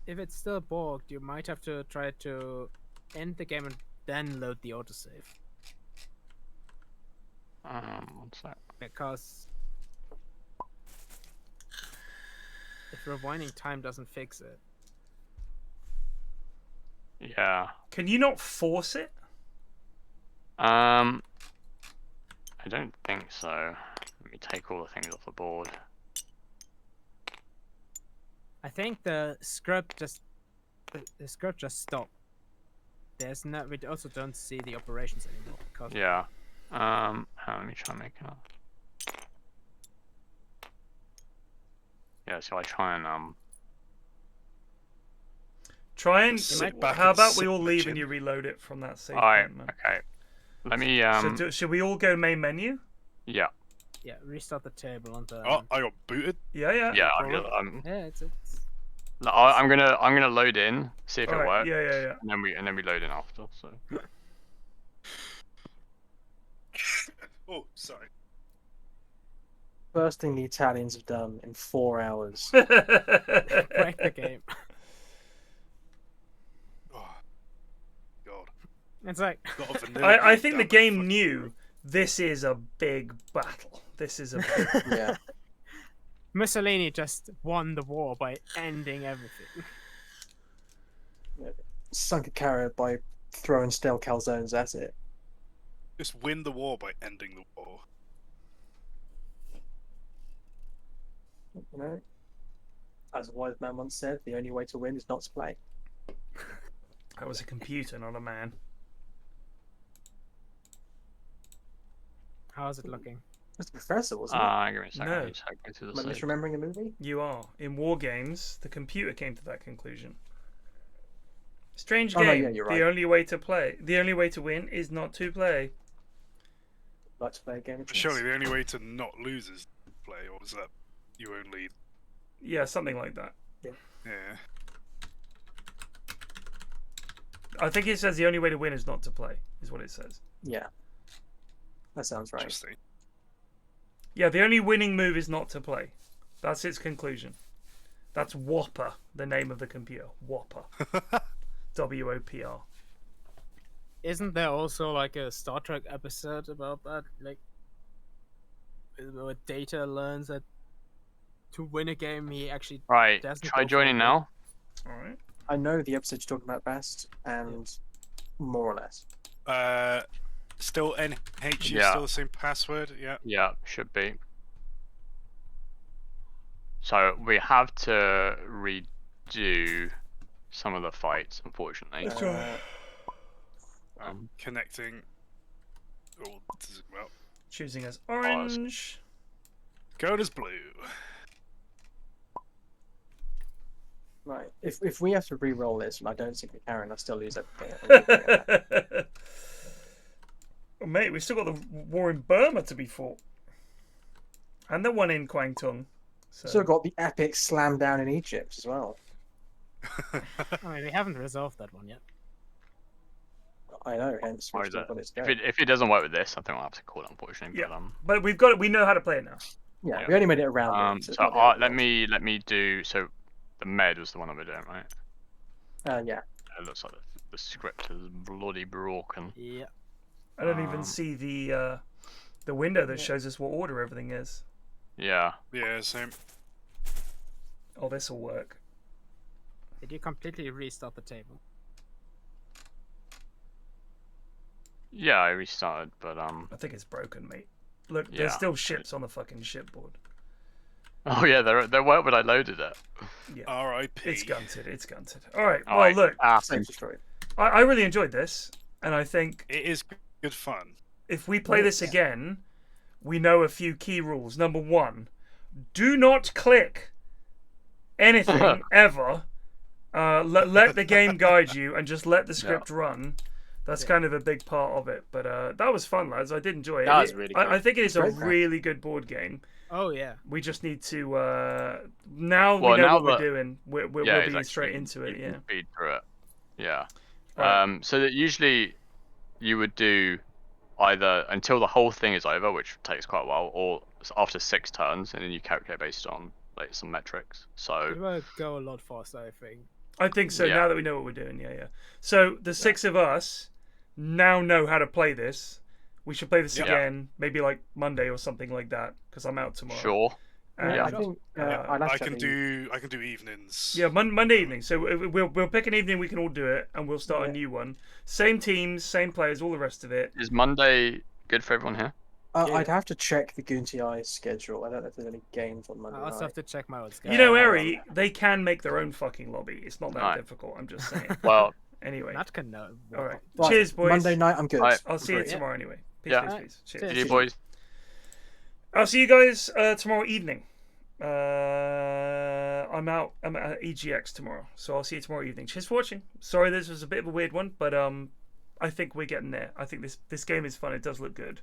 [SPEAKER 3] if it's still borked, you might have to try to end the game and then load the autosave.
[SPEAKER 1] One sec.
[SPEAKER 3] Because if rewinding time doesn't fix it.
[SPEAKER 1] Yeah.
[SPEAKER 2] Can you not force it?
[SPEAKER 1] I don't think so. Let me take all the things off the board.
[SPEAKER 3] I think the script just stopped. There's no. We also don't see the operations anymore because.
[SPEAKER 1] Yeah. Let me try and make it up. Yeah, so I try and
[SPEAKER 2] Try and.
[SPEAKER 8] Sit back
[SPEAKER 2] How
[SPEAKER 8] and
[SPEAKER 2] about we
[SPEAKER 8] sit
[SPEAKER 2] all
[SPEAKER 8] in the
[SPEAKER 2] leave
[SPEAKER 8] chin.
[SPEAKER 2] and you reload it from that save
[SPEAKER 1] Alright,
[SPEAKER 2] point, man.
[SPEAKER 1] okay. Let me
[SPEAKER 2] So should we all go main menu?
[SPEAKER 1] yeah.
[SPEAKER 3] Yeah, restart the table on the.
[SPEAKER 8] Oh, I got booted.
[SPEAKER 2] Yeah, yeah.
[SPEAKER 1] Yeah,
[SPEAKER 3] Yeah, it's.
[SPEAKER 1] I'm gonna load in, see if it
[SPEAKER 2] Alright,
[SPEAKER 1] works.
[SPEAKER 2] yeah, yeah, yeah.
[SPEAKER 1] And then we load in after, so
[SPEAKER 8] Oh, sorry.
[SPEAKER 4] First thing the Italians have done in 4 hours.
[SPEAKER 3] Break the game.
[SPEAKER 8] Oh, God.
[SPEAKER 3] It's like.
[SPEAKER 8] Got a vanilla
[SPEAKER 2] I
[SPEAKER 8] bean
[SPEAKER 2] think
[SPEAKER 8] down
[SPEAKER 2] the
[SPEAKER 8] my
[SPEAKER 2] game
[SPEAKER 8] fucking
[SPEAKER 2] knew
[SPEAKER 8] throat.
[SPEAKER 2] this is a big battle. This is a big...
[SPEAKER 4] Yeah.
[SPEAKER 3] Mussolini just won the war by ending everything.
[SPEAKER 4] Sunk a carrot by throwing stale calzones at it.
[SPEAKER 8] Just win the war by ending the war.
[SPEAKER 4] You know? As a wise man once said, the only way to win is not to play.
[SPEAKER 2] That was a computer, not a man.
[SPEAKER 3] How's it looking?
[SPEAKER 4] That's the professor, wasn't it?
[SPEAKER 1] give me a second.
[SPEAKER 2] No.
[SPEAKER 1] I need to go to the
[SPEAKER 4] Am I
[SPEAKER 1] save.
[SPEAKER 4] misremembering the movie?
[SPEAKER 2] You are. In War Games, the computer came to that conclusion. Strange
[SPEAKER 4] Oh, no,
[SPEAKER 2] game.
[SPEAKER 4] yeah, you're
[SPEAKER 2] The
[SPEAKER 4] right.
[SPEAKER 2] only way to play. The only way to win is not to play.
[SPEAKER 4] Like to play a game of
[SPEAKER 8] But
[SPEAKER 4] chess.
[SPEAKER 8] surely the only way to not lose is to play, or is that you only?
[SPEAKER 2] Yeah, something like that.
[SPEAKER 8] Yeah.
[SPEAKER 2] I think it says the only way to win is not to play, is what it says.
[SPEAKER 4] Yeah. That sounds right.
[SPEAKER 8] Interesting.
[SPEAKER 2] Yeah, the only winning move is not to play. That's its conclusion. That's Whopper, the name of the computer. Whopper. WOPR.
[SPEAKER 3] Isn't there also like a Star Trek episode about that? Like, where Data learns that to win a game, he actually
[SPEAKER 1] Right,
[SPEAKER 3] doesn't
[SPEAKER 1] try
[SPEAKER 3] go for
[SPEAKER 1] joining
[SPEAKER 3] it.
[SPEAKER 1] now.
[SPEAKER 2] Alright.
[SPEAKER 4] I know the episode you're talking about best, and more or less.
[SPEAKER 8] Still NHU,
[SPEAKER 1] Yeah.
[SPEAKER 8] still the same password. Yeah.
[SPEAKER 1] Yeah, should be. So we have to redo some of the fights, unfortunately.
[SPEAKER 8] Connecting. Oh, this is, well,
[SPEAKER 2] Choosing as orange.
[SPEAKER 8] code is blue.
[SPEAKER 4] Right. If we have to re-roll this, and I don't think we can, I still lose everything.
[SPEAKER 2] Oh, mate, we've still got the war in Burma to be fought. And the one in Kwangtung. So.
[SPEAKER 4] Still got the epic slam down in Egypt as well.
[SPEAKER 3] I mean, we haven't resolved that one yet.
[SPEAKER 4] I know, hence
[SPEAKER 1] Or
[SPEAKER 4] we've
[SPEAKER 1] is
[SPEAKER 4] still
[SPEAKER 1] it?
[SPEAKER 4] got it to go.
[SPEAKER 1] If it doesn't work with this, I think we'll have to call it, unfortunately.
[SPEAKER 2] Yeah.
[SPEAKER 1] But
[SPEAKER 2] But we know how to play it now.
[SPEAKER 4] Yeah,
[SPEAKER 1] Yeah.
[SPEAKER 4] we only made it around.
[SPEAKER 1] so let me do. So the med was the one that we're doing, right?
[SPEAKER 4] Yeah.
[SPEAKER 1] It looks like the script is bloody broken.
[SPEAKER 3] Yeah.
[SPEAKER 2] I don't even see the window that shows us what order everything is.
[SPEAKER 1] Yeah.
[SPEAKER 8] Yeah, same.
[SPEAKER 2] Oh, this will work.
[SPEAKER 3] Did you completely restart the table?
[SPEAKER 1] Yeah, I restarted, but
[SPEAKER 2] I think it's broken, mate. Look,
[SPEAKER 1] Yeah.
[SPEAKER 2] there's still ships on the fucking shipboard.
[SPEAKER 1] Oh yeah, there weren't when I loaded it.
[SPEAKER 2] Yeah.
[SPEAKER 8] R.I.P.
[SPEAKER 2] It's gunted. It's gunted. All right.
[SPEAKER 1] All
[SPEAKER 2] Well,
[SPEAKER 1] right.
[SPEAKER 2] look,
[SPEAKER 4] Safe destroyed.
[SPEAKER 2] I really enjoyed this, and I think
[SPEAKER 8] It is good fun.
[SPEAKER 2] If we play this again, we know a few key rules. Number 1, do not click anything ever. Let the game guide you and just let the script run. That's kind of a big part of it. But that was fun, lads. I did enjoy it.
[SPEAKER 5] That was really good.
[SPEAKER 2] I think it is a really good board game.
[SPEAKER 3] Oh yeah.
[SPEAKER 2] We just need to now we know what we're doing. We'll be straight into it. Yeah.
[SPEAKER 1] Feed through it. Yeah.
[SPEAKER 2] Right.
[SPEAKER 1] So that usually you would do either until the whole thing is over, which takes quite a while, or after 6 turns, and then you calculate based on like some metrics. So
[SPEAKER 3] we might go a lot faster, I think.
[SPEAKER 2] So. Now that we know what we're doing, So the 6 of us now know how to play this. We should play this again, maybe like Monday or something like that, because I'm out tomorrow.
[SPEAKER 1] Sure.
[SPEAKER 4] I think
[SPEAKER 8] I can do evenings.
[SPEAKER 2] Yeah, Monday evening. So we'll pick an evening we can all do it, and we'll start a new one. Same teams, same players, all the rest of it.
[SPEAKER 1] Is Monday good for everyone here?
[SPEAKER 4] I'd have to check the Goonti schedule. I don't know if there's any games on Monday.
[SPEAKER 3] I also have to check my own schedule.
[SPEAKER 2] You know, Eri, they can make their own fucking lobby. It's not that difficult. I'm just saying.
[SPEAKER 1] Well,
[SPEAKER 2] anyway.
[SPEAKER 3] That can know.
[SPEAKER 2] All right. Cheers, boys.
[SPEAKER 4] Monday night, I'm good.
[SPEAKER 2] I'll see you tomorrow anyway. Peace, peace. Cheers.
[SPEAKER 1] See you, boys.
[SPEAKER 2] I'll see you guys tomorrow evening. I'm at EGX tomorrow, so I'll see you tomorrow evening. Cheers for watching. Sorry this was a bit of a weird one, but I think we're getting there. I think this game is fun. It does look good.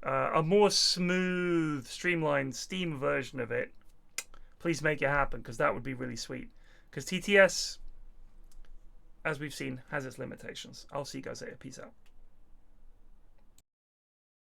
[SPEAKER 2] A more smooth, streamlined Steam version of it, please make it happen, because that would be really sweet. Because TTS, as we've seen, has its limitations. I'll see you guys later. Peace out.